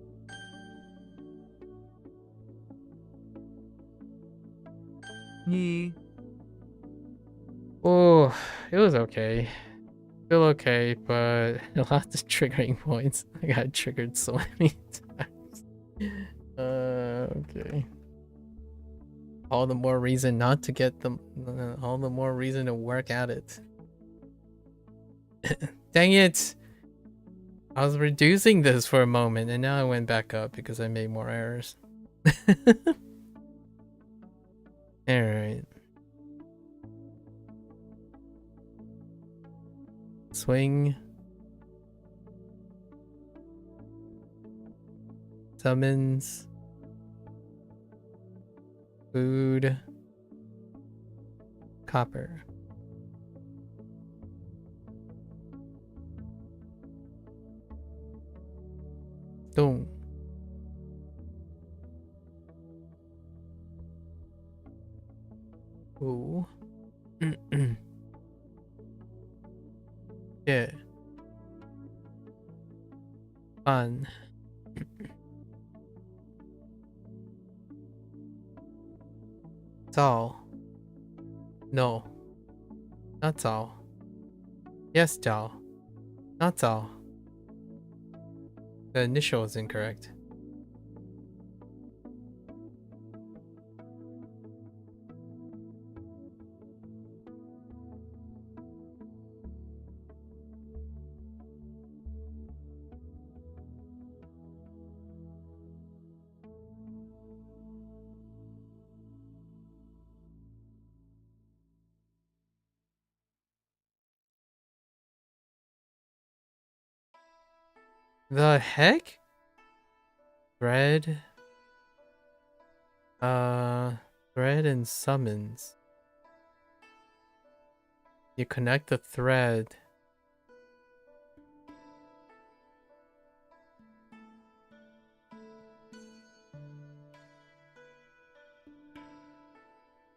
D: 你
A: Oh, it was okay. Still okay, but lots of triggering points. I got triggered so many times. Okay. All the more reason not to get them. All the more reason to work at it. Dang it! I was reducing this for a moment, and now I went back up because I made more errors. Alright. Swing. Summons. Food. Copper. Boom. Ooh. Yeah. Fun. Zao. No. Not Zao. Yes, Zao. Not Zao. The initial is incorrect. The heck? Thread. Thread and summons. You connect the thread.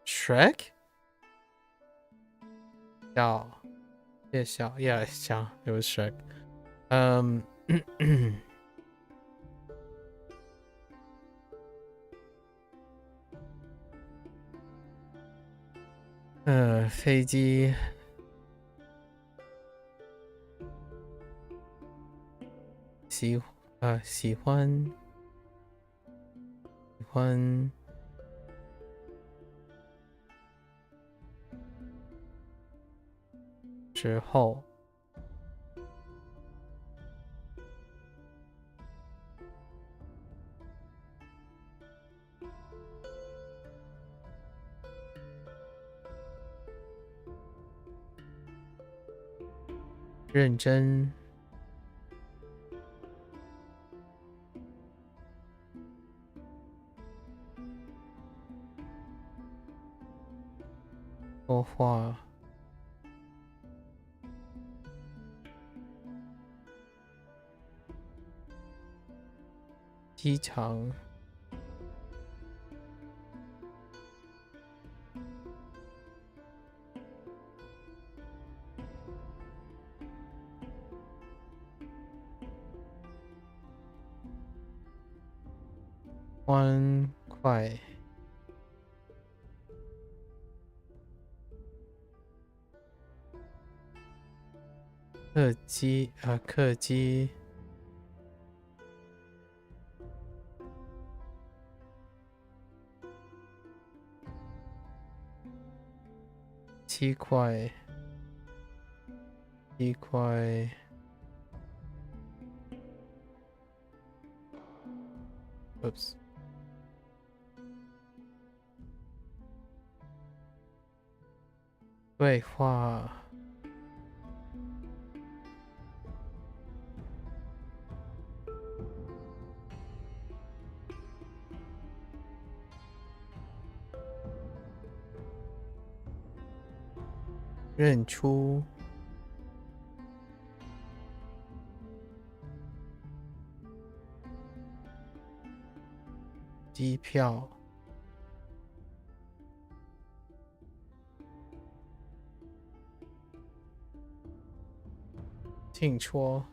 A: Shrek? Xiao. Yeah, Xiao. Yeah, Xiao. It was Shrek.飞机。喜欢之后。认真。说话机场欢快客机七块，oops， 对话认出机票听说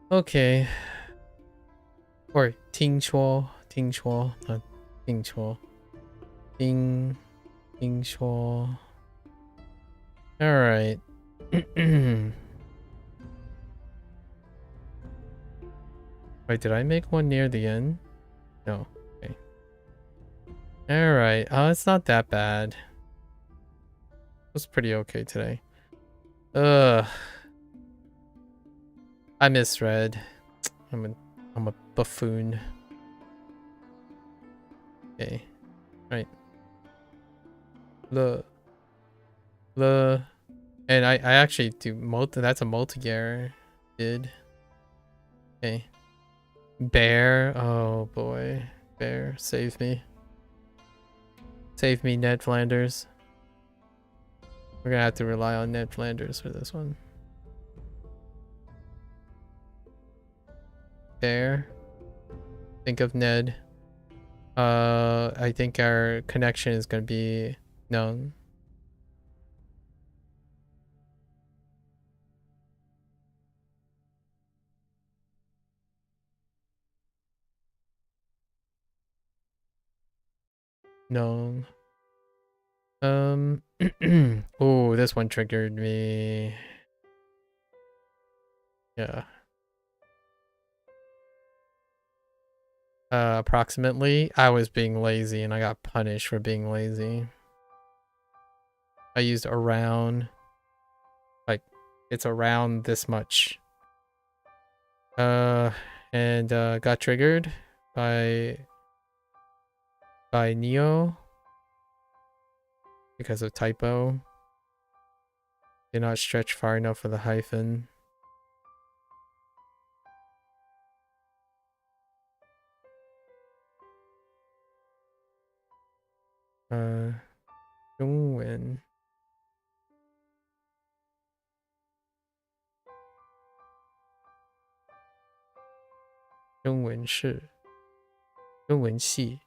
A: OK， 或者听说听说All right. Wait, did I make one near the end? No. Okay. All right. Oh, it's not that bad. It was pretty okay today. Ugh. I misread. I'm a buffoon. Okay. Right. And I actually do that's a multi-gear did. Okay. Bear. Oh boy. Bear, save me. Save me, Ned Flanders. We're gonna have to rely on Ned Flanders for this one. Bear. Think of Ned. I think our connection is gonna be known. No. Oh, this one triggered me. Yeah. Approximately. I was being lazy and I got punished for being lazy. I used around. Like, it's around this much. And got triggered by Neo because of typo. Did not stretch far enough for the hyphen. Dongwen. Dongwen 是中文系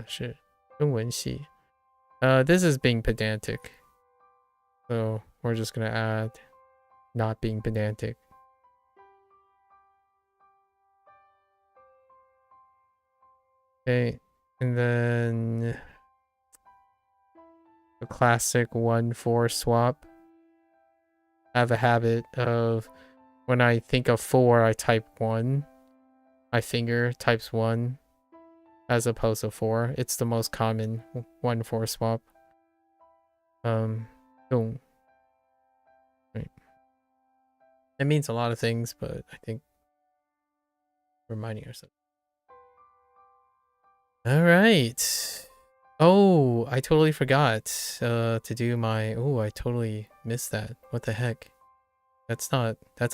A: 是中文系 this is being pedantic, so we're just gonna add not being pedantic. Okay, and then the classic 1-4 swap. I have a habit of when I think of 4, I type 1. My finger types 1 as opposed to 4. It's the most common 1-4 swap. Boom. Right. It means a lot of things, but I think reminding ourselves. All right. Oh, I totally forgot to do my. Oh, I totally missed that. What the heck? That's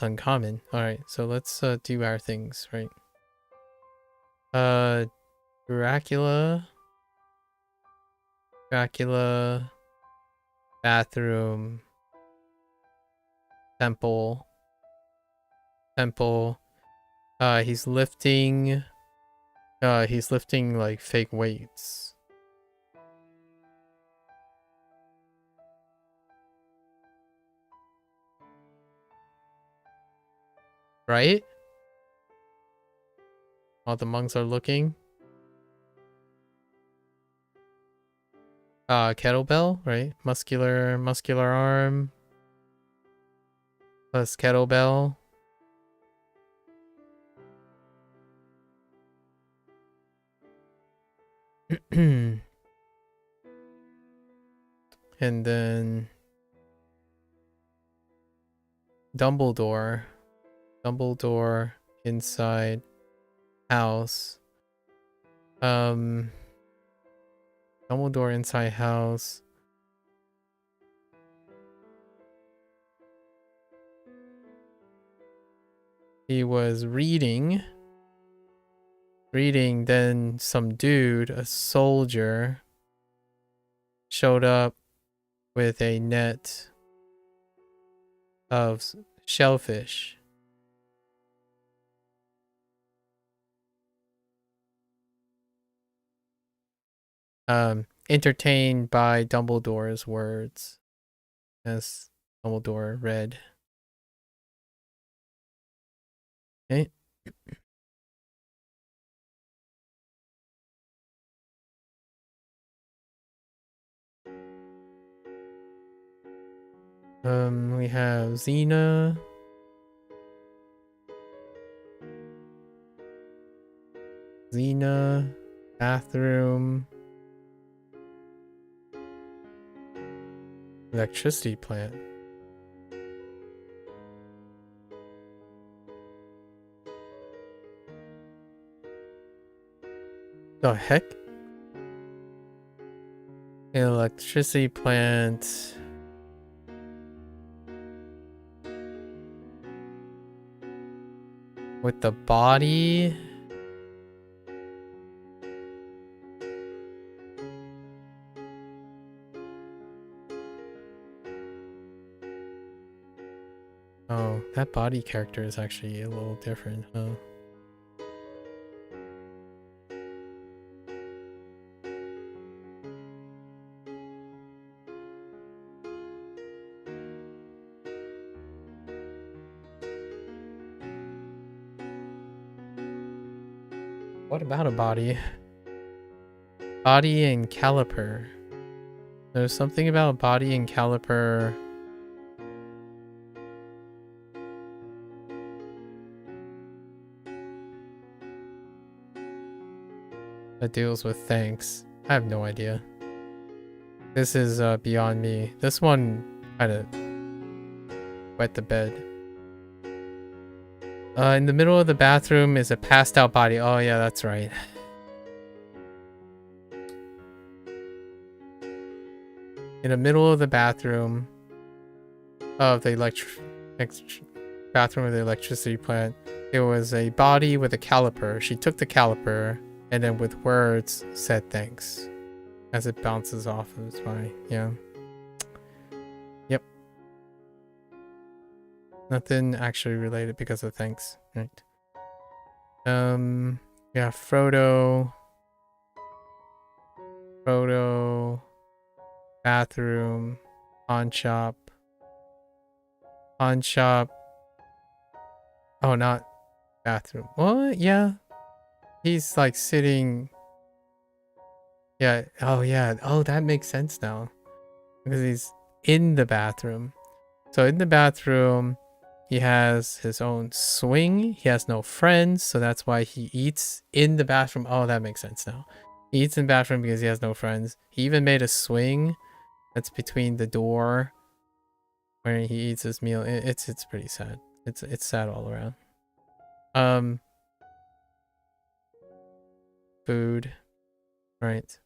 A: uncommon. All right, so let's do our things, right? Dracula Dracula, bathroom, temple. He's lifting like fake weights. Right? All the monks are looking. Kettlebell, right? Muscular arm plus kettlebell. And then Dumbledore inside house. Dumbledore inside house. He was reading, then some dude, a soldier, showed up with a net of shellfish. Entertained by Dumbledore's words, as Dumbledore read. Okay. We have Xena. Bathroom. Electricity plant. The heck? Electricity plant. With the body. Oh, that body character is actually a little different, huh? What about a body? Body and caliper. There's something about body and caliper. That deals with thanks. I have no idea. This is beyond me. This one kind of wet the bed. In the middle of the bathroom is a passed out body. Oh yeah, that's right. In the middle of the bathroom of the bathroom of the electricity plant, there was a body with a caliper. She took the caliper and then with words said thanks as it bounces off of its body. Yeah. Yep. Nothing actually related because of thanks, right? Yeah, Frodo, bathroom, pawn shop. Oh, not bathroom. What? Yeah. He's like sitting. Yeah. Oh, yeah. Oh, that makes sense now. Because he's in the bathroom. So in the bathroom, he has his own swing. He has no friends. So that's why he eats in the bathroom. Oh, that makes sense now. He eats in the bathroom because he has no friends. He even made a swing that's between the door where he eats his meal. It's pretty sad. It's sad all around. Food, right?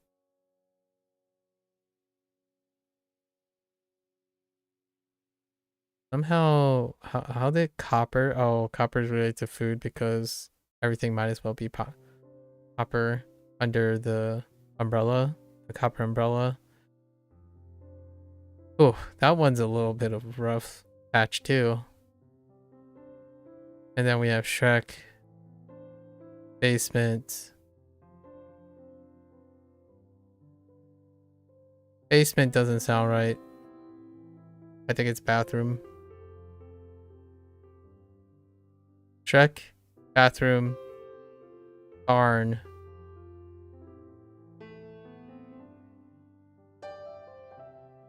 A: Somehow, how did copper? Oh, copper is related to food because everything might as well be copper under the umbrella, the copper umbrella. Oh, that one's a little bit of a rough patch too. And then we have Shrek, basement. Basement doesn't sound right. I think it's bathroom. Shrek, bathroom, barn.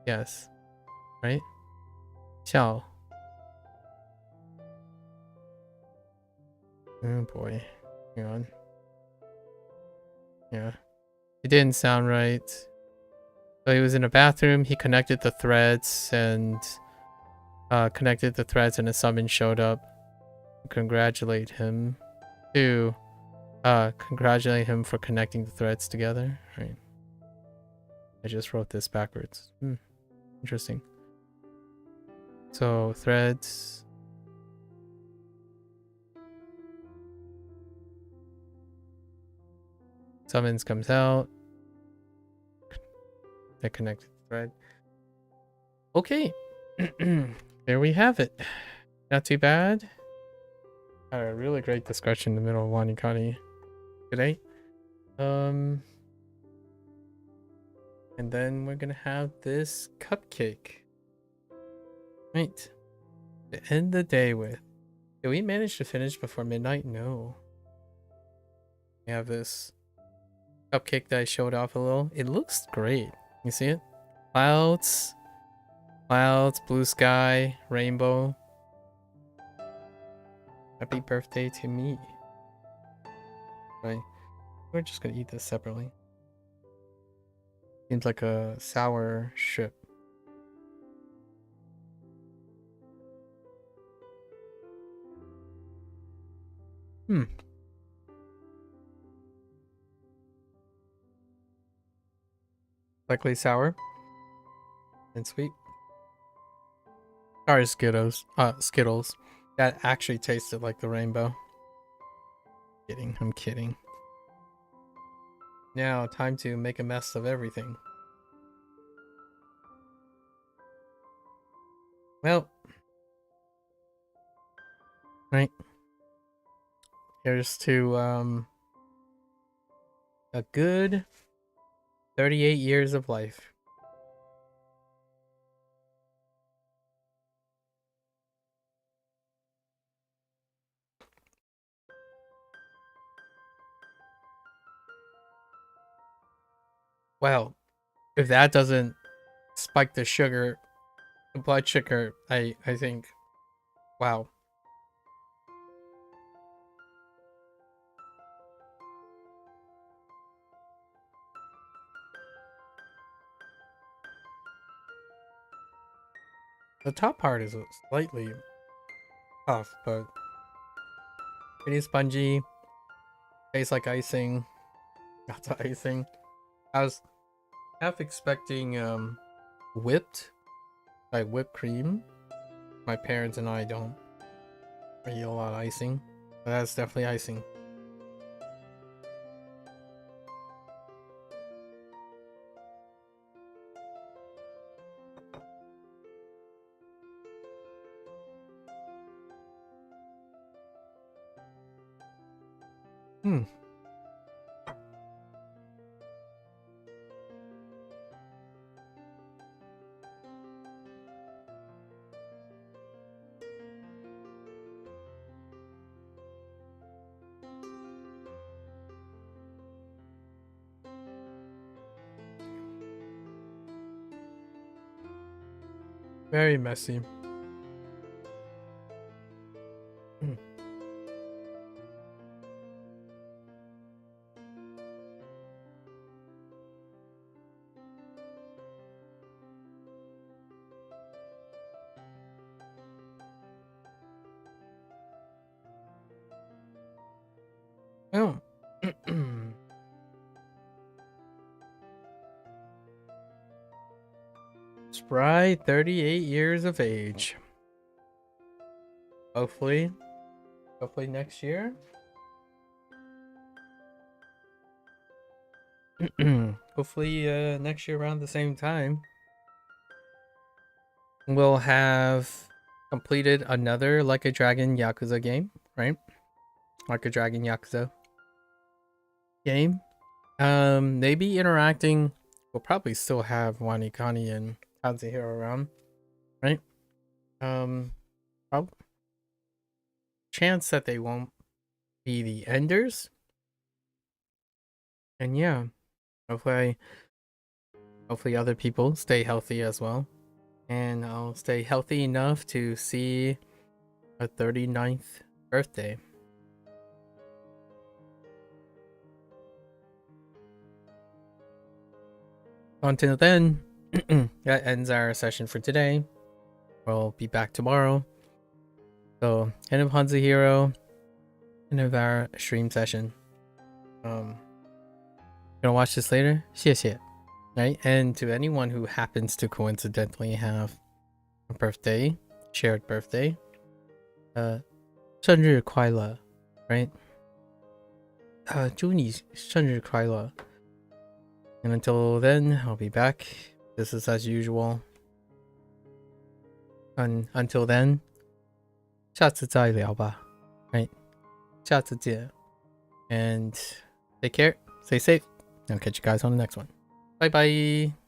A: Yes. Right? Xiao. Oh boy. Hang on. Yeah. It didn't sound right. So he was in a bathroom, he connected the threads and a summon showed up. Congratulate him. To congratulate him for connecting the threads together. Right. I just wrote this backwards. Interesting. So threads. Summons comes out. They connected the thread. Okay. There we have it. Not too bad. Had a really great discussion in the middle of WaniKani today. And then we're gonna have this cupcake. Right. To end the day with. Did we manage to finish before midnight? No. We have this cupcake that I showed off a little. It looks great. You see it? Clouds, blue sky, rainbow. Happy birthday to me. Right. We're just gonna eat this separately. Seems like a sour strip. Likely sour and sweet. Sorry, Skittles. That actually tasted like the rainbow. I'm kidding. Now, time to make a mess of everything. Well, right. Here's to a good 38 years of life. Well, if that doesn't spike the sugar, the blood sugar, I think, wow. The top part is slightly tough, but pretty spongy. Tastes like icing. Got the icing. I was half expecting whipped cream. My parents and I don't eat a lot of icing, but that's definitely icing. Very messy. Oh. Spry, 38 years of age. Hopefully next year. Hopefully next year around the same time. we'll have completed another Like a Dragon Yakuza game, right? Like a Dragon Yakuza game. Maybe interacting. We'll probably still have WaniKani and HanziHero around, right? Chance that they won't be the enders. And yeah, hopefully other people stay healthy as well. And I'll stay healthy enough to see a 39th birthday. Until then, that ends our session for today. We'll be back tomorrow. So, end of HanziHero, end of our stream session. Gonna watch this later? 谢谢. Right? And to anyone who happens to coincidentally have a birthday, shared birthday, 生日快乐, right? 祝你生日快乐. And until then, I'll be back. This is as usual. Until then, 下次再聊吧. Right? 下次见. And take care, stay safe. I'll catch you guys on the next one. Bye bye.